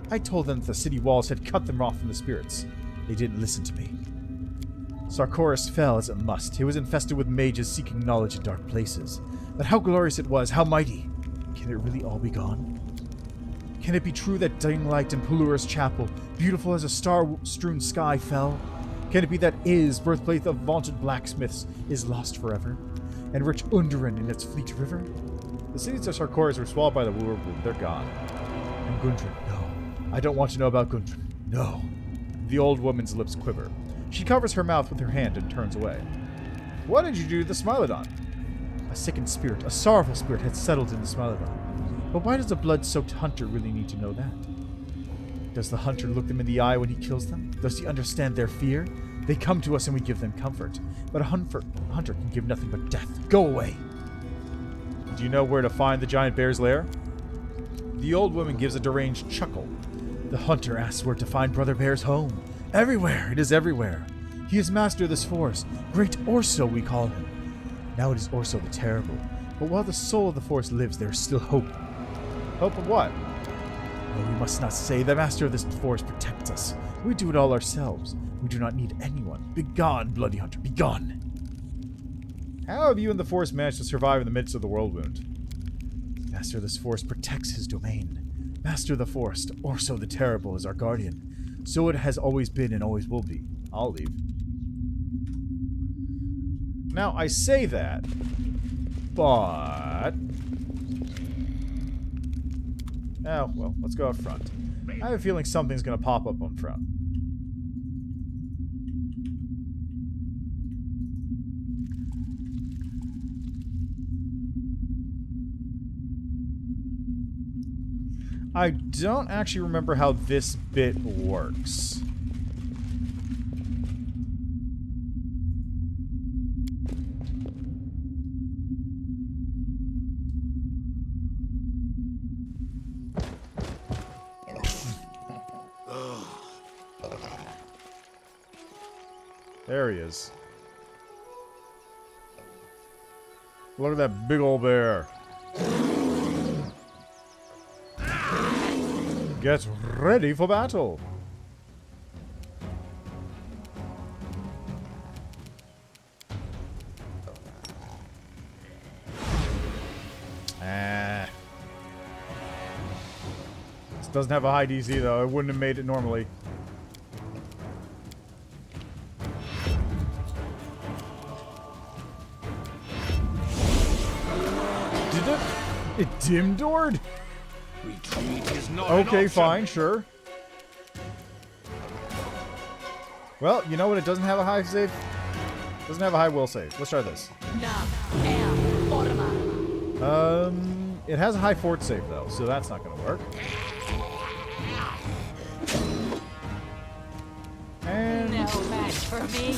I told them that the city walls had cut them off from the spirits. They didn't listen to me. Sarkoris fell as it must. It was infested with mages seeking knowledge in dark places. But how glorious it was, how mighty. Can it really all be gone? Can it be true that Dinglight in Pelura's chapel, beautiful as a star-strewn sky, fell? Can it be that birthplace of vaunted blacksmiths, is lost forever? And rich Underen in its fleet river? The cities of Sarkoris were swallowed by the whirlwind. They're gone. And Gundren, no. I don't want to know about Gundren. No. The old woman's lips quiver. She covers her mouth with her hand and turns away. What did you do to the Smilodon? A sickened spirit, a sorrowful spirit, had settled in the Smilodon. But why does the blood-soaked hunter really need to know that? Does the hunter look them in the eye when he kills them? Does he understand their fear? They come to us and we give them comfort. But a hunter can give nothing but death. Go away! Do you know where to find the giant bear's lair? The old woman gives a deranged chuckle. The hunter asks where to find Brother Bear's home. Everywhere! It is everywhere. He is master of this forest. Great Orso, we call him. Now it is Orso the Terrible. But while the soul of the forest lives, there is still hope. Hope of what? Oh, we must not say. The master of this forest protects us. We do it all ourselves. We do not need anyone. Begone, bloody hunter, begone! How have you and the forest managed to survive in the midst of the whirlwind? Master of this forest protects his domain. Master of the forest, Orso the Terrible, is our guardian. So it has always been and always will be. I'll leave. Now, I say that, but... Oh, well, let's go up front. I have a feeling something's going to pop up on front. I don't actually remember how this bit works. There he is. Look at that big old bear. Get ready for battle. This doesn't have a high DC though. It wouldn't have made it normally. Did it? It dim-doored? Retreat is not Okay, fine, sure. Well, you know what? It doesn't have a high save. Doesn't have a high will save. Let's try this. It has a high fort save though, so that's not going to work. And No match for me.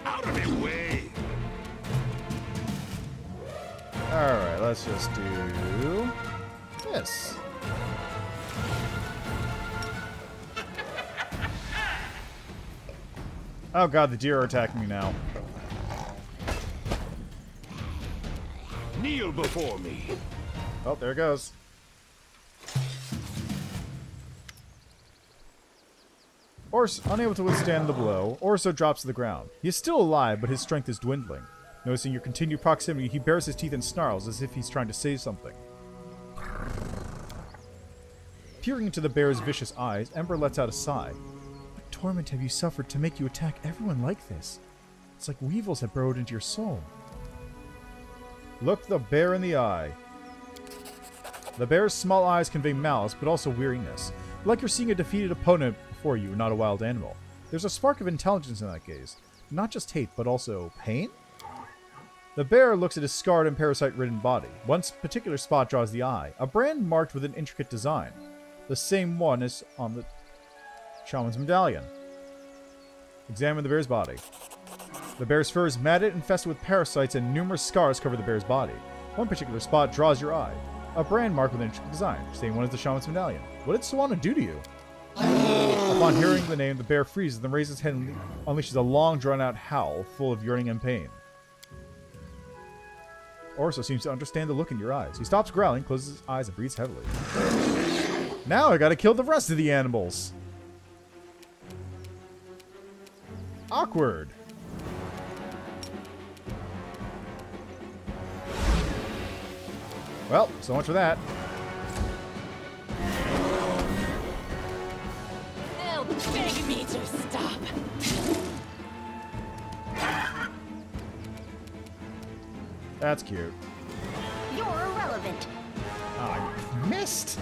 out of your way. alright, let's just do this. Oh god, the deer are attacking me now. Kneel before me. Oh, there it goes. Orso, unable to withstand the blow, Orso drops to the ground. He is still alive, but his strength is dwindling. Noticing your continued proximity, he bares his teeth and snarls as if he's trying to say something. Peering into the bear's vicious eyes, Ember lets out a sigh. What torment have you suffered to make you attack everyone like this? It's like weevils have burrowed into your soul. Look the bear in the eye. The bear's small eyes convey malice, but also weariness. Like you're seeing a defeated opponent before you, not a wild animal. There's a spark of intelligence in that gaze. Not just hate, but also pain? The bear looks at his scarred and parasite-ridden body. One particular spot draws the eye, a brand marked with an intricate design. The same one as on the shaman's medallion. Examine the bear's body. The bear's fur is matted, infested with parasites, and numerous scars cover the bear's body. One particular spot draws your eye. A brand marked with an intricate design, saying one is the shaman's medallion. What did Sawana do to you? Upon hearing the name, the bear freezes, then raises his head and unleashes a long, drawn-out howl, full of yearning and pain. Orso seems to understand the look in your eyes. He stops growling, closes his eyes, and breathes heavily. Now I gotta kill the rest of the animals. Awkward. Well, so much for that. They'll beg me to stop. That's cute. You're irrelevant. Oh, I missed.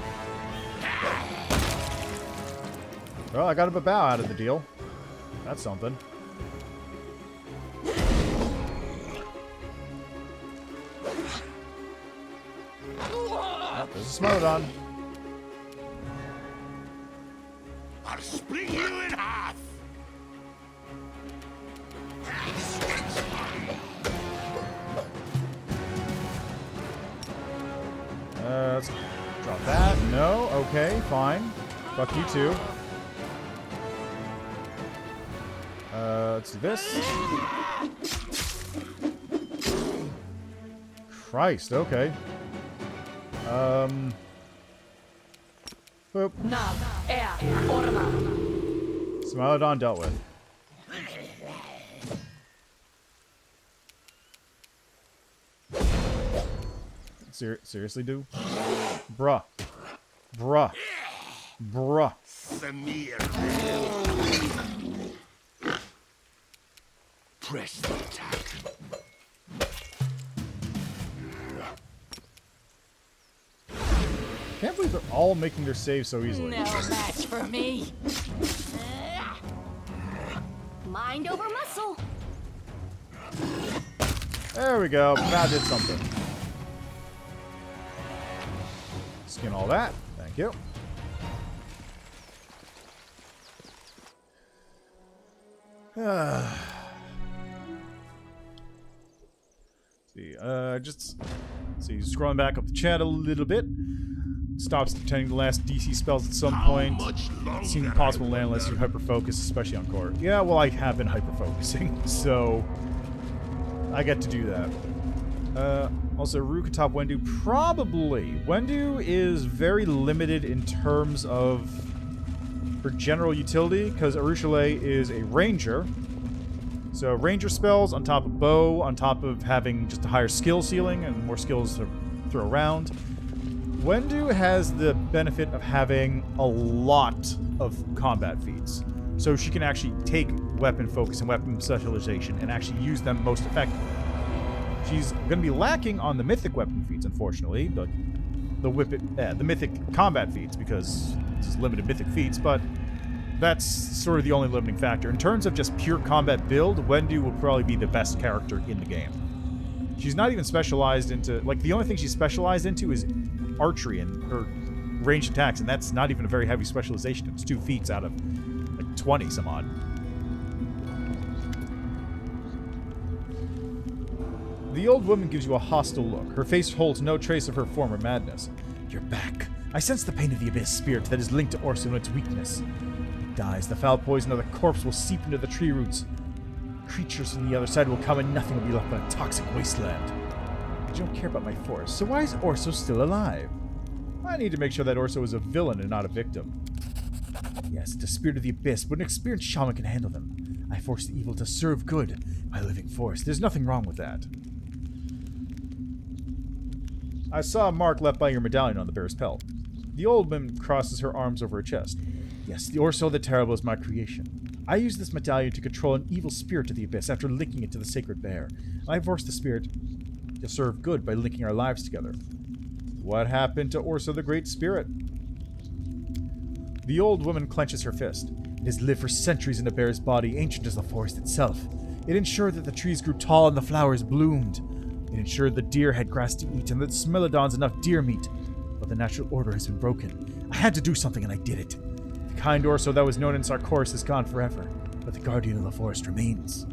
Well, I got a bow out of the deal. That's something. Oh, there's a Smilodon. I'll split you in half. Let's drop that. No. Okay, fine. Fuck you too. Let's do this. Christ, okay. Boop. Smilodon dealt with. Seriously, dude? Bruh. Bruh. Bruh. Samir. Press the attack. Can't believe they're all making their saves so easily. No match for me. Mind over muscle. There we go. That did something. Skin all that. Thank you. See, see, scrolling back up the chat a little bit. Stops pretending to last DC spells at some point. Seems impossible to land unless you hyper-focus, especially on core. Yeah, well, I have been hyper-focusing, so I get to do that. Also, Rukatop Wendu, probably. Wendu is very limited in terms of her general utility, because Arushale is a ranger. So ranger spells on top of bow, on top of having just a higher skill ceiling and more skills to throw around. Wendu has the benefit of having a lot of combat feats. So she can actually take weapon focus and weapon specialization and actually use them most effectively. She's going to be lacking on the mythic weapon feats, unfortunately, but the mythic combat feats, because this is limited mythic feats, but that's sort of the only limiting factor. In terms of just pure combat build, Wendu will probably be the best character in the game. She's not even specialized into, like, the only thing she's specialized into is archery and her ranged attacks, and that's not even a very heavy specialization. It's 2 feats out of, like, 20 some odd. The old woman gives you a hostile look. Her face holds no trace of her former madness. You're back. I sense the pain of the Abyss spirit that is linked to Orso and its weakness. It dies. The foul poison of the corpse will seep into the tree roots. Creatures from the other side will come and nothing will be left but a toxic wasteland. I don't care about my forest, so why is Orso still alive? I need to make sure that Orso is a villain and not a victim. Yes, the spirit of the Abyss, but an experienced shaman can handle them. I force the evil to serve good by living forest. There's nothing wrong with that. I saw a mark left by your medallion on the bear's pelt. The old woman crosses her arms over her chest. Yes, the Orso the Terrible is my creation. I used this medallion to control an evil spirit of the Abyss after linking it to the sacred bear. I forced the spirit to serve good by linking our lives together. What happened to Orso the Great Spirit? The old woman clenches her fist. It has lived for centuries in a bear's body, ancient as the forest itself. It ensured that the trees grew tall and the flowers bloomed. It ensured the deer had grass to eat and that Smilodons enough deer meat. But the natural order has been broken. I had to do something and I did it. The kind Orso that was known in Sarkoris is gone forever. but the guardian of the forest remains.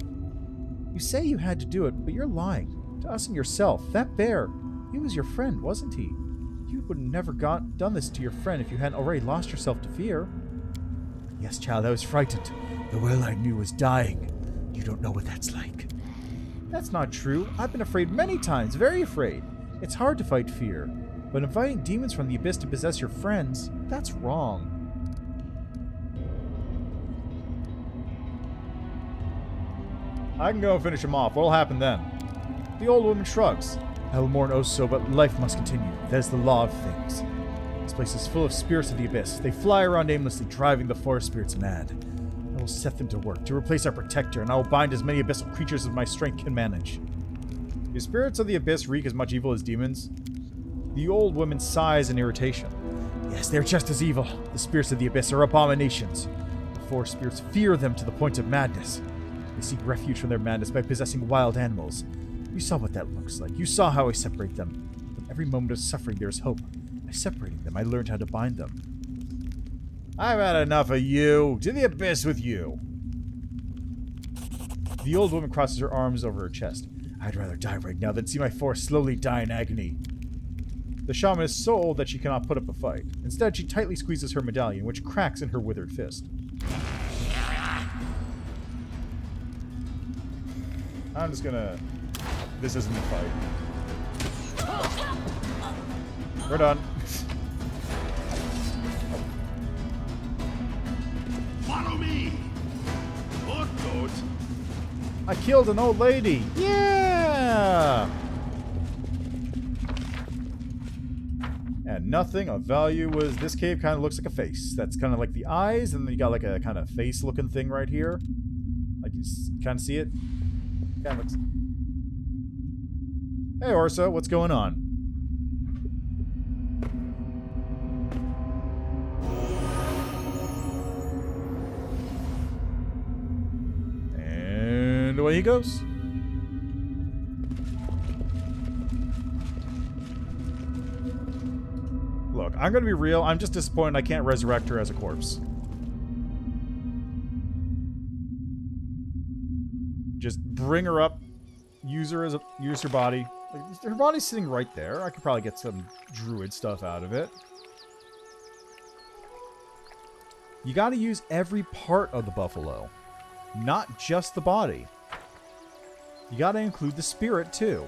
You say you had to do it, but you're lying. To us and yourself. That bear, he was your friend, wasn't he? You would have never done this to your friend if you hadn't already lost yourself to fear. Yes, child, I was frightened. The world I knew was dying. You don't know what that's like. That's not true. I've been afraid many times, very afraid. It's hard to fight fear. But inviting demons from the abyss to possess your friends, that's wrong. I can go and finish him off. What'll happen then? The old woman shrugs. I will mourn oh so, but life must continue. That is the law of things. This place is full of spirits of the abyss. They fly around aimlessly, driving the forest spirits mad. I will set them to work, to replace our protector, and I will bind as many abyssal creatures as my strength can manage. Do spirits of the abyss wreak as much evil as demons? The old woman sighs in irritation. Yes, they're just as evil. The spirits of the abyss are abominations. The forest spirits fear them to the point of madness. They seek refuge from their madness by possessing wild animals. You saw what that looks like. You saw how I separate them. From every moment of suffering, there is hope. By separating them, I learned how to bind them. I've had enough of you. To the abyss with you. The old woman crosses her arms over her chest. I'd rather die right now than see my forest slowly die in agony. The shaman is so old that she cannot put up a fight. Instead, she tightly squeezes her medallion, which cracks in her withered fist. I'm just gonna... This isn't a fight. We're done. Follow me! Or don't. I killed an old lady! Yeah! And nothing of value was... This cave kind of looks like a face. That's kind of like the eyes, and then you got like a kind of face-looking thing right here. Like you kind of see it. Kind of looks... Hey, Orso, what's going on? And away he goes. Look, I'm gonna be real. I'm just disappointed I can't resurrect her as a corpse. Just bring her up, use her body. Like, her body's sitting right there. I could probably get some druid stuff out of it. You gotta use every part of the buffalo. Not just the body. You gotta include the spirit, too.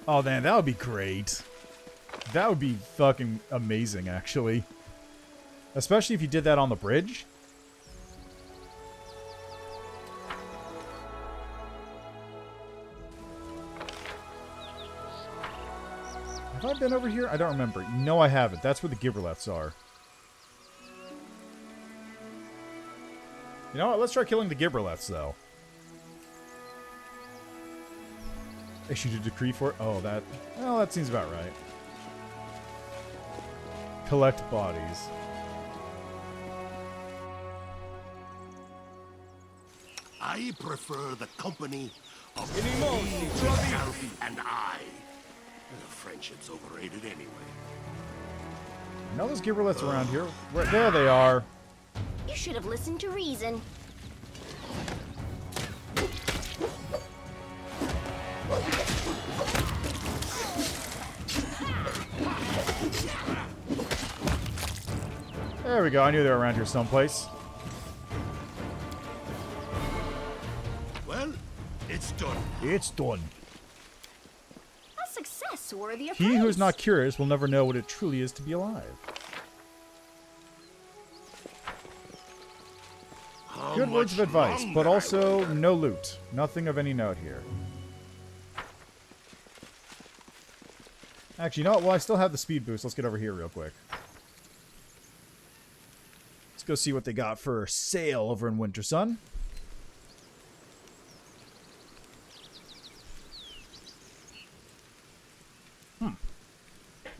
Oh, man, that would be great. That would be fucking amazing, actually. Especially if you did that on the bridge. Have I been over here? I don't remember. No, I haven't. That's where the Gibberleths are. You know what? Let's try killing the Gibberleths, though. Issued a decree for it. Oh, that... Well, that seems about right. Collect bodies. I prefer the company of yourself and I. The friendship's overrated anyway. You know those Gibberleths around here? Right there they are. You should have listened to reason. There we go. I knew they were around here someplace. Well, it's done. It's done. A success worthy of He who praise. is not curious will never know what it truly is to be alive. How Good words of much advice, longer, but I also wonder? no loot. Nothing of any note here. Actually, you know what? Well, I still have the speed boost. Let's get over here real quick. Let's go see what they got for sale over in Wintersun.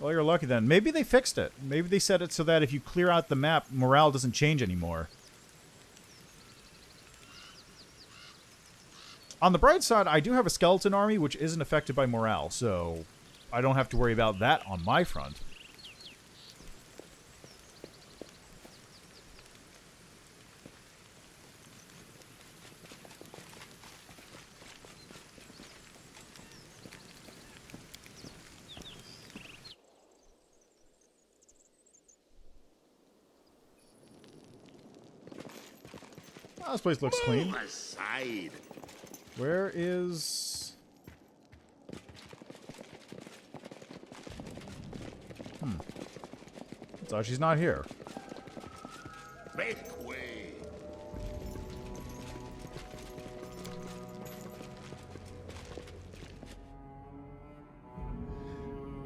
Well, you're lucky then. Maybe they fixed it. Maybe they set it so that if you clear out the map, morale doesn't change anymore. On the bright side, I do have a skeleton army, which isn't affected by morale, so I don't have to worry about that on my front. Oh, this place looks clean. Aside. Where is... So she's not here. Make way.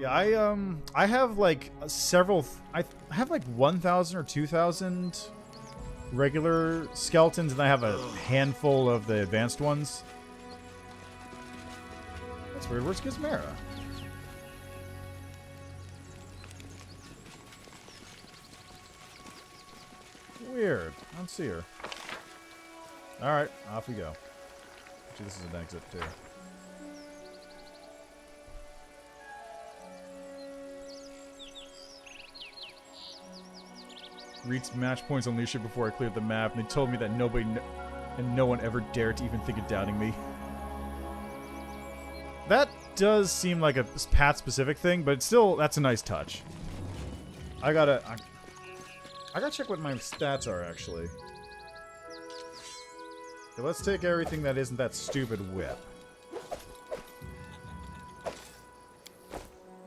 Yeah, I have like several. I have like 1,000 or 2,000 regular skeletons, and I have a handful of the advanced ones. That's weird. Where's Gizmera? Weird. I don't see her. Alright, off we go. Actually, this is an exit, too. Reached match points on leadership before I cleared the map, and they told me that nobody and no one ever dared to even think of doubting me. That does seem like a path-specific thing, but still, that's a nice touch. I gotta check what my stats are, actually. Okay, let's take everything that isn't that stupid whip.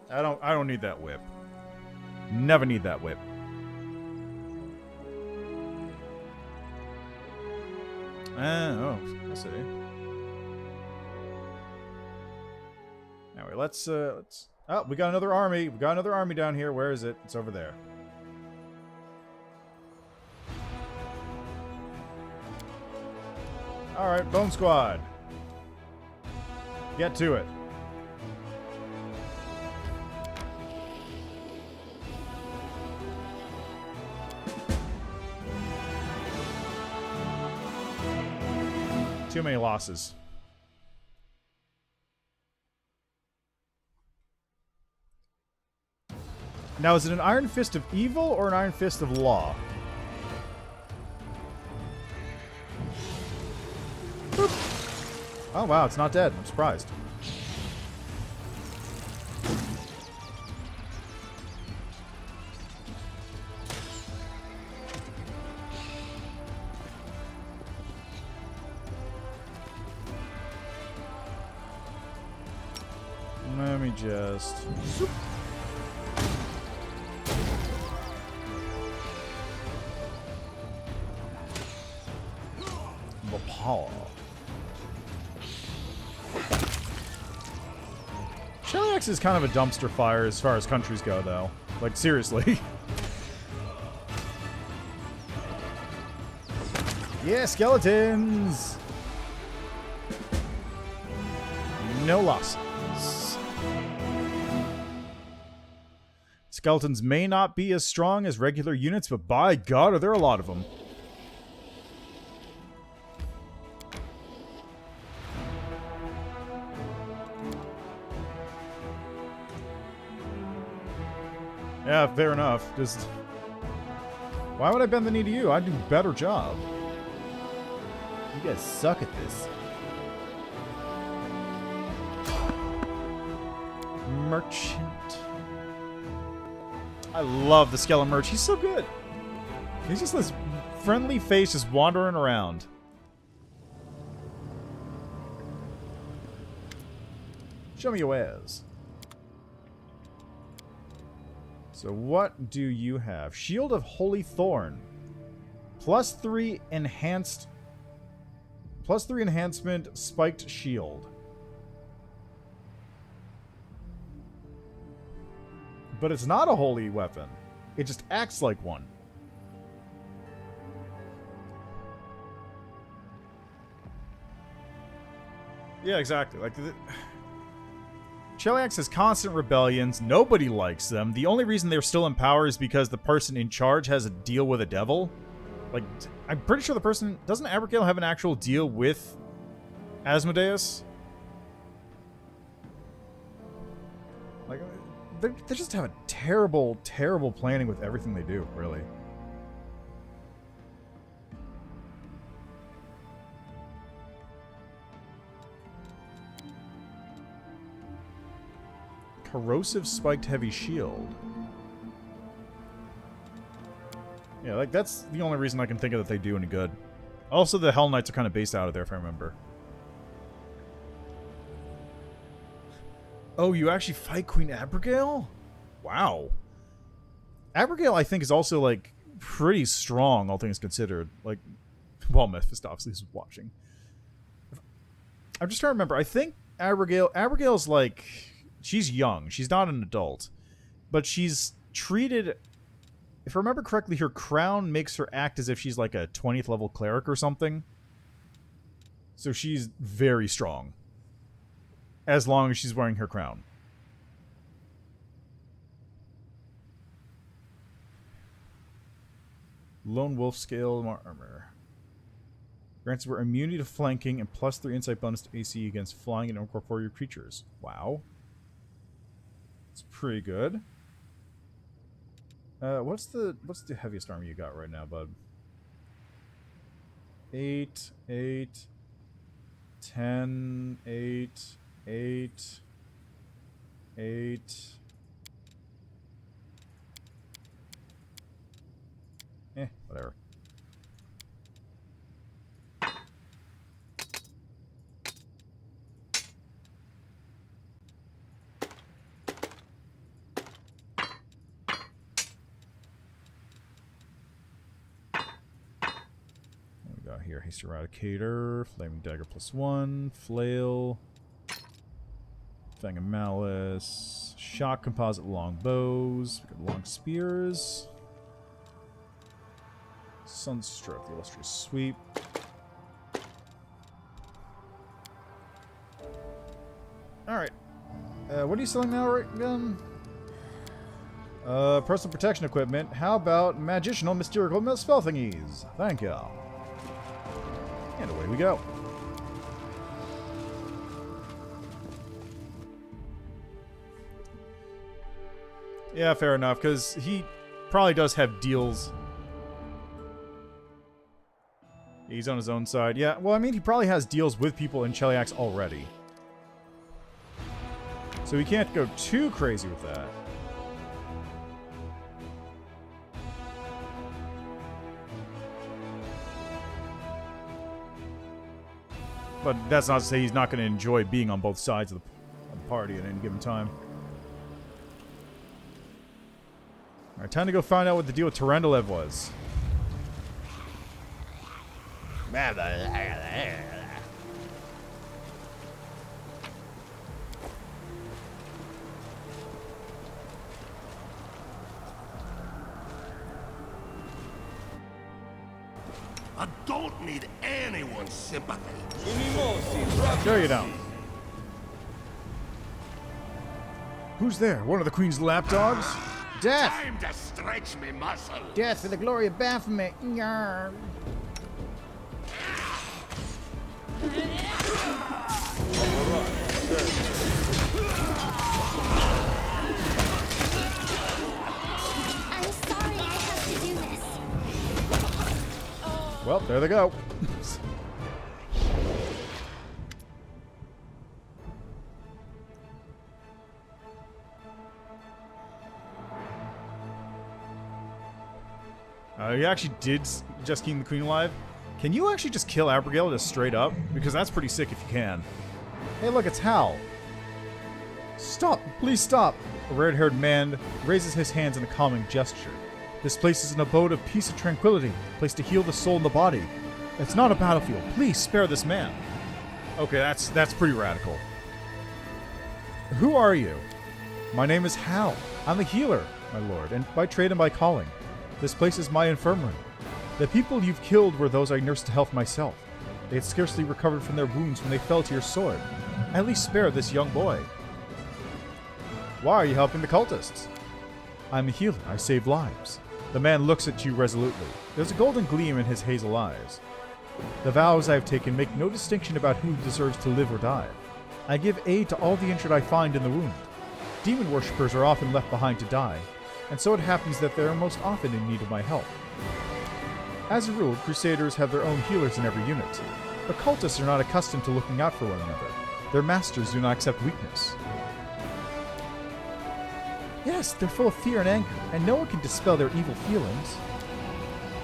I don't need that whip. Never need that whip. Oh, I see. Anyway, let's oh, we got another army. We got another army down here. Where is it? It's over there. Alright, Bone Squad. Get to it. Too many losses. Now, is it an Iron Fist of Evil or an Iron Fist of Law? Boop. Oh, wow, it's not dead. I'm surprised. Let me just... Zoop. Vapala. Shellyaxe is kind of a dumpster fire as far as countries go, though. Like, seriously. Yeah, skeletons! No losses. Skeletons may not be as strong as regular units, but by God, are there a lot of them. Yeah, fair enough. Just... why would I bend the knee to you? I'd do a better job. You guys suck at this. Merchant. I love the Skeleton Merch. He's so good. He's just this friendly face just wandering around. Show me your wares. So what do you have? Shield of Holy Thorn. +3 enhanced... +3 enhancement spiked shield. But it's not a holy weapon. It just acts like one. Yeah, exactly. Like, Shellyaxe has constant rebellions. Nobody likes them. The only reason they're still in power is because the person in charge has a deal with a devil. Like, I'm pretty sure the person... doesn't Abigail have an actual deal with Asmodeus? Like, they just have a terrible, terrible planning with everything they do, really. Corrosive spiked heavy shield. Yeah, like that's the only reason I can think of that they do any good. Also, the Hell Knights are kind of based out of there, if I remember. Oh, you actually fight Queen Abigail? Wow. Abigail, I think, is also, like, pretty strong, all things considered. Like, while Mephistopheles is watching. I'm just trying to remember. I think Abigail's, like, she's young. She's not an adult. But she's treated... If I remember correctly, her crown makes her act as if she's, like, a 20th level cleric or something. So she's very strong. As long as she's wearing her crown. Lone Wolf Scale Armor. Grants her immunity to flanking and +3 insight bonus to AC against flying and incorporeal creatures. Wow. It's pretty good. What's the heaviest armor you got right now, bud? 8, 8, 10, 8... 8, 8. Whatever. What we got here? Haste Eradicator, Flaming Dagger +1, Flail. Fang of Malice, Shock Composite Longbows, we got Long Spears, Sunstroke, the Illustrious Sweep. Alright. What are you selling now, again? Personal protection equipment. How about Magicianal Mystical Spell Thingies? Thank you. And away we go. Yeah, fair enough, because he probably does have deals. He's on his own side. Yeah, well, I mean, he probably has deals with people in Cheliax already. So we can't go too crazy with that. But that's not to say he's not going to enjoy being on both sides of the party at any given time. Alright, time to go find out what the deal with Terendelev was. I don't need anyone's sympathy. Sure you don't. Who's there? One of the Queen's lapdogs? Death! Time to stretch me muscle. Death for the glory of Baphomet. Yarr. I'm sorry I have to do this. Well, there they go. You actually did just keep the Queen alive. Can you actually just kill Abigail just straight up? Because that's pretty sick if you can. Hey, look, it's Hal. Stop! Please stop! A red-haired man raises his hands in a calming gesture. This place is an abode of peace and tranquility, a place to heal the soul and the body. It's not a battlefield. Please spare this man. Okay, that's pretty radical. Who are you? My name is Hal. I'm a healer, my lord, and by trade and by calling. This place is my infirmary. The people you've killed were those I nursed to health myself. They had scarcely recovered from their wounds when they fell to your sword. At least spare this young boy. Why are you helping the cultists? I'm a healer. I save lives. The man looks at you resolutely. There's a golden gleam in his hazel eyes. The vows I have taken make no distinction about who deserves to live or die. I give aid to all the injured I find in the wound. Demon worshippers are often left behind to die, and so it happens that they are most often in need of my help. As a rule, Crusaders have their own healers in every unit, but cultists are not accustomed to looking out for one another. Their masters do not accept weakness. Yes, they're full of fear and anger, and no one can dispel their evil feelings.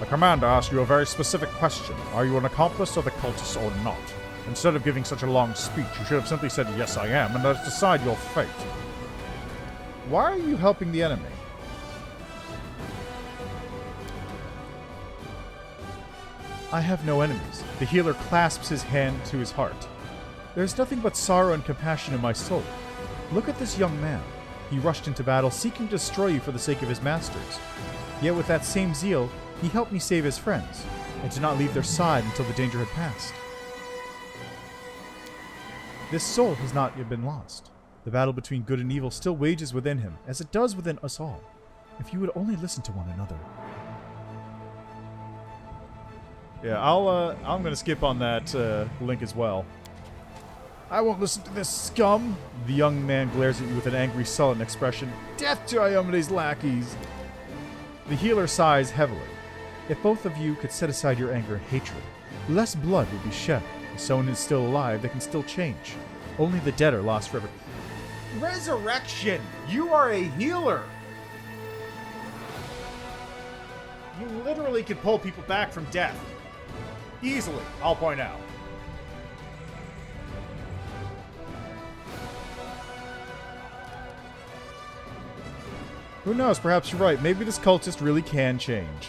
The commander asked you a very specific question. Are you an accomplice of the cultists or not? Instead of giving such a long speech, you should have simply said, yes, I am, and let us decide your fate. Why are you helping the enemy? I have no enemies. The healer clasps his hand to his heart. There is nothing but sorrow and compassion in my soul. Look at this young man. He rushed into battle seeking to destroy you for the sake of his masters. Yet with that same zeal, he helped me save his friends, and did not leave their side until the danger had passed. This soul has not yet been lost. The battle between good and evil still wages within him, as it does within us all. If you would only listen to one another. Yeah, I'm gonna skip on that link as well. I won't listen to this scum! The young man glares at you with an angry, sullen expression. Death to Iomede's lackeys! The healer sighs heavily. If both of you could set aside your anger and hatred, less blood would be shed. If someone is still alive, they can still change. Only the dead are lost forever. Resurrection! You are a healer! You literally can pull people back from death. Easily, I'll point out. Who knows, perhaps you're right. Maybe this cultist really can change.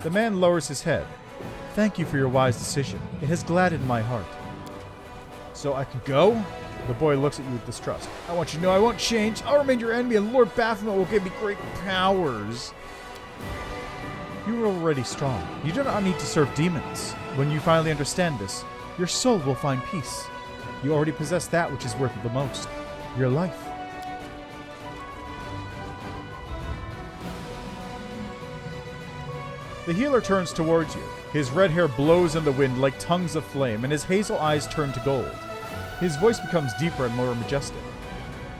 The man lowers his head. Thank you for your wise decision. It has gladdened my heart. So I can go? The boy looks at you with distrust. I want you to know I won't change. I'll remain your enemy, and Lord Baphomet will give me great powers. You are already strong. You do not need to serve demons. When you finally understand this, your soul will find peace. You already possess that which is worth the most. Your life. The healer turns towards you. His red hair blows in the wind like tongues of flame, and his hazel eyes turn to gold. His voice becomes deeper and more majestic.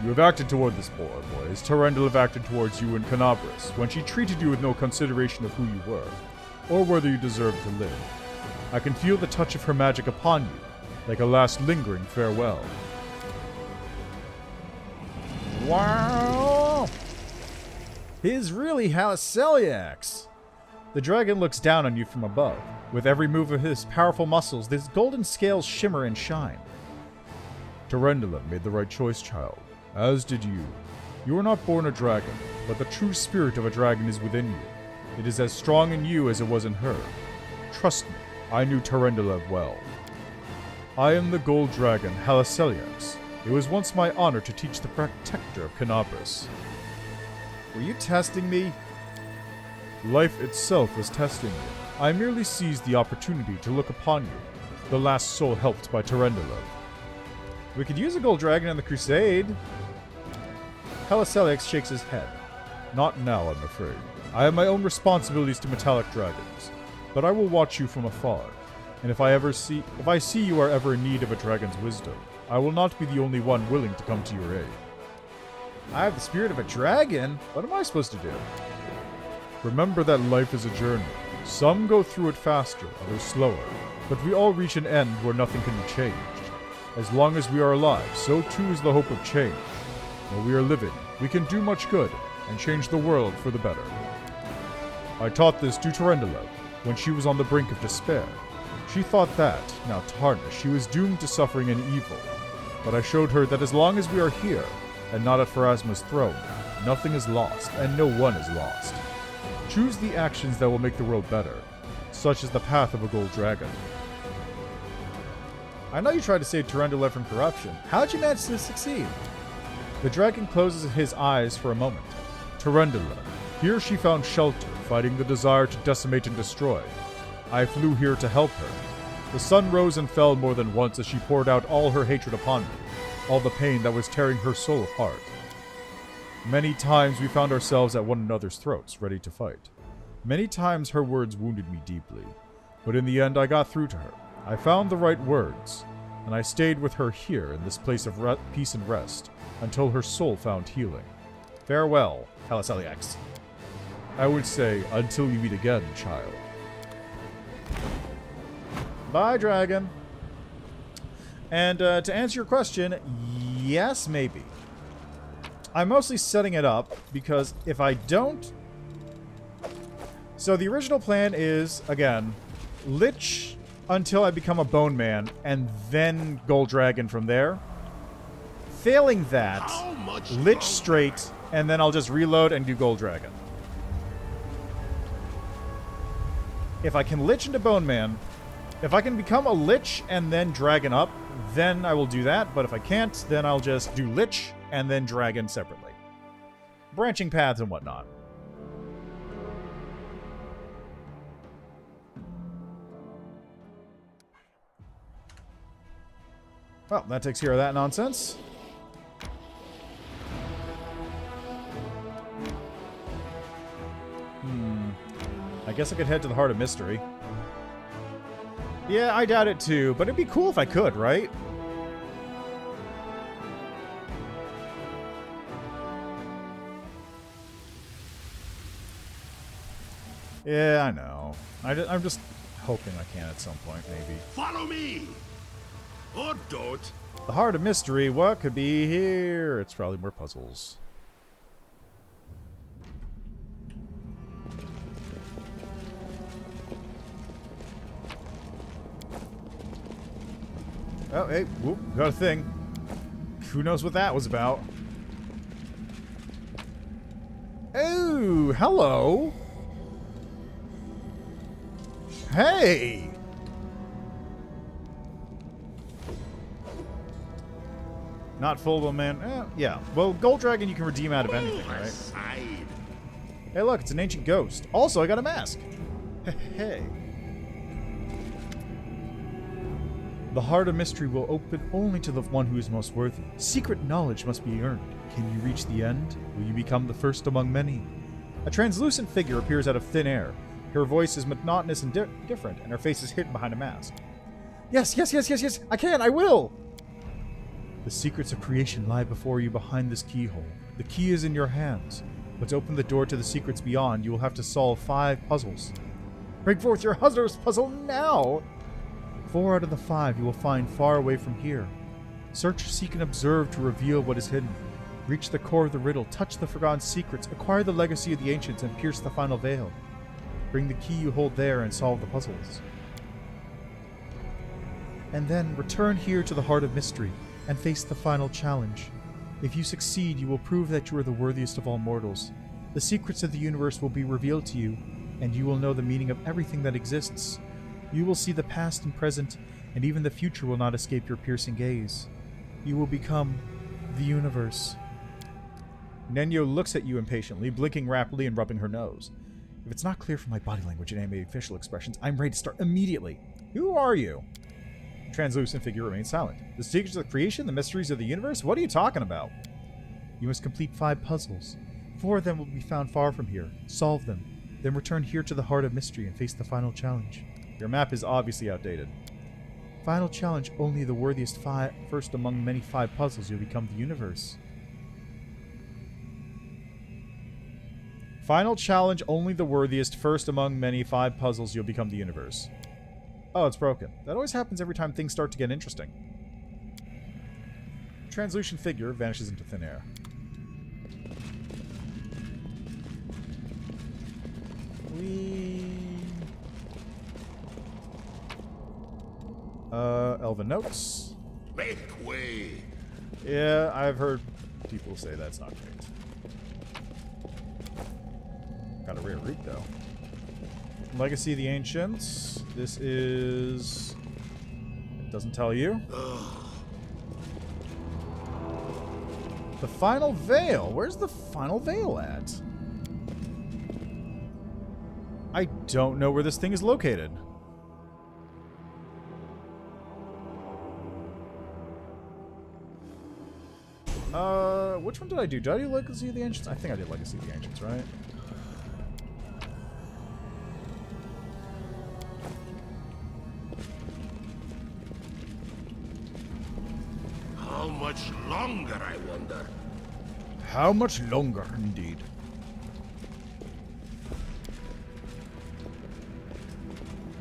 You have acted toward this boy, boys. Terendelev acted towards you in Canabras, when she treated you with no consideration of who you were, or whether you deserved to live. I can feel the touch of her magic upon you, like a last lingering farewell. Wow! He's really Haliceliax! The dragon looks down on you from above. With every move of his powerful muscles, his golden scales shimmer and shine. Terendelev made the right choice, child. As did you. You were not born a dragon, but the true spirit of a dragon is within you. It is as strong in you as it was in her. Trust me, I knew Terendelev well. I am the gold dragon, Haliceliax. It was once my honor to teach the protector of Canabras. Were you testing me? Life itself was testing you. I merely seized the opportunity to look upon you, the last soul helped by Terendelev. We could use a gold dragon in the crusade. Haliceliax shakes his head. Not now, I'm afraid. I have my own responsibilities to metallic dragons, but I will watch you from afar. And if I see you are ever in need of a dragon's wisdom, I will not be the only one willing to come to your aid. I have the spirit of a dragon? What am I supposed to do? Remember that life is a journey. Some go through it faster, others slower, but we all reach an end where nothing can be changed. As long as we are alive, so too is the hope of change. While we are living, we can do much good and change the world for the better. I taught this to Terendelev when she was on the brink of despair. She thought that, now tarnished, she was doomed to suffering and evil. But I showed her that as long as we are here, and not at Pharasma's throne, nothing is lost, and no one is lost. Choose the actions that will make the world better, such as the path of a gold dragon. I know you tried to save Terendelev from corruption. How'd you manage to succeed? The dragon closes his eyes for a moment. Terendelev. Here she found shelter, fighting the desire to decimate and destroy. I flew here to help her. The sun rose and fell more than once as she poured out all her hatred upon me, all the pain that was tearing her soul apart. Many times we found ourselves at one another's throats, ready to fight. Many times her words wounded me deeply, but in the end I got through to her. I found the right words, and I stayed with her here in this place of peace and rest, until her soul found healing. Farewell, Halaseliax. I would say, until we meet again, child. Bye, dragon. And to answer your question, yes, maybe. I'm mostly setting it up because if I don't... So the original plan is, again, Lich until I become a Bone Man, and then Gold Dragon from there. Failing that, Lich straight, and then I'll just reload and do Gold Dragon. If I can Lich into Bone Man, if I can become a Lich and then Dragon up, then I will do that. But if I can't, then I'll just do Lich and then Dragon separately. Branching paths and whatnot. Well, that takes care of that nonsense. I guess I could head to the Heart of Mystery. Yeah, I doubt it too, but it'd be cool if I could, right? Yeah, I know. I'm just hoping I can at some point, maybe. Follow me! Or don't. The Heart of Mystery, what could be here? It's probably more puzzles. Oh, hey, whoop, got a thing. Who knows what that was about? Oh, hello. Hey! Not full, man. Yeah. Well, Gold Dragon you can redeem out of anything, right? Hey, look, it's an ancient ghost. Also, I got a mask. Hey. The Heart of Mystery will open only to the one who is most worthy. Secret knowledge must be earned. Can you reach the end? Will you become the first among many? A translucent figure appears out of thin air. Her voice is monotonous and different, and her face is hidden behind a mask. Yes, yes, yes, yes, yes! I can! I will! The secrets of creation lie before you behind this keyhole. The key is in your hands. But to open the door to the secrets beyond, you will have to solve 5 puzzles. Break forth your Huzzler's puzzle now! 4 out of the 5 you will find far away from here. Search, seek, and observe to reveal what is hidden. Reach the core of the riddle, touch the forgotten secrets, acquire the legacy of the ancients, and pierce the final veil. Bring the key you hold there and solve the puzzles. And then return here to the Heart of Mystery and face the final challenge. If you succeed, you will prove that you are the worthiest of all mortals. The secrets of the universe will be revealed to you, and you will know the meaning of everything that exists. You will see the past and present, and even the future will not escape your piercing gaze. You will become the universe. Nenyo looks at you impatiently, blinking rapidly and rubbing her nose. If it's not clear from my body language and animated facial expressions, I'm ready to start immediately. Who are you? The translucent figure remains silent. The secrets of creation, the mysteries of the universe? What are you talking about? You must complete 5 puzzles. 4 of them will be found far from here. Solve them. Then return here to the Heart of Mystery and face the final challenge. Your map is obviously outdated. Final challenge, only the worthiest first among many 5 puzzles, you'll become the universe. Final challenge, only the worthiest first among many 5 puzzles, you'll become the universe. Oh, it's broken. That always happens every time things start to get interesting. Translucent figure vanishes into thin air. Elven notes. Make way. Yeah, I've heard people say that's not great. Got a rare root, though. Legacy of the Ancients. This is... It doesn't tell you. The Final Veil. Where's the Final Veil at? I don't know where this thing is located. Which one did I do? Did I do Legacy of the Ancients? I think I did Legacy of the Ancients, right? much longer, I wonder? How much longer, indeed.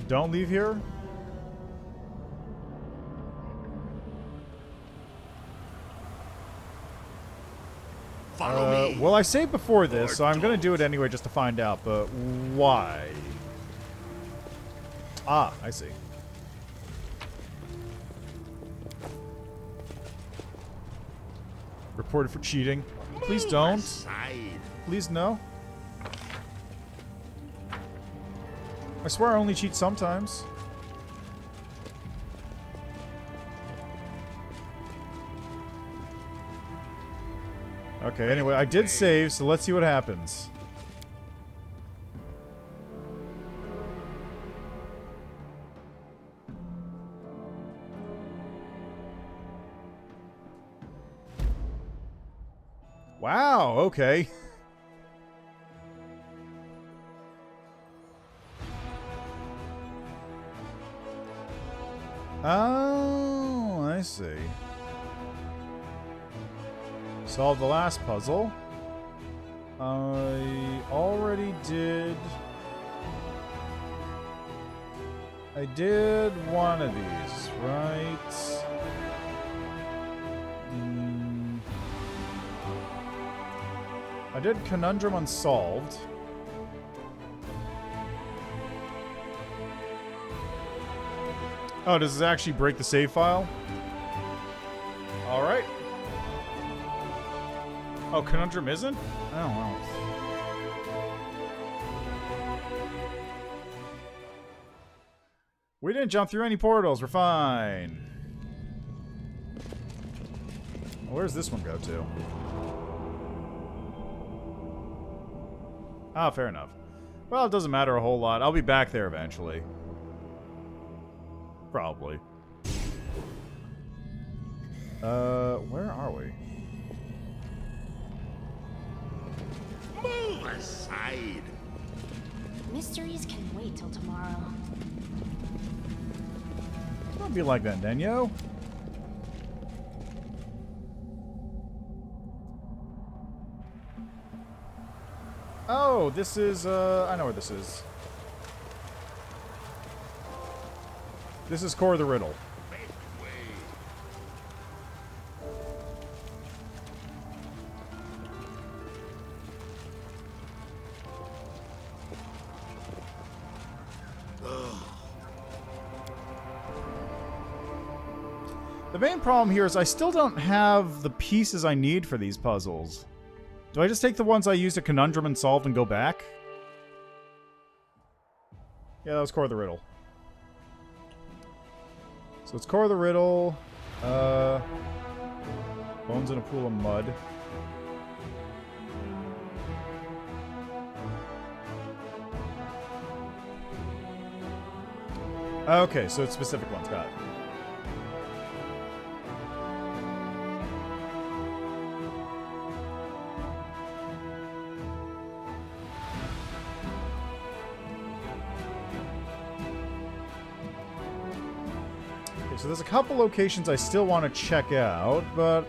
Don't leave here. Follow me. Well, I saved before this, so I'm gonna do it anyway just to find out, but why? Ah, I see. Reported for cheating. Please don't. Aside. Please no. I swear I only cheat sometimes. Okay, anyway, I did save, so let's see what happens. Wow, okay. Oh, I see. Solved the last puzzle. I already did... I did one of these, right? I did Conundrum Unsolved. Oh, does this actually break the save file? Alright. Oh, Conundrum isn't? Oh, well. We didn't jump through any portals. We're fine. Where's this one go to? Ah, fair enough. Well, it doesn't matter a whole lot. I'll be back there eventually. Probably. Where are we? Move aside. Mysteries can wait till tomorrow. Don't be like that, Denyo. Oh, this is, I know where this is. This is Core of the Riddle. The main problem here is I still don't have the pieces I need for these puzzles. Do I just take the ones I used at Conundrum and solved and go back? Yeah, that was Core of the Riddle. So it's Core of the Riddle. Bones in a Pool of Mud. Okay, so it's specific ones. Got it. So there's a couple locations I still want to check out, but...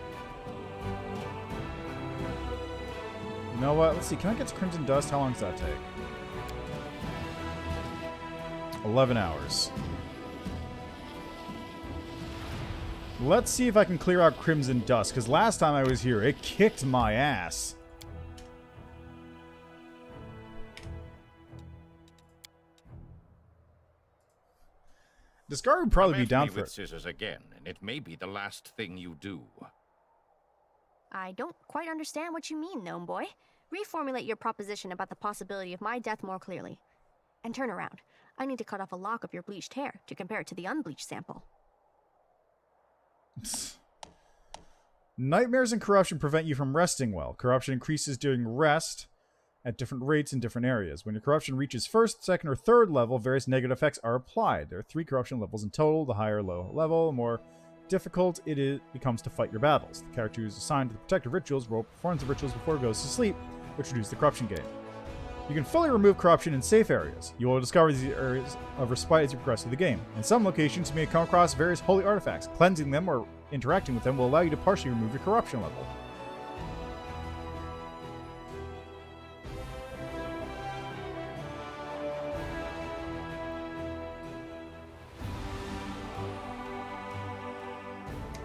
You know what? Let's see. Can I get to Crimson Dust? How long does that take? 11 hours. Let's see if I can clear out Crimson Dust, because last time I was here, it kicked my ass. Discard would probably be down for it. Scissors again, and it may be the last thing you do. I don't quite understand what you mean, Gnome Boy. Reformulate your proposition about the possibility of my death more clearly. And turn around. I need to cut off a lock of your bleached hair to compare it to the unbleached sample. Nightmares and corruption prevent you from resting well. Corruption increases during rest at different rates in different areas. When your corruption reaches first, second, or third level, various negative effects are applied. There are 3 corruption levels in total. The higher low level, the more difficult it becomes to fight your battles. The character who is assigned to the protective rituals will perform the rituals before it goes to sleep, which reduce the corruption gain. You can fully remove corruption in safe areas. You will discover these areas of respite as you progress through the game. In some locations, you may come across various holy artifacts. Cleansing them or interacting with them will allow you to partially remove your corruption level.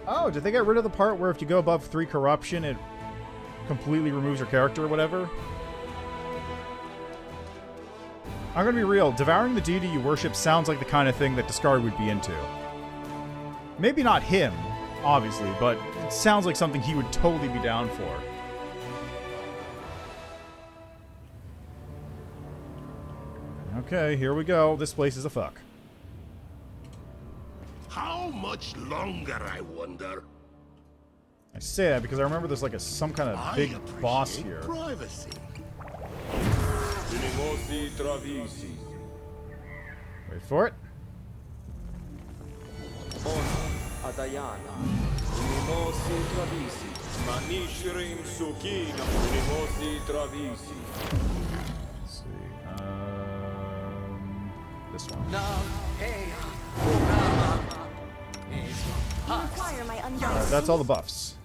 Oh, did they get rid of the part where if you go above 3 corruption, it completely removes your character or whatever? I'm gonna be real. Devouring the deity you worship sounds like the kind of thing that Discard would be into. Maybe not him, obviously, but it sounds like something he would totally be down for. Okay, here we go. This place is a fuck. How much longer, I wonder? I say that because I remember there's like some kind of big boss here. Privacy. Wait for it. Let's see. This one. Require my undying That's all the buffs.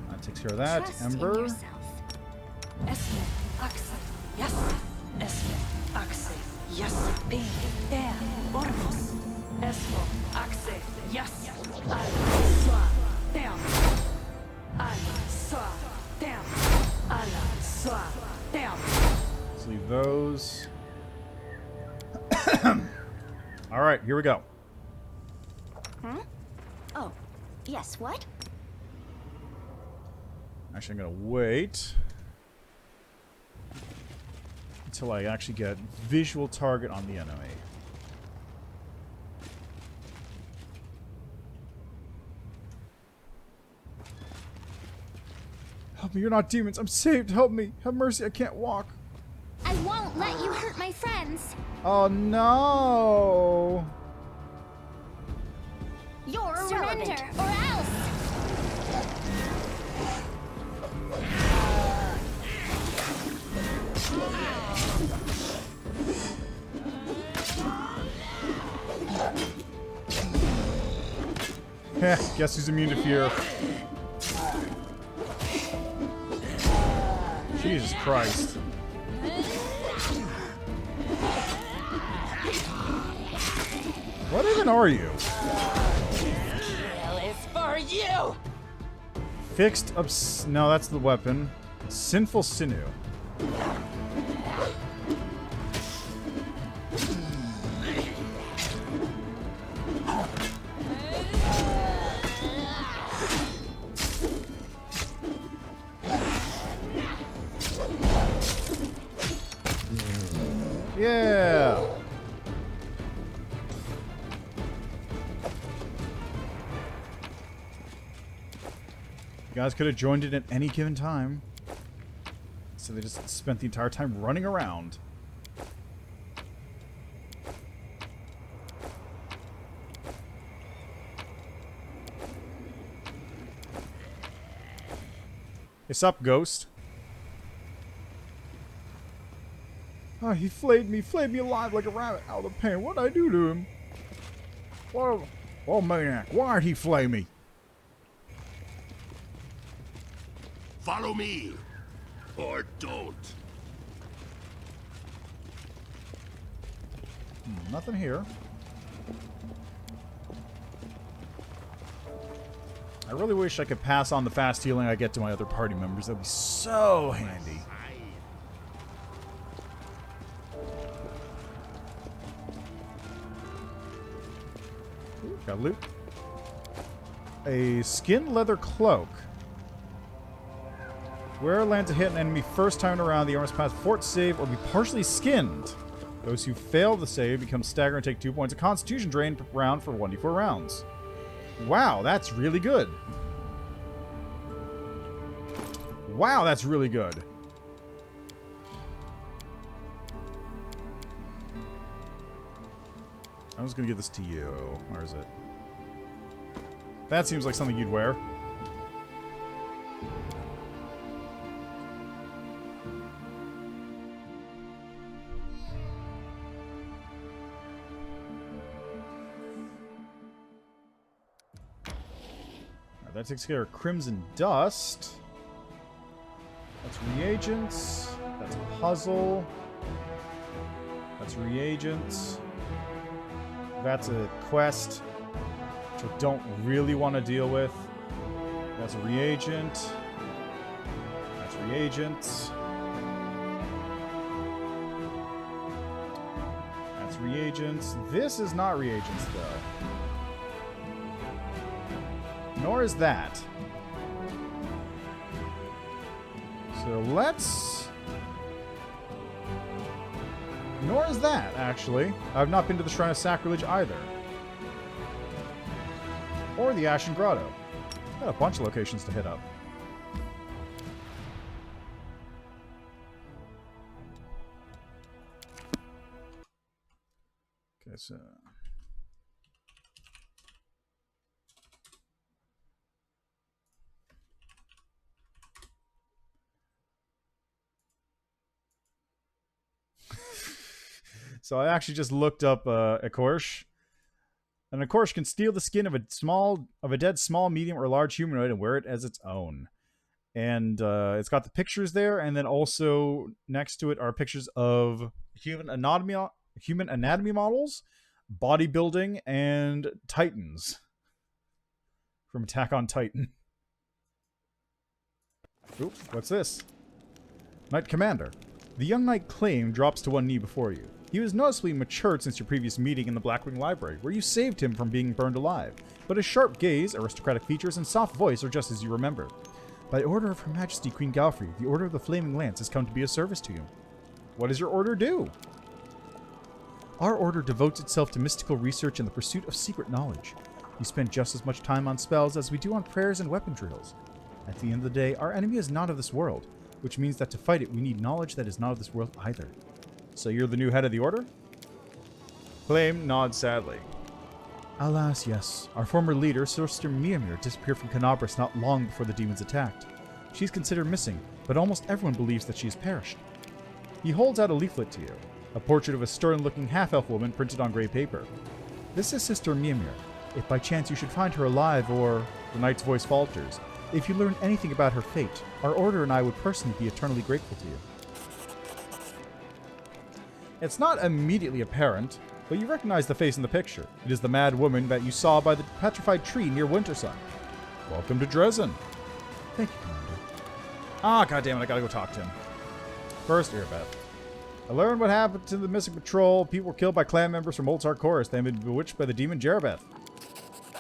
That takes care of that. Trust in Ember. yourself. Let's leave those. All right, here we go. Hmm? Oh, yes, what? Actually, I'm gonna wait until I actually get visual target on the enemy. Help me, you're not demons. I'm saved. Help me. Have mercy. I can't walk. I won't let you hurt my friends. Oh no. You're Surrender, irrelevant. or else. Heh, guess who's immune to fear? Jesus Christ. What even are you? Hell is for you! Fixed no, that's the weapon. Sinful Sinew. Yeah. You guys could have joined it at any given time. So they just spent the entire time running around. What's up, Ghost? Oh, he flayed me alive like a rabbit out of the pan. What'd I do to him? Oh, maniac, why'd he flay me? Follow me, or don't. Nothing here. I really wish I could pass on the fast healing I get to my other party members. That'd be so handy. Ooh, got loot. A skin leather cloak. Where lands a hit an enemy first time around, the armor must pass fort save or be partially skinned. Those who fail the save become staggered and take 2 points of constitution drain per round for 1d4 rounds. Wow, that's really good. Wow, that's really good. I'm just gonna give this to you. Where is it? That seems like something you'd wear. Alright, that takes care of Crimson Dust. That's reagents. That's a puzzle. That's reagents. That's a quest, which I don't really want to deal with. That's a reagent. That's reagents. That's reagents. This is not reagents, though. Nor is that. So let's... Nor is that, actually. I've not been to the Shrine of Sacrilege either. Or the Ashen Grotto. Got a bunch of locations to hit up. Okay, so... So I actually just looked up a Korsh. And a Korsh can steal the skin of a dead small, medium, or large humanoid and wear it as its own. And it's got the pictures there, and then also next to it are pictures of human anatomy models, bodybuilding, and Titans from Attack on Titan. Oop, what's this? Knight Commander. The young knight Claim drops to one knee before you. He was noticeably matured since your previous meeting in the Blackwing Library, where you saved him from being burned alive. But his sharp gaze, aristocratic features, and soft voice are just as you remember. By order of Her Majesty Queen Galfrey, the Order of the Flaming Lance has come to be of service to you. What does your order do? Our order devotes itself to mystical research and the pursuit of secret knowledge. We spend just as much time on spells as we do on prayers and weapon drills. At the end of the day, our enemy is not of this world, which means that to fight it, we need knowledge that is not of this world either. So you're the new head of the order? Claim nods sadly. Alas, yes. Our former leader, Sister Miammir, disappeared from Canabras not long before the demons attacked. She's considered missing, but almost everyone believes that she has perished. He holds out a leaflet to you, a portrait of a stern-looking half-elf woman printed on gray paper. This is Sister Miammir. If by chance you should find her alive, or... The knight's voice falters. If you learn anything about her fate, our order and I would personally be eternally grateful to you. It's not immediately apparent, but you recognize the face in the picture. It is the mad woman that you saw by the petrified tree near Wintersun. Welcome to Drezen. Thank you, Commander. Ah, goddammit, I gotta go talk to him. First, Irbeth. I learned what happened to the missing patrol. People were killed by clan members from Old Sarkoris. They had been bewitched by the demon Jerebeth.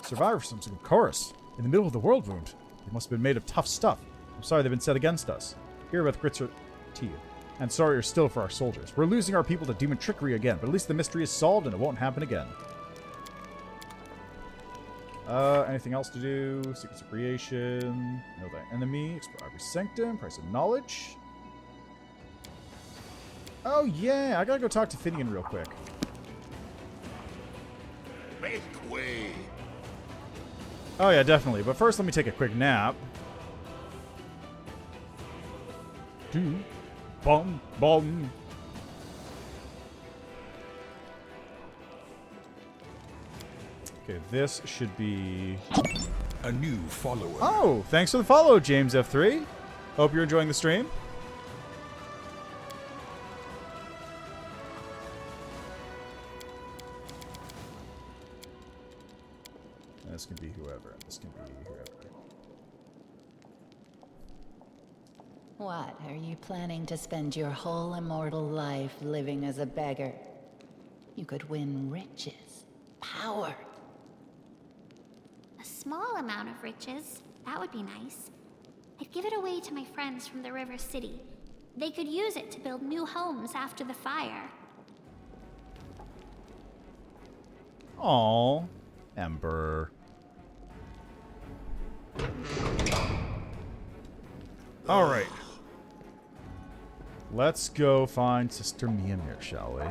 Survivors from some chorus in the middle of the world wound. They must have been made of tough stuff. I'm sorry they've been set against us. Irbeth grits her teeth. And sorrier still for our soldiers. We're losing our people to demon trickery again, but at least the mystery is solved and it won't happen again. Anything else to do? Secrets of Creation. Know thy enemy. Explore every sanctum. Price of knowledge. Oh yeah, I gotta go talk to Finian real quick. Make way. Oh yeah, definitely. But first let me take a quick nap. Bum, bum. Okay, this should be... A new follower. Oh, thanks for the follow, James F3. Hope you're enjoying the stream. This can be whoever. This can be whoever. What, are you planning to spend your whole immortal life living as a beggar? You could win riches, power. A small amount of riches. That would be nice. I'd give it away to my friends from the River City. They could use it to build new homes after the fire. Aww. Ember. Alright. Let's go find Sister Miammir, shall we?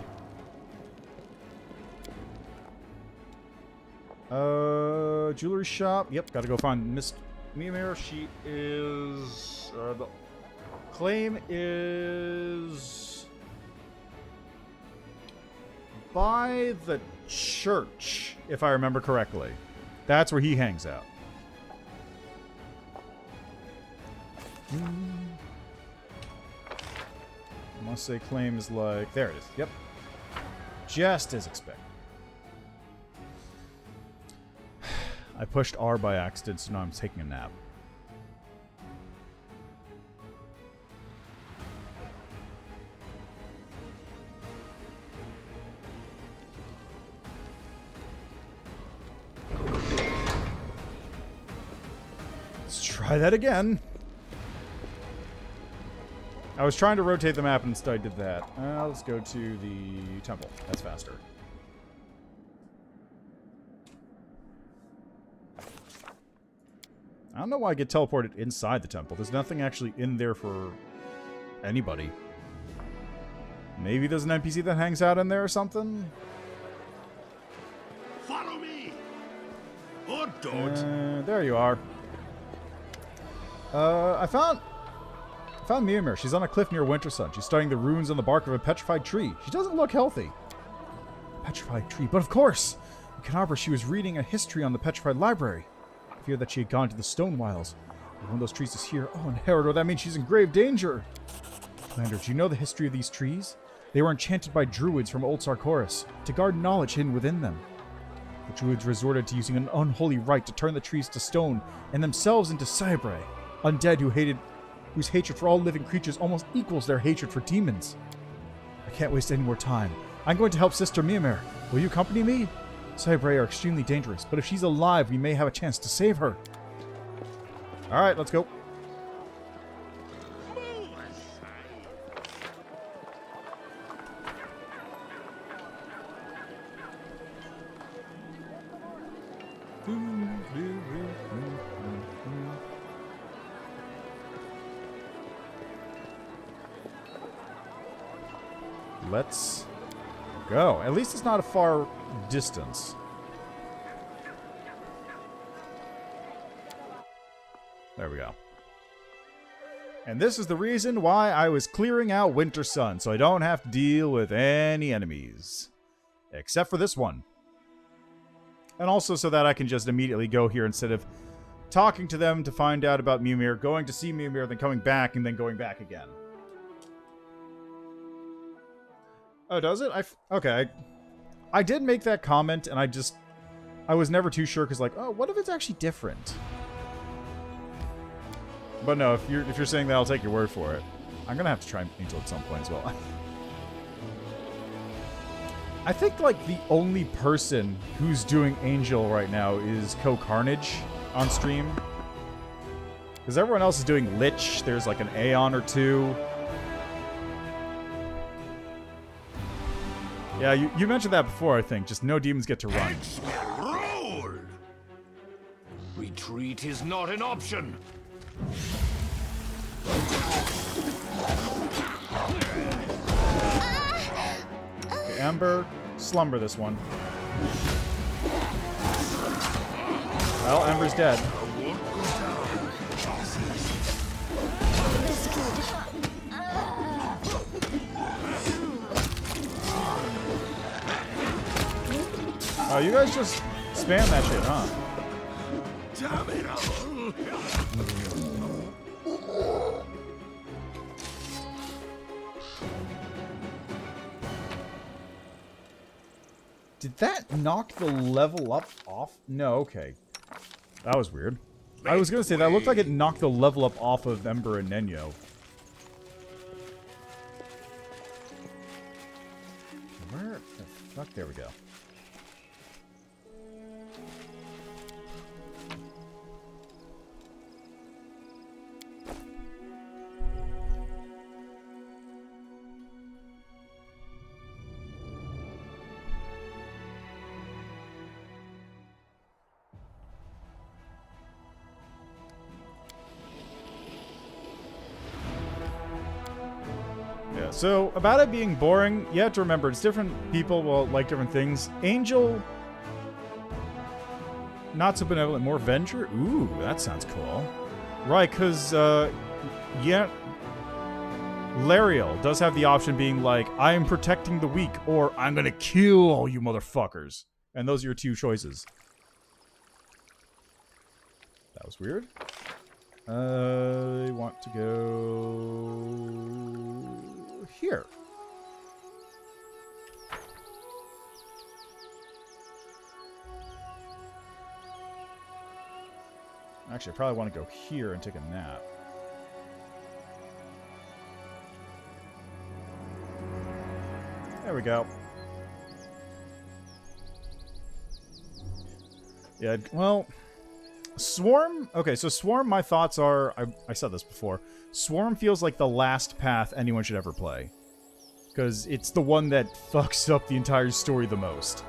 Jewelry shop. Yep, gotta go find Miss Miammir. She is... the claim is... by the church, if I remember correctly. That's where he hangs out. I must say claim is like... there it is. Yep. Just as expected. I pushed R by accident, so now I'm taking a nap. Let's try that again. I was trying to rotate the map and instead I did that. Let's go to the temple. That's faster. I don't know why I get teleported inside the temple. There's nothing actually in there for anybody. Maybe there's an NPC that hangs out in there or something? Follow me! Or don't. There you are. I found Miammir. She's on a cliff near Wintersun. She's studying the runes on the bark of a petrified tree. She doesn't look healthy. Petrified tree, but of course! In Cann Arbor, she was reading a history on the petrified library. I feared that she had gone to the stone wilds. If one of those trees is here, oh, and Herodor, that means she's in grave danger. Commander, do you know the history of these trees? They were enchanted by druids from Old Sarkoris to guard knowledge hidden within them. The druids resorted to using an unholy rite to turn the trees to stone and themselves into Cybre, undead whose hatred for all living creatures almost equals their hatred for demons. I can't waste any more time. I'm going to help Sister Miammir. Will you accompany me? Cybre are extremely dangerous, but if she's alive, we may have a chance to save her. Alright, let's go. Let's go. At least it's not a far distance. There we go. And this is the reason why I was clearing out Wintersun, so I don't have to deal with any enemies. Except for this one. And also so that I can just immediately go here instead of talking to them to find out about Miammir, going to see Miammir, then coming back, and then going back again. Oh, does it? Okay. I did make that comment, and I was never too sure, because like, oh, what if it's actually different? But no, if you're saying that, I'll take your word for it. I'm gonna have to try Angel at some point as well. I think, like, the only person who's doing Angel right now is Co-Carnage on stream. Because everyone else is doing Lich. There's, like, an Aeon or two. Yeah, you mentioned that before, I think. Just no demons get to run. Roll! Retreat is not an option. Okay, Ember, slumber this one. Well, Ember's dead. Oh, you guys just spam that shit, huh? Damn it all. Did that knock the level up off? No, okay. That was weird. I was gonna say, that looked like it knocked the level up off of Ember and Nenyo. Where the fuck? There we go. So, about it being boring, you have to remember, it's different people will like different things. Angel Not so benevolent, more venture? Ooh, that sounds cool. Right, because, yeah, Lariel does have the option being like, I am protecting the weak, or I'm gonna kill all you motherfuckers. And those are your two choices. That was weird. I want to go here. Actually, I probably want to go here and take a nap. There we go. Yeah, well, Swarm... Okay, so Swarm, my thoughts are... I said this before. Swarm feels like the last path anyone should ever play. Because it's the one that fucks up the entire story the most.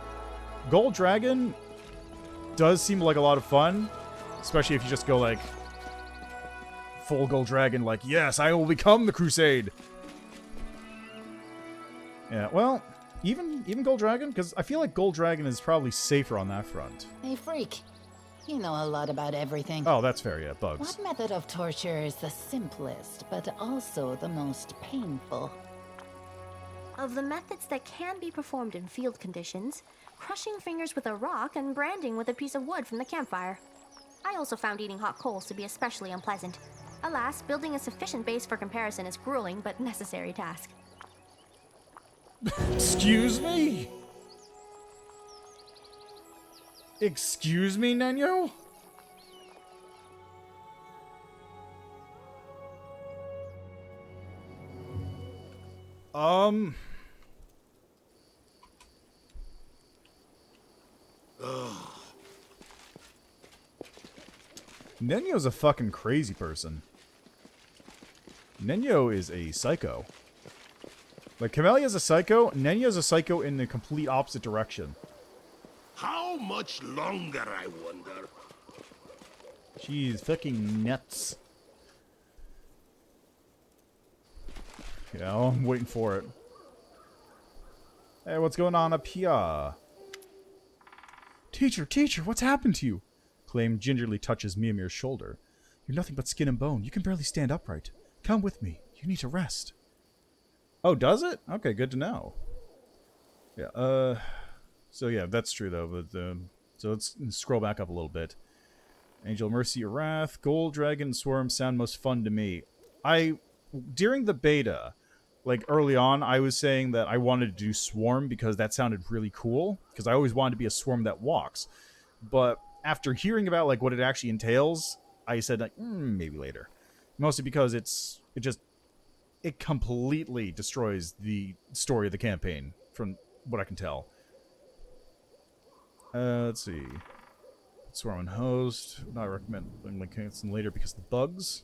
Gold Dragon does seem like a lot of fun. Especially if you just go, like, full Gold Dragon, like, yes, I will become the Crusade! Yeah, well, even Gold Dragon? Because I feel like Gold Dragon is probably safer on that front. Hey, freak. You know a lot about everything. Oh, that's fair, yeah, bugs. What method of torture is the simplest, but also the most painful? Of the methods that can be performed in field conditions, crushing fingers with a rock and branding with a piece of wood from the campfire. I also found eating hot coals to be especially unpleasant. Alas, building a sufficient base for comparison is grueling but necessary task. Excuse me? Excuse me, Nenyo? Nenyo's a fucking crazy person. Nenyo is a psycho. Like, Camelia's a psycho, Nenyo's a psycho in the complete opposite direction. How much longer, I wonder? She's fucking nuts. Yeah, I'm waiting for it. Hey, what's going on up here? Teacher, what's happened to you? Claim gingerly touches Miammir's shoulder. You're nothing but skin and bone. You can barely stand upright. Come with me. You need to rest. Oh, does it? Okay, good to know. Yeah, so yeah, that's true though, but, so let's scroll back up a little bit. Angel, Mercy, or Wrath, Gold, Dragon, Swarm sound most fun to me. During the beta, like early on, I was saying that I wanted to do Swarm because that sounded really cool, because I always wanted to be a Swarm that walks. But after hearing about, like, what it actually entails, I said, like, maybe later. Mostly because it completely destroys the story of the campaign, from what I can tell. Let's see. Swarm and Host. Would not recommend like canceling later because of the bugs.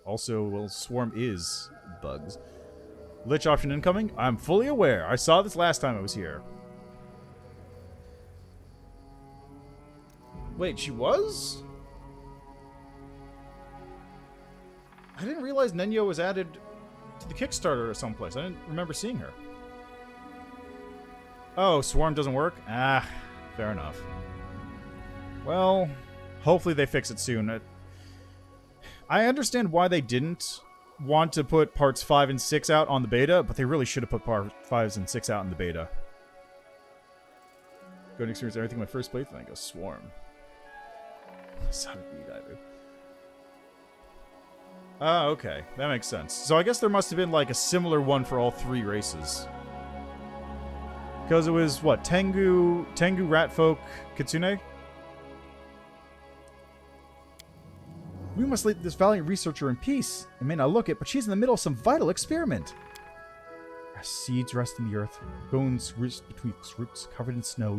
Also, well, Swarm is bugs. Lich option incoming? I'm fully aware. I saw this last time I was here. Wait, she was? I didn't realize Nenyo was added to the Kickstarter or someplace. I didn't remember seeing her. Oh, Swarm doesn't work? Ah, fair enough. Well, hopefully they fix it soon. I understand why they didn't want to put parts 5 and 6 out on the beta, but they really should have put part 5 and 6 out in the beta. Go and experience everything my first playthrough, I go Swarm. Son of a diver. Ah, okay. That makes sense. So I guess there must have been, like, a similar one for all 3 races. Because it was, what, Tengu, Ratfolk, Kitsune? We must leave this valiant researcher in peace. It may not look it, but she's in the middle of some vital experiment. Our seeds rest in the earth. Bones roost between roots covered in snow.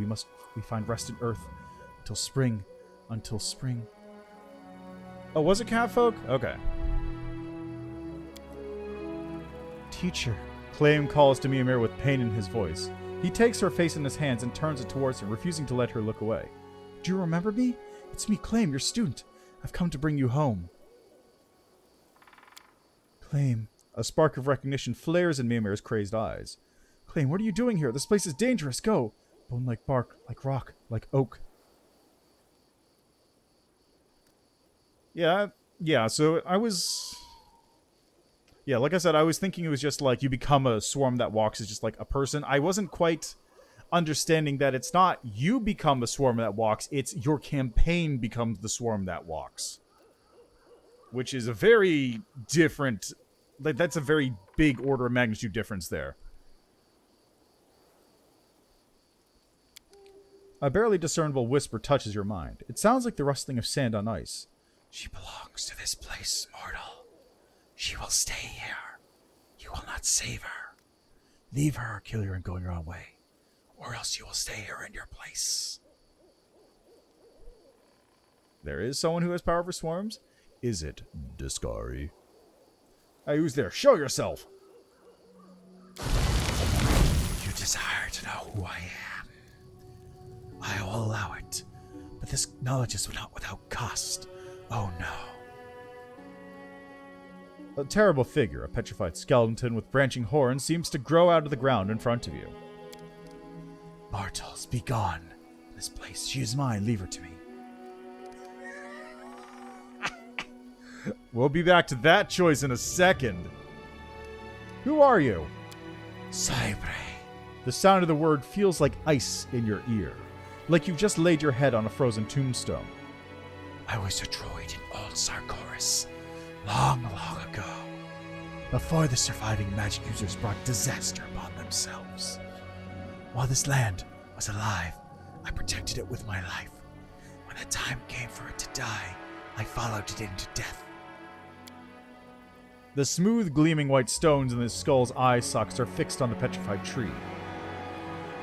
We find rest in earth until spring. Until spring. Oh, was it Catfolk? Okay. Teacher. Claim calls to Miammir with pain in his voice. He takes her face in his hands and turns it towards him, refusing to let her look away. Do you remember me? It's me, Claim, your student. I've come to bring you home. Claim. A spark of recognition flares in Miammir's crazed eyes. Claim, what are you doing here? This place is dangerous. Go. Bone like bark, like rock, like oak. Yeah, yeah, so I was... Yeah, like I said, I was thinking it was just like you become a swarm that walks as just like a person. I wasn't quite understanding that it's not you become a swarm that walks, it's your campaign becomes the swarm that walks. Which is a very different... Like, that's a very big order of magnitude difference there. A barely discernible whisper touches your mind. It sounds like the rustling of sand on ice. She belongs to this place, mortal. She will stay here. You will not save her. Leave her or kill her and go your own way. Or else you will stay here in your place. There is someone who has power over swarms? Is it Discari? Hey, who's there? Show yourself! You desire to know who I am. I will allow it. But this knowledge is not without cost. Oh no. A terrible figure, a petrified skeleton with branching horns, seems to grow out of the ground in front of you. Mortals, be gone. This place, she is mine. Leave her to me. We'll be back to that choice in a second. Who are you? Cybre. The sound of the word feels like ice in your ear, like you've just laid your head on a frozen tombstone. I was a droid in old Sarkoris, long, long ago, before the surviving magic users brought disaster upon themselves. While this land was alive, I protected it with my life. When the time came for it to die, I followed it into death. The smooth, gleaming white stones in the skull's eye sockets are fixed on the petrified tree.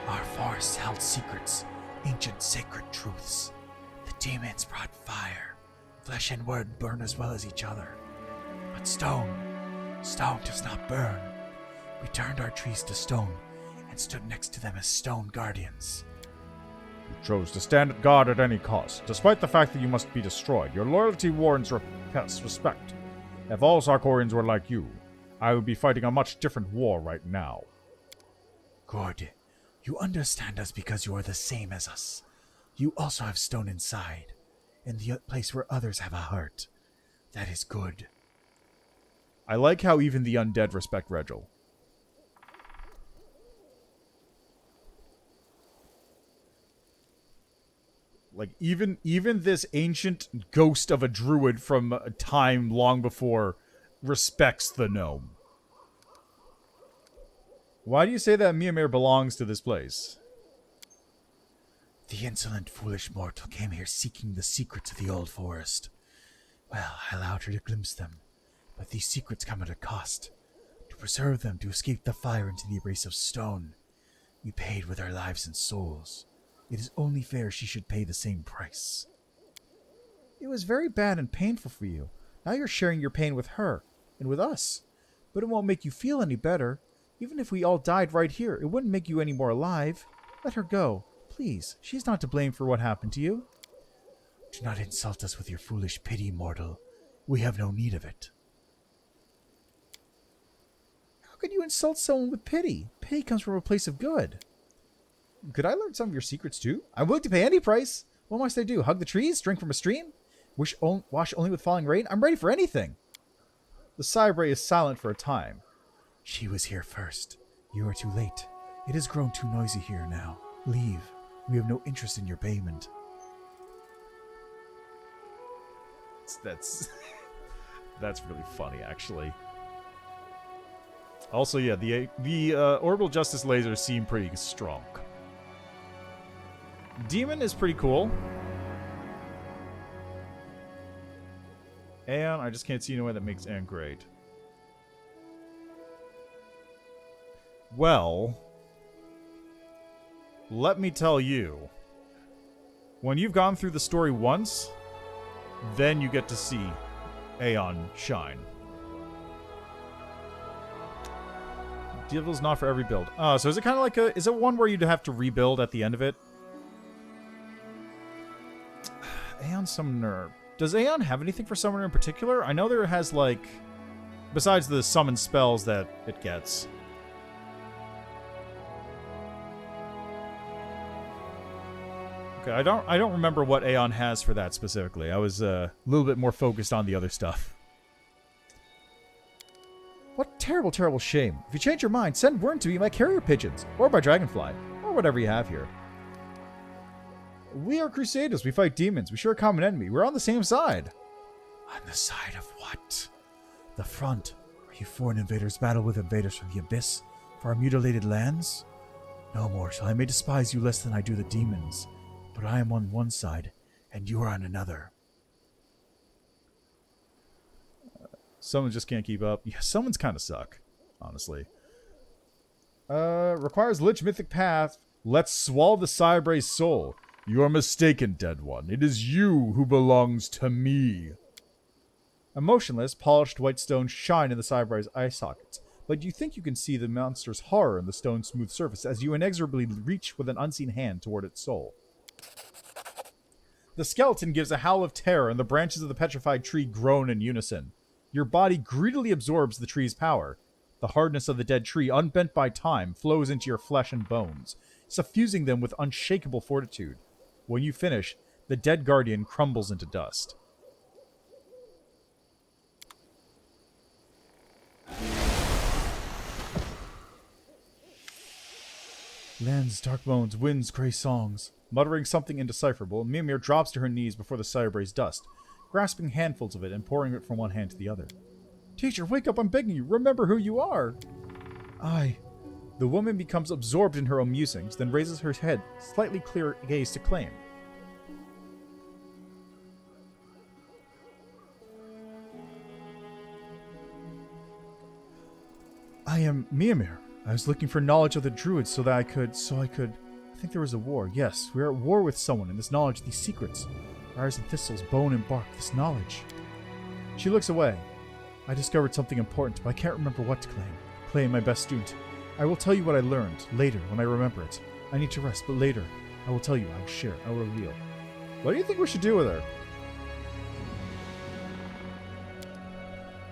Our forest held secrets, ancient sacred truths. The demons brought fire. Flesh and wood burn as well as each other. But stone does not burn. We turned our trees to stone and stood next to them as stone guardians. You chose to stand at guard at any cost, despite the fact that you must be destroyed. Your loyalty warrants respect. If all Sarkorians were like you, I would be fighting a much different war right now. Good. You understand us because you are the same as us. You also have stone inside, in the place where others have a heart. That is good. I like how even the undead respect Regil. Like, even this ancient ghost of a druid from a time long before respects the gnome. Why do you say that Miammir belongs to this place? The insolent, foolish mortal came here seeking the secrets of the old forest. Well, I allowed her to glimpse them, but these secrets come at a cost. To preserve them, to escape the fire into the embrace of stone, we paid with our lives and souls. It is only fair she should pay the same price. It was very bad and painful for you. Now you're sharing your pain with her, and with us. But it won't make you feel any better. Even if we all died right here, it wouldn't make you any more alive. Let her go, please. She's not to blame for what happened to you. Do not insult us with your foolish pity, mortal. We have no need of it. How can you insult someone with pity? Pity comes from a place of good. Could I learn some of your secrets too? I'm willing to pay any price. What must I do? Hug the trees? Drink from a stream? Wash only with falling rain? I'm ready for anything. The Cybre is silent for a time. She was here first. You are too late. It has grown too noisy here now. Leave. We have no interest in your payment. That's really funny, actually. Also, yeah, the orbital justice lasers seem pretty strong. Demon is pretty cool. And I just can't see any way that makes Anne great. Well, let me tell you. When you've gone through the story once, then you get to see Aeon shine. Devil's not for every build. Oh, so is it kind of like a... Is it one where you'd have to rebuild at the end of it? Aeon Summoner. Does Aeon have anything for Summoner in particular? I know there has, like... Besides the summon spells that it gets. Okay, I don't remember what Aeon has for that specifically. I was a little bit more focused on the other stuff. What terrible, terrible shame. If you change your mind, send word to me by carrier pigeons, or by dragonfly, or whatever you have here. We are crusaders. We fight demons. We share a common enemy. We're on the same side. On the side of what? The front, where you foreign invaders battle with invaders from the abyss for our mutilated lands? No more shall I may despise you less than I do the demons, but I am on one side, and you are on another. Someone just can't keep up. Yeah, someone's kind of suck, honestly. Requires Lich Mythic Path. Let's swallow the Cybray's soul. You are mistaken, dead one. It is you who belongs to me. A motionless, polished white stones shine in the Cybray's eye sockets, but you think you can see the monster's horror in the stone's smooth surface as you inexorably reach with an unseen hand toward its soul. The skeleton gives a howl of terror, and the branches of the petrified tree groan in unison. Your body greedily absorbs the tree's power. The hardness of the dead tree, unbent by time, flows into your flesh and bones, suffusing them with unshakable fortitude. When you finish, the dead guardian crumbles into dust. Lands, dark bones, winds, grey songs. Muttering something indecipherable, Miammir drops to her knees before the Cybray's dust, grasping handfuls of it and pouring it from one hand to the other. Teacher, wake up, I'm begging you. Remember who you are. The woman becomes absorbed in her own musings, then raises her head, slightly clear gaze to claim. I am Miammir. I was looking for knowledge of the druids so I could... I think there was a war. Yes, we are at war with someone, and this knowledge, these secrets. Briars and thistles, bone and bark, this knowledge. She looks away. I discovered something important, but I can't remember what to claim. Claim my best student. I will tell you what I learned, later, when I remember it. I need to rest, but later, I will tell you, I will share, I will reveal. What do you think we should do with her?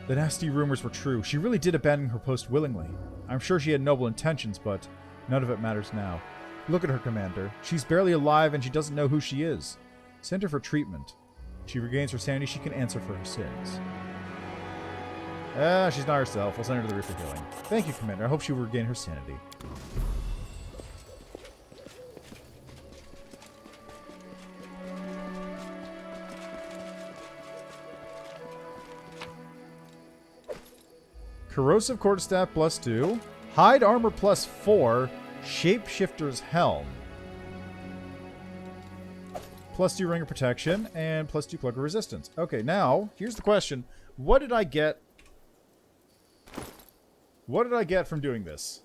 The nasty rumors were true. She really did abandon her post willingly. I'm sure she had noble intentions, but none of it matters now. Look at her, Commander. She's barely alive and she doesn't know who she is. Send her for treatment. If she regains her sanity, she can answer for her sins. She's not herself. I'll send her to the Reaper Healing. Thank you, Commander. I hope she will regain her sanity. Corrosive Quarterstaff +2. Hide Armor +4. Shapeshifter's Helm. +2 Ring of Protection, and +2 Cloak of Resistance. Okay, now, here's the question. What did I get? What did I get from doing this?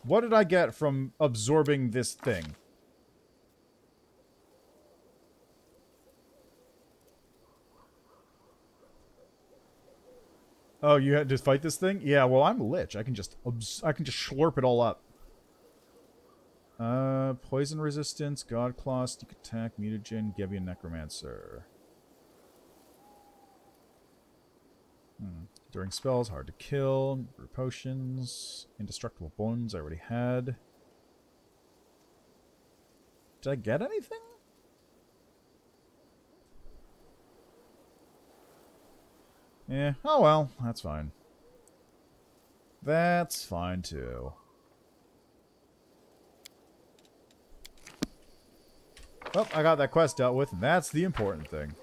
What did I get from absorbing this thing? Oh, you had to fight this thing? Yeah, well, I'm a lich. I can just slurp it all up. Poison resistance, God Claw, Sneak Attack, Mutagen, Gebian Necromancer. During spells, hard to kill. Brew potions. Indestructible bones I already had. Did I get anything? Yeah, oh well, that's fine. That's fine too. Well, I got that quest dealt with, and that's the important thing.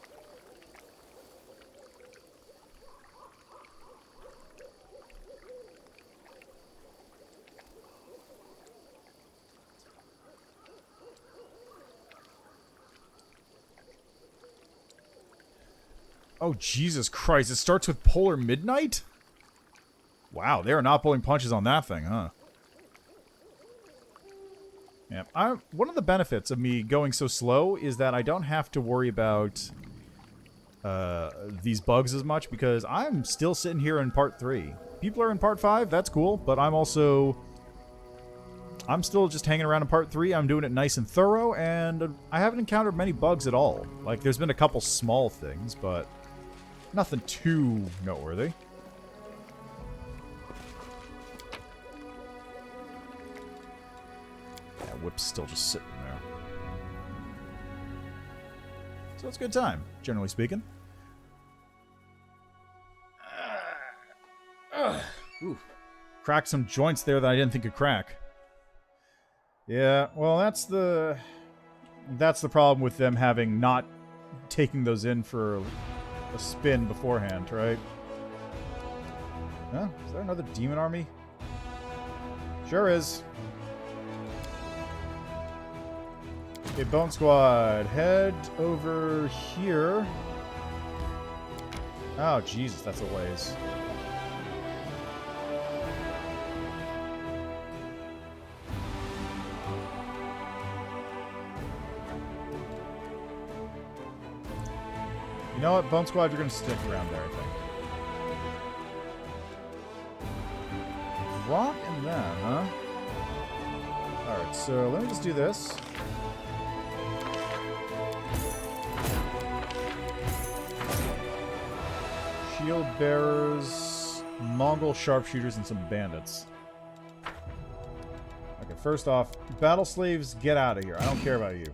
Oh, Jesus Christ. It starts with Polar Midnight? Wow, they are not pulling punches on that thing, huh? Yeah, one of the benefits of me going so slow is that I don't have to worry about these bugs as much because I'm still sitting here in Part 3. People are in Part 5, that's cool, but I'm still just hanging around in Part 3. I'm doing it nice and thorough, and I haven't encountered many bugs at all. Like, there's been a couple small things, but nothing too noteworthy. Yeah, Whip's still just sitting there. So it's a good time, generally speaking. Ooh. Cracked some joints there that I didn't think could crack. Yeah, well, that's the problem with them having not taking those in for a spin beforehand, right? Huh? Is there another demon army? Sure is. Okay, Bone Squad, head over here. Oh, Jesus, that's a ways. You know what, Bone Squad, you're going to stick around there, I think. Rock and them, huh? Alright, so let me just do this. Shield bearers, Mongol sharpshooters, and some bandits. Okay, first off, battle slaves, get out of here. I don't care about you.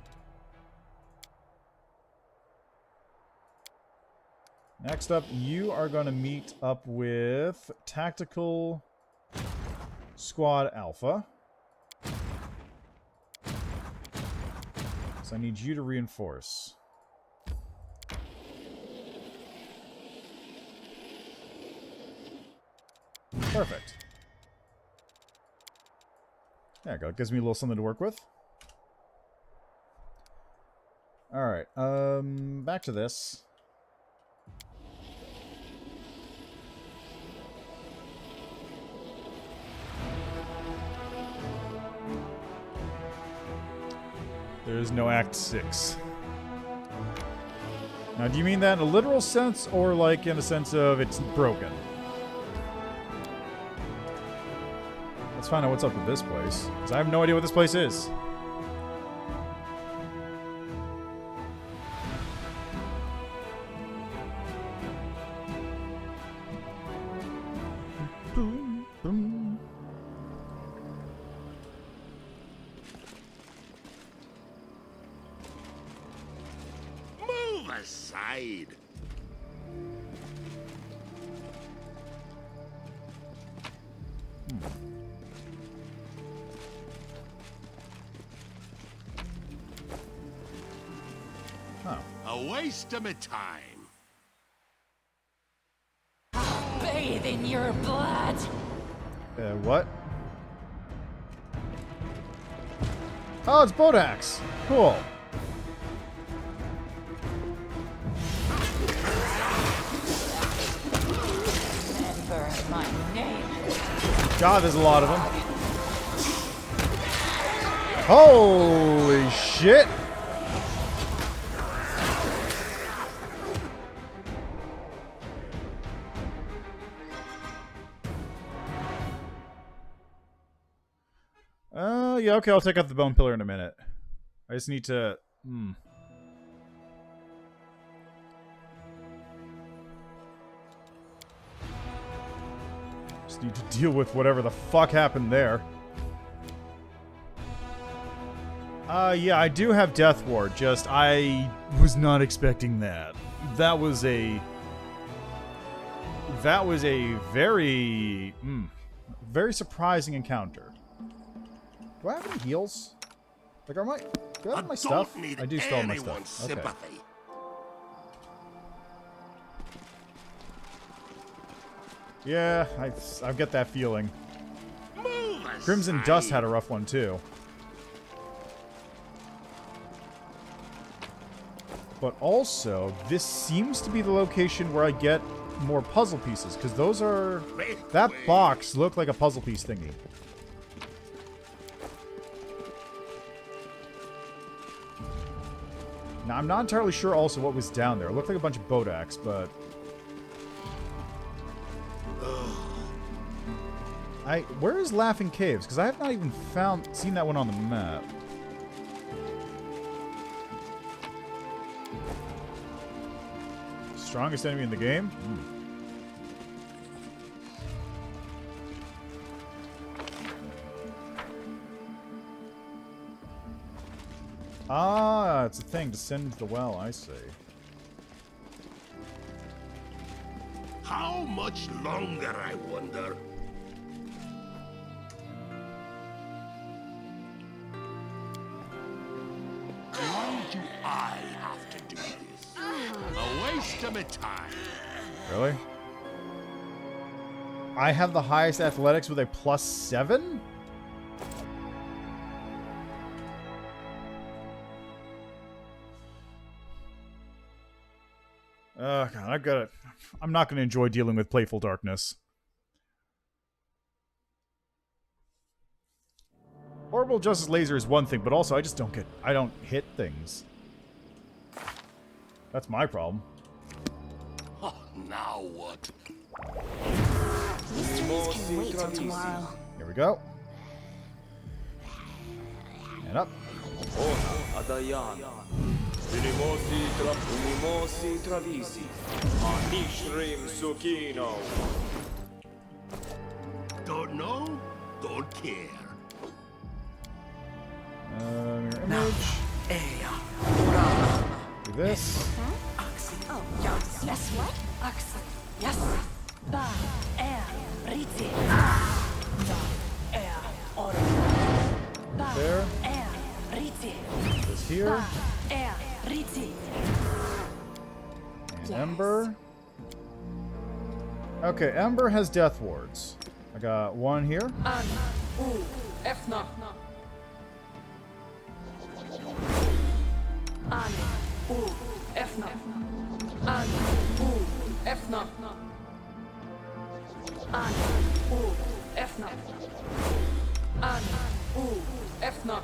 Next up, you are going to meet up with Tactical Squad Alpha. So I need you to reinforce. Perfect. There you go. It gives me a little something to work with. Alright, back to this. There is no Act 6. Now, do you mean that in a literal sense, or like in a sense of it's broken? Let's find out what's up with this place, because I have no idea what this place is. Boom, boom. Move aside. A waste of my time. Bathe in your blood. What? Oh, it's Bodax. Cool. Remember my name. God, there's a lot of them. Holy shit! Yeah, okay, I'll take out the bone pillar in a minute. I just need to... Just need to deal with whatever the fuck happened there. Yeah, I do have Death Ward, just I was not expecting that. That was a very, very surprising encounter. Do I have any heals? Like, do I have my stuff? I do still have my stuff. Okay. Sympathy. Yeah, I get that feeling. Crimson Dust had a rough one too. But also, this seems to be the location where I get more puzzle pieces, because those are... That box looked like a puzzle piece thingy. Now, I'm not entirely sure also what was down there. It looked like a bunch of Bodax, but... Where is Laughing Caves? Because I have not even seen that one on the map. Strongest enemy in the game? Ah, it's a thing to send into the well, I see. How much longer, I wonder? Why do I have to do this? A waste of my time. Really? I have the highest athletics with a +7? God, I'm not gonna enjoy dealing with playful darkness. Orbital Justice Laser is one thing, but also I don't hit things. That's my problem. Oh, now what? Mysteries can wait till tomorrow. Here we go. And up. Don't know? Don't care. Mirror image. Do this. Oh, yes, what? Yes. Ba, riti. There. Riti. This here. Riti. And Ember. Okay, Ember has death wards. I got one here. Efna. Efna. Efna. Efna. Efna.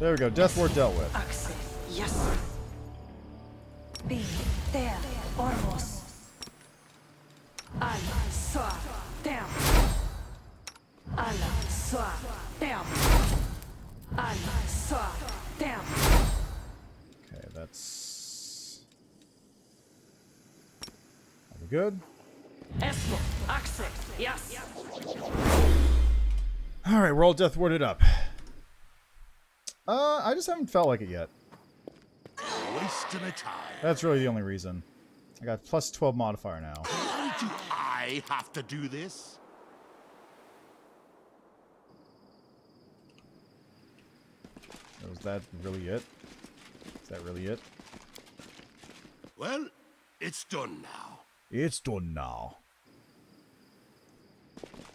There we go. Death ward dealt with. Yes. Be there. Ormos. Alla swa. Down. Alla swa. Down. Alla swa. Down. Okay, that's... Are we good? Esmo. Axel. Yes. Alright, we're all death warded up. I just haven't felt like it yet. Waste of my time. That's really the only reason. I got +12 modifier now. Why do I have to do this? Was that really it? Is that really it? Well, it's done now. It's done now.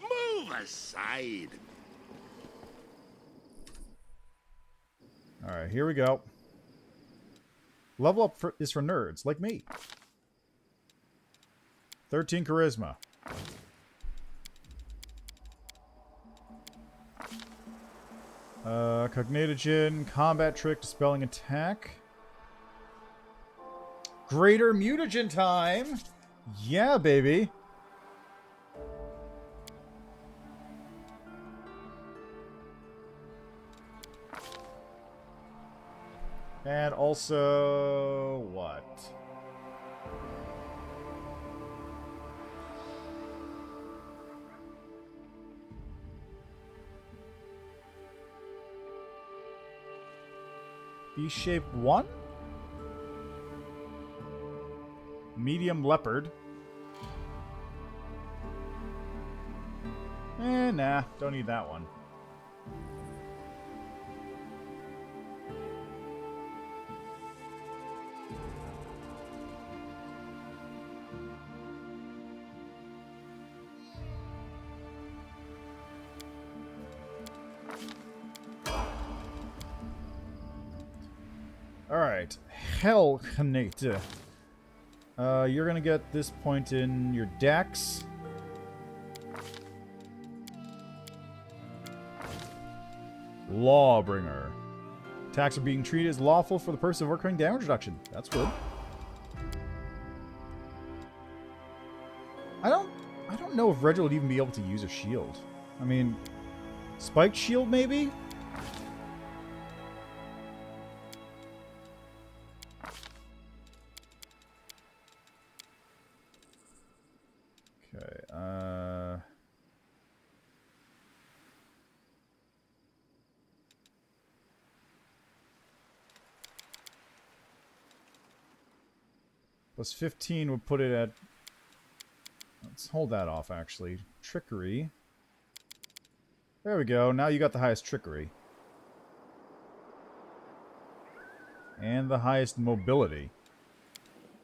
Move aside. Alright, here we go. Level up is for nerds, like me. 13 charisma. Cognitogen, combat trick, dispelling attack. Greater mutagen time! Yeah, baby! And also... what? B-shaped 1? Medium leopard. Nah, don't need that one. Alright, Hell Connect. You're gonna get this point in your dex. Lawbringer. Attacks are being treated as lawful for the purpose of recurring damage reduction. That's good. I don't know if Reggie would even be able to use a shield. I mean, spiked shield maybe? Okay, Plus 15 would put it at... Let's hold that off, actually. Trickery. There we go. Now you got the highest trickery. And the highest mobility.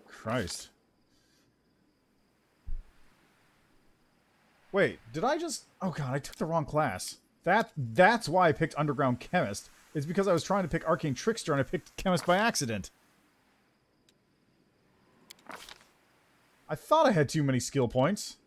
Christ. Wait, did I just... Oh god, I took the wrong class. That's why I picked Underground Chemist. It's because I was trying to pick Arcane Trickster and I picked Chemist by accident. I thought I had too many skill points.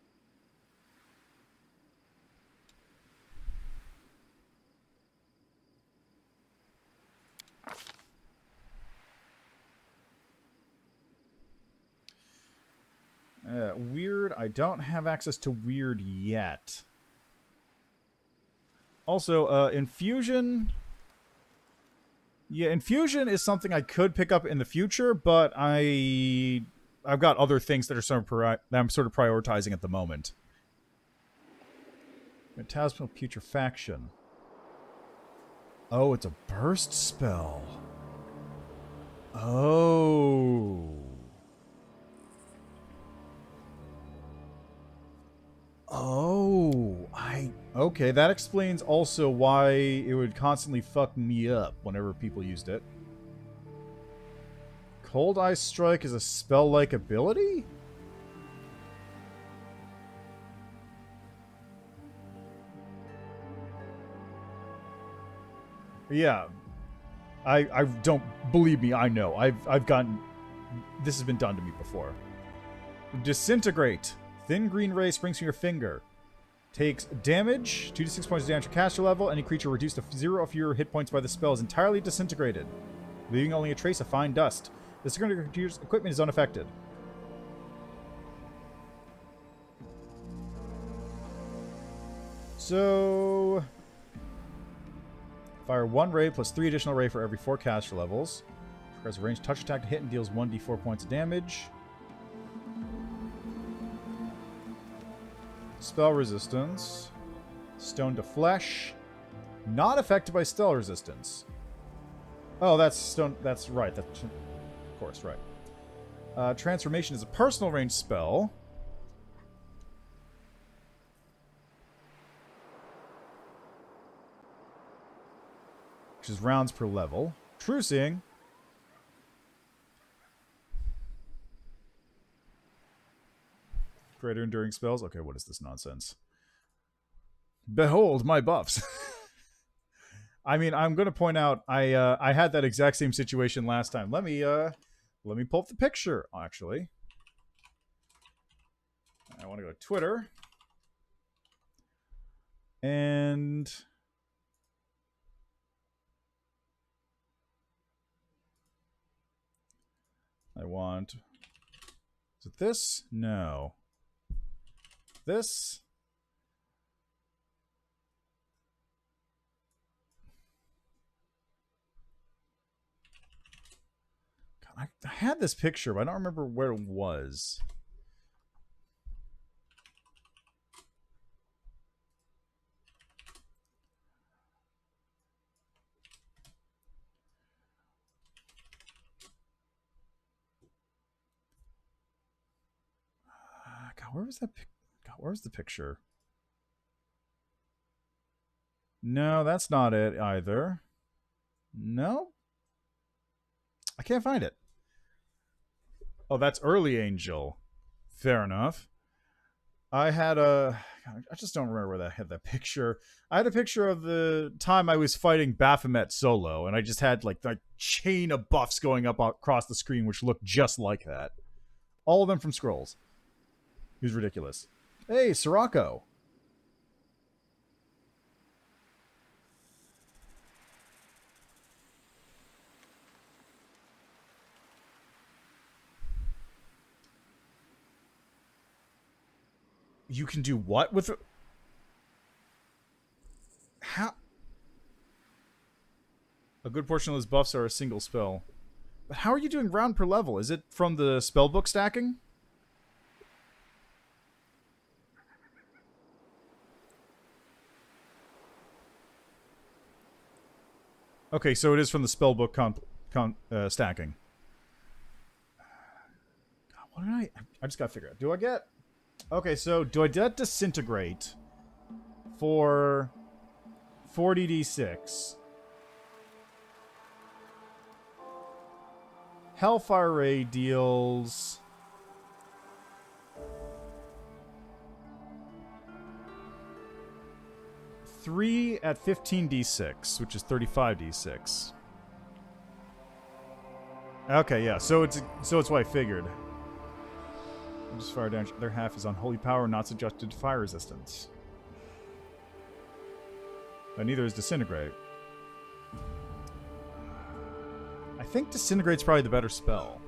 Weird. I don't have access to weird yet. Also, infusion... Yeah, infusion is something I could pick up in the future, but I've got other things that are that I'm sort of prioritizing at the moment. Phantasmal Putrefaction. Oh, it's a burst spell. Oh. Oh, okay, that explains also why it would constantly fuck me up whenever people used it. Cold Ice Strike is a spell-like ability? Yeah. I don't believe me, I know. I've gotten this has been done to me before. Disintegrate. Thin green ray springs from your finger. Takes damage, 2 to 6 points of damage at caster level. Any creature reduced to 0 or fewer hit points by the spell is entirely disintegrated, leaving only a trace of fine dust. The creature's equipment is unaffected. So... Fire 1 ray plus 3 additional ray for every 4 caster levels. Requires a ranged touch attack to hit and deals 1d4 points of damage. Spell resistance. Stone to flesh. Not affected by spell resistance. Oh, that's stone. That's right. That's, of course, right. Transformation is a personal range spell. Which is rounds per level. True Seeing. Greater enduring spells. Okay, what is this nonsense? Behold my buffs. I mean, I'm going to point out I had that exact same situation last time. Let me pull up the picture. Actually, I want to go to Twitter and I want. Is it this? No. This. God, I had this picture, but I don't remember where it was. God, where was that? God, where's the picture? No, that's not it either. No? I can't find it. Oh, that's Early Angel. Fair enough. I had a... I just don't remember where I had that picture. I had a picture of the time I was fighting Baphomet solo, and I just had like a chain of buffs going up across the screen, which looked just like that. All of them from Scrolls. It was ridiculous. Hey, Sirocco. You can do what with it? How? A good portion of those buffs are a single spell. But how are you doing round per level? Is it from the spellbook stacking? Okay, so it is from the spellbook stacking. God, What did I just gotta figure out. Do I get... Okay, so do I get Disintegrate for 40d6? Hellfire Ray deals... 3 at 15d6, which is 35d6. Okay, yeah, so it's what I figured. Just fire damage. Their half is on holy power, not subjected to fire resistance. But neither is Disintegrate. I think Disintegrate's probably the better spell.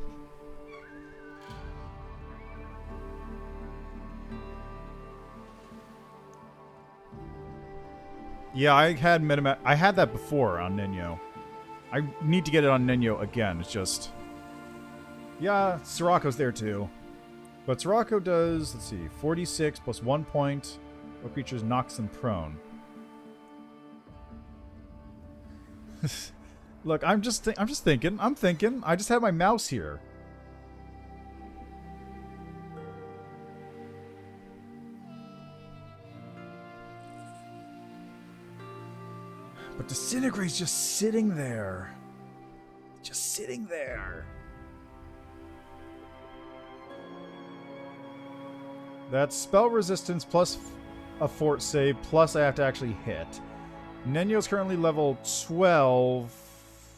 Yeah, I had that before on Ninyo. I need to get it on Ninyo again. It's just... Yeah, Sirocco's there too. But Sirocco does, let's see, 46 plus 1 point. What creatures knocks them prone? Look, I'm just thinking. I just have my mouse here. But Disintegrate's just sitting there. Just sitting there. That's spell resistance plus a fort save, plus I have to actually hit. Nenyo's currently level 12.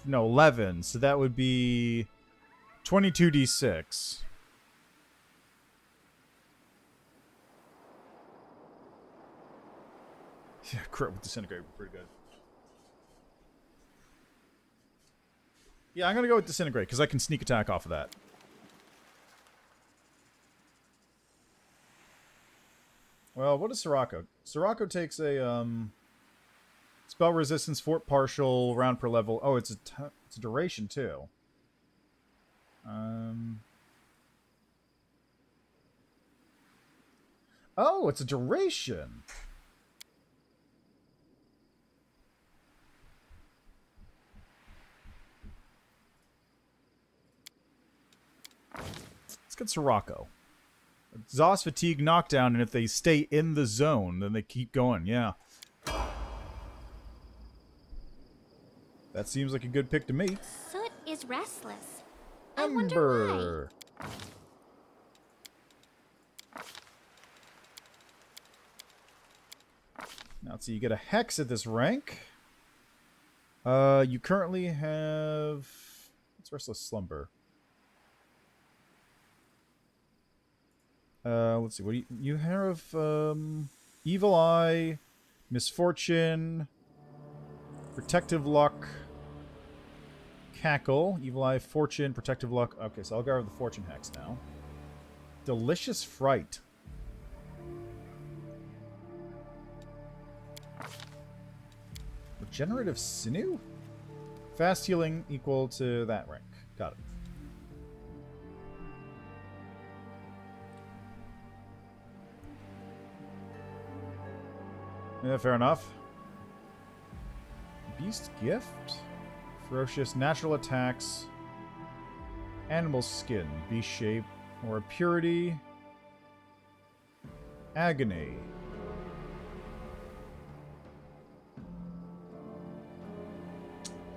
No, 11. So that would be 22d6. Yeah, crit with Disintegrate would be pretty good. Yeah, I'm going to go with Disintegrate, because I can sneak attack off of that. Well, what is Sirocco? Sirocco takes a spell resistance, fort partial, round per level. Oh, it's a duration, too. Oh, it's a duration. Let's get Sirocco. Exhaust, fatigue, knockdown, and if they stay in the zone, then they keep going, yeah. That seems like a good pick to me. Soot is restless. Ember. I wonder why. Now, let's see, you get a Hex at this rank. You currently have... What's Restless Slumber? Let's see, what do you have? Evil Eye, Misfortune, Protective Luck, Cackle, Evil Eye, Fortune, Protective Luck. Okay, so I'll go with the Fortune Hex now. Delicious Fright. Regenerative Sinew? Fast healing equal to that rank. Got it. Yeah, fair enough. Beast Gift? Ferocious natural attacks. Animal skin. Beast shape. Or purity. Agony.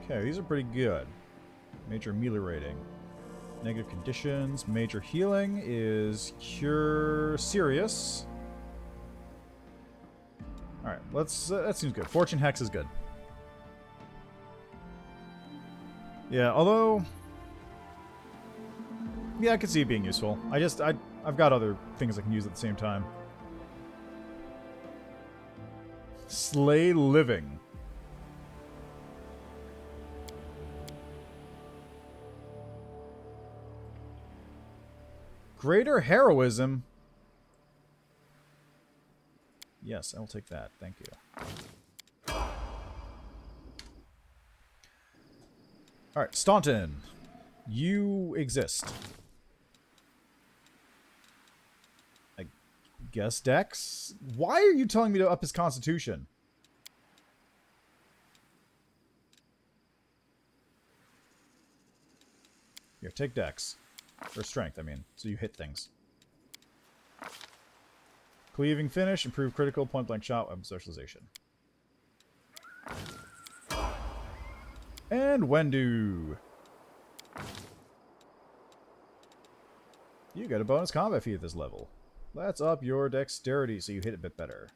Okay, these are pretty good. Major melee rating. Negative conditions. Major healing is Cure Serious. Alright, let's that seems good. Fortune Hex is good. Yeah, although... Yeah, I could see it being useful. I've got other things I can use at the same time. Slay Living. Greater Heroism. Yes, I'll take that. Thank you. Alright, Staunton. You exist. I guess Dex? Why are you telling me to up his Constitution? Here, take Dex. Or strength, I mean. So you hit things. Cleaving finish, improve critical, point blank shot, weapon specialization. And Wendu. You get a bonus combat feat at this level. Let's up your dexterity so you hit a bit better.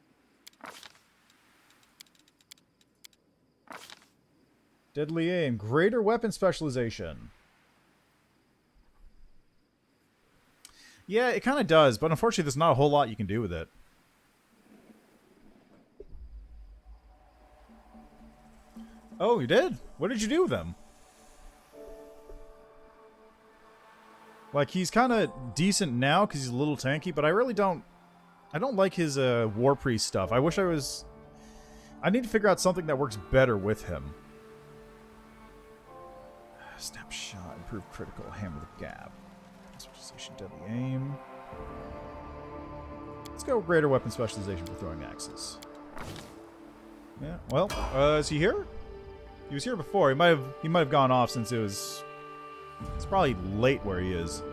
Deadly aim, greater weapon specialization. Yeah, it kind of does, but unfortunately there's not a whole lot you can do with it. Oh, you did? What did you do with him? Like, he's kind of decent now because he's a little tanky, but I really don't... I don't like his War Priest stuff. I wish I was... I need to figure out something that works better with him. Snapshot, improve critical, hammer the gap. Specialization, deadly aim. Let's go greater weapon specialization for throwing axes. Yeah, well, is he here? He was here before. He might have gone off since it was... It's probably late where he is.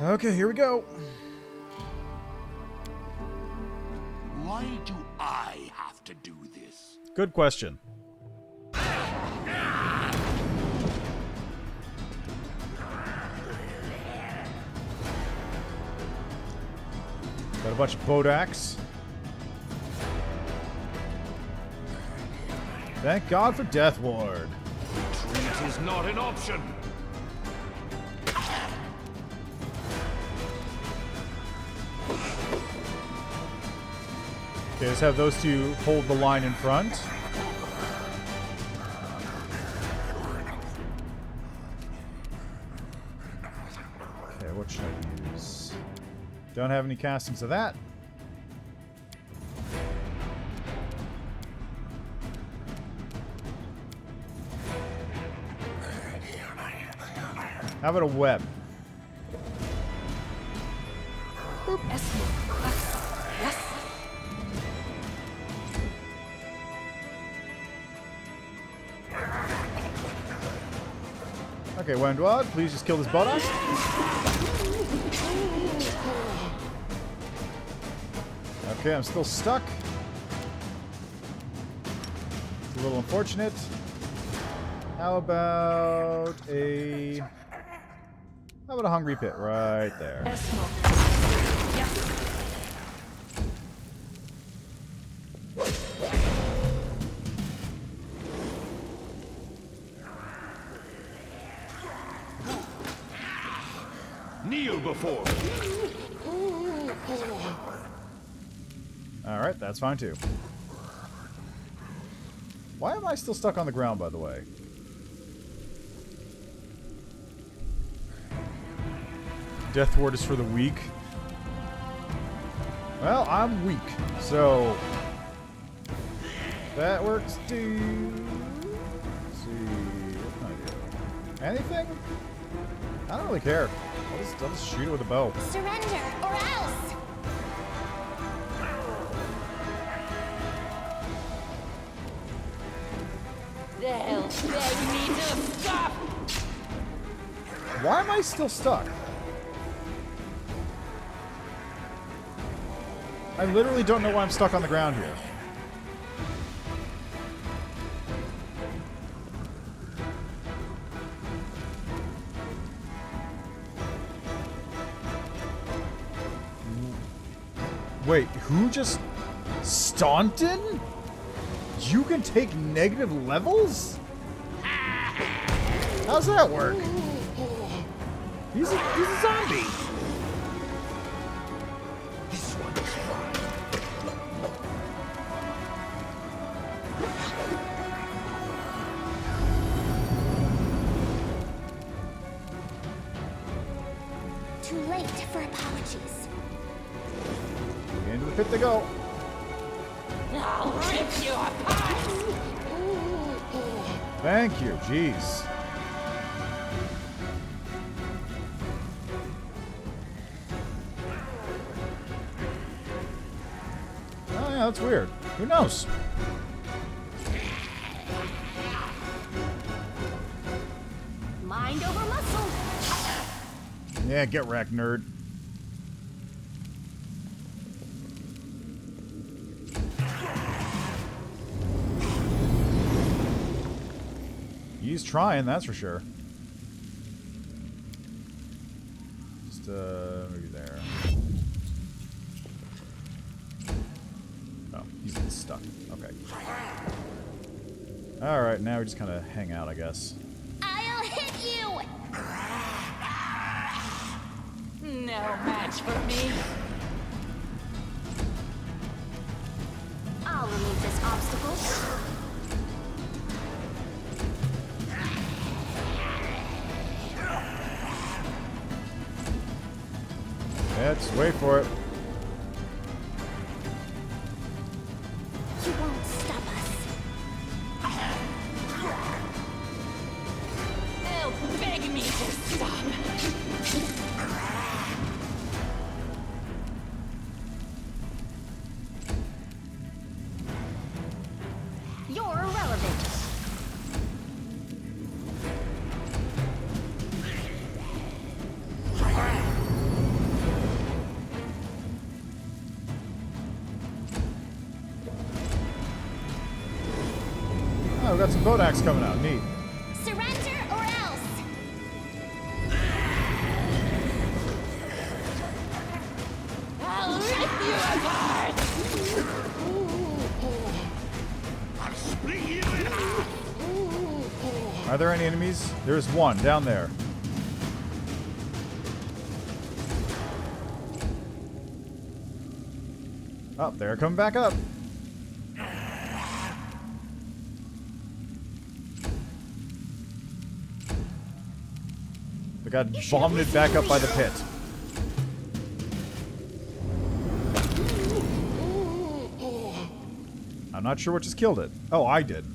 Okay, here we go. Why do I have to do this? Good question. Got a bunch of Bodaks. Thank God for Death Ward. Retreat is not an option. Okay, let's have those two hold the line in front. Okay, what should I use? Don't have any castings of that. How about a web? Okay, Wendwad, please just kill this Bodak. Okay, I'm still stuck. It's a little unfortunate. How about a hungry pit right there? Kneel before me. Alright, that's fine too. Why am I still stuck on the ground, by the way? Death Ward is for the weak. Well, I'm weak, so that works too. Let's see, what can I do? Anything? I don't really care. I'll just shoot it with a bow. Surrender, or else! They'll beg me to stop! Why am I still stuck? I literally don't know why I'm stuck on the ground here. Wait, who just... Staunton? You can take negative levels? How's that work? He's a zombie. This one is mine. Too late for apologies. Into the pit they go. I'll rip you apart! Thank you, jeez. Oh yeah, that's weird. Who knows? Mind over muscle. Yeah, get wrecked, nerd. He's trying, that's for sure. Just, maybe there. Oh, he's stuck. Okay. Alright, now we just kind of hang out, I guess. I'll hit you! No match for me. I'll remove this obstacle. Let's wait for it. You won't stop us. They'll beg me to stop. You're irrelevant. Oh, we got some boat axe coming out. Neat. Surrender or else! I'll rip you apart. I'll split you in half. Are there any enemies? There's one down there. Oh, they're coming back up. They got vomited back up by the pit. I'm not sure what just killed it. Oh, I did.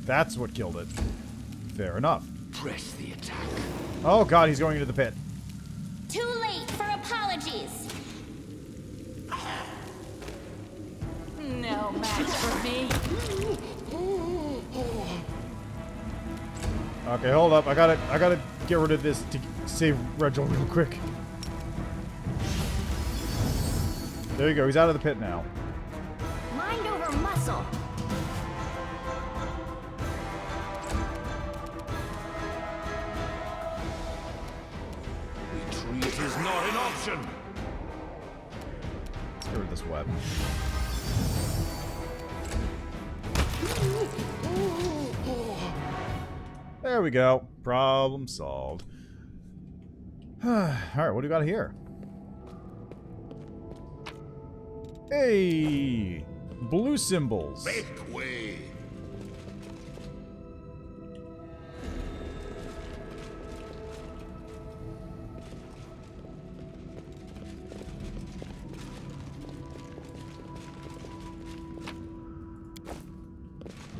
That's what killed it. Fair enough. Press the attack. Oh god, he's going into the pit. Too late for apologies. No match for me. Okay, hold up. I gotta get rid of this to save Regil real quick. There you go. He's out of the pit now. Mind over muscle. Retreat is not an option. Let's get rid of this web. There we go. Problem solved. Alright, what do we got here? Hey! Blue symbols. Make way.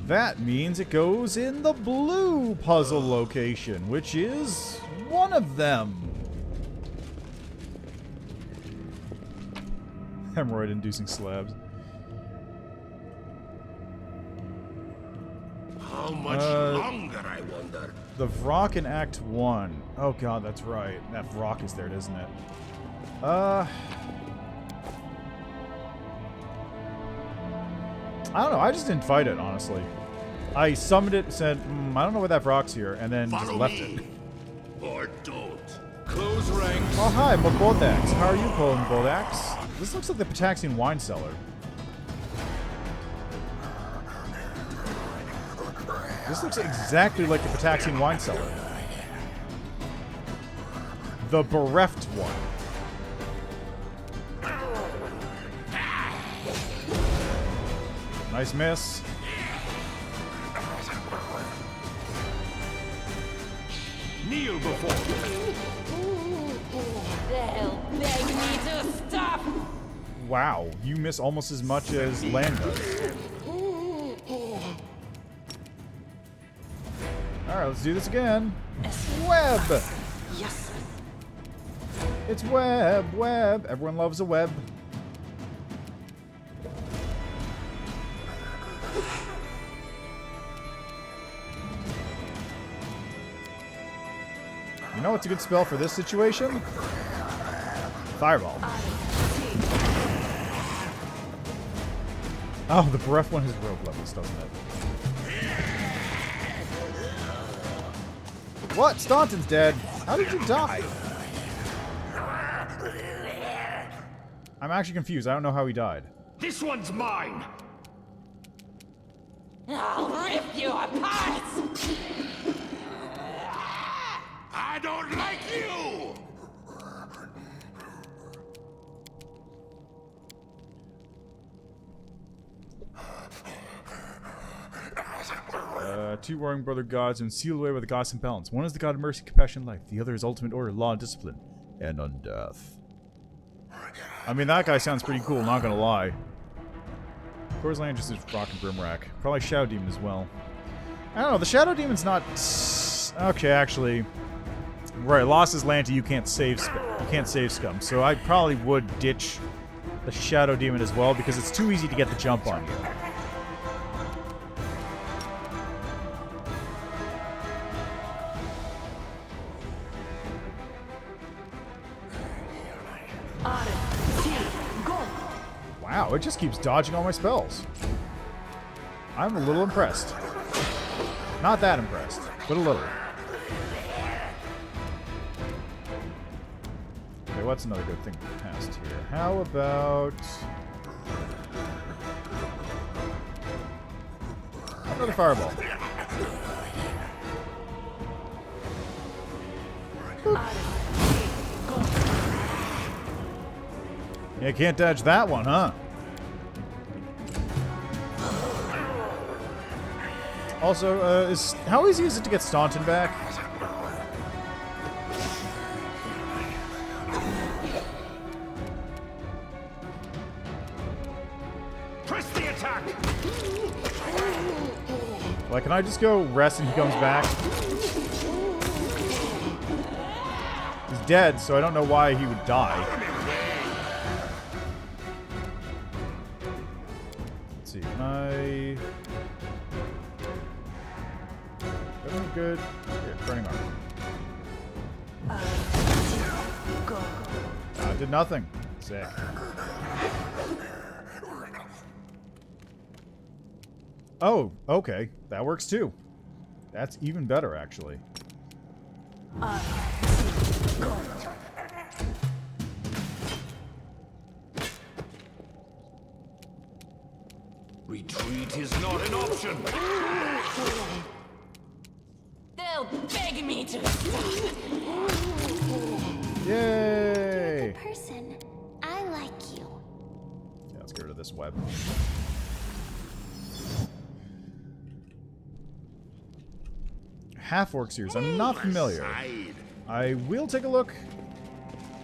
That means it goes in the blue puzzle location, which is one of them. Hemorrhoid-inducing slabs. How much longer, I wonder? The Vrock in Act 1. Oh god, that's right. That Vrock is there, isn't it? I don't know. I just didn't fight it, honestly. I summoned it, said, I don't know where that Vrock's here, and then just left it. Or don't. Close ranks. Oh, hi, Mobodax. How are you, Mobodax? This looks like the Pataxian wine cellar. This looks exactly like the Pataxian wine cellar. The bereft one. Nice miss. Kneel before me. They'll beg me to stop. Wow, you miss almost as much as Land does. Alright, let's do this again. Web! Yes. It's web, web. Everyone loves a web. You know what's a good spell for this situation? Fireball. Oh, the breath one has rogue levels, doesn't it? What? Staunton's dead. How did you die? I'm actually confused. I don't know how he died. This one's mine! I'll rip you apart! I don't like you! 2 warring brother gods and sealed away by the gods and balance. One is the god of mercy, compassion, life. The other is ultimate order, law, and discipline. And undeath. I mean, that guy sounds pretty cool, not gonna lie. Corsland just is rock and brimrack. Probably Shadow Demon as well. I don't know, the Shadow Demon's not... Okay, actually... Right, lost his land to you can't save scum. So I probably would ditch the Shadow Demon as well, because it's too easy to get the jump on you. Wow, it just keeps dodging all my spells. I'm a little impressed. Not that impressed, but a little. Okay, what's another good thing to cast here? How about... another fireball. You can't dodge that one, huh? Also, how easy is it to get Staunton back? Press the attack! Like, can I just go rest and he comes back? He's dead, so I don't know why he would die. Let's see, can I... good. Yeah, burning armor. Did nothing. Sick. Oh, okay. That works too. That's even better, actually. Retreat is not an option! They'll beg me to stop. Yay! Good person. I like you. Yeah, let's get rid of this web. Half-orc series. I'm not familiar. I will take a look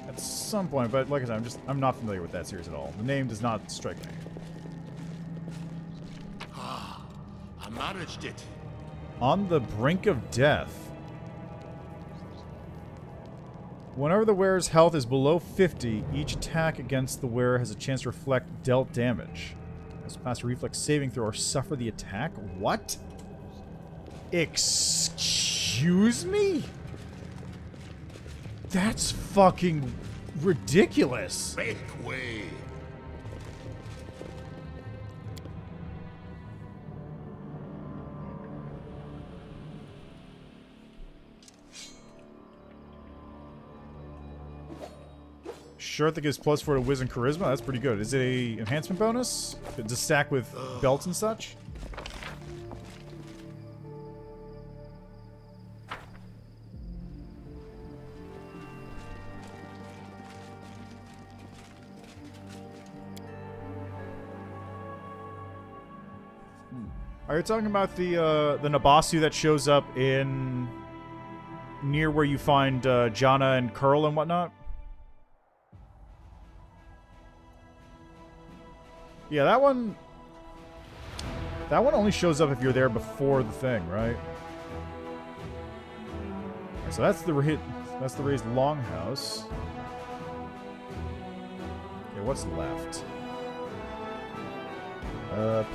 at some point, but like I said, I'm not familiar with that series at all. The name does not strike me. I managed it. On the brink of death. Whenever the wearer's health is below 50, each attack against the wearer has a chance to reflect dealt damage. Must pass a reflex saving throw or suffer the attack? What? Excuse me? That's fucking ridiculous. Make way. Sure, that gives +4 to Wiz and Charisma. That's pretty good. Is it a enhancement bonus? Does it stack with belts and such? Are you talking about the Nabasu that shows up in near where you find Jana and Curl and whatnot? Yeah, that one only shows up if you're there before the thing, right? So that's the raised longhouse. Okay, what's left?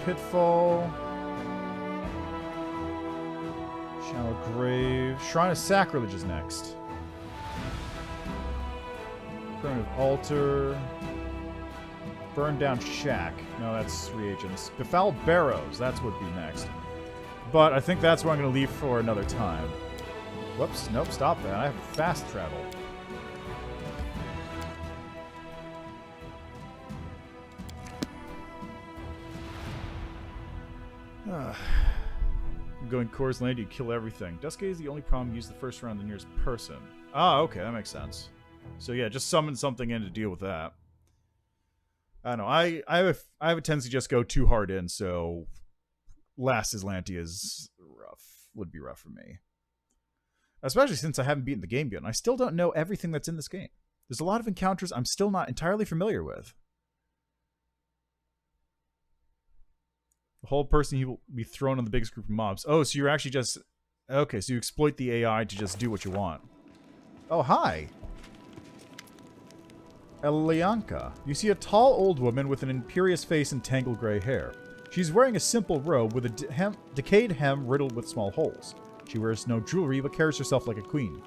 Pitfall. Shallow Grave. Shrine of Sacrilege is next. Primitive altar. Burn down shack. No, that's reagents. Befoul barrows. That's what would be next. But I think that's where I'm going to leave for another time. Whoops. Nope, stop that. I have fast travel. Going Core's Land, you kill everything. Duskay is the only problem. Use the first round the nearest person. Ah, okay, that makes sense. So yeah, just summon something in to deal with that. I don't know. I have a tendency to just go too hard in, so last Islantia is rough. Would be rough for me. Especially since I haven't beaten the game yet, and I still don't know everything that's in this game. There's a lot of encounters I'm still not entirely familiar with. The whole person he will be thrown on the biggest group of mobs. Oh, so you're actually just... Okay, so you exploit the AI to just do what you want. Oh, hi! Elianka. You see a tall old woman with an imperious face and tangled gray hair. She's wearing a simple robe with a decayed hem riddled with small holes. She wears no jewelry but carries herself like a queen.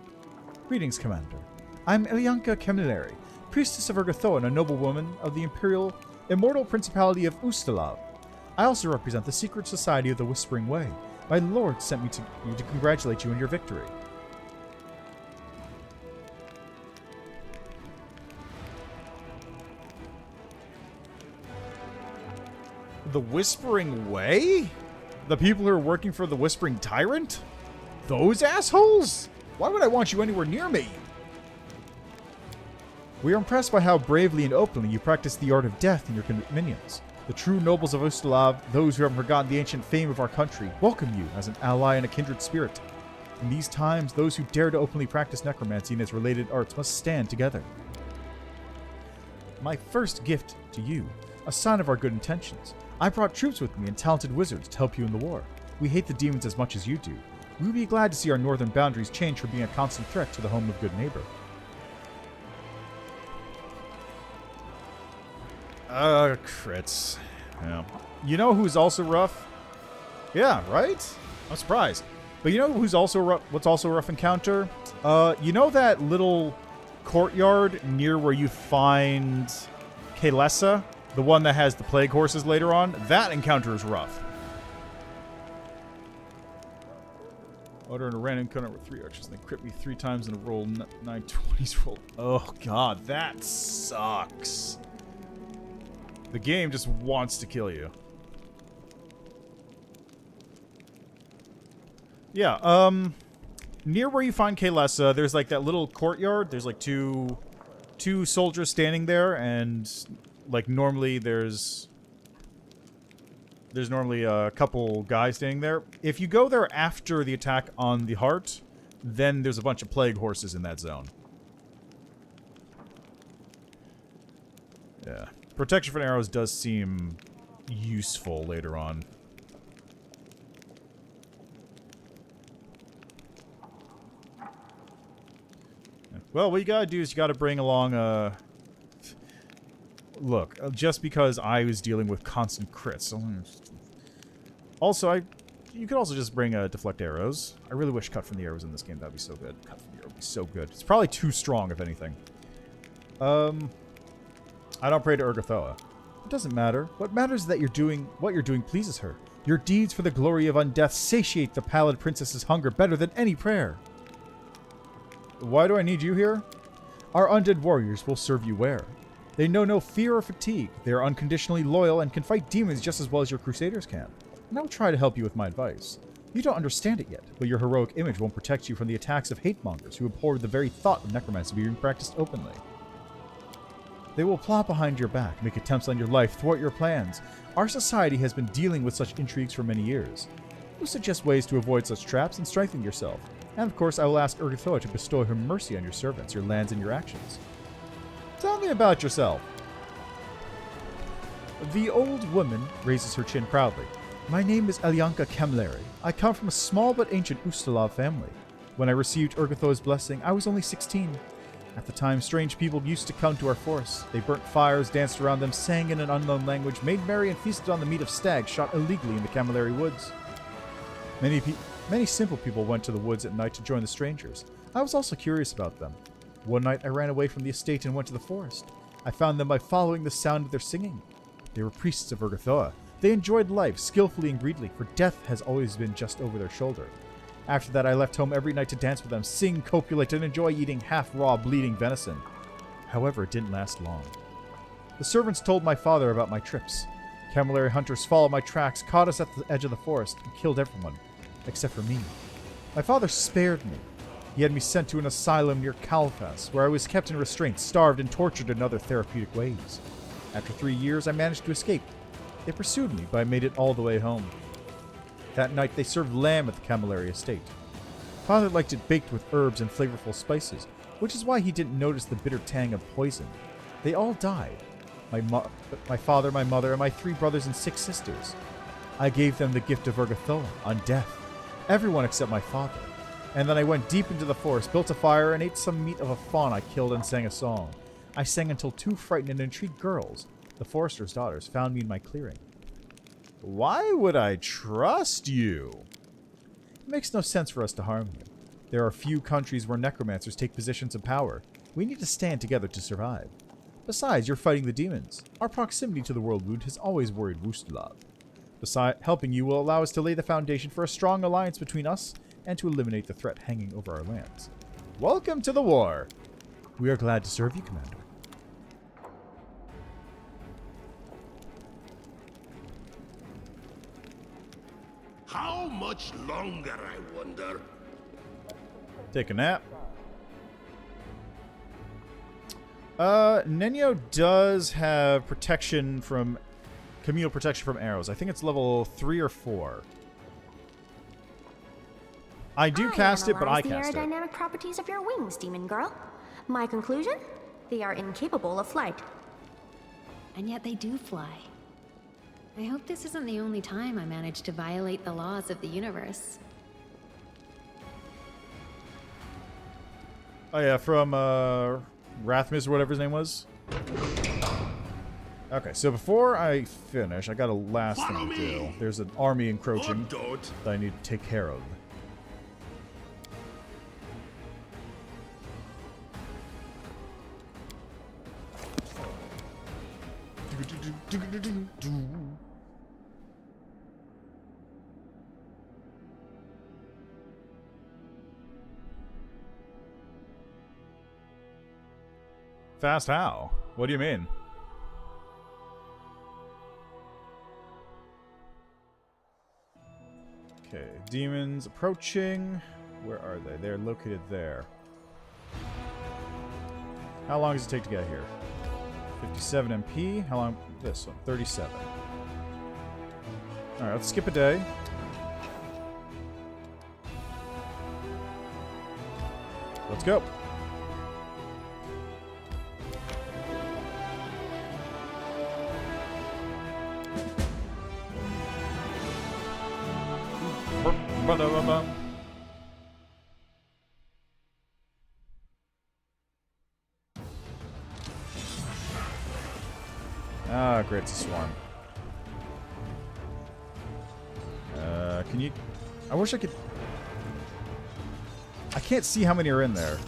Greetings, Commander. I'm Elianka Kemleri, priestess of Urgathoa and a noblewoman of the immortal principality of Ustalav. I also represent the secret society of the Whispering Way. My lord sent me to you to congratulate you on your victory. The Whispering Way? The people who are working for the Whispering Tyrant? Those assholes? Why would I want you anywhere near me? We are impressed by how bravely and openly you practice the art of death in your minions. The true nobles of Ustalav, those who haven't forgotten the ancient fame of our country, welcome you as an ally and a kindred spirit. In these times, those who dare to openly practice necromancy and its related arts must stand together. My first gift to you, a sign of our good intentions. I brought troops with me and talented wizards to help you in the war. We hate the demons as much as you do. We would be glad to see our northern boundaries change from being a constant threat to the home of good neighbor. Crits. Yeah. You know who's also rough? Yeah, right? I'm surprised. But you know who's also rough? What's also a rough encounter? You know that little courtyard near where you find Kalesa? The one that has the plague horses later on? That encounter is rough. Order in a random encounter with 3 archers, and they crit me 3 times in a roll, 9 20s roll. Oh god, that sucks. The game just wants to kill you. Yeah, near where you find Kalesa, there's like that little courtyard. There's like two soldiers standing there, and like normally there's normally a couple guys standing there. If you go there after the attack on the heart, then there's a bunch of plague horses in that zone. Yeah. Protection from arrows does seem useful later on. Well, what you gotta do is you gotta bring along a... Look, just because I was dealing with constant crits. Also, you could also just bring deflect arrows. I really wish cut from the arrows in this game. That'd be so good. Cut from the arrow would be so good. It's probably too strong, if anything. I don't pray to Urgathoa. It doesn't matter. What matters is that what you're doing pleases her. Your deeds for the glory of undeath satiate the pallid princess's hunger better than any prayer. Why do I need you here? Our undead warriors will serve you where. They know no fear or fatigue. They are unconditionally loyal and can fight demons just as well as your crusaders can. And I will try to help you with my advice. You don't understand it yet, but your heroic image won't protect you from the attacks of hate-mongers who abhor the very thought of necromancy being practiced openly. They will plot behind your back, make attempts on your life, thwart your plans. Our society has been dealing with such intrigues for many years. You suggest ways to avoid such traps and strengthen yourself. And of course, I will ask Urgathoa to bestow her mercy on your servants, your lands, and your actions. Tell me about yourself. The old woman raises her chin proudly. My name is Elianka Kemleri. I come from a small but ancient Ustalav family. When I received Urgathoa's blessing, I was only 16. At the time, strange people used to come to our forest. They burnt fires, danced around them, sang in an unknown language, made merry, and feasted on the meat of stags shot illegally in the Kemleri woods. Many simple people went to the woods at night to join the strangers. I was also curious about them. One night I ran away from the estate and went to the forest. I found them by following the sound of their singing. They were priests of Urgathoa. They enjoyed life, skillfully and greedily, for death has always been just over their shoulder. After that, I left home every night to dance with them, sing, copulate, and enjoy eating half-raw, bleeding venison. However, it didn't last long. The servants told my father about my trips. Camillary hunters followed my tracks, caught us at the edge of the forest, and killed everyone, except for me. My father spared me. He had me sent to an asylum near Calfas, where I was kept in restraint, starved, and tortured in other therapeutic ways. After 3 years, I managed to escape. They pursued me, but I made it all the way home. That night, they served lamb at the Camillary estate. Father liked it baked with herbs and flavorful spices, which is why he didn't notice the bitter tang of poison. They all died. My father, my mother, and my 3 brothers and 6 sisters. I gave them the gift of Urgathoa on death. Everyone except my father. And then I went deep into the forest, built a fire, and ate some meat of a fawn I killed and sang a song. I sang until 2 frightened and intrigued girls, the forester's daughters, found me in my clearing. Why would I trust you? It makes no sense for us to harm you. There are few countries where necromancers take positions of power. We need to stand together to survive. Besides, you're fighting the demons. Our proximity to the world wound has always worried Wustlav. Besides, helping you will allow us to lay the foundation for a strong alliance between us and to eliminate the threat hanging over our lands. Welcome to the war. We are glad to serve you, Commander. How much longer, I wonder? Take a nap. Nenyo does have protection from... communal protection from arrows. I think it's level 3 or 4. I do cast it, but I cast it. The aerodynamic properties of your wings, demon girl. My conclusion? They are incapable of flight. And yet they do fly. I hope this isn't the only time I managed to violate the laws of the universe. Oh yeah, from Rathmis or whatever his name was. Okay, so before I finish, I got a last thing to do. There's an army encroaching that I need to take care of. Fast how? What do you mean? Okay, demons approaching. Where are they? They're located there. How long does it take to get here? 57 MP. How long? This one. 37. Alright, let's skip a day. Let's go. Ah, great, it's a swarm. Can you... I wish I could... I can't see how many are in there.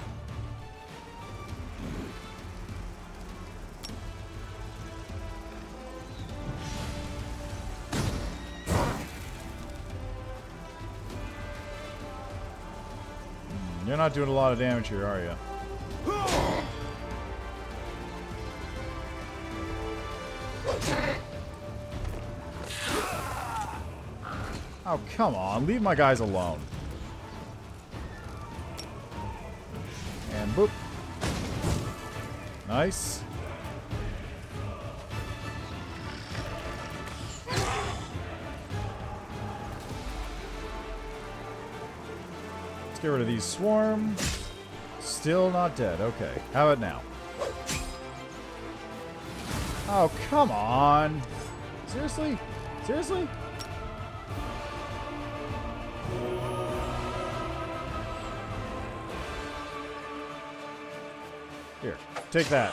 You're not doing a lot of damage here, are you? Oh, come on. Leave my guys alone. And boop. Nice. Let's get rid of these swarms. Still not dead. Okay. How about now? Oh, come on. Seriously? Seriously? Here, take that.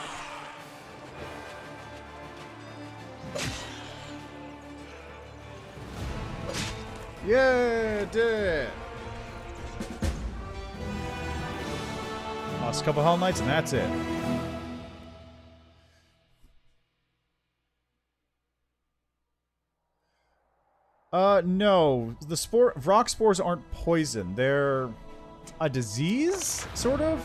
Yeah, did it. boss. A couple Hell Knights, and that's it. No. The rock spores aren't poison. They're a disease, sort of?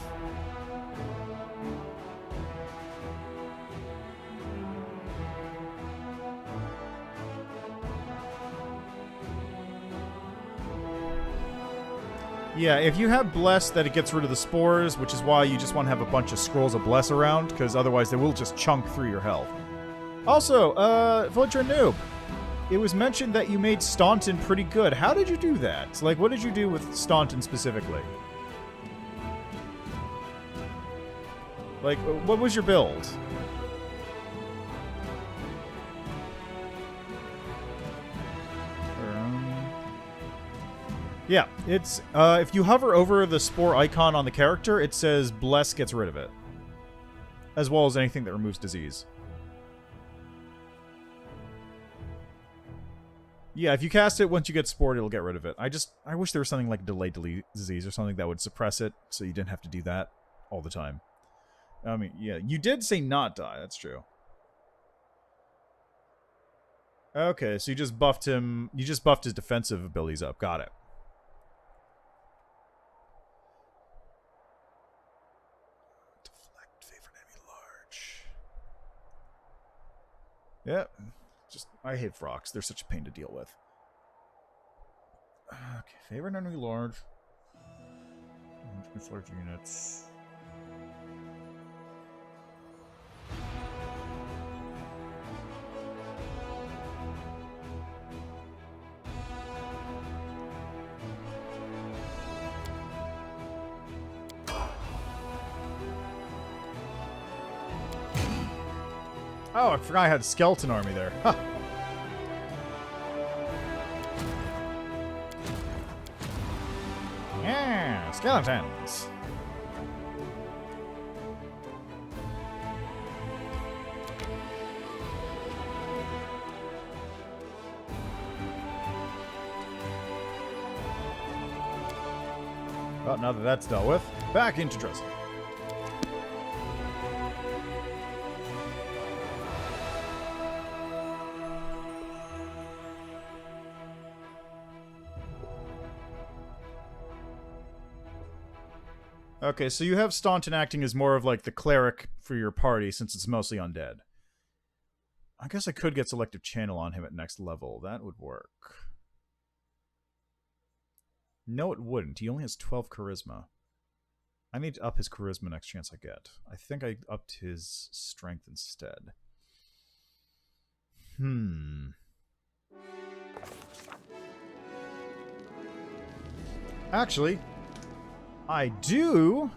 Yeah, if you have Bless, that it gets rid of the spores, which is why you just want to have a bunch of scrolls of Bless around, because otherwise they will just chunk through your health. Also, Villager Noob, it was mentioned that you made Staunton pretty good. How did you do that? Like, what did you do with Staunton specifically? Like, what was your build? Yeah, it's, if you hover over the spore icon on the character, it says Bless gets rid of it. As well as anything that removes disease. Yeah, if you cast it, once you get spored, it'll get rid of it. I wish there was something like delayed disease or something that would suppress it, so you didn't have to do that all the time. I mean, yeah, you did say not die, that's true. Okay, so you just buffed him, you just buffed his defensive abilities up, got it. Yep. Just, I hate rocks. They're such a pain to deal with. Okay, favorite enemy large. Large units. Oh, I forgot I had a skeleton army there. Huh. Yeah, skeletons. Well, now that that's dealt with, back into Drezen. Okay, so you have Staunton acting as more of like the cleric for your party since it's mostly undead. I guess I could get Selective Channel on him at next level. That would work. No, it wouldn't. He only has 12 charisma. I need to up his charisma next chance I get. I think I upped his strength instead. Actually, I do.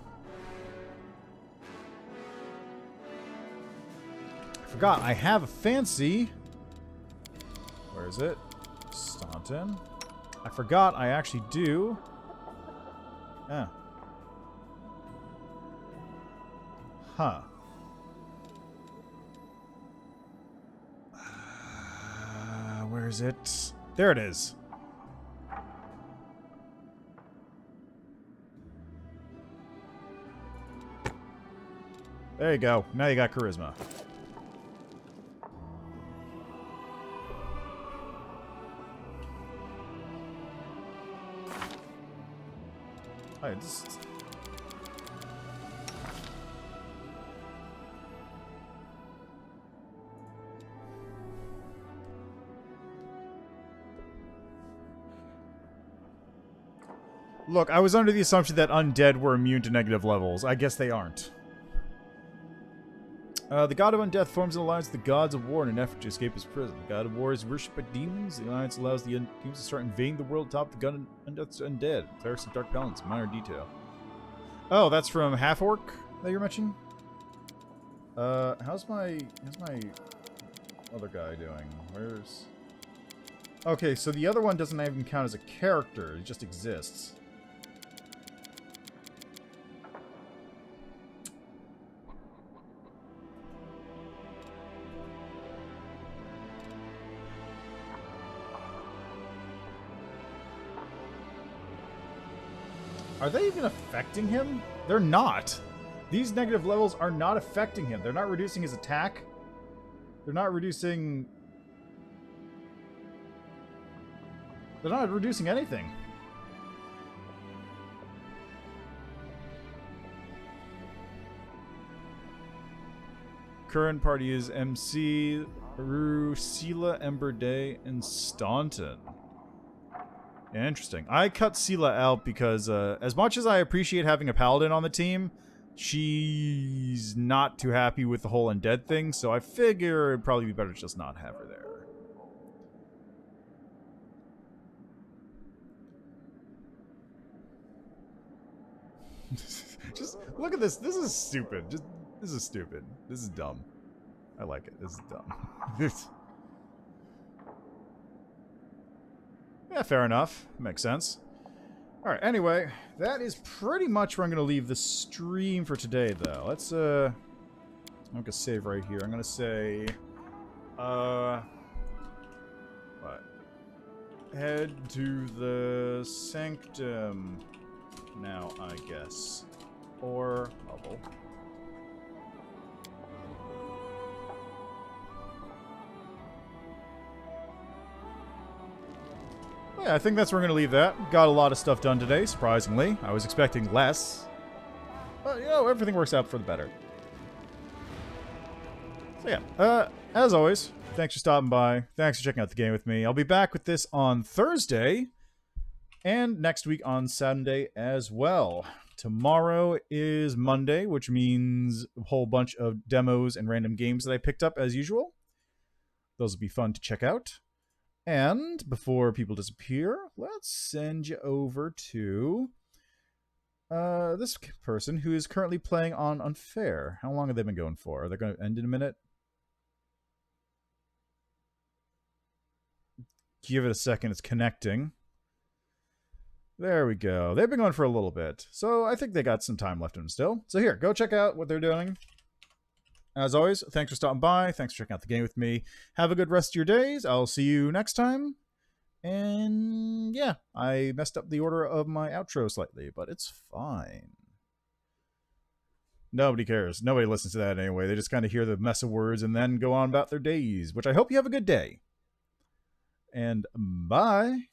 I forgot, I have a fancy. Where is it? Staunton. I forgot I actually do. Yeah. Huh. Where is it? There it is. There you go. Now you got charisma. I just... Look, I was under the assumption that undead were immune to negative levels. I guess they aren't. The god of undeath forms an alliance with the gods of war in an effort to escape his prison. The god of war is worshipped by demons. The alliance allows the demons to start invading the world atop the god of undeath's undead. Clerics of dark balance, minor detail. Oh, that's from Half Orc that you're mentioning? How's my other guy doing? Where's... Okay, so the other one doesn't even count as a character. It just exists. Are they even affecting him? They're not. These negative levels are not affecting him. They're not reducing his attack. They're not reducing... They're not reducing anything. Current party is MC, Sela, Ember Day, and Staunton. Interesting. I cut Sela out because as much as I appreciate having a paladin on the team, she's not too happy with the whole undead thing, so I figure it'd probably be better to just not have her there. Just look at this. This is stupid. This is stupid. This is dumb. I like it. This is dumb. Yeah, fair enough. Makes sense. Alright, anyway, that is pretty much where I'm going to leave the stream for today, though. Let's, I'm going to save right here. I'm going to say, what? Head to the Sanctum now, I guess. Or bubble. Yeah, I think that's where we're going to leave that. Got a lot of stuff done today, surprisingly. I was expecting less. But, you know, everything works out for the better. So, yeah. As always, thanks for stopping by. Thanks for checking out the game with me. I'll be back with this on Thursday. And next week on Sunday as well. Tomorrow is Monday, which means a whole bunch of demos and random games that I picked up as usual. Those will be fun to check out. And before people disappear, let's send you over to this person who is currently playing on Unfair. How long have they been going for? Are they going to end in a minute? Give it a second. It's connecting. There we go. They've been going for a little bit. So I think they got some time left in them still. So here, go check out what they're doing. As always, thanks for stopping by. Thanks for checking out the game with me. Have a good rest of your days. I'll see you next time. And yeah, I messed up the order of my outro slightly, but it's fine. Nobody cares. Nobody listens to that anyway. They just kind of hear the mess of words and then go on about their days, which I hope you have a good day. And bye.